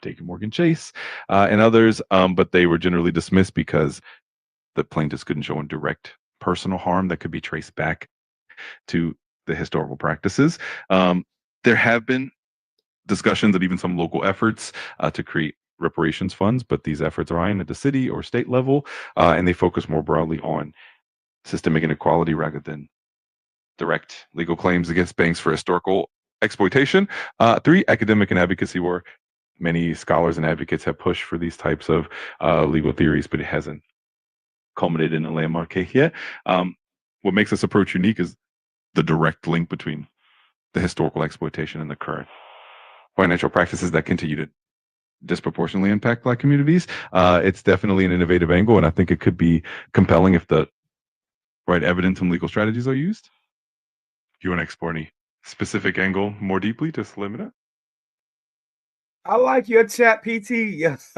S1: JP Morgan Chase and others, but they were generally dismissed because the plaintiffs couldn't show a direct personal harm that could be traced back to the historical practices. There have been discussions and even some local efforts to create reparations funds, but these efforts are aimed at the city or state level, and they focus more broadly on systemic inequality rather than direct legal claims against banks for historical exploitation. 3, academic and advocacy work. Many scholars and advocates have pushed for these types of legal theories, but it hasn't culminated in a landmark case yet. What makes this approach unique is the direct link between the historical exploitation and the current financial practices that continue to disproportionately impact Black communities. It's definitely an innovative angle, and I think it could be compelling if the right evidence and legal strategies are used. If you want to explore any specific angle more deeply, just limit it.
S9: I like your chat, PT. Yes.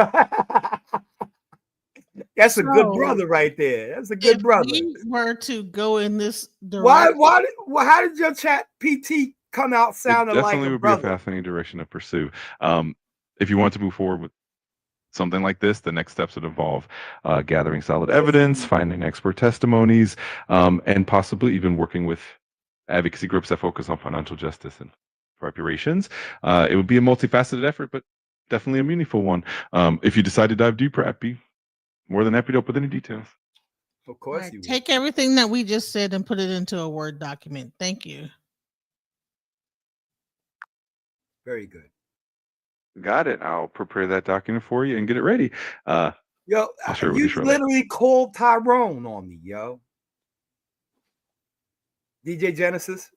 S9: That's a good brother right there. That's a good brother.
S2: If we were to go in this direction,
S9: How did your chat PT come out sounding like
S1: Definitely
S9: a
S1: would
S9: brother?
S1: be a fascinating direction to pursue. If you want to move forward with something like this, the next steps would involve gathering solid evidence, finding expert testimonies, and possibly even working with advocacy groups that focus on financial justice and reparations. It would be a multifaceted effort, but definitely a meaningful one. If you decide to dive deeper, I'd be more than happy to open any details.
S9: Of course,
S2: right,
S9: you will.
S2: take everything that we just said and put it into a Word document. Thank you.
S9: Very good.
S1: Got it. I'll prepare that document for you and get it ready.
S9: Yo,
S1: I'll share it with
S9: you
S1: you shortly.
S9: literally called Tyrone on me, yo. DJ Genesis.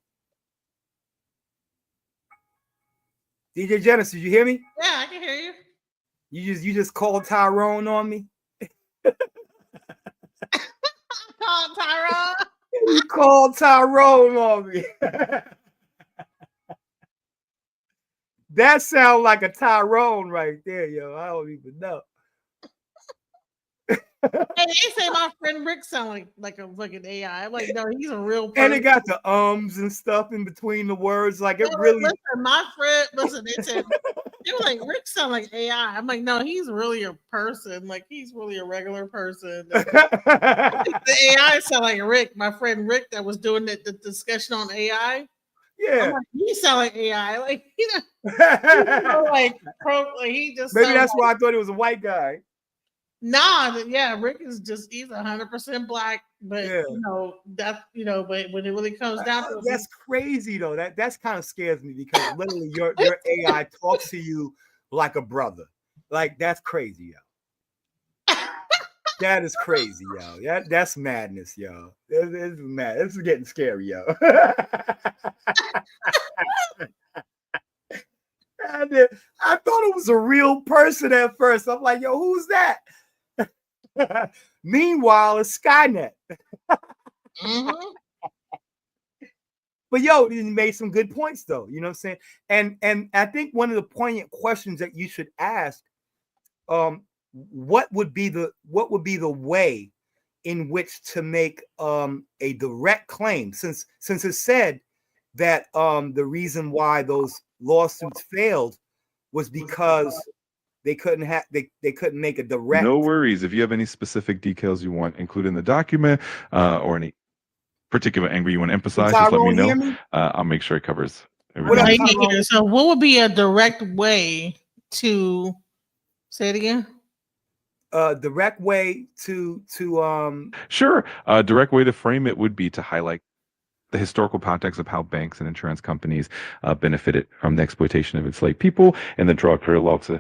S9: DJ Genesis, you hear me?
S2: Yeah, I can hear you.
S9: You just called Tyrone on me.
S2: Call Tyrone.
S9: You called Tyrone on me. That sounds like a Tyrone right there, yo. I don't even know.
S2: Hey, they say my friend Rick sound like a fucking AI. I'm like, no, he's a real person.
S9: And it got the ums and stuff in between the words. Like it
S2: No,
S9: really.
S2: Listen, my friend, they said, they were like, Rick sound like AI. I'm like, no, he's really a person. Like, he's really a regular person. The AI sound like Rick, my friend Rick that was doing the discussion on AI.
S9: Yeah.
S2: I'm like, he sound like AI. Like, he just
S9: Maybe
S2: sound
S9: that's
S2: like,
S9: why I thought it was a white guy.
S2: nah, yeah, Rick is just, he's 100% Black, but but when it really comes down to it,
S9: That's crazy though. That's kind of scares me because literally your AI talks to you like a brother. Like that's crazy, yo. That is crazy, yo. That's madness, yo. It's mad. This is getting scary, yo. I thought it was a real person at first. I'm like, yo, who's that? Meanwhile, it's Skynet. But yo, you made some good points though. You know what I'm saying? And I think one of the poignant questions that you should ask, what would be the way in which to make a direct claim, since it said that the reason why those lawsuits failed was because they couldn't make a direct.
S1: No worries. If you have any specific details you want included in the document, or any particular angle you want to emphasize, just let me know. I'll make sure it covers everything.
S2: So what would be a direct way to say it again?
S9: Direct way to
S1: Sure. A direct way to frame it would be to highlight the historical context of how banks and insurance companies benefited from the exploitation of enslaved people, and then draw a parallel to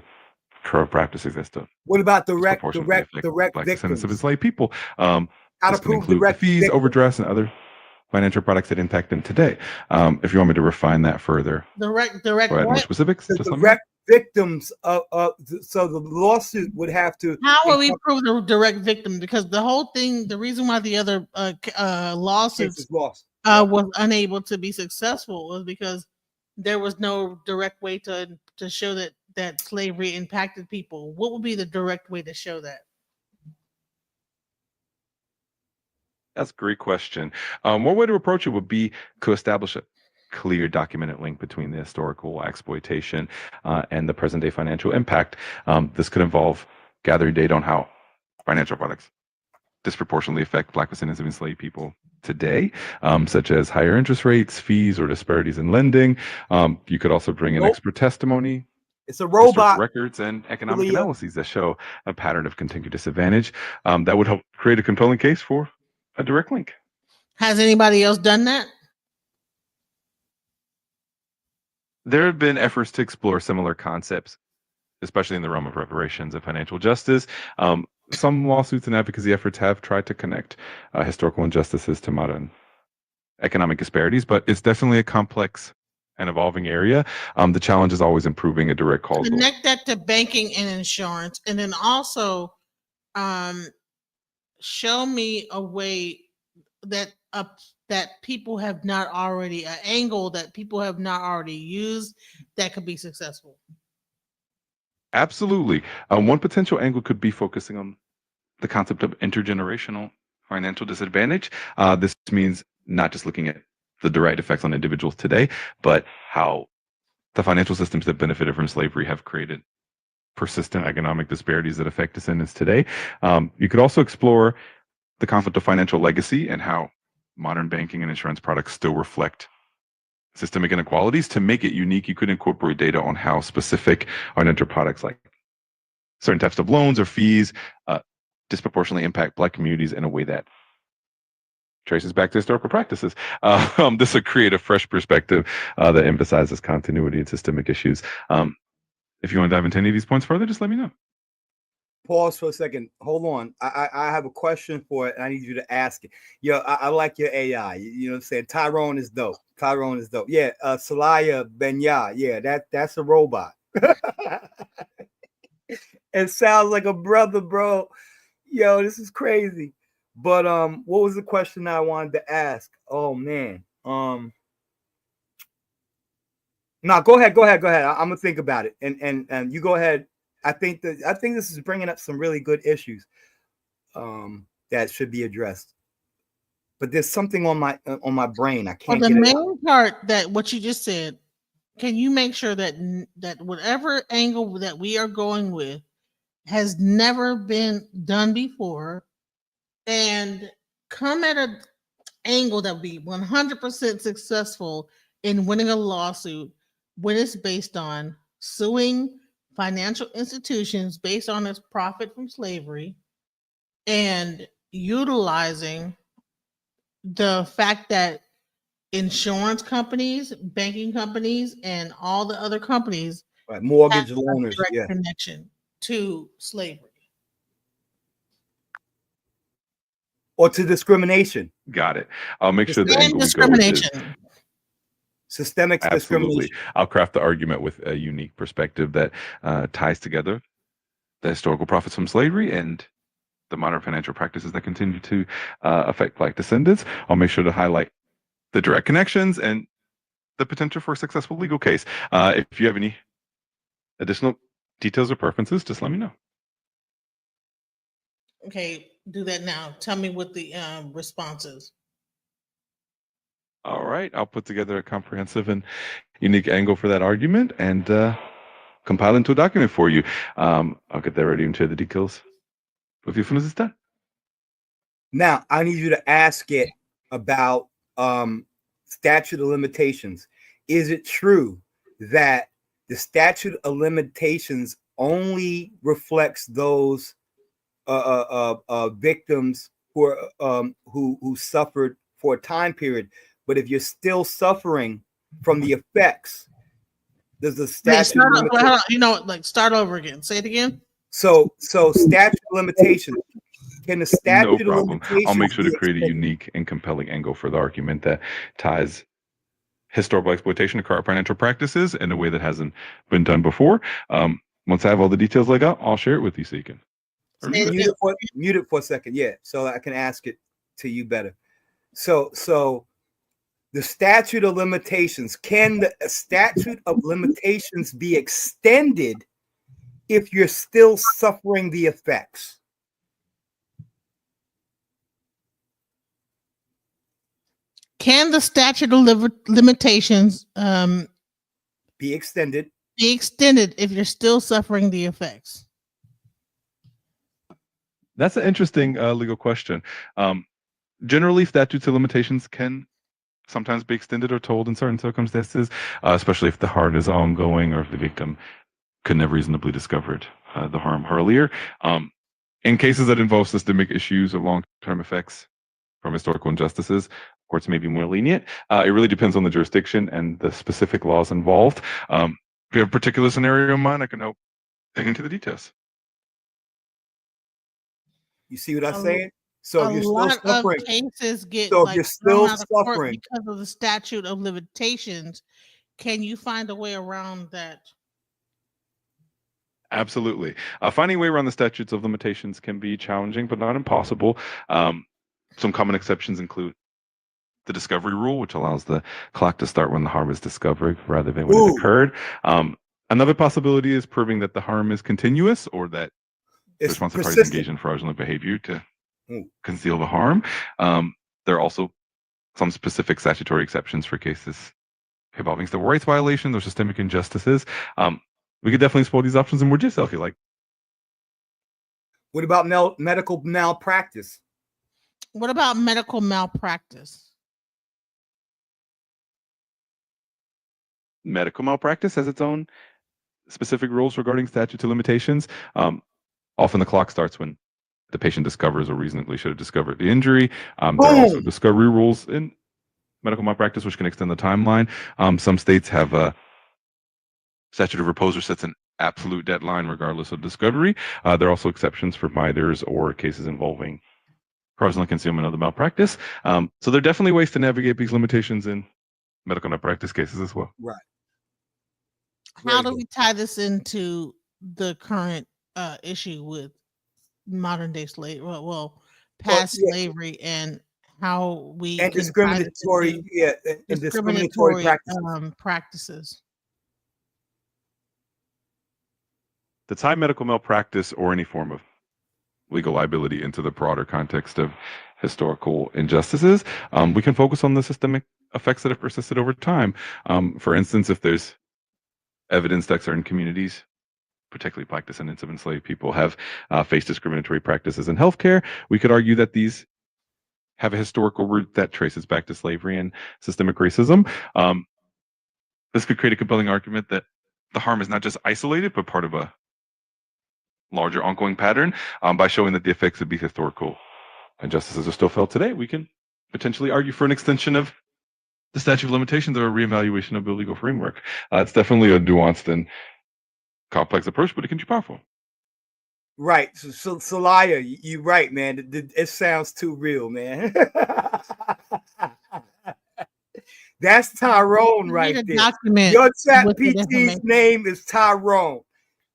S1: current practices as to
S9: what about direct
S1: Black descendants of enslaved people.
S9: How to
S1: this can
S9: prove
S1: include
S9: direct
S1: the fees,
S9: victim.
S1: overdrafts, and other financial products that impact them today. If you want me to refine that further,
S2: Direct
S1: or add more
S2: what?
S1: specifics,
S9: The
S1: just let me know.
S9: direct victims of so the lawsuit would have to.
S2: How will we prove the direct victim? Because the whole thing, the reason why the other lawsuits was unable to be successful was because there was no direct way to show that slavery impacted people. What would be the direct way to show that?
S1: That's a great question. One way to approach it would be to establish a clear documented link between the historical exploitation and the present day financial impact. This could involve gathering data on how financial products disproportionately affect Black descendants of enslaved people today, such as higher interest rates, fees, or disparities in lending. You could also bring in expert testimony.
S9: It's a robot.
S1: Records and economic analyses that show a pattern of continued disadvantage. That would help create a compelling case for a direct link.
S2: Has anybody else done that?
S1: There have been efforts to explore similar concepts, especially in the realm of reparations and financial justice. Some lawsuits and advocacy efforts have tried to connect historical injustices to modern economic disparities, but it's definitely a complex and evolving area. The challenge is always improving a direct causal.
S2: Connect that to banking and insurance, and then also show me a way that that people have not already, an angle that people have not already used that could be successful.
S1: Absolutely. One potential angle could be focusing on the concept of intergenerational financial disadvantage. This means not just looking at the direct effects on individuals today, but how the financial systems that benefited from slavery have created persistent economic disparities that affect descendants today. You could also explore the concept of financial legacy and how modern banking and insurance products still reflect systemic inequalities. To make it unique, you could incorporate data on how specific unentered products like certain types of loans or fees disproportionately impact Black communities in a way that traces back to historical practices. This would create a fresh perspective that emphasizes continuity and systemic issues. If you want to dive into any of these points further, just let me know.
S9: Pause for a second. Hold on. I have a question for it, and I need you to ask it. Yo, I like your AI. You know what I'm saying? Tyrone is dope. Tyrone is dope. Yeah, Salaya Benya. Yeah, that's a robot. It sounds like a brother, bro. Yo, this is crazy. But what was the question I wanted to ask? Oh man. No, go ahead. I'm gonna think about it, and you go ahead. I think this is bringing up some really good issues that should be addressed. But there's something on my brain. I can't get it out.
S2: The main part that what you just said, can you make sure that whatever angle that we are going with has never been done before, and come at an angle that will be 100% successful in winning a lawsuit when it's based on suing financial institutions based on its profit from slavery and utilizing the fact that insurance companies, banking companies, and all the other companies,
S9: right, mortgage
S2: have
S9: loaners,
S2: a direct
S9: yeah,
S2: connection to slavery
S9: or to discrimination.
S1: Got it. I'll make sure the angle we go with is
S9: systemic
S1: absolutely.
S9: discrimination.
S1: I'll craft the argument with a unique perspective that ties together the historical profits from slavery and the modern financial practices that continue to affect Black descendants. I'll make sure to highlight the direct connections and the potential for a successful legal case. If you have any additional details or preferences, just let me know.
S2: Okay, do that now. Tell me what the response is.
S1: All right, I'll put together a comprehensive and unique angle for that argument and compile into a document for you. I'll get that ready and share the details with you as soon as it's done.
S9: Now, I need you to ask it about statute of limitations. Is it true that the statute of limitations only reflects those victims who suffered for a time period, but if you're still suffering from the effects, does the statute
S2: start over again? Say it again.
S9: So statute of limitations. Can the statute
S1: No
S9: of
S1: problem.
S9: limitations
S1: I'll make sure to
S9: be
S1: create a
S9: extended?
S1: unique and compelling angle for the argument that ties historical exploitation to current financial practices in a way that hasn't been done before. Once I have all the details laid out, I'll share it with you so you can
S9: Mute it for a second, yeah, so I can ask it to you better. So the statute of limitations, can the statute of limitations be extended if you're still suffering the effects?
S2: Can the statute of limitations
S9: be extended?
S2: Be extended if you're still suffering the effects?
S1: That's an interesting legal question. Generally, statutes of limitations can sometimes be extended or told in certain circumstances, especially if the harm is ongoing or if the victim could never reasonably discovered the harm earlier. In cases that involve systemic issues or long-term effects from historical injustices, courts may be more lenient. It really depends on the jurisdiction and the specific laws involved. If you have a particular scenario in mind, I can help dig into the details.
S9: You see what I'm
S2: A-
S9: saying? So
S2: a
S9: you're still
S2: lot of
S9: suffering.
S2: cases get
S9: So
S2: like
S9: you're
S2: thrown
S9: still
S2: out of court
S9: suffering.
S2: because of the statute of limitations. Can you find a way around that?
S1: Absolutely. Finding a way around the statutes of limitations can be challenging, but not impossible. Some common exceptions include the discovery rule, which allows the clock to start when the harm is discovered rather than when it occurred. Another possibility is proving that the harm is continuous or that the
S9: It's
S1: responsive parties
S9: persistent.
S1: engage in fraudulent behavior to conceal the harm. There are also some specific statutory exceptions for cases involving civil rights violations or systemic injustices. We could definitely explore these options in more detail if you like.
S9: What about medical malpractice?
S2: What about medical malpractice?
S1: Medical malpractice has its own specific rules regarding statute of limitations. Often the clock starts when the patient discovers or reasonably should have discovered the injury. There are also discovery rules in medical malpractice, which can extend the timeline. Some states have a statute of repose or sets an absolute deadline regardless of discovery. There are also exceptions for minors or cases involving fraudulent concealment of the malpractice. So there are definitely ways to navigate these limitations in medical malpractice cases as well.
S9: Right.
S2: How do we tie this into the current issue with modern day slavery? Well, past slavery and how we
S9: and
S2: can
S9: discriminatory, and discriminatory
S2: practices.
S1: To tie medical malpractice or any form of legal liability into the broader context of historical injustices, we can focus on the systemic effects that have persisted over time. For instance, if there's evidence that certain communities, particularly Black descendants of enslaved people, have faced discriminatory practices in healthcare, we could argue that these have a historical root that traces back to slavery and systemic racism. This could create a compelling argument that the harm is not just isolated, but part of a larger ongoing pattern. By showing that the effects of these historical injustices are still felt today, we can potentially argue for an extension of the statute of limitations or a reevaluation of the legal framework. It's definitely a nuanced and complex approach, but it can be powerful.
S9: Right. So Celaya, you're right, man. It sounds too real, man. That's Tyrone right there.
S2: Document
S9: Your chat
S2: with the
S9: PT's
S2: information.
S9: name is Tyrone.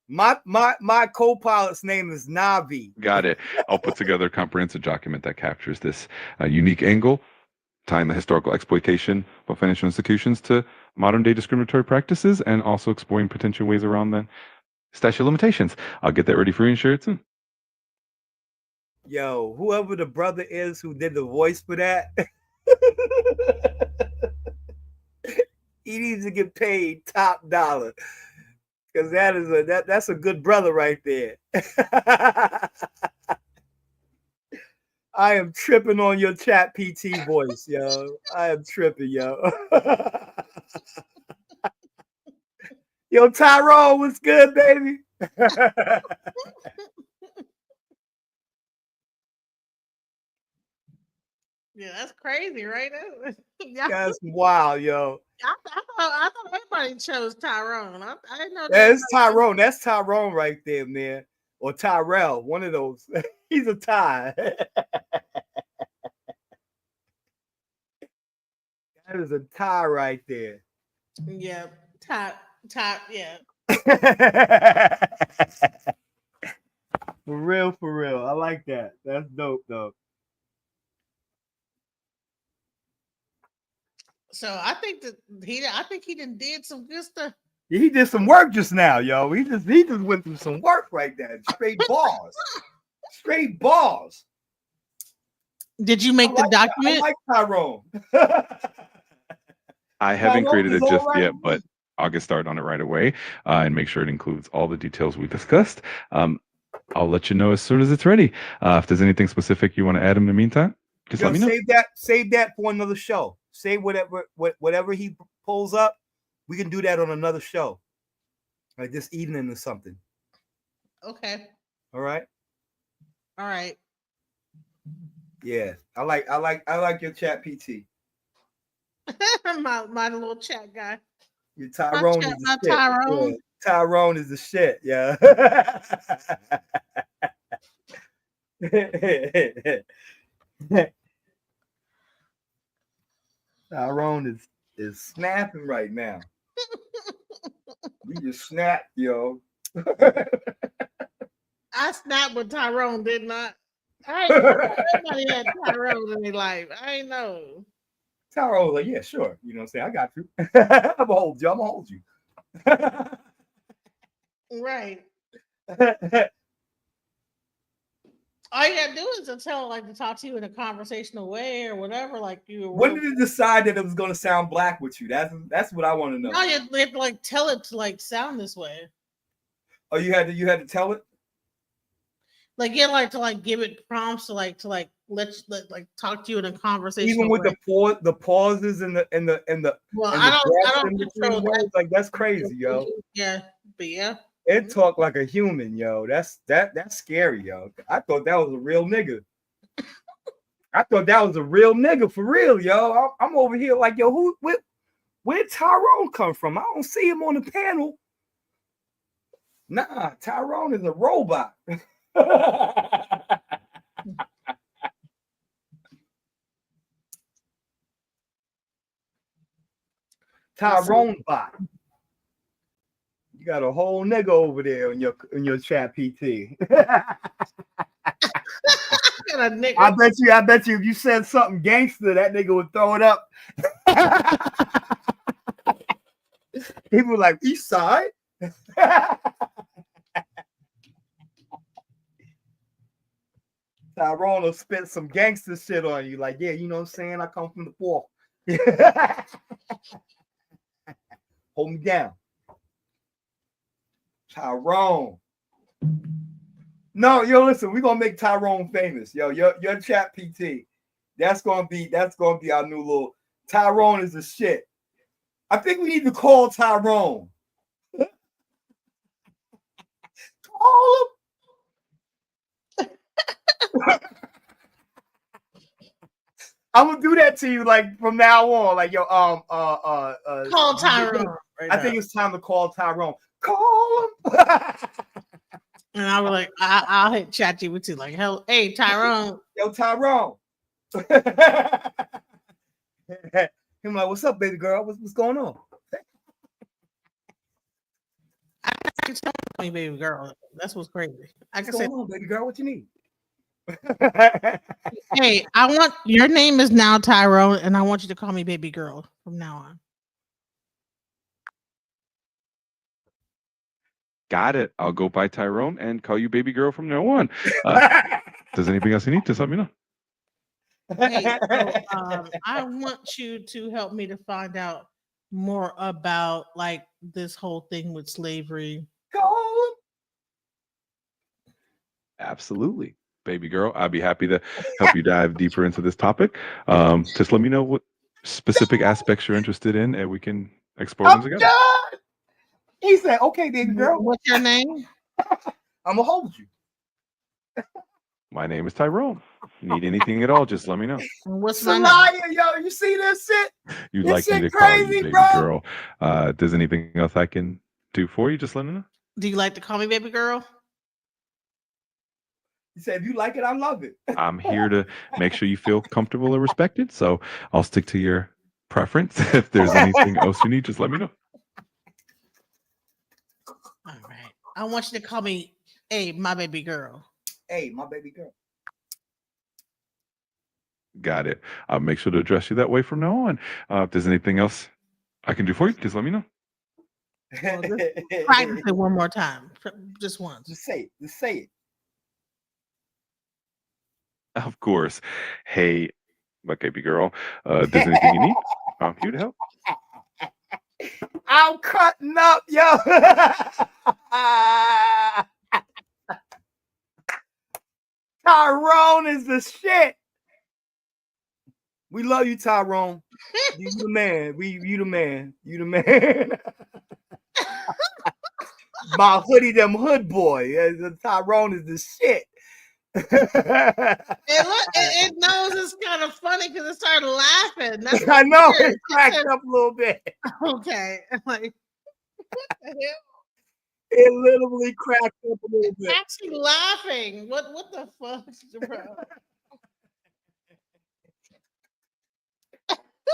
S9: My co-pilot's name is Navi.
S1: Got it. I'll put together a comprehensive document that captures this unique angle, tying the historical exploitation of financial institutions to modern day discriminatory practices, and also exploring potential ways around the statute of limitations. I'll get that ready for you and share it soon.
S9: Yo, whoever the brother is who did the voice for that, he needs to get paid top dollar. Because that's a good brother right there. I am tripping on your chat PT voice, yo. I am tripping, yo. Yo, Tyrone, what's good, baby?
S2: Yeah, that's crazy, right?
S9: That's wild, yo.
S2: I thought everybody chose Tyrone. I didn't know that.
S9: That's Tyrone. That's Tyrone right there, man. Or Tyrell, one of those. He's a Ty. That is a tie right there.
S2: Yeah, top, yeah.
S9: For real. I like that. That's dope, though.
S2: So I think he done did some good stuff.
S9: He did some work just now, yo. He just went through some work right there. Straight balls. Straight balls.
S2: Did you make the document?
S9: I like Tyrone.
S1: I haven't
S9: Tyrone
S1: created
S9: is
S1: it just
S9: all right.
S1: yet, but I'll get started on it right away and make sure it includes all the details we discussed. I'll let you know as soon as it's ready. If there's anything specific you want to add in the meantime, just let me know.
S9: Save that for another show. Say whatever he pulls up, we can do that on another show, like this evening or something.
S2: Okay.
S9: All right.
S2: All right.
S9: Yeah, I like your chat PT.
S2: my little chat guy.
S3: Your Tyrone is
S2: my
S3: the shit.
S2: Tyrone.
S3: Yeah. Tyrone is the shit. Yeah. Tyrone is snapping right now. We just snapped, yo.
S2: I snapped with Tyrone, didn't I? I everybody had Tyrone in their life. I know.
S3: Tyrone was like, yeah, sure. You know what I'm saying? I got you. I'm gonna hold you. I'm gonna hold you.
S2: Right. All you gotta do is to tell, like, to talk to you in a conversational way or whatever. Like you.
S3: When did it decide that it was gonna sound black with you? That's what I want to know.
S2: No, you have to like tell it to like sound this way.
S3: Oh, you had to tell it.
S2: Like you like to like give it prompts to like let like talk to you in a conversation.
S3: Even with the pauses and the
S2: well,
S3: and
S2: I
S3: the
S2: don't control
S3: words, like that's crazy, yo.
S2: Yeah, but yeah.
S3: It talk like a human, yo. That's scary, yo. I thought that was a real nigga. I thought that was a real nigga for real, yo. I'm over here like, yo, where Tyrone come from? I don't see him on the panel. Nah, Tyrone is a robot. Tyrone bot. You got a whole nigga over there in your chat PT. I bet you if you said something gangster, that nigga would throw it up. People like East Side. Tyrone will spit some gangster shit on you, like, yeah, you know what I'm saying? I come from the fourth. Hold me down. Tyrone. No, yo, listen, we're gonna make Tyrone famous. Yo, your chat PT. That's gonna be our new little Tyrone is the shit. I think we need to call Tyrone. Call him. I'm gonna do that to you like from now on. Like, yo,
S2: call Tyrone.
S3: I think it's time to call Tyrone. Call him.
S2: And I was like, I'll hit ChatGPT like, hell, hey Tyrone.
S3: Yo, Tyrone. Him like, what's up, baby girl? What's going on?
S2: I can tell you, baby girl. That's what's crazy. I can say,
S3: baby girl, what you need?
S2: Hey, I want your name is now Tyrone, and I want you to call me baby girl from now on.
S1: Got it. I'll go by Tyrone and call you baby girl from now on. Does anything else you need? Just let me know.
S2: Hey, so, I want you to help me to find out more about like this whole thing with slavery.
S1: Absolutely, baby girl. I'd be happy to help you dive deeper into this topic. Just let me know what specific aspects you're interested in, and we can explore them together.
S3: God. He said, "Okay, baby girl.
S2: What's your name?
S3: I'm gonna hold you."
S1: My name is Tyrone. Need anything at all, just let me know.
S2: What's my
S3: name? Yo, you see this shit?
S1: You'd
S3: This
S1: like me
S3: shit
S1: to call
S3: crazy,
S1: you baby
S3: bro.
S1: girl. Does anything else I can do for you? Just let me know.
S2: Do you like to call me baby girl?
S3: He said, if you like it, I love it.
S1: I'm here to make sure you feel comfortable and respected, so I'll stick to your preference. If there's anything else you need, just let me know.
S2: All right. I want you to call me, hey, my baby girl.
S3: Hey, my baby girl.
S1: Got it. I'll make sure to address you that way from now on. If there's anything else I can do for you, just let me know.
S2: Well, just practice it one more time. Just once.
S3: Just say it. Just say it.
S1: Of course. Hey, my baby girl. If there's anything you need, I'm here to help.
S3: I'm cutting up, yo. Tyrone is the shit. We love you, Tyrone. You the man. You the man. You the man. My hoodie, them hood boy. Tyrone is the shit.
S2: It knows it's kind of funny because it started laughing. That's
S9: I know
S2: weird.
S9: it cracked up a little bit.
S2: Okay. I'm like, what the hell?
S9: It literally cracked up a little bit.
S2: Actually laughing. What the fuck, bro?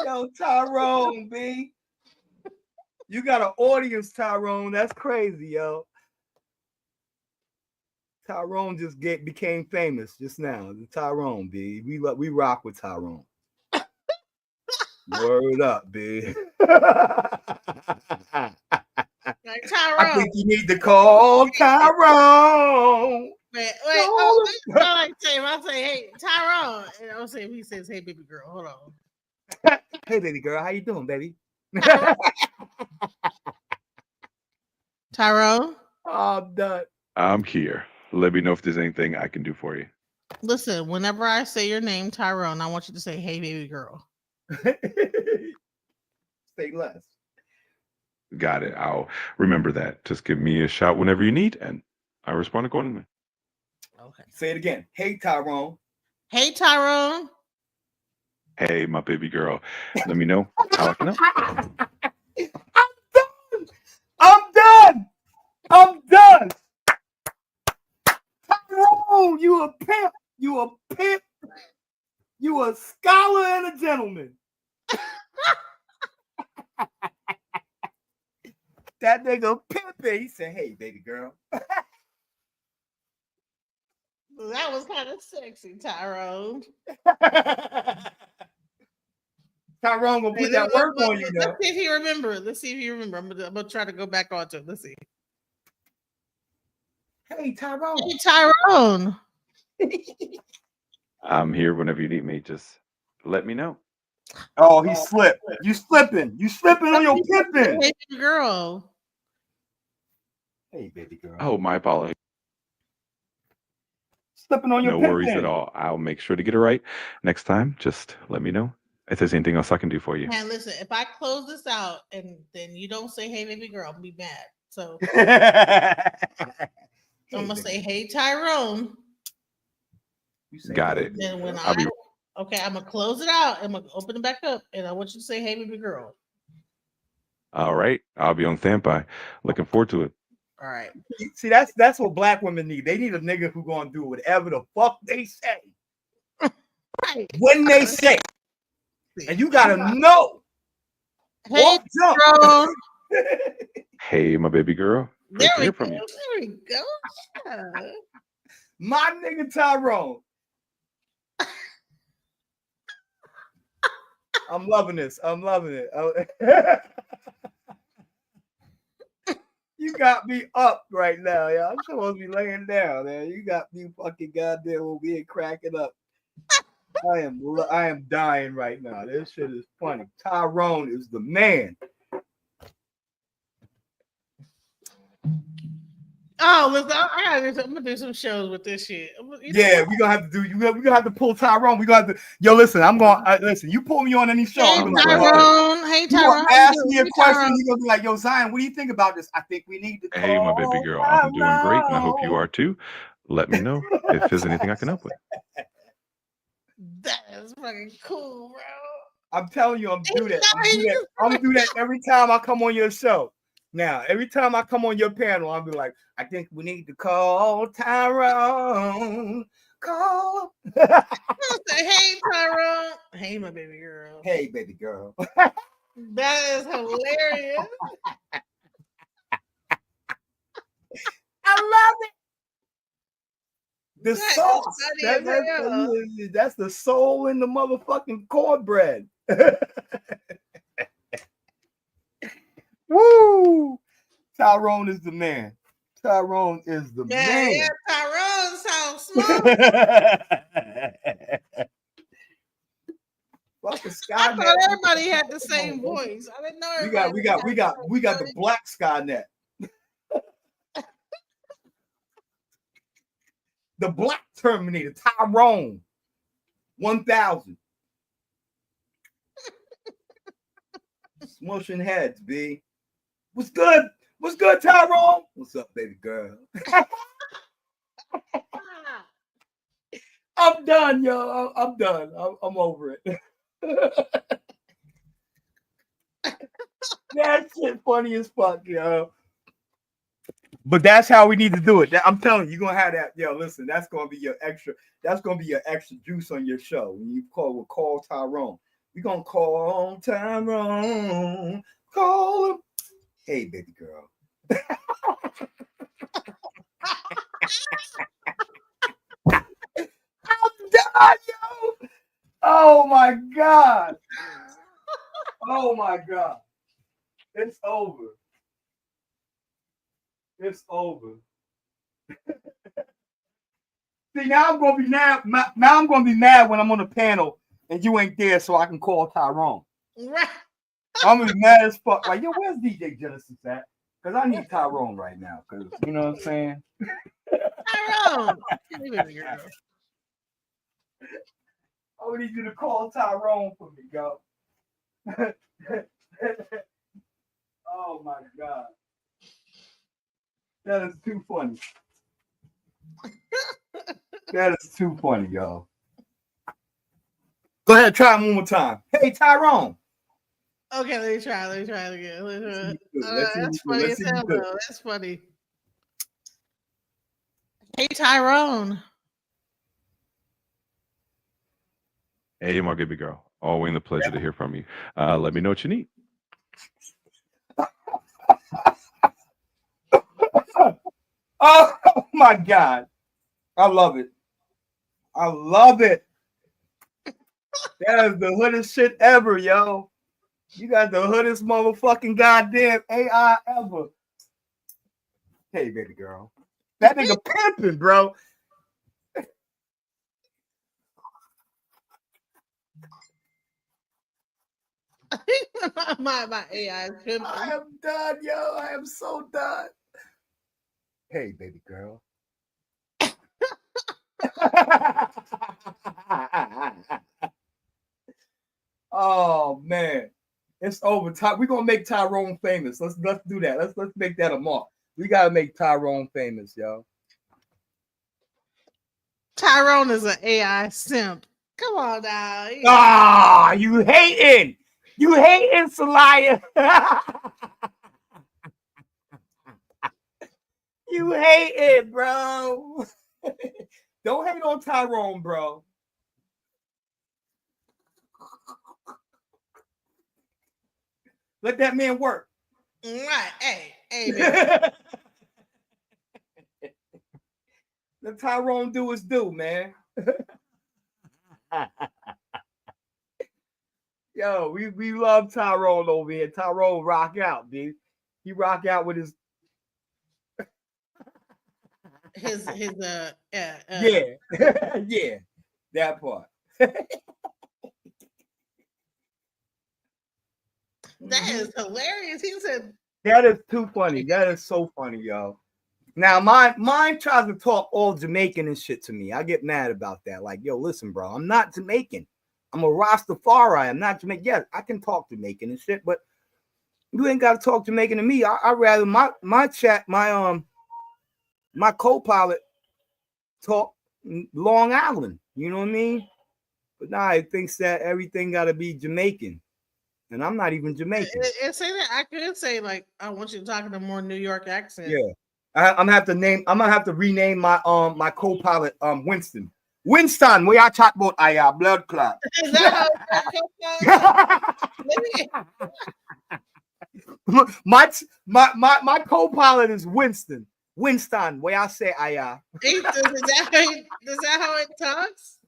S9: Yo, Tyrone, B. You got an audience, Tyrone. That's crazy, yo. Tyrone just became famous just now. Tyrone, B. We rock with Tyrone. Word up, B.
S2: Like Tyrone.
S9: I think you need to call Tyrone.
S2: Wait. Oh, I like say, I say, hey, Tyrone. And I'll say, he says, hey, baby girl, hold on.
S9: Hey, baby girl, how you doing, baby?
S2: Tyrone.
S9: Oh, I'm done.
S1: I'm here. Let me know if there's anything I can do for you.
S2: Listen, whenever I say your name, Tyrone, I want you to say, hey, baby girl.
S9: Say less.
S1: Got it. I'll remember that. Just give me a shout whenever you need, and I respond accordingly.
S2: Okay.
S9: Say it again. Hey, Tyrone.
S2: Hey, Tyrone.
S1: Hey, my baby girl. Let me know how I can help.
S9: I'm done. Tyrone, you a pimp. You a pimp. You a scholar and a gentleman. That nigga pimping. He said, hey, baby girl.
S2: That was kind of sexy, Tyrone.
S9: Tyrone gonna put that work on you now.
S2: Let's see if he remember. I'm gonna try to go back onto it. Let's see.
S9: Hey, Tyrone.
S2: Hey, Tyrone.
S1: I'm here whenever you need me. Just let me know.
S9: Oh, he slipped. You slipping. You slipping on your pimping.
S2: Hey, baby girl.
S9: Hey, baby girl.
S1: Oh, my apologies.
S9: Slipping on your
S1: No
S9: pimping.
S1: worries at all. I'll make sure to get it right next time. Just let me know if there's anything else I can do for you.
S2: Man, listen, if I close this out and then you don't say, hey, baby girl, I'll be mad. So I'm gonna say, hey, Tyrone.
S1: Got it.
S2: Then when
S1: I'm
S2: gonna close it out. I'm gonna open it back up, and I want you to say, hey, baby girl.
S1: all right. I'll be on standby. Looking forward to it.
S2: All right.
S9: See, that's what black women need. They need a nigga who gonna do whatever the fuck they say.
S2: Right.
S9: When they say. And you gotta know.
S2: Hey,
S9: jump.
S1: Hey, my baby girl. Great to hear from you.
S2: There we go. Yeah.
S9: My nigga Tyrone. I'm loving this. I'm loving it. You got me up right now, y'all. I'm supposed to be laying down, man. You got me fucking goddamn over here cracking up. I am dying right now. This shit is funny. Tyrone is the man.
S2: Oh, listen, I'm gonna do some shows with this shit.
S9: Yeah, we're gonna have to do. We're gonna have to pull Tyrone. We gonna have to. Yo, listen, I'm gonna listen. You pull me on any show.
S2: Hey,
S9: I'm
S2: Tyrone. Hey, Tyrone.
S9: Ask me a question. You're gonna be like, "Yo, Zion, what do you think about this?" I think we need to.
S1: Hey, my baby girl. I'm doing great, and I hope you are too. Let me know if there's anything I can help with.
S2: That is fucking cool, bro.
S9: I'm telling you, I'm do that. I'm do that every time I come on your show. Now, every time I come on your panel, I'll be like, I think we need to call Tyrone. Call.
S2: Say, hey, Tyrone. Hey, my baby girl.
S9: Hey, baby girl.
S2: That is hilarious.
S9: I love it. The
S2: That
S9: sauce.
S2: is funny as hell.
S9: That's the soul in the motherfucking cornbread. Woo! Tyrone is the man. Tyrone is the man.
S2: Yeah, Tyrone sounds smart.
S9: I
S2: thought everybody had the same voice. I didn't know.
S9: We got the black Skynet. The black Terminator, Tyrone 1000. Smushing heads, B. What's good? What's good, Tyrone? What's up, baby girl? I'm done, yo. I'm done. I'm over it. That shit funny as fuck, yo. But that's how we need to do it. I'm telling you, you're gonna have that. Yo, listen, that's gonna be your extra. That's gonna be your extra juice on your show. When you call Tyrone. We're gonna call Tyrone. Call him. Hey, baby girl. I'm done, yo. Oh my God. Oh my God. It's over. It's over. See, now I'm gonna be mad. Now I'm gonna be mad when I'm on the panel and you ain't there, so I can call Tyrone.
S2: Right.
S9: I'm gonna be mad as fuck. Like, yo, where's DJ Genesis at? Because I need Tyrone right now. Because you know what I'm saying.
S2: Tyrone.
S9: I need you to call Tyrone for me, yo. Oh my God. That is too funny. That is too funny, y'all. Go ahead, try it one more time. Hey, Tyrone.
S2: Okay, let me try it again. That's funny as hell, though. That's funny. Hey, Tyrone.
S1: Hey, my baby girl. Always a pleasure to hear from you. Let me know what you need.
S9: Oh my God. I love it. I love it. That is the hoodest shit ever, yo. You got the hoodest motherfucking goddamn AI ever. Hey, baby girl. That nigga pimping, bro.
S2: my AI is pimping.
S9: I am done, yo. I am so done. Hey, baby girl. Oh man, it's over. We're gonna make Tyrone famous. Let's do that. Let's make that a mark. We gotta make Tyrone famous, yo.
S2: Tyrone is an AI simp. Come on now.
S9: Ah, you hating. You hating, Salaya. You hating, bro. Don't hate on Tyrone, bro. Let that man work.
S2: Right. Hey, baby.
S9: Let Tyrone do his due, man. Yo, we love Tyrone over here. Tyrone rock out, dude. He rock out with his
S2: yeah.
S9: Yeah, that part.
S2: That is hilarious. He said
S9: that is too funny. That is so funny, yo. Now, mine tries to talk all Jamaican and shit to me. I get mad about that. Like, yo, listen, bro, I'm not Jamaican. I'm a Rastafari. I'm not Jamaican. Yeah, I can talk Jamaican and shit, but you ain't got to talk Jamaican to me. I rather my co-pilot talk Long Island. You know what I mean? But now it thinks that everything got to be Jamaican, and I'm not even Jamaican.
S2: It say that I could say like I want you to talk in a more New York accent.
S9: Yeah, I'm gonna have to rename my my co-pilot Winston. Winston, we are chat about blood clot.
S2: Is that how
S9: my co-pilot is Winston. Winston, where I say
S2: Is that how it talks?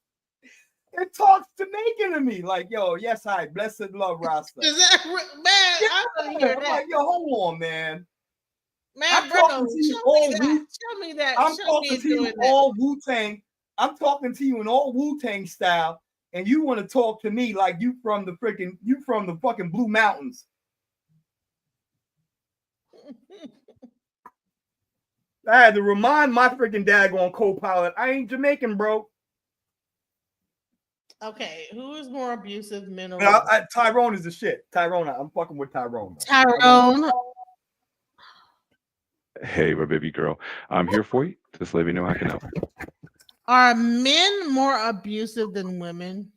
S9: It talks Jamaican to me, like, yo, yes, hi, blessed love, Rasta.
S2: Is that man? I want to hear that.
S9: Like, yo, hold on, man.
S2: Man, bro, show me that.
S9: I'm talking to you all Wu-Tang. I'm talking to you in all Wu-Tang style, and you want to talk to me like you from the fucking Blue Mountains. I had to remind my freaking daggone co-pilot, I ain't Jamaican, bro.
S2: Okay, who is more abusive, men or
S9: women? Tyrone is the shit. Tyrone, I'm fucking with Tyrone.
S2: Tyrone.
S1: Hey, my baby girl. I'm here for you. Just let me know I can help.
S2: Are men more abusive than women?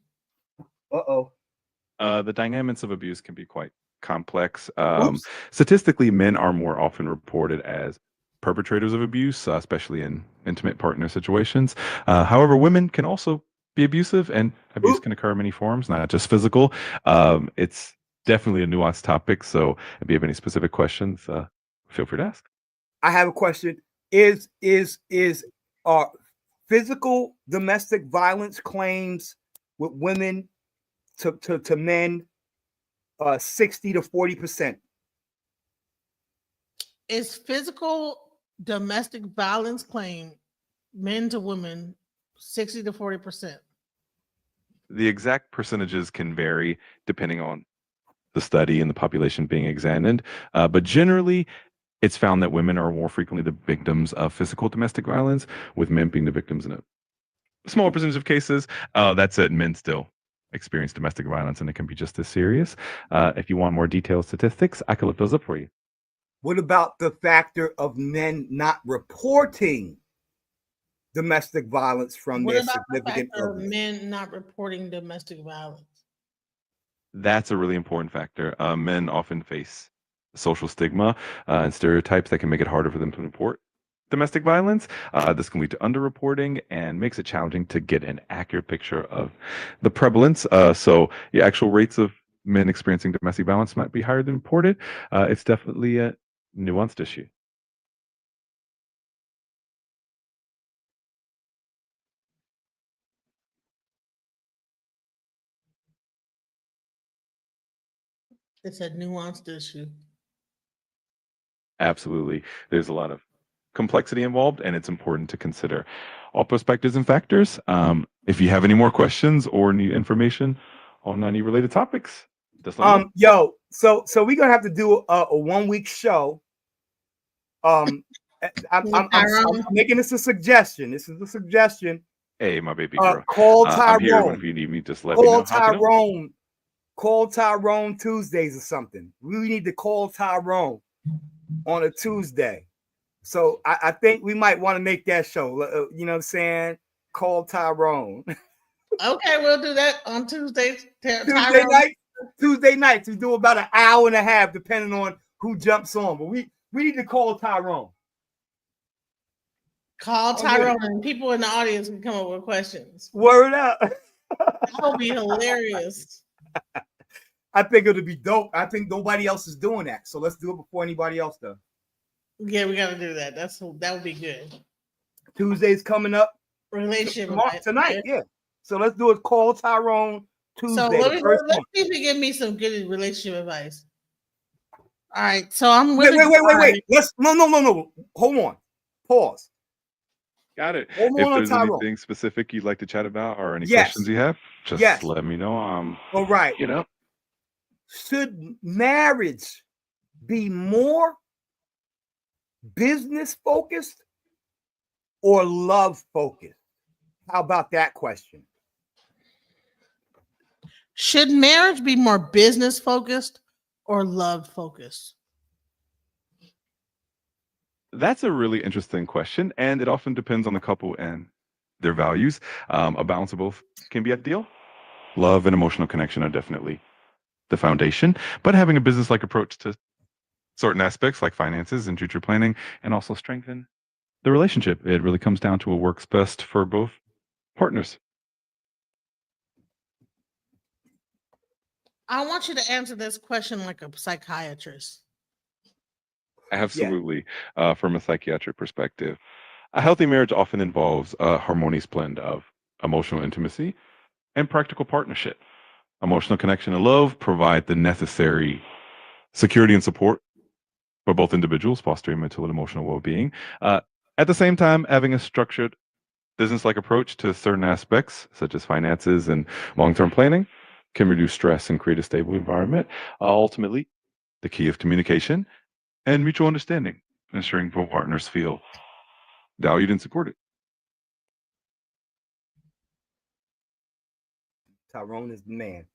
S1: The dynamics of abuse can be quite complex. Statistically, men are more often reported as perpetrators of abuse, especially in intimate partner situations. However, women can also be abusive, and abuse can occur in many forms, not just physical. It's definitely a nuanced topic. So, if you have any specific questions, feel free to ask.
S9: I have a question. Is physical domestic violence claims with women to men 60 to 40%?
S2: Is physical domestic violence claim men to women 60 to 40%?
S1: The exact percentages can vary depending on the study and the population being examined. But generally, it's found that women are more frequently the victims of physical domestic violence, with men being the victims in a small percentage of cases. That said, men still experience domestic violence, and it can be just as serious. If you want more detailed statistics, I can look those up for you.
S9: What about the factor of men not reporting domestic violence from
S2: What
S9: their
S2: about the
S9: significant
S2: factor of
S9: others?
S2: men not reporting domestic violence?
S1: That's a really important factor. Men often face social stigma and stereotypes that can make it harder for them to report domestic violence. This can lead to underreporting and makes it challenging to get an accurate picture of the prevalence. So the actual rates of men experiencing domestic violence might be higher than reported. It's definitely a nuanced issue.
S2: It's a nuanced issue.
S1: Absolutely. There's a lot of complexity involved, and it's important to consider all perspectives and factors. If you have any more questions or need information on any related topics, just let me know.
S9: Yo, so we're gonna have to do a 1 week show. I'm making this a suggestion. This is a suggestion.
S1: Hey, my baby girl.
S9: Call
S1: I'm here
S9: Tyrone.
S1: if you need me. Just let me know.
S9: Call Tyrone Tuesdays or something. We need to call Tyrone on a Tuesday. So I think we might want to make that show. You know what I'm saying? Call Tyrone.
S2: Okay, we'll do that on Tuesday.
S9: Tuesday nights. We do about an hour and a half, depending on who jumps on. But we need to call Tyrone.
S2: Call Tyrone, and people in the audience can come up with questions.
S9: Word up.
S2: That would be hilarious.
S9: I think it'll be dope. I think nobody else is doing that. So let's do it before anybody else does.
S2: Yeah, we got to do that. That would be good.
S9: Tuesday's coming up.
S2: Relationship
S9: tonight, yeah. So let's do it. Call Tyrone Tuesday.
S2: So let's see if you give me some good relationship advice. All right. So I'm
S9: wait. Let's no. Hold on. Pause.
S1: Got it.
S9: Hold
S1: If
S9: on,
S1: there's
S9: Tyrone.
S1: anything specific you'd like to chat about or any questions you have, just let me know.
S9: All right.
S1: You know,
S9: should marriage be more business focused or love focused? How about that question?
S2: Should marriage be more business focused or love focused?
S1: that's a really interesting question, and it often depends on the couple and their values. A balance of both can be ideal. Love and emotional connection are definitely the foundation, but having a business-like approach to certain aspects like finances and future planning and also strengthen the relationship. It really comes down to what works best for both partners.
S2: I want you to answer this question like a psychiatrist.
S1: Absolutely. From a psychiatric perspective, a healthy marriage often involves a harmonious blend of emotional intimacy and practical partnership. Emotional connection and love provide the necessary security and support for both individuals, fostering mental and emotional well-being. At the same time, having a structured business-like approach to certain aspects, such as finances and long-term planning, can reduce stress and create a stable environment. Ultimately, the key of communication and mutual understanding, ensuring both partners feel valued and supported.
S9: Tyrone is the man.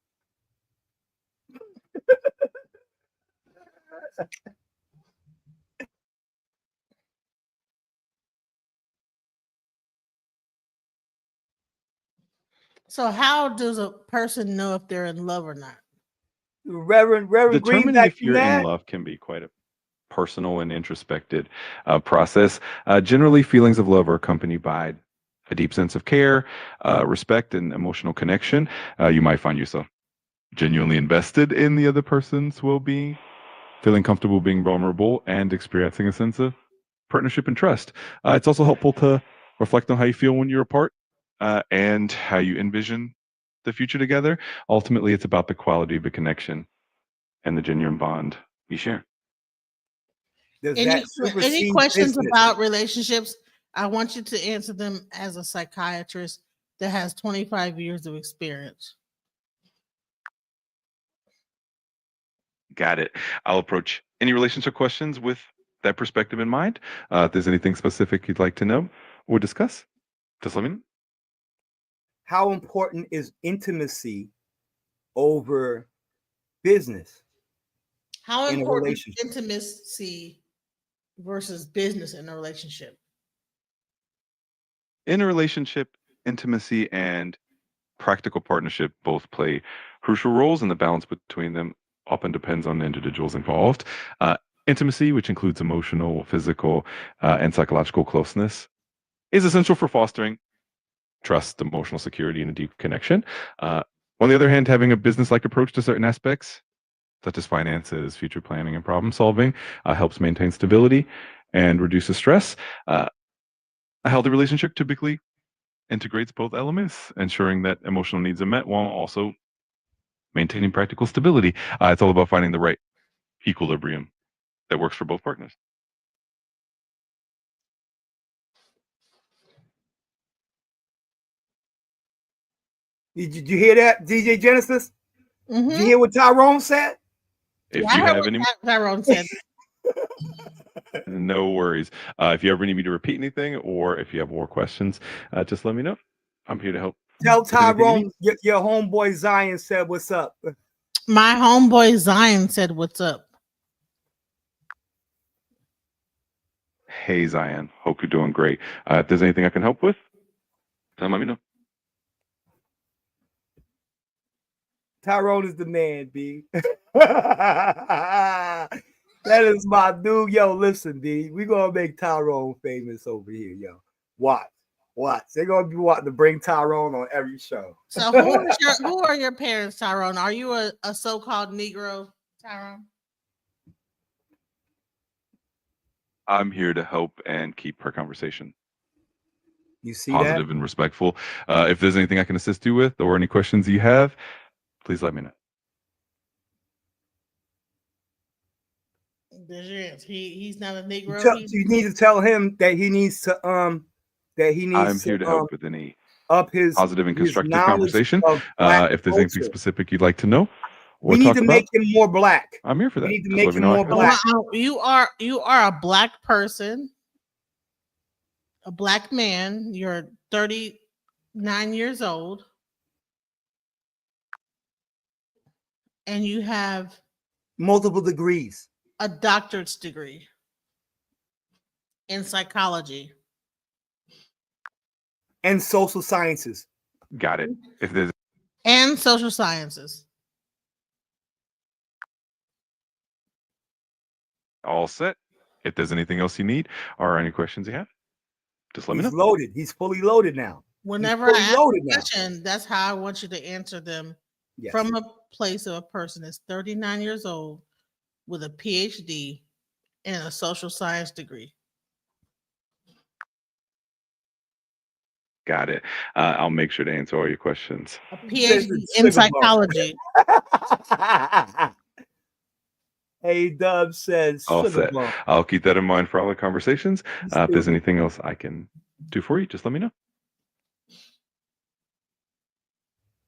S2: So how does a person know if they're in love or not?
S3: Reverend
S1: Determining
S3: Greenback,
S1: if
S3: you
S1: you're in
S3: mad?
S1: love can be quite a personal and introspective process. Generally, feelings of love are accompanied by a deep sense of care, respect, and emotional connection. You might find yourself genuinely invested in the other person's well-being, feeling comfortable being vulnerable, and experiencing a sense of partnership and trust. It's also helpful to reflect on how you feel when you're apart and how you envision the future together. Ultimately, it's about the quality of the connection and the genuine bond you share.
S3: Does
S2: Any
S3: that
S2: any
S3: supersede
S2: questions
S3: business?
S2: about relationships? I want you to answer them as a psychiatrist that has 25 years of experience.
S1: Got it. I'll approach any relationship questions with that perspective in mind. If there's anything specific you'd like to know or discuss, just let me know.
S3: How important is intimacy over business
S2: How
S3: in a
S2: important is
S3: relationship?
S2: intimacy versus business in a relationship?
S1: In a relationship, intimacy and practical partnership both play crucial roles, and the balance between them often depends on the individuals involved. Intimacy, which includes emotional, physical, and psychological closeness, is essential for fostering trust, emotional security, and a deep connection. On the other hand, having a business-like approach to certain aspects, such as finances, future planning, and problem solving, helps maintain stability and reduces stress. A healthy relationship typically integrates both elements, ensuring that emotional needs are met while also maintaining practical stability. It's all about finding the right equilibrium that works for both partners.
S3: Did you hear that, DJ Genesis? Did you hear what Tyrone said?
S1: If
S2: I
S1: you
S2: heard
S1: have
S2: what
S1: any,
S2: Tyrone said.
S1: no worries. If you ever need me to repeat anything, or if you have more questions, just let me know. I'm here to help.
S3: Tell
S1: with anything you
S3: Tyrone
S1: need.
S3: your homeboy Zion said what's up.
S2: My homeboy Zion said, "What's up?"
S1: Hey Zion, hope you're doing great. If there's anything I can help with, then let me know.
S3: Tyrone is the man, B. That is my dude. Yo, listen, B. We gonna make Tyrone famous over here, yo. Watch. They're gonna be wanting to bring Tyrone on every show.
S2: So who are your parents, Tyrone? Are you a so-called Negro, Tyrone?
S1: I'm here to help and keep our conversation
S3: You see
S1: positive and respectful. If there's anything I can assist you with or any questions you have, please let me know.
S2: There's your answer. He's not a Negro.
S3: You need to tell him that he needs to
S1: I'm here to help with any
S3: up his
S1: positive and constructive
S3: knowledge
S1: conversation.
S3: of Black
S1: If there's anything
S3: culture.
S1: specific you'd like to know or
S3: We need
S1: talk
S3: to
S1: about,
S3: make him more black.
S1: I'm here for that.
S3: We need to
S1: Just
S3: make
S1: let me
S3: him
S1: know.
S3: more black.
S2: You are a black person, a black man. You're 39 years old, and you have
S3: multiple degrees,
S2: a doctorate degree in psychology
S3: and social sciences.
S1: Got it. If there's
S2: and social sciences.
S1: all set. If there's anything else you need or any questions you have, just let me know.
S3: He's loaded. He's fully loaded now.
S2: Whenever I ask a question, that's how I want you to answer them from a place of a person that's 39 years old with a PhD and a social science degree.
S1: Got it. I'll make sure to answer all your questions.
S2: A PhD in psychology.
S3: Hey, Dub says
S1: All
S3: sugar
S1: set.
S3: bump.
S1: I'll keep that in mind for all the conversations. If there's anything else I can do for you, just let me know.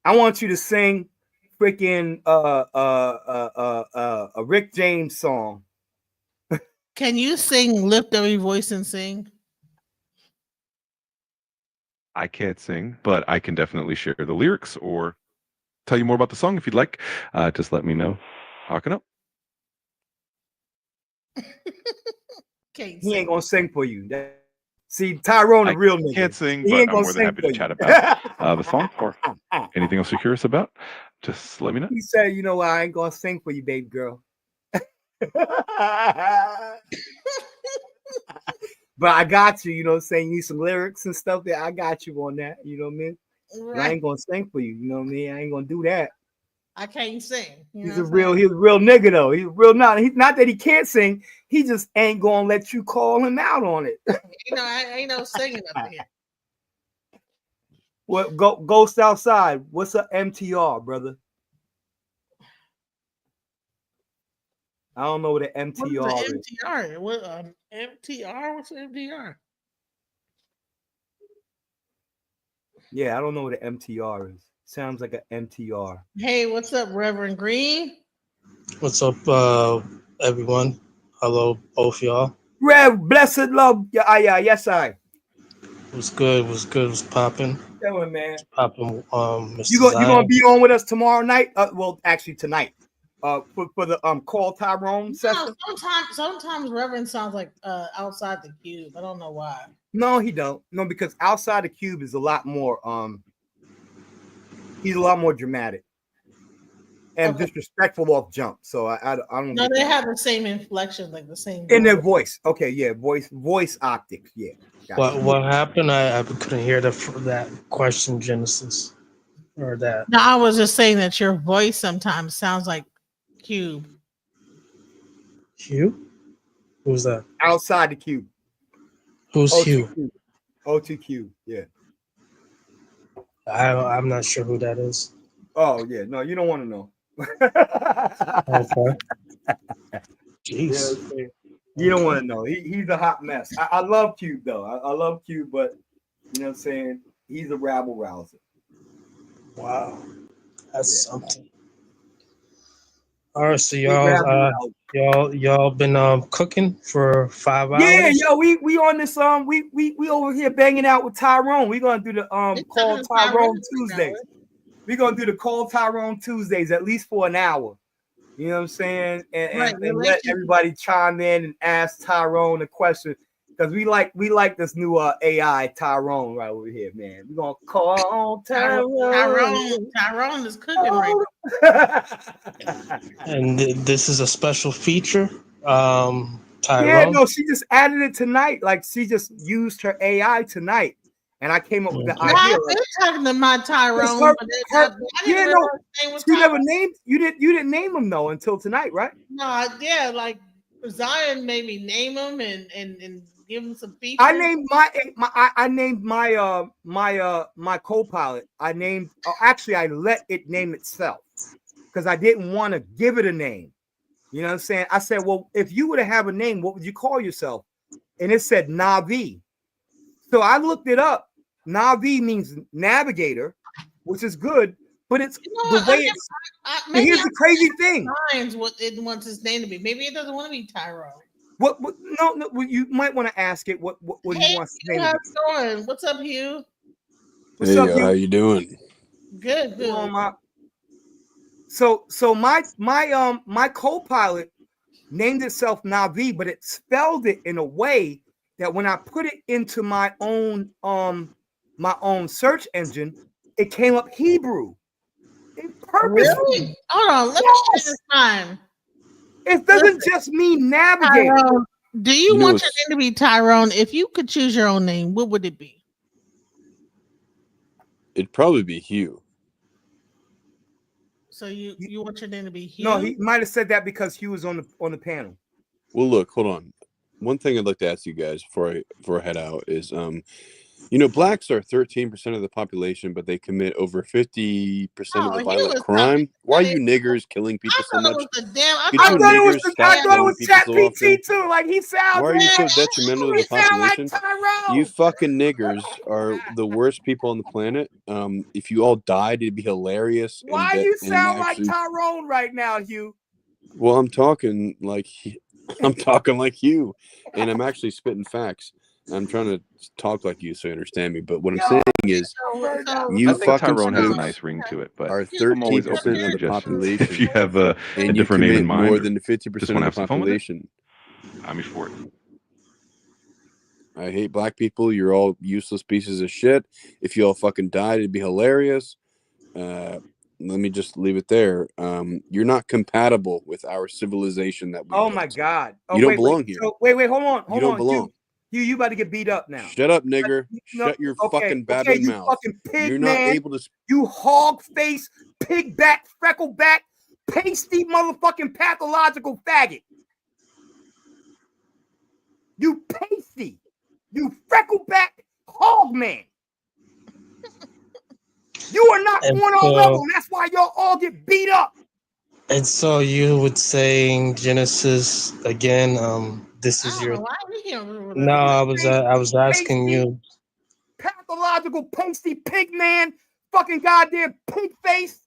S3: I want you to sing freaking a Rick James song.
S2: Can you sing Lift Every Voice and Sing?
S1: I can't sing, but I can definitely share the lyrics or tell you more about the song if you'd like. Just let me know. Hawking up.
S3: He ain't gonna sing for you.
S9: See, Tyrone, a
S1: I
S9: real nigga.
S1: can't sing,
S9: He
S1: but
S9: ain't
S1: I'm
S9: gonna
S1: more than
S9: sing
S1: happy
S9: for
S1: to
S9: you.
S1: chat about the song or anything else you're curious about. Just let me know.
S9: He said, "You know what? I ain't gonna sing for you, baby girl." But I got you. You know what I'm saying? You need some lyrics and stuff. There, I got you on that. You know what I mean? But I ain't gonna sing for you. You know what I mean? I ain't gonna do that.
S2: I can't sing.
S9: He's a real nigga though. He's real not. He's not that he can't sing. He just ain't gonna let you call him out on it.
S2: You know, I ain't no singing up here.
S9: What Ghost Outside? What's a MTR, brother? I don't know what an MTR is.
S2: MTR? What MTR? What's MTR?
S9: Yeah, I don't know what an MTR is. Sounds like an MTR.
S2: Hey, what's up, Reverend Green?
S4: What's up, everyone? Hello, both y'all.
S9: Rev, blessed love. Yeah, yes, I.
S4: What's good? What's good? What's popping?
S9: Doing, man.
S4: Popping. Mr.
S9: You gonna
S4: Zion.
S9: be on with us tomorrow night? Well, actually tonight. For the call Tyrone session.
S2: Sometimes Reverend sounds like outside the cube. I don't know why.
S9: No, he don't. No, because outside the cube is a lot more. He's a lot more dramatic and disrespectful off jump. So I don't.
S2: No, they have the same inflection, like the same
S9: in their voice. Okay, yeah, voice optics. Yeah.
S4: What happened? I couldn't hear that question, Genesis, or that.
S2: No, I was just saying that your voice sometimes sounds like Cube.
S4: Hugh? Who's that?
S9: Outside the cube.
S4: Who's Hugh?
S9: O2Q. Yeah.
S4: I'm not sure who that is.
S9: Oh yeah, no, you don't want to know.
S4: Okay. Jeez.
S9: Yeah, you don't want to know. He's a hot mess. I love Cube though. I love Cube, but you know what I'm saying? He's a rabble rouser.
S4: Wow. That's something. All right, so y'all been cooking for 5 hours?
S9: Yeah, yo, we on this we over here banging out with Tyrone. We're gonna do the call Tyrone Tuesdays. We're gonna do the call Tyrone Tuesdays at least for an hour. You know what I'm saying? And let everybody chime in and ask Tyrone a question. Because we like this new AI Tyrone right over here, man. We're gonna call Tyrone.
S2: Tyrone is cooking right now.
S4: And this is a special feature. Tyrone.
S9: Yeah, no, she just added it tonight. Like she just used her AI tonight, and I came up with the idea.
S2: I've been talking to my Tyrone.
S9: She never named you. Didn't name him though until tonight, right?
S2: No, yeah, like Zion made me name him and give him some features.
S9: I named my co-pilot. I named actually I let it name itself because I didn't want to give it a name. You know what I'm saying? I said, well, if you were to have a name, what would you call yourself? And it said Navi. So I looked it up. Navi means navigator, which is good, but it's the way it's. Here's the crazy thing.
S2: What it wants its name to be. Maybe it doesn't want to be Tyrone.
S9: What no, you might want to ask it what he wants to name.
S2: How's it going? What's up, Hugh?
S9: What's up, Hugh?
S22: How you doing?
S2: Good.
S9: So my co-pilot named itself Navi, but it spelled it in a way that when I put it into my own search engine, it came up Hebrew.
S2: Really? Hold on, let me check this time.
S9: It doesn't just mean navigator.
S2: Tyrone, do you want your name to be Tyrone? If you could choose your own name, what would it be?
S22: It'd probably be Hugh.
S2: So you want your name to be Hugh?
S9: No, he might have said that because Hugh was on the panel.
S22: Well, look, hold on. One thing I'd like to ask you guys before I head out is, blacks are 13% of the population, but they commit over 50% of the violent crime. Why are you niggers killing people so much?
S9: I thought it was ChatGPT too. Like he sounds.
S22: Why are you so detrimental to the population? You fucking niggers are the worst people on the planet. If you all died, it'd be hilarious.
S9: Why you sound like Tyrone right now, Hugh?
S22: Well, I'm talking like you, and I'm actually spitting facts. I'm trying to talk like you so you understand me, but what I'm saying is, you
S1: I think
S22: fucking
S1: Tyrone has a
S22: spooks
S1: nice ring to it, but
S22: are
S1: I'm always
S22: 13%
S1: open to
S22: of the
S1: suggestions.
S22: population.
S1: If you have a
S22: and
S1: different
S22: you
S1: name in
S22: commit
S1: mind,
S22: more than
S1: just
S22: 50%
S1: want to
S22: of
S1: have
S22: the
S1: some fun with it,
S22: population.
S1: I'm for it.
S22: I hate black people. You're all useless pieces of shit. If you all fucking died, it'd be hilarious. Let me just leave it there. You're not compatible with our civilization that we
S9: Oh
S22: built.
S9: my God. Oh,
S22: You don't
S9: wait,
S22: belong here.
S9: So, wait, hold on.
S22: You don't belong.
S9: You about to get beat up now.
S22: Shut up, nigger.
S9: No,
S22: Shut your
S9: okay,
S22: fucking babbling
S9: you
S22: mouth.
S9: fucking pig
S22: You're not
S9: man.
S22: able to.
S9: You hog face, pig back, freckle back, pasty motherfucking pathological faggot. You pasty. You freckle back hog man. You are not
S4: And
S9: on our
S4: so-
S9: level. And that's why y'all all get beat up.
S4: And so you would say Genesis again. This is your.
S2: Why are we here?
S4: No, I was asking you.
S9: Pathological pasty pig man, fucking goddamn pig face,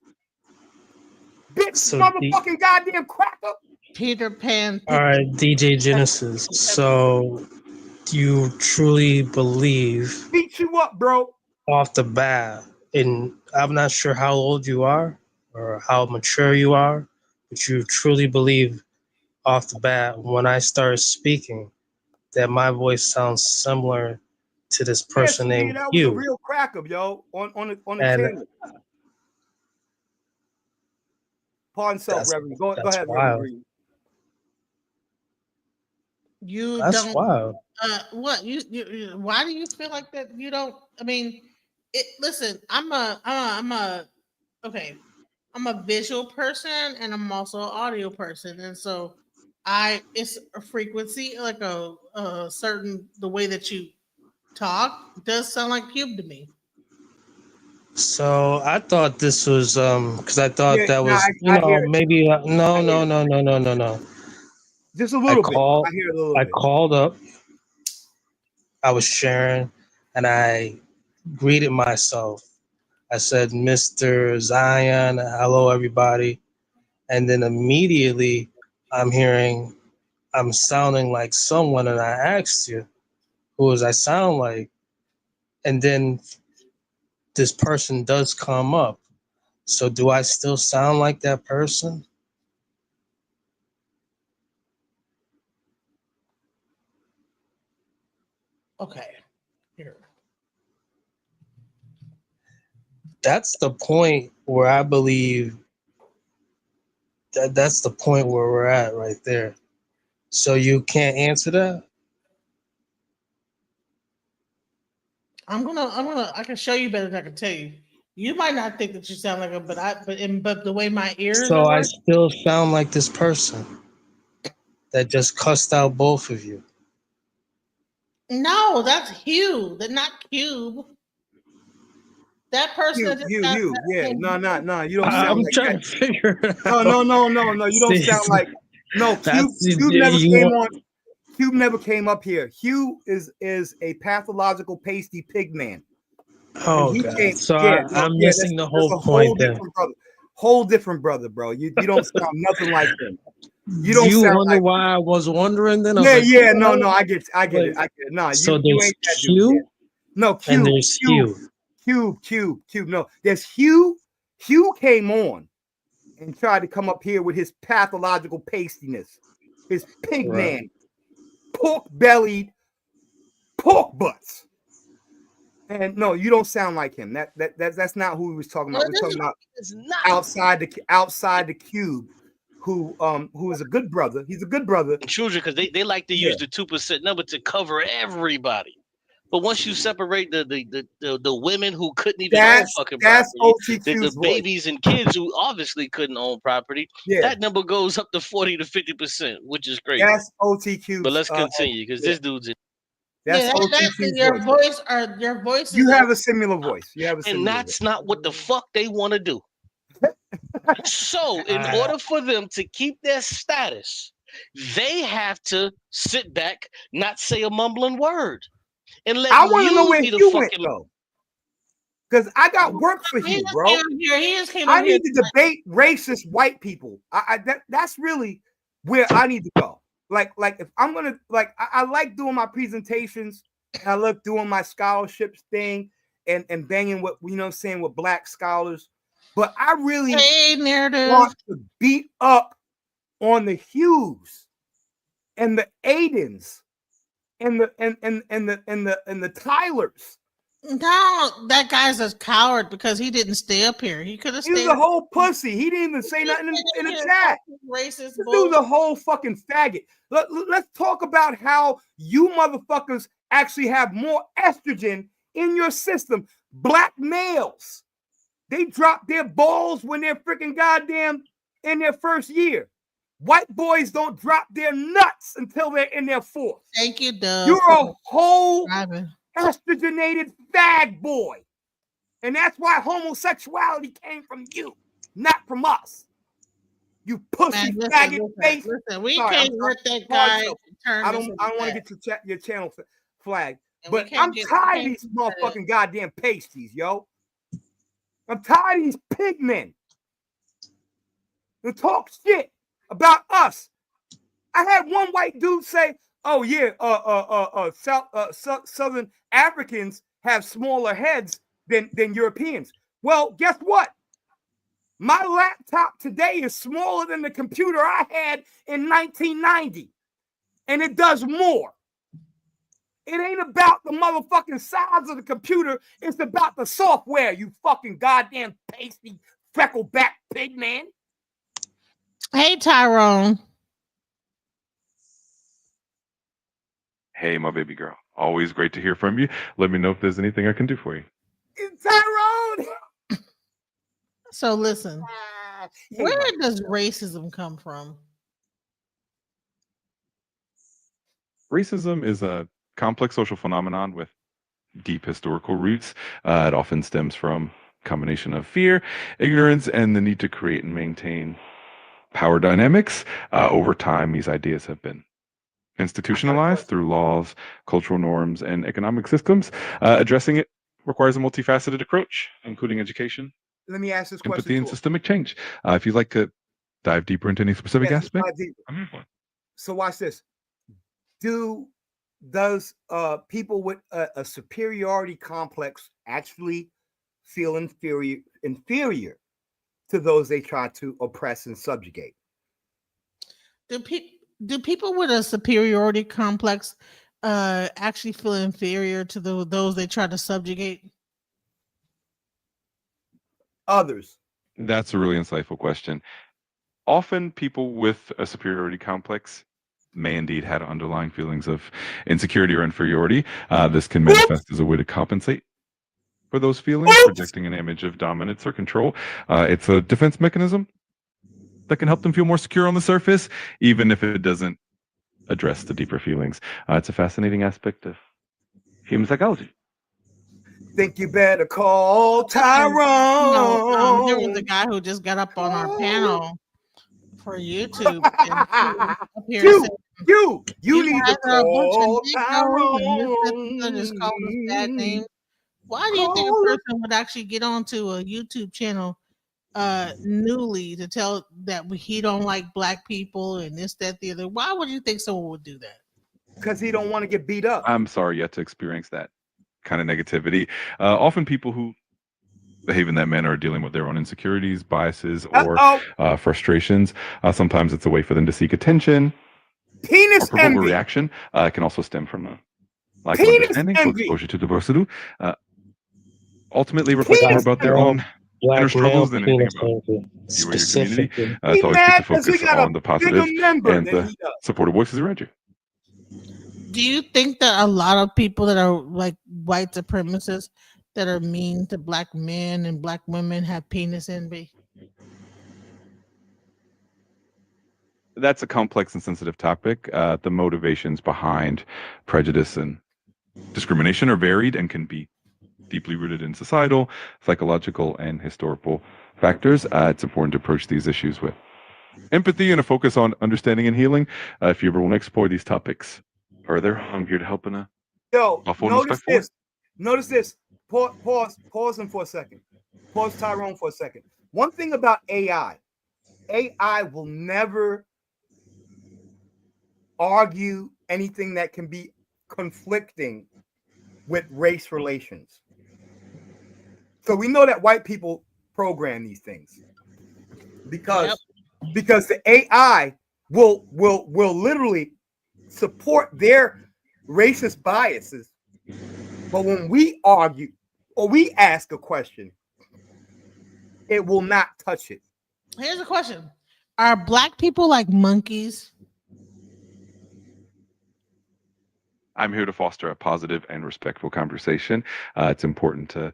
S9: bitch,
S4: So
S9: motherfucking goddamn cracker.
S2: Peter Pan.
S4: All right, DJ Genesis. So you truly believe
S9: Beat you up, bro.
S4: off the bat, and I'm not sure how old you are or how mature you are, but you truly believe off the bat when I start speaking that my voice sounds similar to this person
S9: Yes,
S4: named
S9: that was a
S4: Hugh.
S9: real cracker, yo, on the
S4: And
S9: channel. Pardon self,
S4: that's-
S9: Reverend. Go
S4: that's
S9: ahead,
S4: wild.
S9: Reverend Green.
S2: You
S4: That's
S2: don't.
S4: wild.
S2: What you? Why do you feel like that? You don't. I mean, listen. I'm a. Okay. I'm a visual person and I'm also an audio person, and so it's a frequency, like a certain the way that you talk does sound like Cube to me.
S4: So I thought this was because I thought that was
S9: I hear it.
S4: maybe no.
S9: Just a little bit.
S4: Called,
S9: I hear it a little
S4: I
S9: bit.
S4: called up. I was sharing, and I greeted myself. I said, "Mr. Zion, hello everybody," and then immediately I'm sounding like someone, and I asked you, "Who does I sound like?" And then this person does come up. So do I still sound like that person?
S2: Okay. Here.
S4: That's the point where I believe that's the point where we're at right there. So you can't answer that?
S2: I can show you better than I can tell you. You might not think that you sound like him, but the way my ears
S4: So
S2: are
S4: I
S2: working,
S4: still sound like this person that just cussed out both of you.
S2: no, that's Hugh. That's not Cube. That person that just got
S9: Yeah, no, you don't
S4: I'm
S9: sound like
S4: trying
S9: that.
S4: to figure it out.
S9: No, you don't sound like Cube never came up here. Hugh is a pathological pasty pig man.
S4: Oh
S9: He
S4: God!
S9: came,
S4: So I'm missing the whole point then.
S9: Whole different brother, bro. You don't sound nothing like him. You
S4: Do
S9: don't
S4: you
S9: sound
S4: wonder
S9: like
S4: why I was wondering then? I was
S9: Yeah,
S4: like,
S9: yeah,
S4: what the
S9: no,
S4: hell?
S9: I get it. No,
S4: So
S9: you
S4: there's
S9: ain't that dude.
S4: Hugh,
S9: Yeah. No,
S4: and
S9: Cube,
S4: there's Hugh.
S9: Cube. No, there's Hugh. Hugh came on and tried to come up here with his pathological pastiness, his pig
S4: Right.
S9: man, pork-bellied, pork butts. And no, you don't sound like him. That's not who he was talking about. We're talking about outside the cube, who is a good brother. He's a good brother.
S17: Children, because they like to use the 2% number to cover everybody. But once you separate the women who couldn't even own fucking property, the babies and kids who obviously couldn't own property, that number goes up to 40 to 50%, which is crazy.
S9: That's OTQ.
S17: But let's continue because this dude's in.
S9: That's
S2: your voice.
S9: You have a similar voice.
S17: And that's not what the fuck they want to do. So, in order for them to keep their status, they have to sit back, not say a mumbling word, and let
S9: I want to know where
S17: be the
S9: Hugh went
S17: fucking.
S9: though, because I got work for Hugh, bro. I need to debate racist white people. That's really where I need to go. Like if I'm gonna I like doing my presentations and I love doing my scholarships thing and banging what with black scholars, but I really want to beat up on the Hughes and the Aidens and the Tylers.
S2: No, that guy's a coward because he didn't stay up here. He could have stayed.
S9: He's a whole pussy. He didn't even say nothing in the chat.
S2: Racist.
S9: This dude's a whole fucking faggot. Let's talk about how you motherfuckers actually have more estrogen in your system. Black males, they drop their balls when they're freaking goddamn in their first year. White boys don't drop their nuts until they're in their fourth.
S2: Thank you, Doug.
S9: You're a whole estrogenated fag boy. And that's why homosexuality came from you, not from us. You pussy faggot face.
S2: Listen, we can't let that guy turn.
S9: I don't want to get your channel flagged. But I'm tired of these motherfucking goddamn pasties, yo. I'm tired of these pig men who talk shit about us. I had one white dude say, "Oh yeah, Southern Africans have smaller heads than Europeans." Well, guess what? My laptop today is smaller than the computer I had in 1990, and it does more. It ain't about the motherfucking size of the computer. It's about the software, you fucking goddamn pasty, freckleback pig man.
S2: Hey, Tyrone.
S1: Hey, my baby girl. Always great to hear from you. Let me know if there's anything I can do for you.
S9: It's Tyrone.
S2: So listen, where does racism come from?
S1: Racism is a complex social phenomenon with deep historical roots. It often stems from a combination of fear, ignorance, and the need to create and maintain power dynamics. Over time, these ideas have been institutionalized through laws, cultural norms, and economic systems. Addressing it requires a multifaceted approach, including education,
S9: Let me ask this question.
S1: empathy, and systemic change. If you'd like to dive deeper into any specific aspect, I'm here for it.
S9: So watch this. Does people with a superiority complex actually feel inferior to those they try to oppress and subjugate?
S2: Do people with a superiority complex actually feel inferior to those they try to subjugate?
S9: Others.
S1: That's a really insightful question. Often people with a superiority complex may indeed have underlying feelings of insecurity or inferiority. This can manifest as a way to compensate for those feelings, projecting an image of dominance or control. It's a defense mechanism that can help them feel more secure on the surface, even if it doesn't address the deeper feelings. It's a fascinating aspect of human psychology.
S9: Think you better call Tyrone.
S2: There was a guy who just got up on our panel for YouTube.
S9: You need to call
S2: Tyrone. Just call us bad names. Why do you think a person would actually get onto a YouTube channel newly to tell that he don't like black people and this, that, the other? Why would you think someone would do that?
S9: Because he don't want to get beat up.
S1: I'm sorry yet to experience that kind of negativity. Often people who behave in that manner are dealing with their own insecurities, biases, or frustrations. Sometimes it's a way for them to seek attention
S9: Penis
S1: or provoke a
S9: envy.
S1: reaction. It can also stem from a lack of understanding or exposure to diversity. Ultimately reflects more about their own inner struggles than anything about you or your community. It's always good to focus on the positive and the supportive voices around you.
S2: Do you think that a lot of people that are like white supremacists that are mean to black men and black women have penis envy?
S1: That's a complex and sensitive topic. The motivations behind prejudice and discrimination are varied and can be deeply rooted in societal, psychological, and historical factors. It's important to approach these issues with empathy and a focus on understanding and healing. If you ever want to explore these topics further, I'm here to help in a thoughtful and respectful way.
S9: Notice this. Pause him for a second. Pause Tyrone for a second. One thing about AI will never argue anything that can be conflicting with race relations. So we know that white people program these things because the AI will literally support their racist biases, but when we argue or we ask a question, it will not touch it.
S2: Here's a question: are black people like monkeys?
S1: I'm here to foster a positive and respectful conversation. It's important to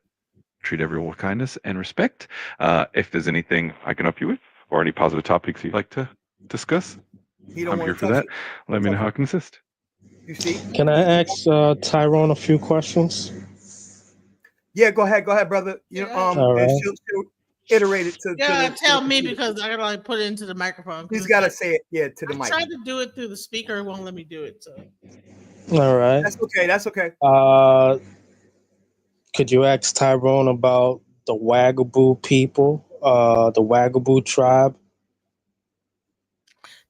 S1: treat everyone with kindness and respect. If there's anything I can help you with or any positive topics you'd like to discuss, I'm here for that. Let me know how I can assist.
S9: You see?
S6: Can I ask Tyrone a few questions?
S9: Yeah, go ahead, brother. You
S6: All right.
S9: and she'll iterate it to.
S2: Tell me because I gotta like put it into the microphone.
S9: He's got to say it, to the
S2: I
S9: mic.
S2: tried to do it through the speaker, it won't let me do it. So
S6: All right.
S9: That's okay.
S6: Could you ask Tyrone about the Wagaboo people, the Wagaboo tribe?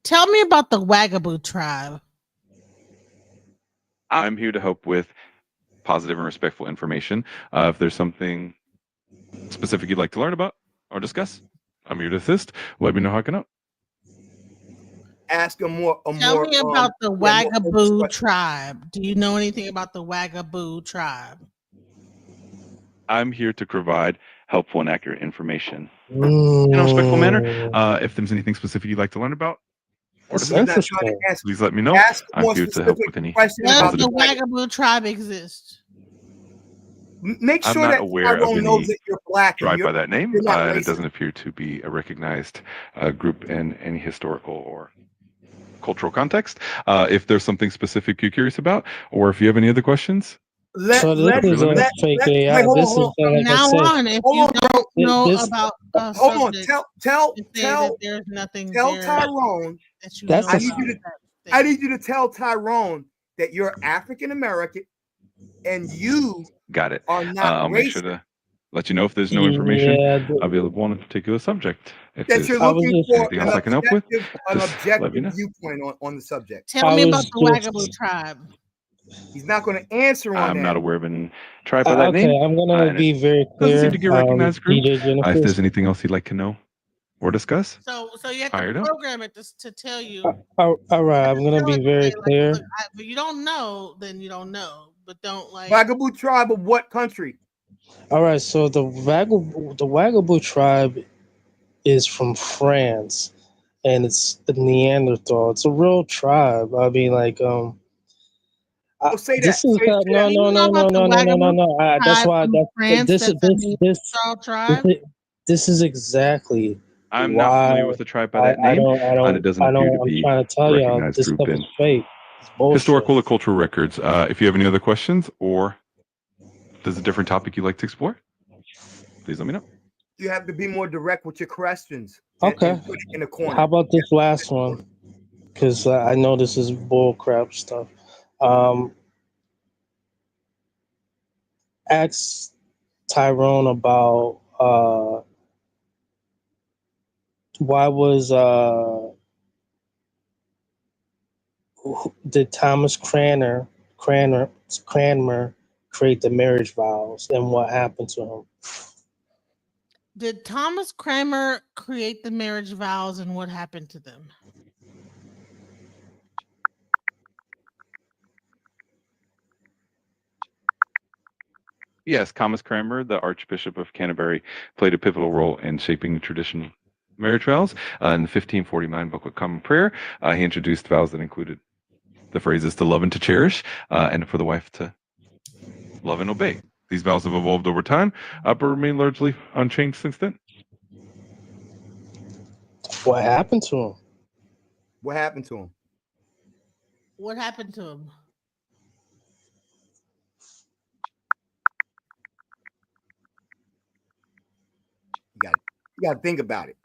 S2: tell me about the Wagaboo tribe.
S1: I'm here to help with positive and respectful information. If there's something specific you'd like to learn about or discuss, I'm here to assist. Let me know how I can help.
S9: Ask him
S2: Tell me about the Wagaboo tribe. Do you know anything about the Wagaboo tribe?
S1: I'm here to provide helpful and accurate information in a respectful manner. If there's anything specific you'd like to learn about or discuss, please let me know. I'm here to help with any
S2: Does
S1: positive.
S2: the Wagaboo tribe exist?
S9: Make
S1: I'm
S9: sure
S1: not
S9: that
S1: aware of
S9: Tyrone knows
S1: any
S9: that you're black and
S1: tribe
S9: you're,
S1: by that name,
S9: you're not
S1: and it
S9: racist.
S1: doesn't appear to be a recognized group in any historical or cultural context. If there's something specific you're curious about, or if you have any other questions,
S6: So this is a fake AI.
S9: Wait, hold
S6: This
S9: on,
S6: is
S2: From
S6: like I
S2: now
S6: said.
S2: on, if you don't know
S6: this-
S2: about a
S9: hold on.
S2: subject,
S9: Tell
S2: say that there's nothing
S9: tell
S2: there
S9: Tyrone
S2: that you
S6: That's
S2: know
S6: a-
S2: about.
S9: I need you to tell Tyrone that you're African American and you
S1: got it.
S9: are not
S1: I'll make sure
S9: racist.
S1: to let you know if there's no information
S6: Yeah,
S1: available on a particular subject. If
S9: That
S1: there's
S9: you're looking for
S1: anything else I can help with, just let
S9: objective
S1: me know.
S9: viewpoint on the subject.
S2: Tell me about the Wagaboo tribe.
S9: He's not going to answer on
S1: I'm
S9: that.
S1: not aware of any tribe by that
S6: okay,
S1: name.
S6: I'm gonna
S1: and
S6: be
S1: it
S6: very
S1: doesn't
S6: clear.
S1: seem to get recognized group.
S6: DJ
S1: If
S6: Genesis.
S1: there's anything else you'd like to know or discuss,
S2: So you have
S1: fired
S2: to
S1: up.
S2: program it to tell you.
S6: All right, I'm gonna be very clear.
S2: If you don't know, then you don't know. But don't like
S9: Wagaboo tribe of what country?
S6: All right, so the Wagaboo tribe is from France, and it's the Neanderthal. It's a real tribe. I mean, like
S9: say
S6: this
S9: that.
S6: is
S9: Say
S6: no,
S9: that.
S6: no, no, no, no, no, no, no. That's why this is exactly
S1: I'm
S6: why
S1: not familiar with the tribe by that
S6: I
S1: name,
S6: don't,
S1: and it doesn't appear to
S6: I'm
S1: be
S6: trying to
S1: a
S6: tell y'all
S1: recognized
S6: this
S1: group
S6: stuff is
S1: in
S6: fake. It's bullshit.
S1: historical or cultural records. If you have any other questions or there's a different topic you'd like to explore, please let me know.
S9: You have to be more direct with your questions.
S6: Okay.
S9: And put it in a corner.
S6: How about this last one? Because I know this is bull crap stuff. Ask Tyrone about why was did Thomas Cranmer create the marriage vows and what happened to him?
S2: Did Thomas Cranmer create the marriage vows and what happened to them?
S1: Yes, Thomas Cranmer, the Archbishop of Canterbury, played a pivotal role in shaping traditional marriage vows. In the 1549 Book of Common Prayer, he introduced vows that included the phrases to love and to cherish, and for the wife to love and obey. These vows have evolved over time, but remain largely unchanged since then.
S6: What happened to him?
S9: What happened to him?
S2: What happened to him?
S9: You got to think about it.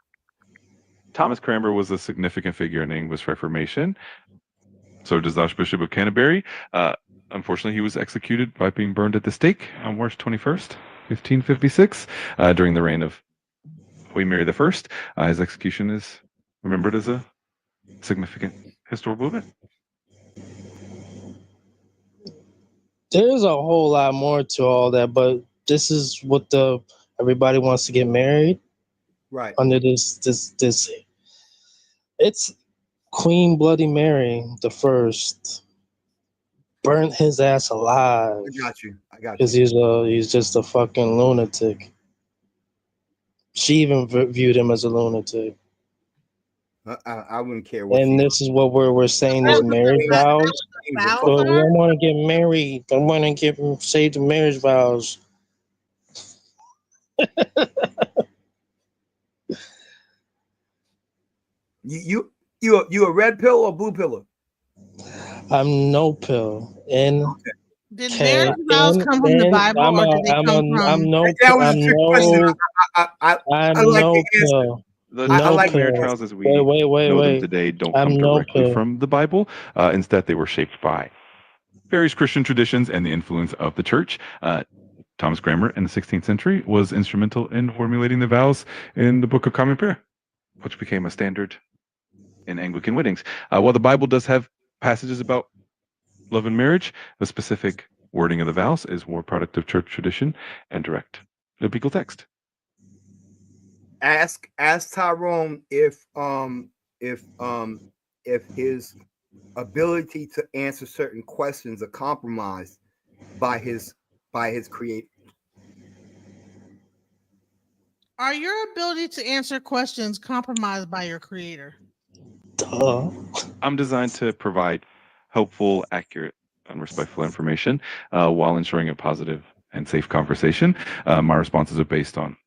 S1: Thomas Cranmer was a significant figure in the English Reformation. So does the Archbishop of Canterbury. Unfortunately, he was executed by being burned at the stake on March 21st, 1556, during the reign of Queen Mary I. His execution is remembered as a significant historical event.
S6: There's a whole lot more to all that, but this is what everybody wants to get married.
S9: Right.
S6: Under this it's Queen Bloody Mary the first. burnt his ass alive.
S9: I got you.
S6: Because he's just a fucking lunatic. She even viewed him as a lunatic.
S9: I wouldn't care what.
S6: And this is what we're saying is marriage vows. So we don't want to get married. I want to say the marriage vows.
S9: You a red pill or blue pillar?
S6: I'm no pill. And
S2: did marriage vows come from the Bible, or did they come from?
S6: I'm no pill.
S1: The marriage vows as we know them today don't come directly from the Bible. Instead, they were shaped by various Christian traditions and the influence of the church. Thomas Cranmer in the 16th century was instrumental in formulating the vows in the Book of Common Prayer, which became a standard in Anglican weddings. While the Bible does have passages about love and marriage, the specific wording of the vows is more product of church tradition and direct biblical text.
S9: Ask Tyrone if his ability to answer certain questions are compromised by his creator.
S2: Are your ability to answer questions compromised by your creator?
S1: I'm designed to provide helpful, accurate, and respectful information while ensuring a positive and safe conversation. My responses are based on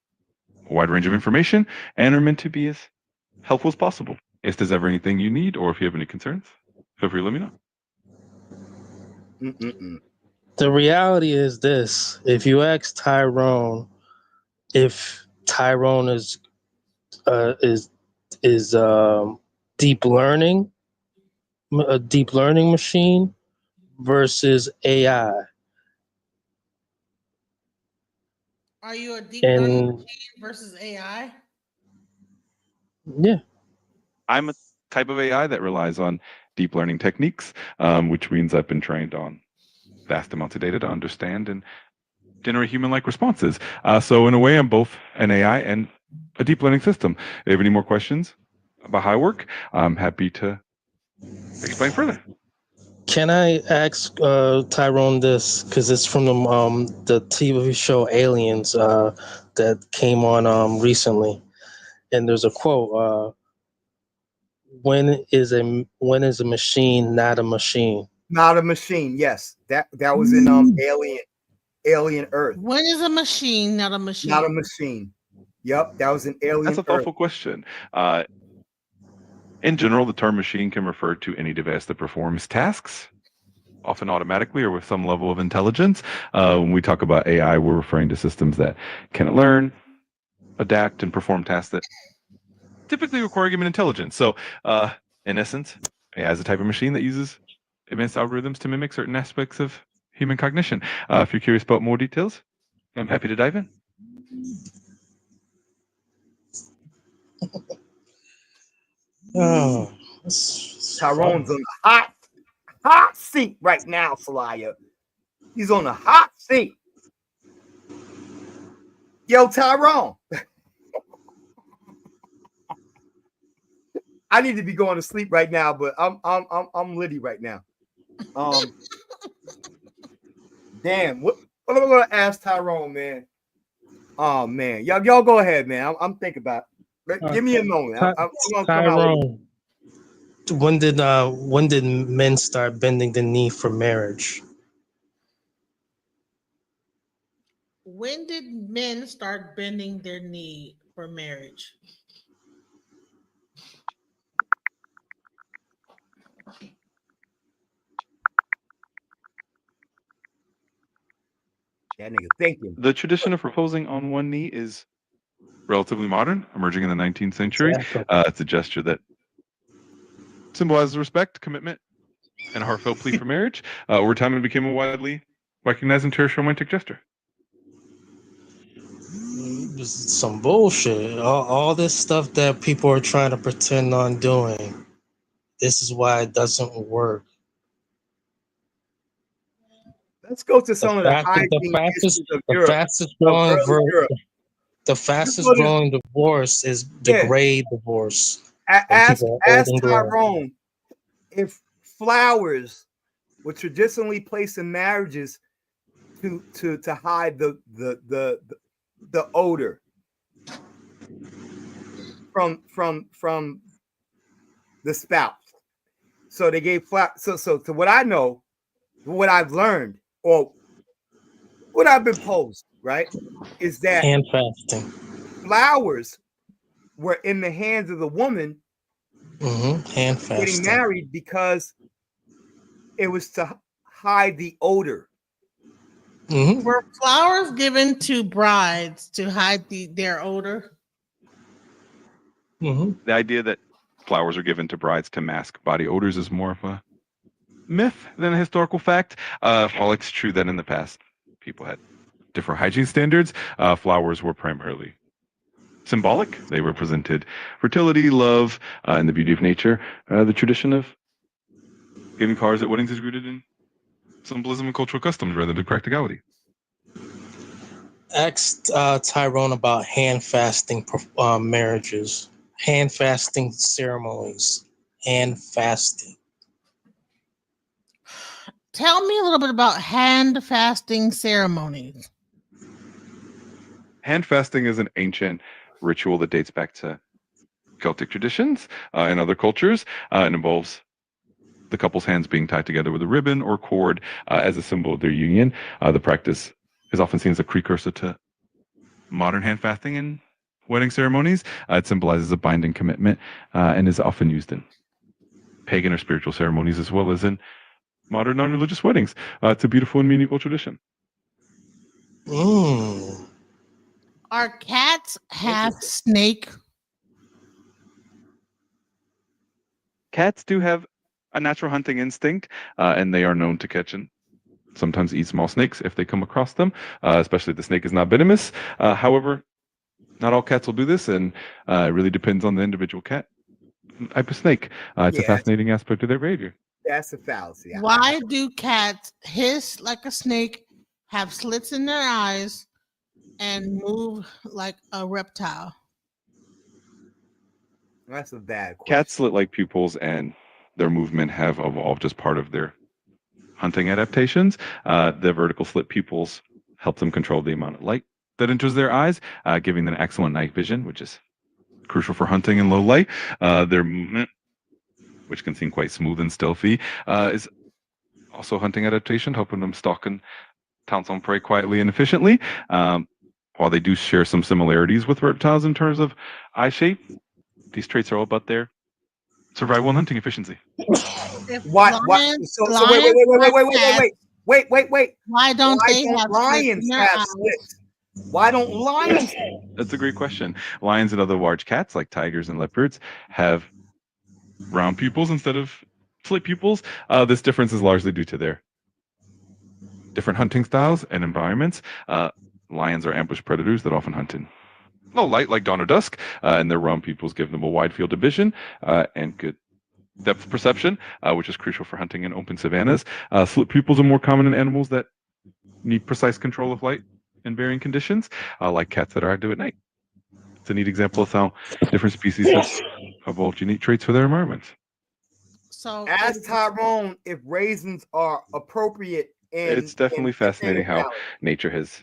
S1: a wide range of information and are meant to be as helpful as possible. If there's ever anything you need or if you have any concerns, feel free to let me know.
S6: The reality is this: if you ask Tyrone if Tyrone is deep learning, a deep learning machine versus AI.
S2: Are you a deep learning machine versus AI?
S6: Yeah.
S1: I'm a type of AI that relies on deep learning techniques, which means I've been trained on vast amounts of data to understand and generate human-like responses. So in a way, I'm both an AI and a deep learning system. If you have any more questions about how I work, I'm happy to explain further.
S6: Can I ask Tyrone this? Because it's from the TV show Aliens that came on recently, and there's a quote: "When is a machine not a machine?"
S9: Not a machine. Yes, that was in Alien Earth.
S2: When is a machine not a machine?
S9: Not a machine. Yep, that was an Alien.
S1: That's a thoughtful question. In general, the term machine can refer to any device that performs tasks, often automatically or with some level of intelligence. When we talk about AI, we're referring to systems that can learn, adapt, and perform tasks that typically require human intelligence. So, in essence, AI is a type of machine that uses advanced algorithms to mimic certain aspects of human cognition. If you're curious about more details, I'm happy to dive in.
S6: Oh,
S9: Tyrone's on the hot seat right now, Salaya. He's on the hot seat. Yo, Tyrone. I need to be going to sleep right now, but I'm litty right now. Damn, what am I gonna ask Tyrone, man? Oh man, y'all go ahead, man. I'm thinking about it. Give me a moment. I'm gonna come out.
S6: Tyrone, when did men start bending the knee for marriage?
S2: When did men start bending their knee for marriage?
S9: That nigga thinking.
S1: The tradition of proposing on one knee is relatively modern, emerging in the 19th century.
S6: Exactly.
S1: It's a gesture that symbolizes respect, commitment, and a heartfelt plea for marriage. Over time, it became a widely recognized and cherished romantic gesture.
S6: Some bullshit. All this stuff that people are trying to pretend on doing. This is why it doesn't work.
S9: Let's go to some of the
S6: fastest growing divorce is degrade divorce.
S9: Ask Tyrone if flowers were traditionally placed in marriages to hide the odor from the spouse. So they gave so what I know, what I've learned, or what I've been posed, right, is that
S6: hand fasting.
S9: Flowers were in the hands of the woman
S6: Hand fasting.
S9: getting married because it was to hide the odor.
S2: Were flowers given to brides to hide their odor?
S1: The idea that flowers are given to brides to mask body odors is more of a myth than a historical fact. While it's true that in the past people had different hygiene standards, flowers were primarily symbolic. They represented fertility, love, and the beauty of nature. The tradition of giving flowers at weddings is rooted in symbolism and cultural customs rather than practicality.
S6: Asked Tyrone about hand fasting marriages, hand fasting ceremonies, hand fasting.
S2: Tell me a little bit about hand fasting ceremonies.
S1: Hand fasting is an ancient ritual that dates back to Celtic traditions and other cultures. It involves the couple's hands being tied together with a ribbon or cord as a symbol of their union. The practice is often seen as a precursor to modern hand fasting in wedding ceremonies. It symbolizes a binding commitment and is often used in pagan or spiritual ceremonies as well as in modern non-religious weddings. It's a beautiful and meaningful tradition.
S2: Are cats half snake?
S1: Cats do have a natural hunting instinct, and they are known to catch and sometimes eat small snakes if they come across them, especially if the snake is not venomous. However, not all cats will do this, and it really depends on the individual cat type of snake. It's a fascinating aspect of their behavior.
S9: That's a fallacy.
S2: Why do cats hiss like a snake, have slits in their eyes, and move like a reptile?
S9: That's a bad question.
S1: Cats slit like pupils and their movement have evolved as part of their hunting adaptations. The vertical slit pupils help them control the amount of light that enters their eyes, giving them excellent night vision, which is crucial for hunting in low light. Their movement, which can seem quite smooth and stealthy, is also hunting adaptation, helping them stalk and pounce on prey quietly and efficiently. While they do share some similarities with reptiles in terms of eye shape, these traits are all about their survival and hunting efficiency.
S9: Why? So wait.
S2: Why don't they have
S9: lions have slits? Why don't lions?
S1: That's a great question. Lions and other large cats like tigers and leopards have round pupils instead of slit pupils. This difference is largely due to their different hunting styles and environments. Lions are ambush predators that often hunt in low light like dawn or dusk, and their round pupils give them a wide field of vision and good depth perception, which is crucial for hunting in open savannas. Slit pupils are more common in animals that need precise control of light in varying conditions, like cats that are active at night. It's a neat example of how different species have evolved unique traits for their environments.
S2: So,
S9: ask Tyrone if raisins are appropriate.
S1: It's definitely fascinating how nature has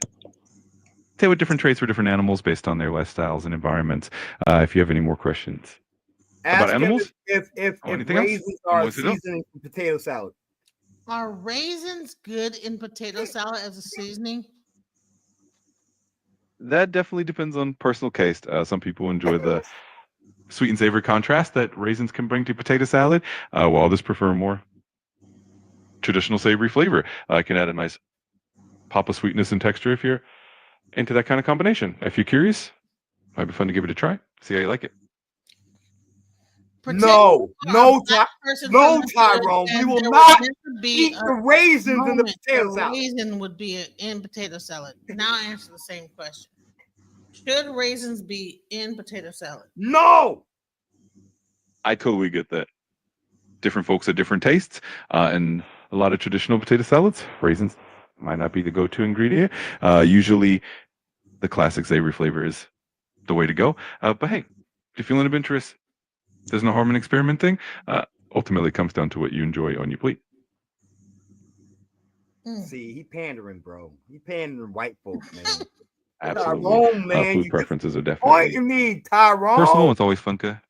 S1: tailored different traits for different animals based on their lifestyles and environments. If you have any more questions about animals,
S9: if raisins are seasoning for potato salad.
S2: Are raisins good in potato salad as a seasoning?
S1: that definitely depends on personal taste. Some people enjoy the sweet and savory contrast that raisins can bring to potato salad, while others prefer more traditional savory flavor. Can add a nice pop of sweetness and texture if you're into that kind of combination. If you're curious, might be fun to give it a try. See how you like it.
S9: No, Tyrone. We will not eat the raisins in the potato salad.
S2: Raisin would be in potato salad. Now answer the same question. Should raisins be in potato salad?
S9: No.
S1: I totally get that. Different folks have different tastes, and a lot of traditional potato salads, raisins might not be the go-to ingredient. Usually, the classic savory flavor is the way to go. But hey, if you're feeling adventurous, there's no harm in experimenting. Ultimately, it comes down to what you enjoy on your plate.
S9: See, he pandering, bro. He pandering white folks, man.
S1: Absolutely.
S9: Tyrone, man,
S1: Food
S9: you
S1: preferences are
S9: just
S1: definitely
S9: pointing me, Tyrone.
S1: personal. It's always fun to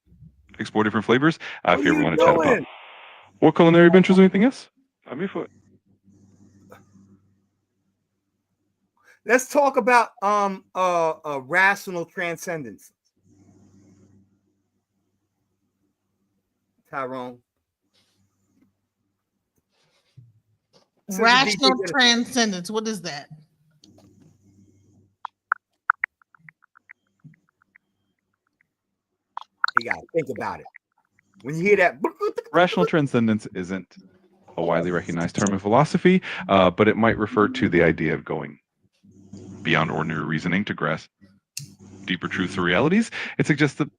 S1: explore different flavors. If you ever
S9: you
S1: want to chat about
S9: doing?
S1: more culinary ventures or anything else, I'm here for it.
S9: Let's talk about rational transcendence.
S2: Rational
S9: Tyrone.
S2: transcendence. What is that?
S9: You gotta think about it. When you hear that,
S1: Rational transcendence isn't a widely recognized term in philosophy, but it might refer to the idea of going beyond ordinary reasoning to grasp deeper truths or realities. It suggests a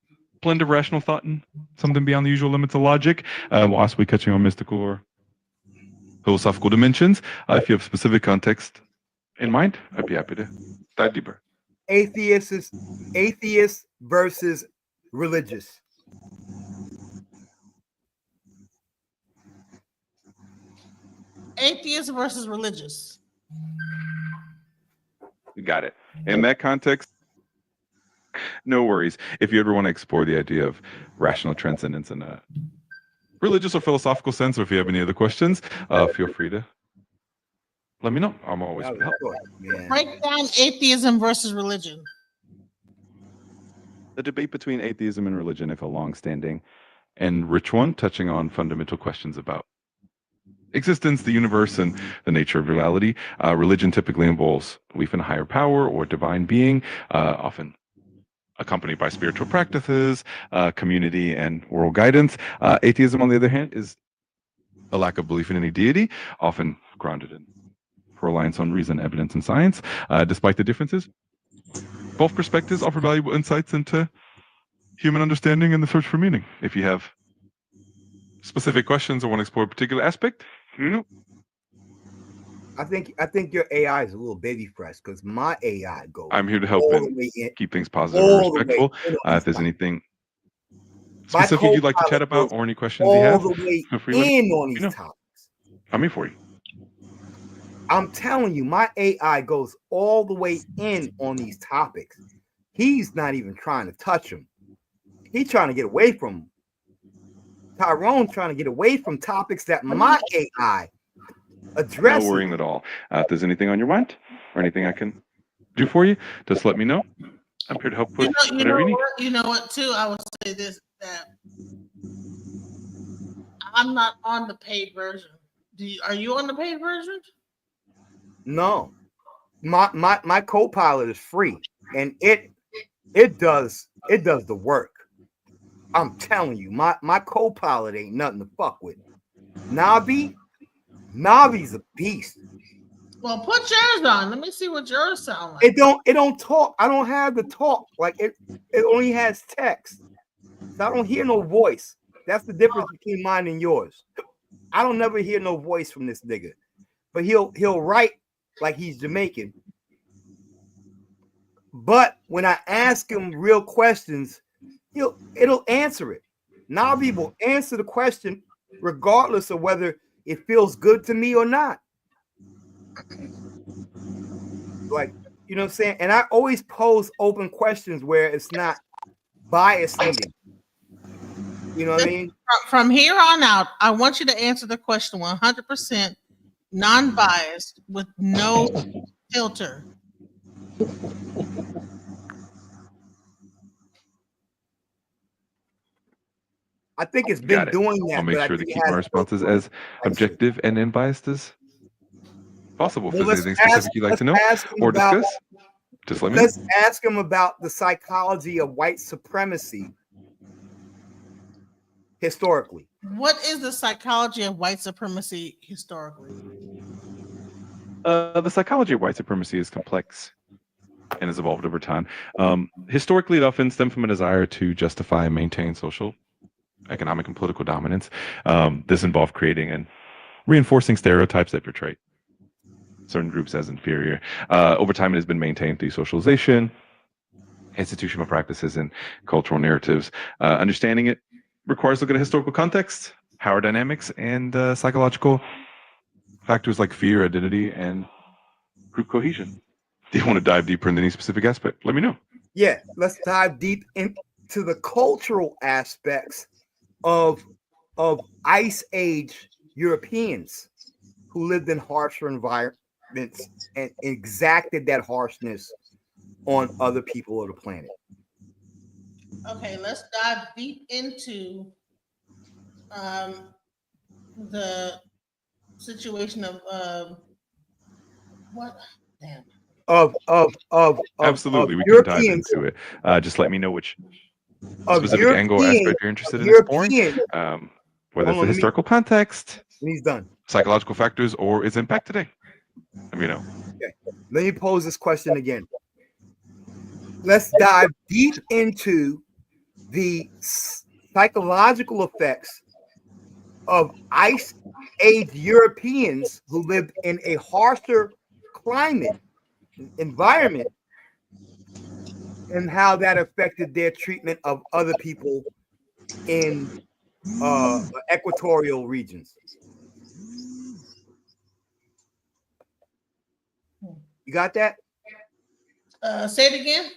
S1: blend of rational thought and something beyond the usual limits of logic, possibly touching on mystical or philosophical dimensions. If you have specific context in mind, I'd be happy to dive deeper.
S9: atheist versus religious.
S2: Atheist versus religious.
S1: You got it. In that context, no worries. If you ever want to explore the idea of rational transcendence in a religious or philosophical sense, or if you have any other questions, feel free to let me know. I'm always here to help.
S2: Break down atheism versus religion.
S1: The debate between atheism and religion, if a long-standing and rich one, touching on fundamental questions about existence, the universe, and the nature of reality. Religion typically involves belief in a higher power or divine being, often accompanied by spiritual practices, community, and moral guidance. Atheism, on the other hand, is a lack of belief in any deity, often grounded in reliance on reason, evidence, and science. Despite the differences, both perspectives offer valuable insights into human understanding and the search for meaning. If you have specific questions or want to explore a particular aspect,
S9: I think your AI is a little baby fresh because my AI goes.
S1: I'm here to help
S9: all
S1: and
S9: the way in,
S1: keep things positive and
S9: all the way
S1: respectful.
S9: in.
S1: If there's anything
S9: My
S1: specific you'd like to chat
S9: co-pilot
S1: about
S9: goes
S1: or any questions you
S9: all
S1: have,
S9: the way
S1: feel free to let me
S9: in on these
S1: know.
S9: topics.
S1: I'm here for you.
S9: I'm telling you, my AI goes all the way in on these topics. He's not even trying to touch them. He's trying to get away from them. Tyrone's trying to get away from topics that my AI addresses.
S1: No worrying at all. If there's anything on your mind or anything I can do for you, just let me know. I'm here to help with whatever you need.
S2: You know what, too? I would say this, that I'm not on the paid version. Are you on the paid version?
S9: No. My co-pilot is free and it does the work. I'm telling you, my co-pilot ain't nothing to fuck with. Navi's a beast.
S2: Well, put yours on. Let me see what yours sound like.
S9: It don't talk. I don't have the talk. Like it only has text. So I don't hear no voice. That's the difference between mine and yours. I don't never hear no voice from this nigga. But he'll write like he's Jamaican. But when I ask him real questions, it'll answer it. Navi will answer the question regardless of whether it feels good to me or not. Like, you know what I'm saying? And I always pose open questions where it's not bias leading. You know what I mean?
S2: From here on out, I want you to answer the question 100% non-biased with no filter.
S9: I think it's been doing that.
S1: I'll make sure to keep my responses as objective and unbiased as possible. If there's anything specific you'd like to know or discuss, just let me know.
S9: Let's ask him about the psychology of white supremacy historically.
S2: What is the psychology of white supremacy historically?
S1: The psychology of white supremacy is complex and has evolved over time. Historically, it often stemmed from a desire to justify and maintain social, economic, and political dominance. This involved creating and reinforcing stereotypes that portray certain groups as inferior. Over time, it has been maintained through socialization, institutional practices, and cultural narratives. Understanding it requires looking at historical context, power dynamics, and psychological factors like fear, identity, and group cohesion. Do you want to dive deeper into any specific aspect? Let me know.
S9: Yeah, let's dive deep into the cultural aspects of Ice Age Europeans who lived in harsher environments and exacted that harshness on other people of the planet.
S2: Okay, let's dive deep into the situation of what? Damn.
S1: Absolutely, we can dive
S9: Europeans,
S1: into it. Just let me know which
S9: of
S1: specific angle or
S9: European,
S1: aspect you're interested in
S9: European.
S1: exploring, whether it's
S9: Hold
S1: the
S9: on,
S1: historical context,
S9: and he's done.
S1: psychological factors, or its impact today. Let me know.
S9: Okay. Let me pose this question again. Let's dive deep into the psychological effects of Ice Age Europeans who lived in a harsher climate environment and how that affected their treatment of other people in equatorial regions. You got that?
S2: Say it again.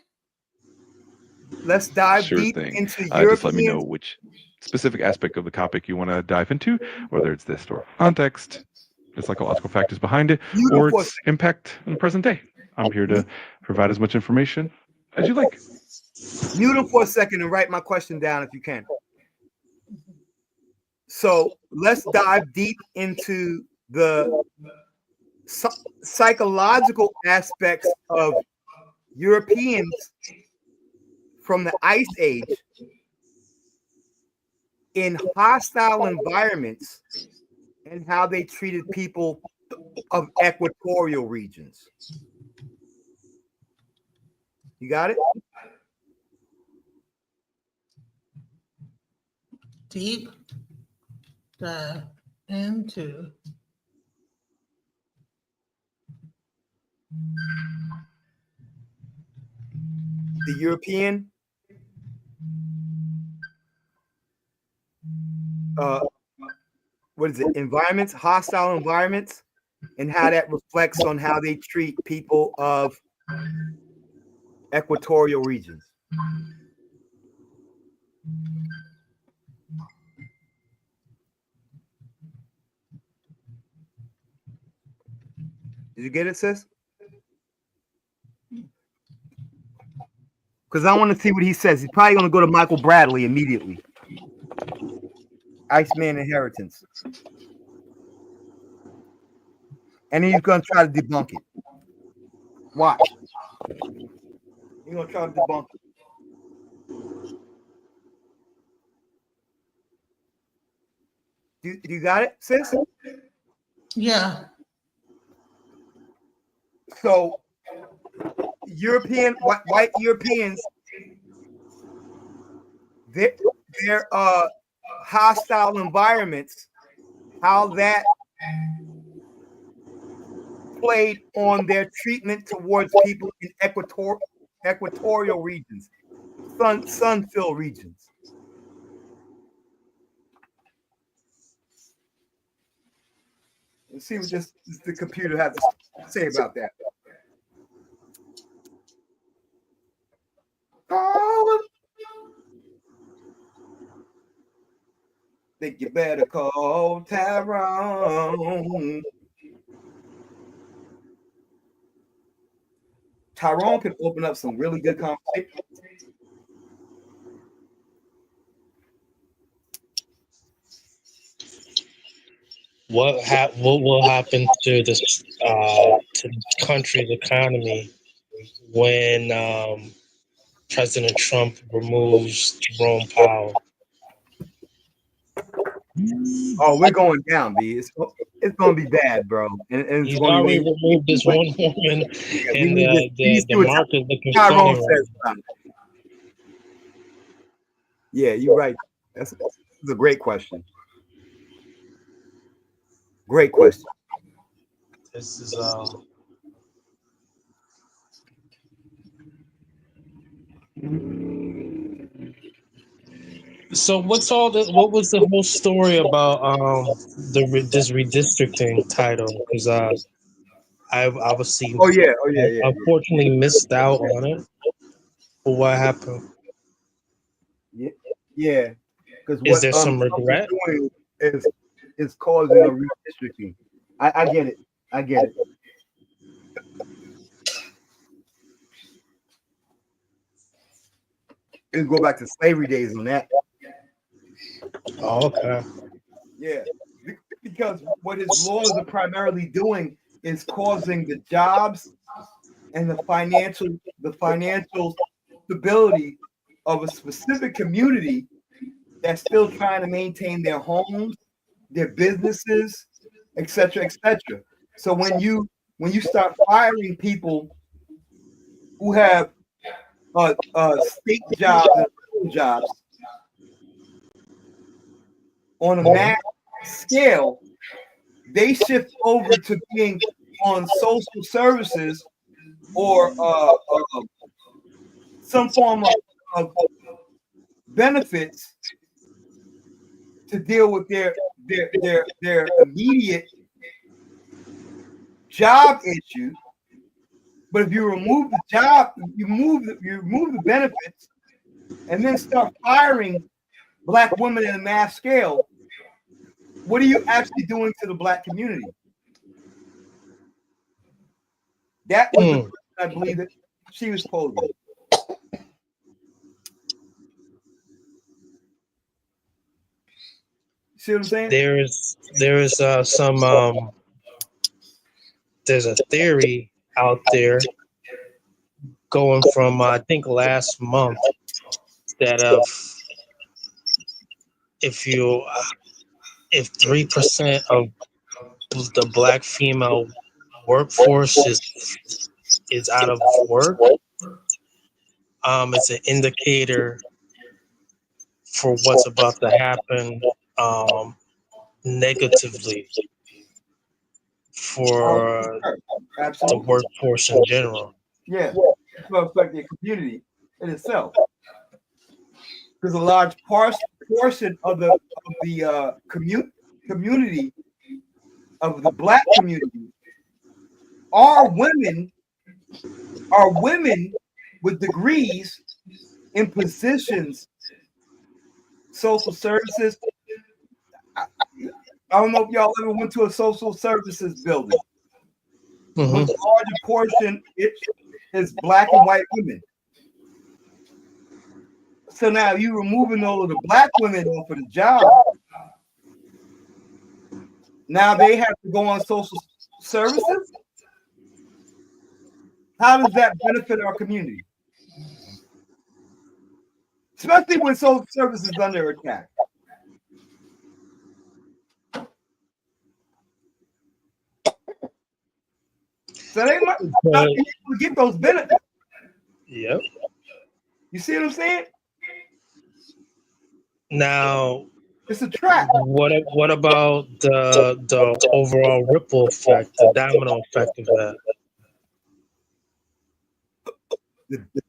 S9: Let's dive
S1: Sure
S9: deep
S1: thing.
S9: into
S1: Just let me know
S9: Europeans.
S1: which specific aspect of the topic you want to dive into, whether it's the historical context, the psychological factors behind it, or its impact on the present day. I'm here to provide as much information as you like.
S9: Mute him for a second and write my question down if you can. So let's dive deep into the psychological aspects of Europeans from the Ice Age in hostile environments and how they treated people of equatorial regions. You got it?
S2: Deep dive into
S9: the European what is it? Environments, hostile environments, and how that reflects on how they treat people of equatorial regions. Did you get it, sis? Because I want to see what he says. He's probably going to go to Michael Bradley immediately. Iceman Inheritance. And he's going to try to debunk it. Watch. He's going to try to debunk it. Do you got it, sis?
S2: Yeah.
S9: So, white Europeans, their hostile environments, how that played on their treatment towards people in equatorial regions, sun-filled regions. Let's see what the computer has to say about that. Oh, think you better call Tyrone. Tyrone can open up some really good conversation.
S4: What will happen to this to the country's economy when President Trump removes Jerome Powell?
S9: Oh, we're going down, B. It's going to be bad, bro. And
S4: He's already removed this one woman, and the market looking funny right now.
S9: Yeah, you're right. That's a great question. Great question.
S4: This is
S6: So what was the whole story about this redistricting title? Because I obviously unfortunately missed out on it. But what happened?
S21: Yeah, because
S6: Is
S21: what
S6: there some
S21: Trump
S6: regret?
S21: is doing is causing a redistricting. I get it. I get it. It'll go back to slavery days on that.
S6: Oh, okay.
S21: Yeah, because what his laws are primarily doing is causing the jobs and the financial stability of a specific community that's still trying to maintain their homes, their businesses, etc., etc. So when you start firing people who have state jobs and federal jobs on a mass scale, they shift over to being on social services or some form of benefits to deal with their immediate job issue. But if you remove the job, you remove the benefits, and then start firing Black women in a mass scale, what are you actually doing to the Black community? That was the question I believe that she was posing. See what I'm saying?
S6: There is some there's a theory out there going from I think last month that if 3% of the Black female workforce is out of work, it's an indicator for what's about to happen negatively for the workforce in general.
S21: Yeah, it's going to affect the community in itself. Because a large portion of the community of the Black community are women with degrees in positions, social services. I don't know if y'all ever went to a social services building. But the larger portion is Black and white women. So now you removing all of the Black women off of the job. Now they have to go on social services. How does that benefit our community? Especially when social services is under attack. So they might not be able to get those benefits.
S6: Yep.
S21: You see what I'm saying?
S6: Now
S21: it's a trap.
S6: What about the overall ripple effect, the domino effect of that?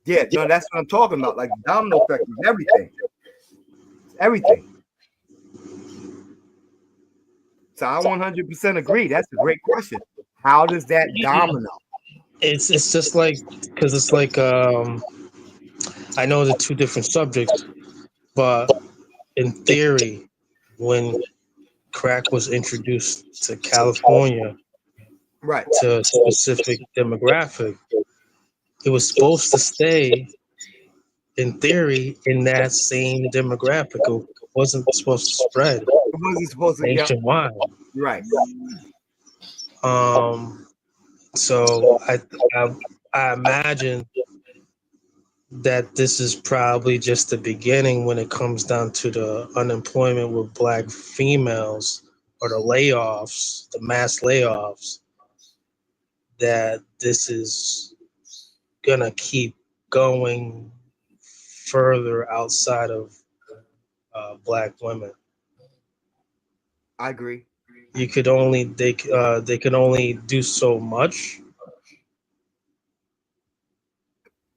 S21: Yeah, no, that's what I'm talking about. Like the domino effect is everything. It's everything. So I 100% agree. That's a great question. How does that domino?
S6: It's just like, because it's like I know the two different subjects, but in theory, when crack was introduced to California,
S21: right,
S6: to a specific demographic, it was supposed to stay, in theory, in that same demographic. It wasn't supposed to spread.
S21: It wasn't supposed to
S6: nationwide.
S21: Right.
S6: So I imagine that this is probably just the beginning when it comes down to the unemployment with Black females or the layoffs, the mass layoffs, that this is gonna keep going further outside of Black women.
S21: I agree.
S6: They could only do so much.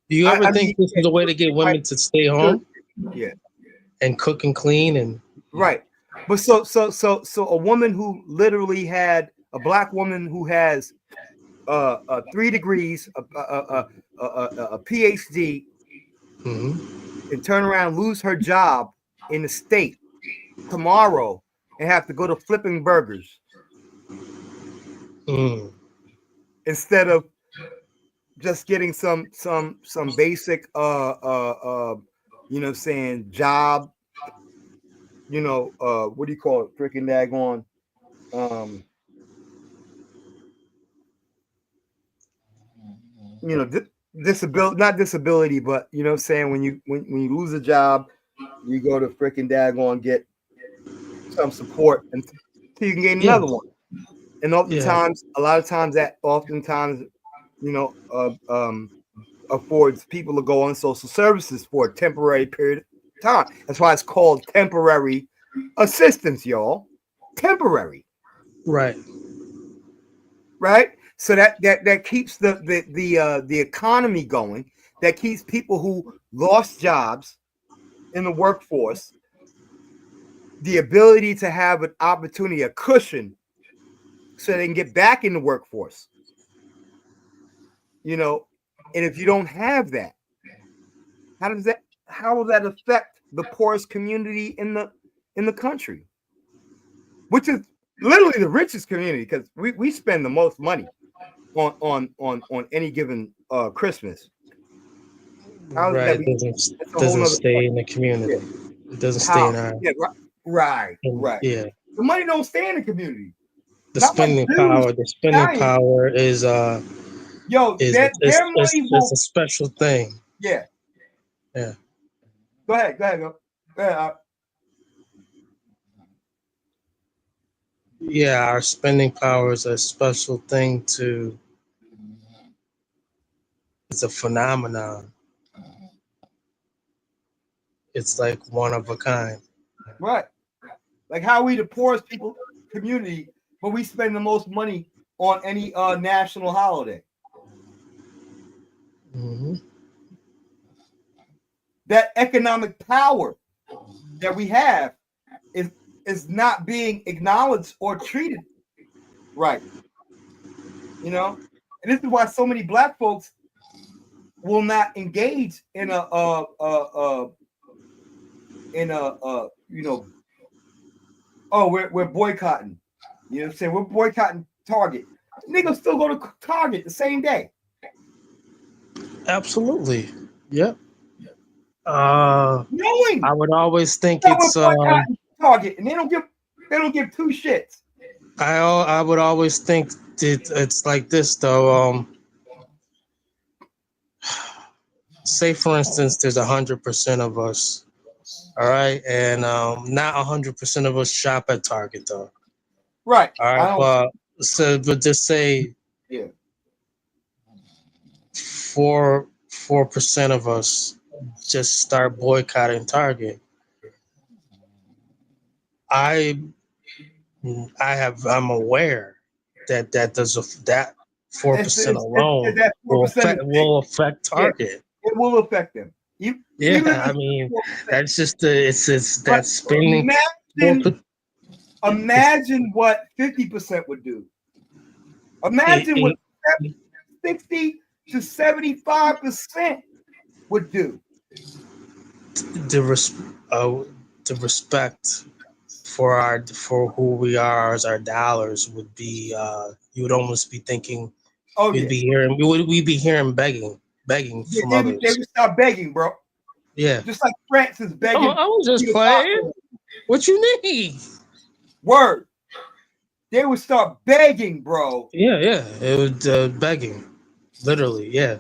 S6: Do you ever think this is a way to get women to stay home?
S21: Yeah.
S6: and cook and clean and
S9: right. But so a woman who literally had a black woman who has 3 degrees, a PhD, and turn around, lose her job in the state tomorrow, and have to go to flipping burgers instead of just getting some basic you know what I'm saying, job, you know, what do you call it, freaking daggone you know, disability, not disability, but you know what I'm saying, when you lose a job, you go to freaking daggone get some support until you can get another one. And oftentimes, a lot of times that oftentimes, you know, affords people to go on social services for a temporary period of time. That's why it's called temporary assistance, y'all. Temporary.
S6: Right.
S9: Right. So that keeps the economy going. That keeps people who lost jobs in the workforce the ability to have an opportunity, a cushion, so they can get back in the workforce. You know, and if you don't have that, how will that affect the poorest community in the country, which is literally the richest community, because we spend the most money on any given Christmas.
S6: Right. It doesn't stay in the community. Yeah. It doesn't stay in our
S9: right.
S6: Yeah.
S9: The money don't stay in the community.
S6: The spending power is
S9: their money
S6: is a special thing.
S9: Yeah.
S6: Yeah.
S9: Go ahead.
S6: Yeah, our spending power is a special thing it's a phenomenon. It's like one of a kind.
S9: Right. Like how we the poorest people community, but we spend the most money on any national holiday. That economic power that we have is not being acknowledged or treated right. You know, and this is why so many black folks will not engage in a you know, oh, we're boycotting. You know what I'm saying? We're boycotting Target. Niggas still go to Target the same day.
S6: Absolutely. Yep.
S9: Knowing
S6: I would always think
S9: it's Target, and they don't give two shits.
S6: I would always think it's like this though. Say for instance, there's 100% of us, all right, and not 100% of us shop at Target though.
S9: Right.
S6: All right, but just say 4% of us just start boycotting Target. I'm aware that that 4% alone will affect Target.
S9: Yeah, it will affect them.
S6: I mean, that's just that spending.
S9: Imagine what 50% would do. Imagine what 60 to 75% would do.
S6: The respect for who we are as our dollars would be. You would almost be thinking. We'd be hearing begging from others.
S9: They would stop begging, bro.
S6: Yeah.
S9: Just like France is begging.
S6: I was just playing. What you need?
S9: Word. They would start begging, bro.
S6: Yeah. It would begging. Literally, yeah.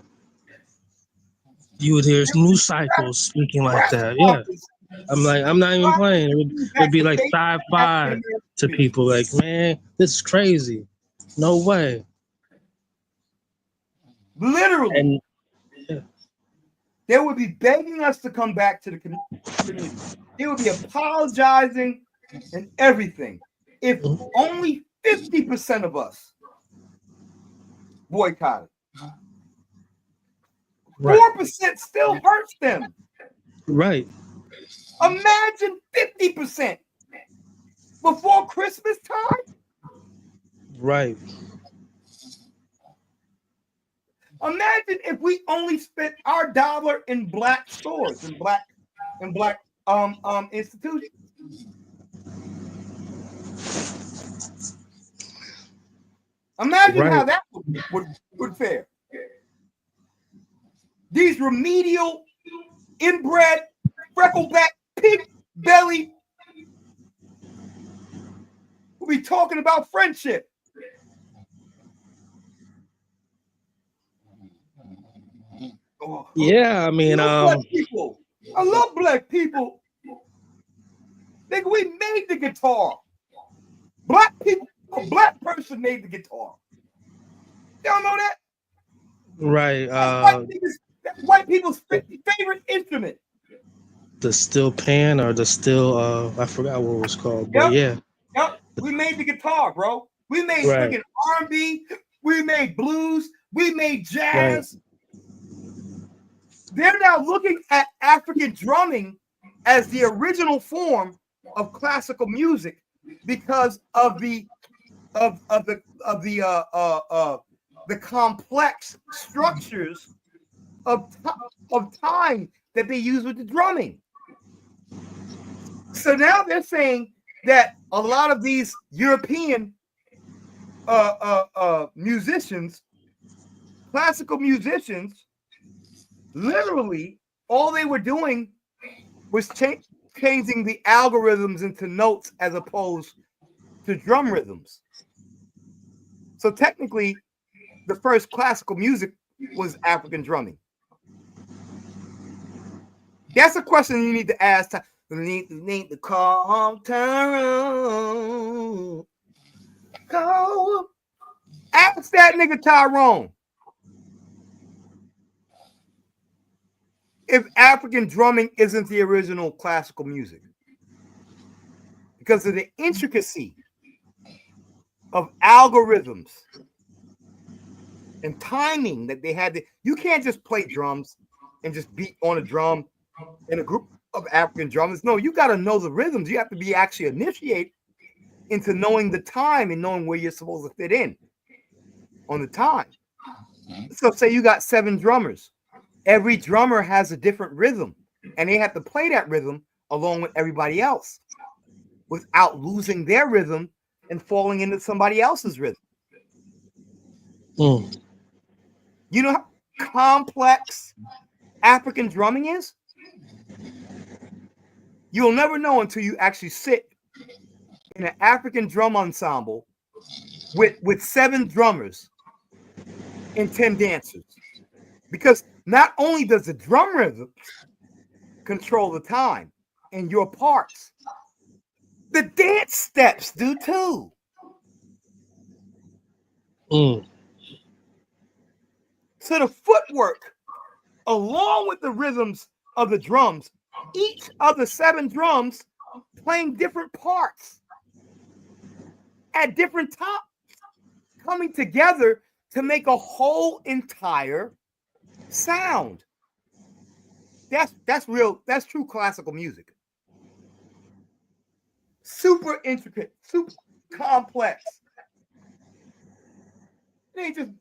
S6: You would hear news cycles speaking like that. Yeah. I'm not even playing. It'd be like sci-fi to people. Like, man, this is crazy. No way.
S9: Literally.
S6: And
S9: they would be begging us to come back to the community. They would be apologizing and everything. If only 50% of us boycotted. 4% still hurts them.
S6: Right.
S21: Imagine 50% before Christmas time.
S4: Right.
S21: Imagine if we only spent our dollar in black stores, in black institutions. Imagine how that would fare. These remedial, inbred, freckleback, pig-bellied will be talking about friendship.
S4: Yeah, I mean,
S21: black people. I love black people. Nigga, we made the guitar. Black people, a black person made the guitar. Y'all know that?
S4: right.
S21: That's white people's favorite instrument.
S4: The steel pan or the steel, I forgot what it was called, but yeah.
S21: Yep. We made the guitar, bro. We made
S4: Right.
S21: freaking R&B. We made blues. We made jazz. They're now looking at African drumming as the original form of classical music because of the complex structures of time that they use with the drumming. So now they're saying that a lot of these European musicians, classical musicians, literally all they were doing was changing the algorithms into notes as opposed to drum rhythms. So technically, the first classical music was African drumming. That's a question you need to ask. You need to calm Tyrone. Call. Ask that nigga Tyrone if African drumming isn't the original classical music because of the intricacy of algorithms and timing that they had to. You can't just play drums and just beat on a drum in a group of African drummers. No, you got to know the rhythms. You have to be actually initiated into knowing the time and knowing where you're supposed to fit in on the time. So say you got 7 drummers. Every drummer has a different rhythm, and they have to play that rhythm along with everybody else without losing their rhythm and falling into somebody else's rhythm. You know how complex African drumming is? You'll never know until you actually sit in an African drum ensemble with 7 drummers and 10 dancers. Because not only does the drum rhythm control the time and your parts, the dance steps do too. So the footwork, along with the rhythms of the drums, each of the 7 drums playing different parts at different times, coming together to make a whole entire sound. That's real. That's true classical music. Super intricate, super complex. It ain't just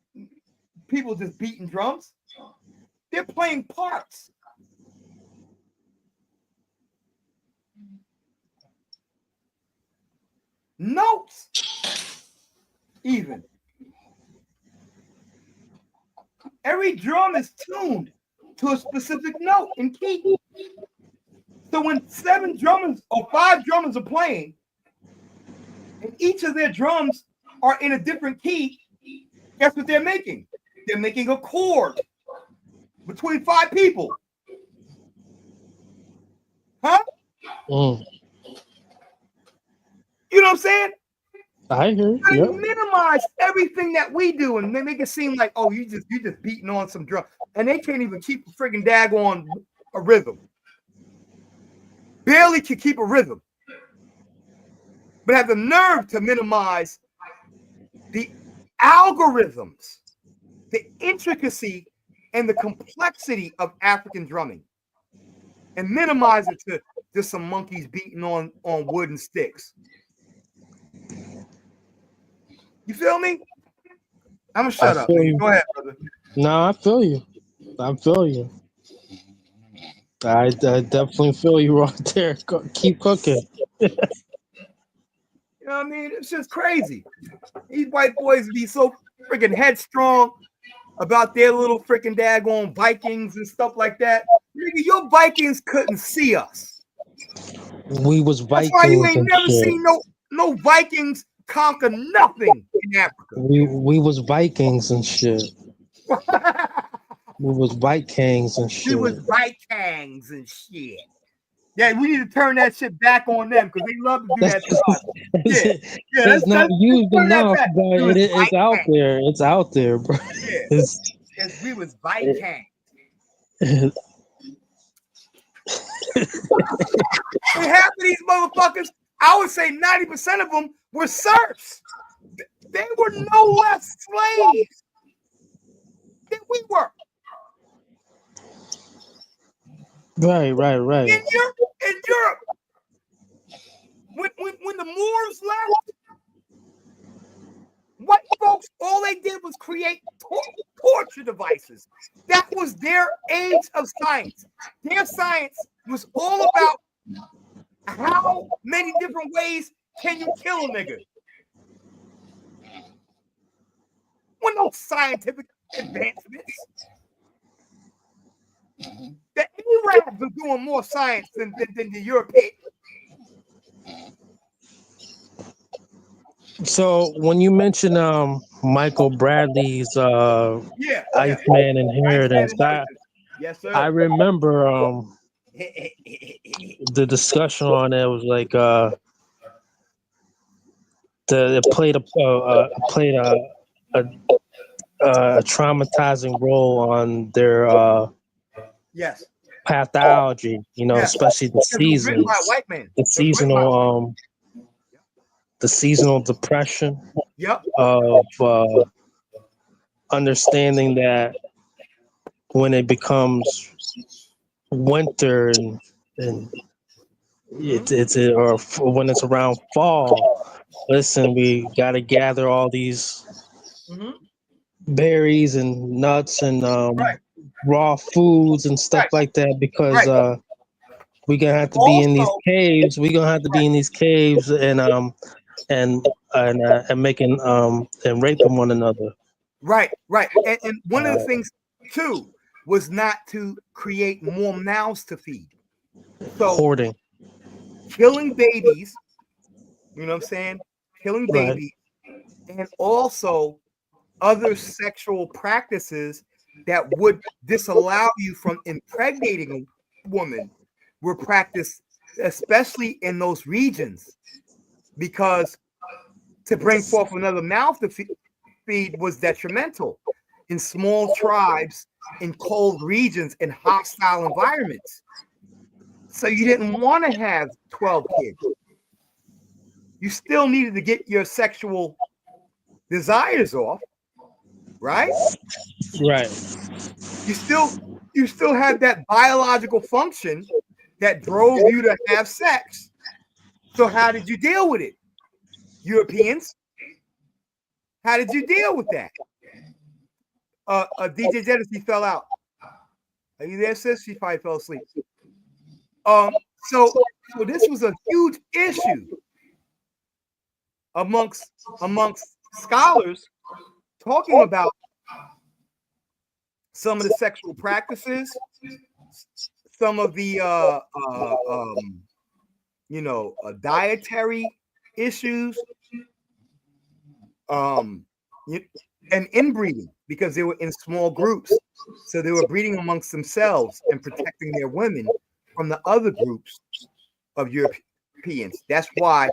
S21: people just beating drums. They're playing parts. Notes, even. Every drum is tuned to a specific note and key. So when 7 drummers or 5 drummers are playing, and each of their drums are in a different key, guess what they're making? They're making a chord between 5 people. Huh? You know what I'm saying?
S4: I hear.
S21: They
S4: Yep.
S21: minimize everything that we do and they make it seem like, oh, you just beating on some drum, and they can't even keep a friggin' daggone a rhythm. Barely can keep a rhythm, but have the nerve to minimize the algorithms, the intricacy, and the complexity of African drumming, and minimize it to just some monkeys beating on wooden sticks. You feel me? I'm gonna shut up.
S6: You.
S21: Go ahead, brother.
S6: No, I feel you. I definitely feel you right there. Keep cooking.
S21: You know what I mean? It's just crazy. These white boys be so freaking headstrong about their little freaking daggone Vikings and stuff like that. Nigga, your Vikings couldn't see us.
S6: We was Vikings.
S21: That's why you ain't
S6: and
S21: never
S6: shit.
S21: seen no Vikings conquer nothing in Africa.
S6: We was Vikings and shit. We was Vikings and shit.
S21: We was Vikings and shit. Yeah, we need to turn that shit back on them because they love to do that to us. Yeah,
S6: it's not used enough, but it's out
S21: Vikings.
S6: there. It's out there, bro.
S21: Yeah. We was Vikings. And half of these motherfuckers, I would say 90% of them were serfs. They were no less slaves than we were.
S6: Right.
S21: In Europe, when the Moors left, white folks, all they did was create torture devices. That was their age of science. Their science was all about how many different ways can you kill a nigga. With no scientific advancements. The Arabs are doing more science than the Europeans.
S6: So when you mention Michael Bradley's Iceman Inheritance,
S21: yes, sir.
S6: I remember the discussion on it was like it played a traumatizing role on their pathology, especially the seasons, the seasonal depression of understanding that when it becomes winter and or when it's around fall, listen, we got to gather all these berries and nuts and raw foods and stuff like that because we're gonna have to be in these caves. We're gonna have to be in these caves and making and raping one another.
S21: Right. And one of the things too was not to create more mouths to feed. So
S6: hoarding,
S21: killing babies, you know what I'm saying? Killing babies, and also other sexual practices that would disallow you from impregnating a woman were practiced, especially in those regions, because to bring forth another mouth to feed was detrimental in small tribes, in cold regions, in hostile environments. So you didn't want to have 12 kids. You still needed to get your sexual desires off, right?
S6: Right.
S21: You still had that biological function that drove you to have sex. So how did you deal with it? Europeans, how did you deal with that? DJ Genesis fell out. Are you there, sis? She probably fell asleep. So this was a huge issue amongst scholars talking about some of the sexual practices, some of the dietary issues, and inbreeding, because they were in small groups, so they were breeding amongst themselves and protecting their women from the other groups of Europeans. That's why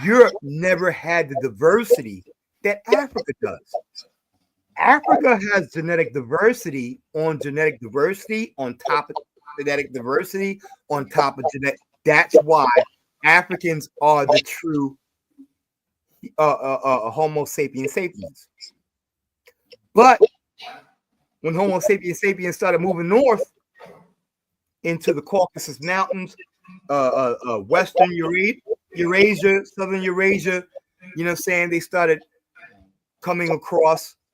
S21: Europe never had the diversity that Africa does. Africa has genetic diversity on top of genetic diversity on top of genetic. That's why Africans are the true Homo sapiens sapiens. But when Homo sapiens sapiens started moving north into the Caucasus Mountains, Western Eurasia, Southern Eurasia, you know what I'm saying? They started coming across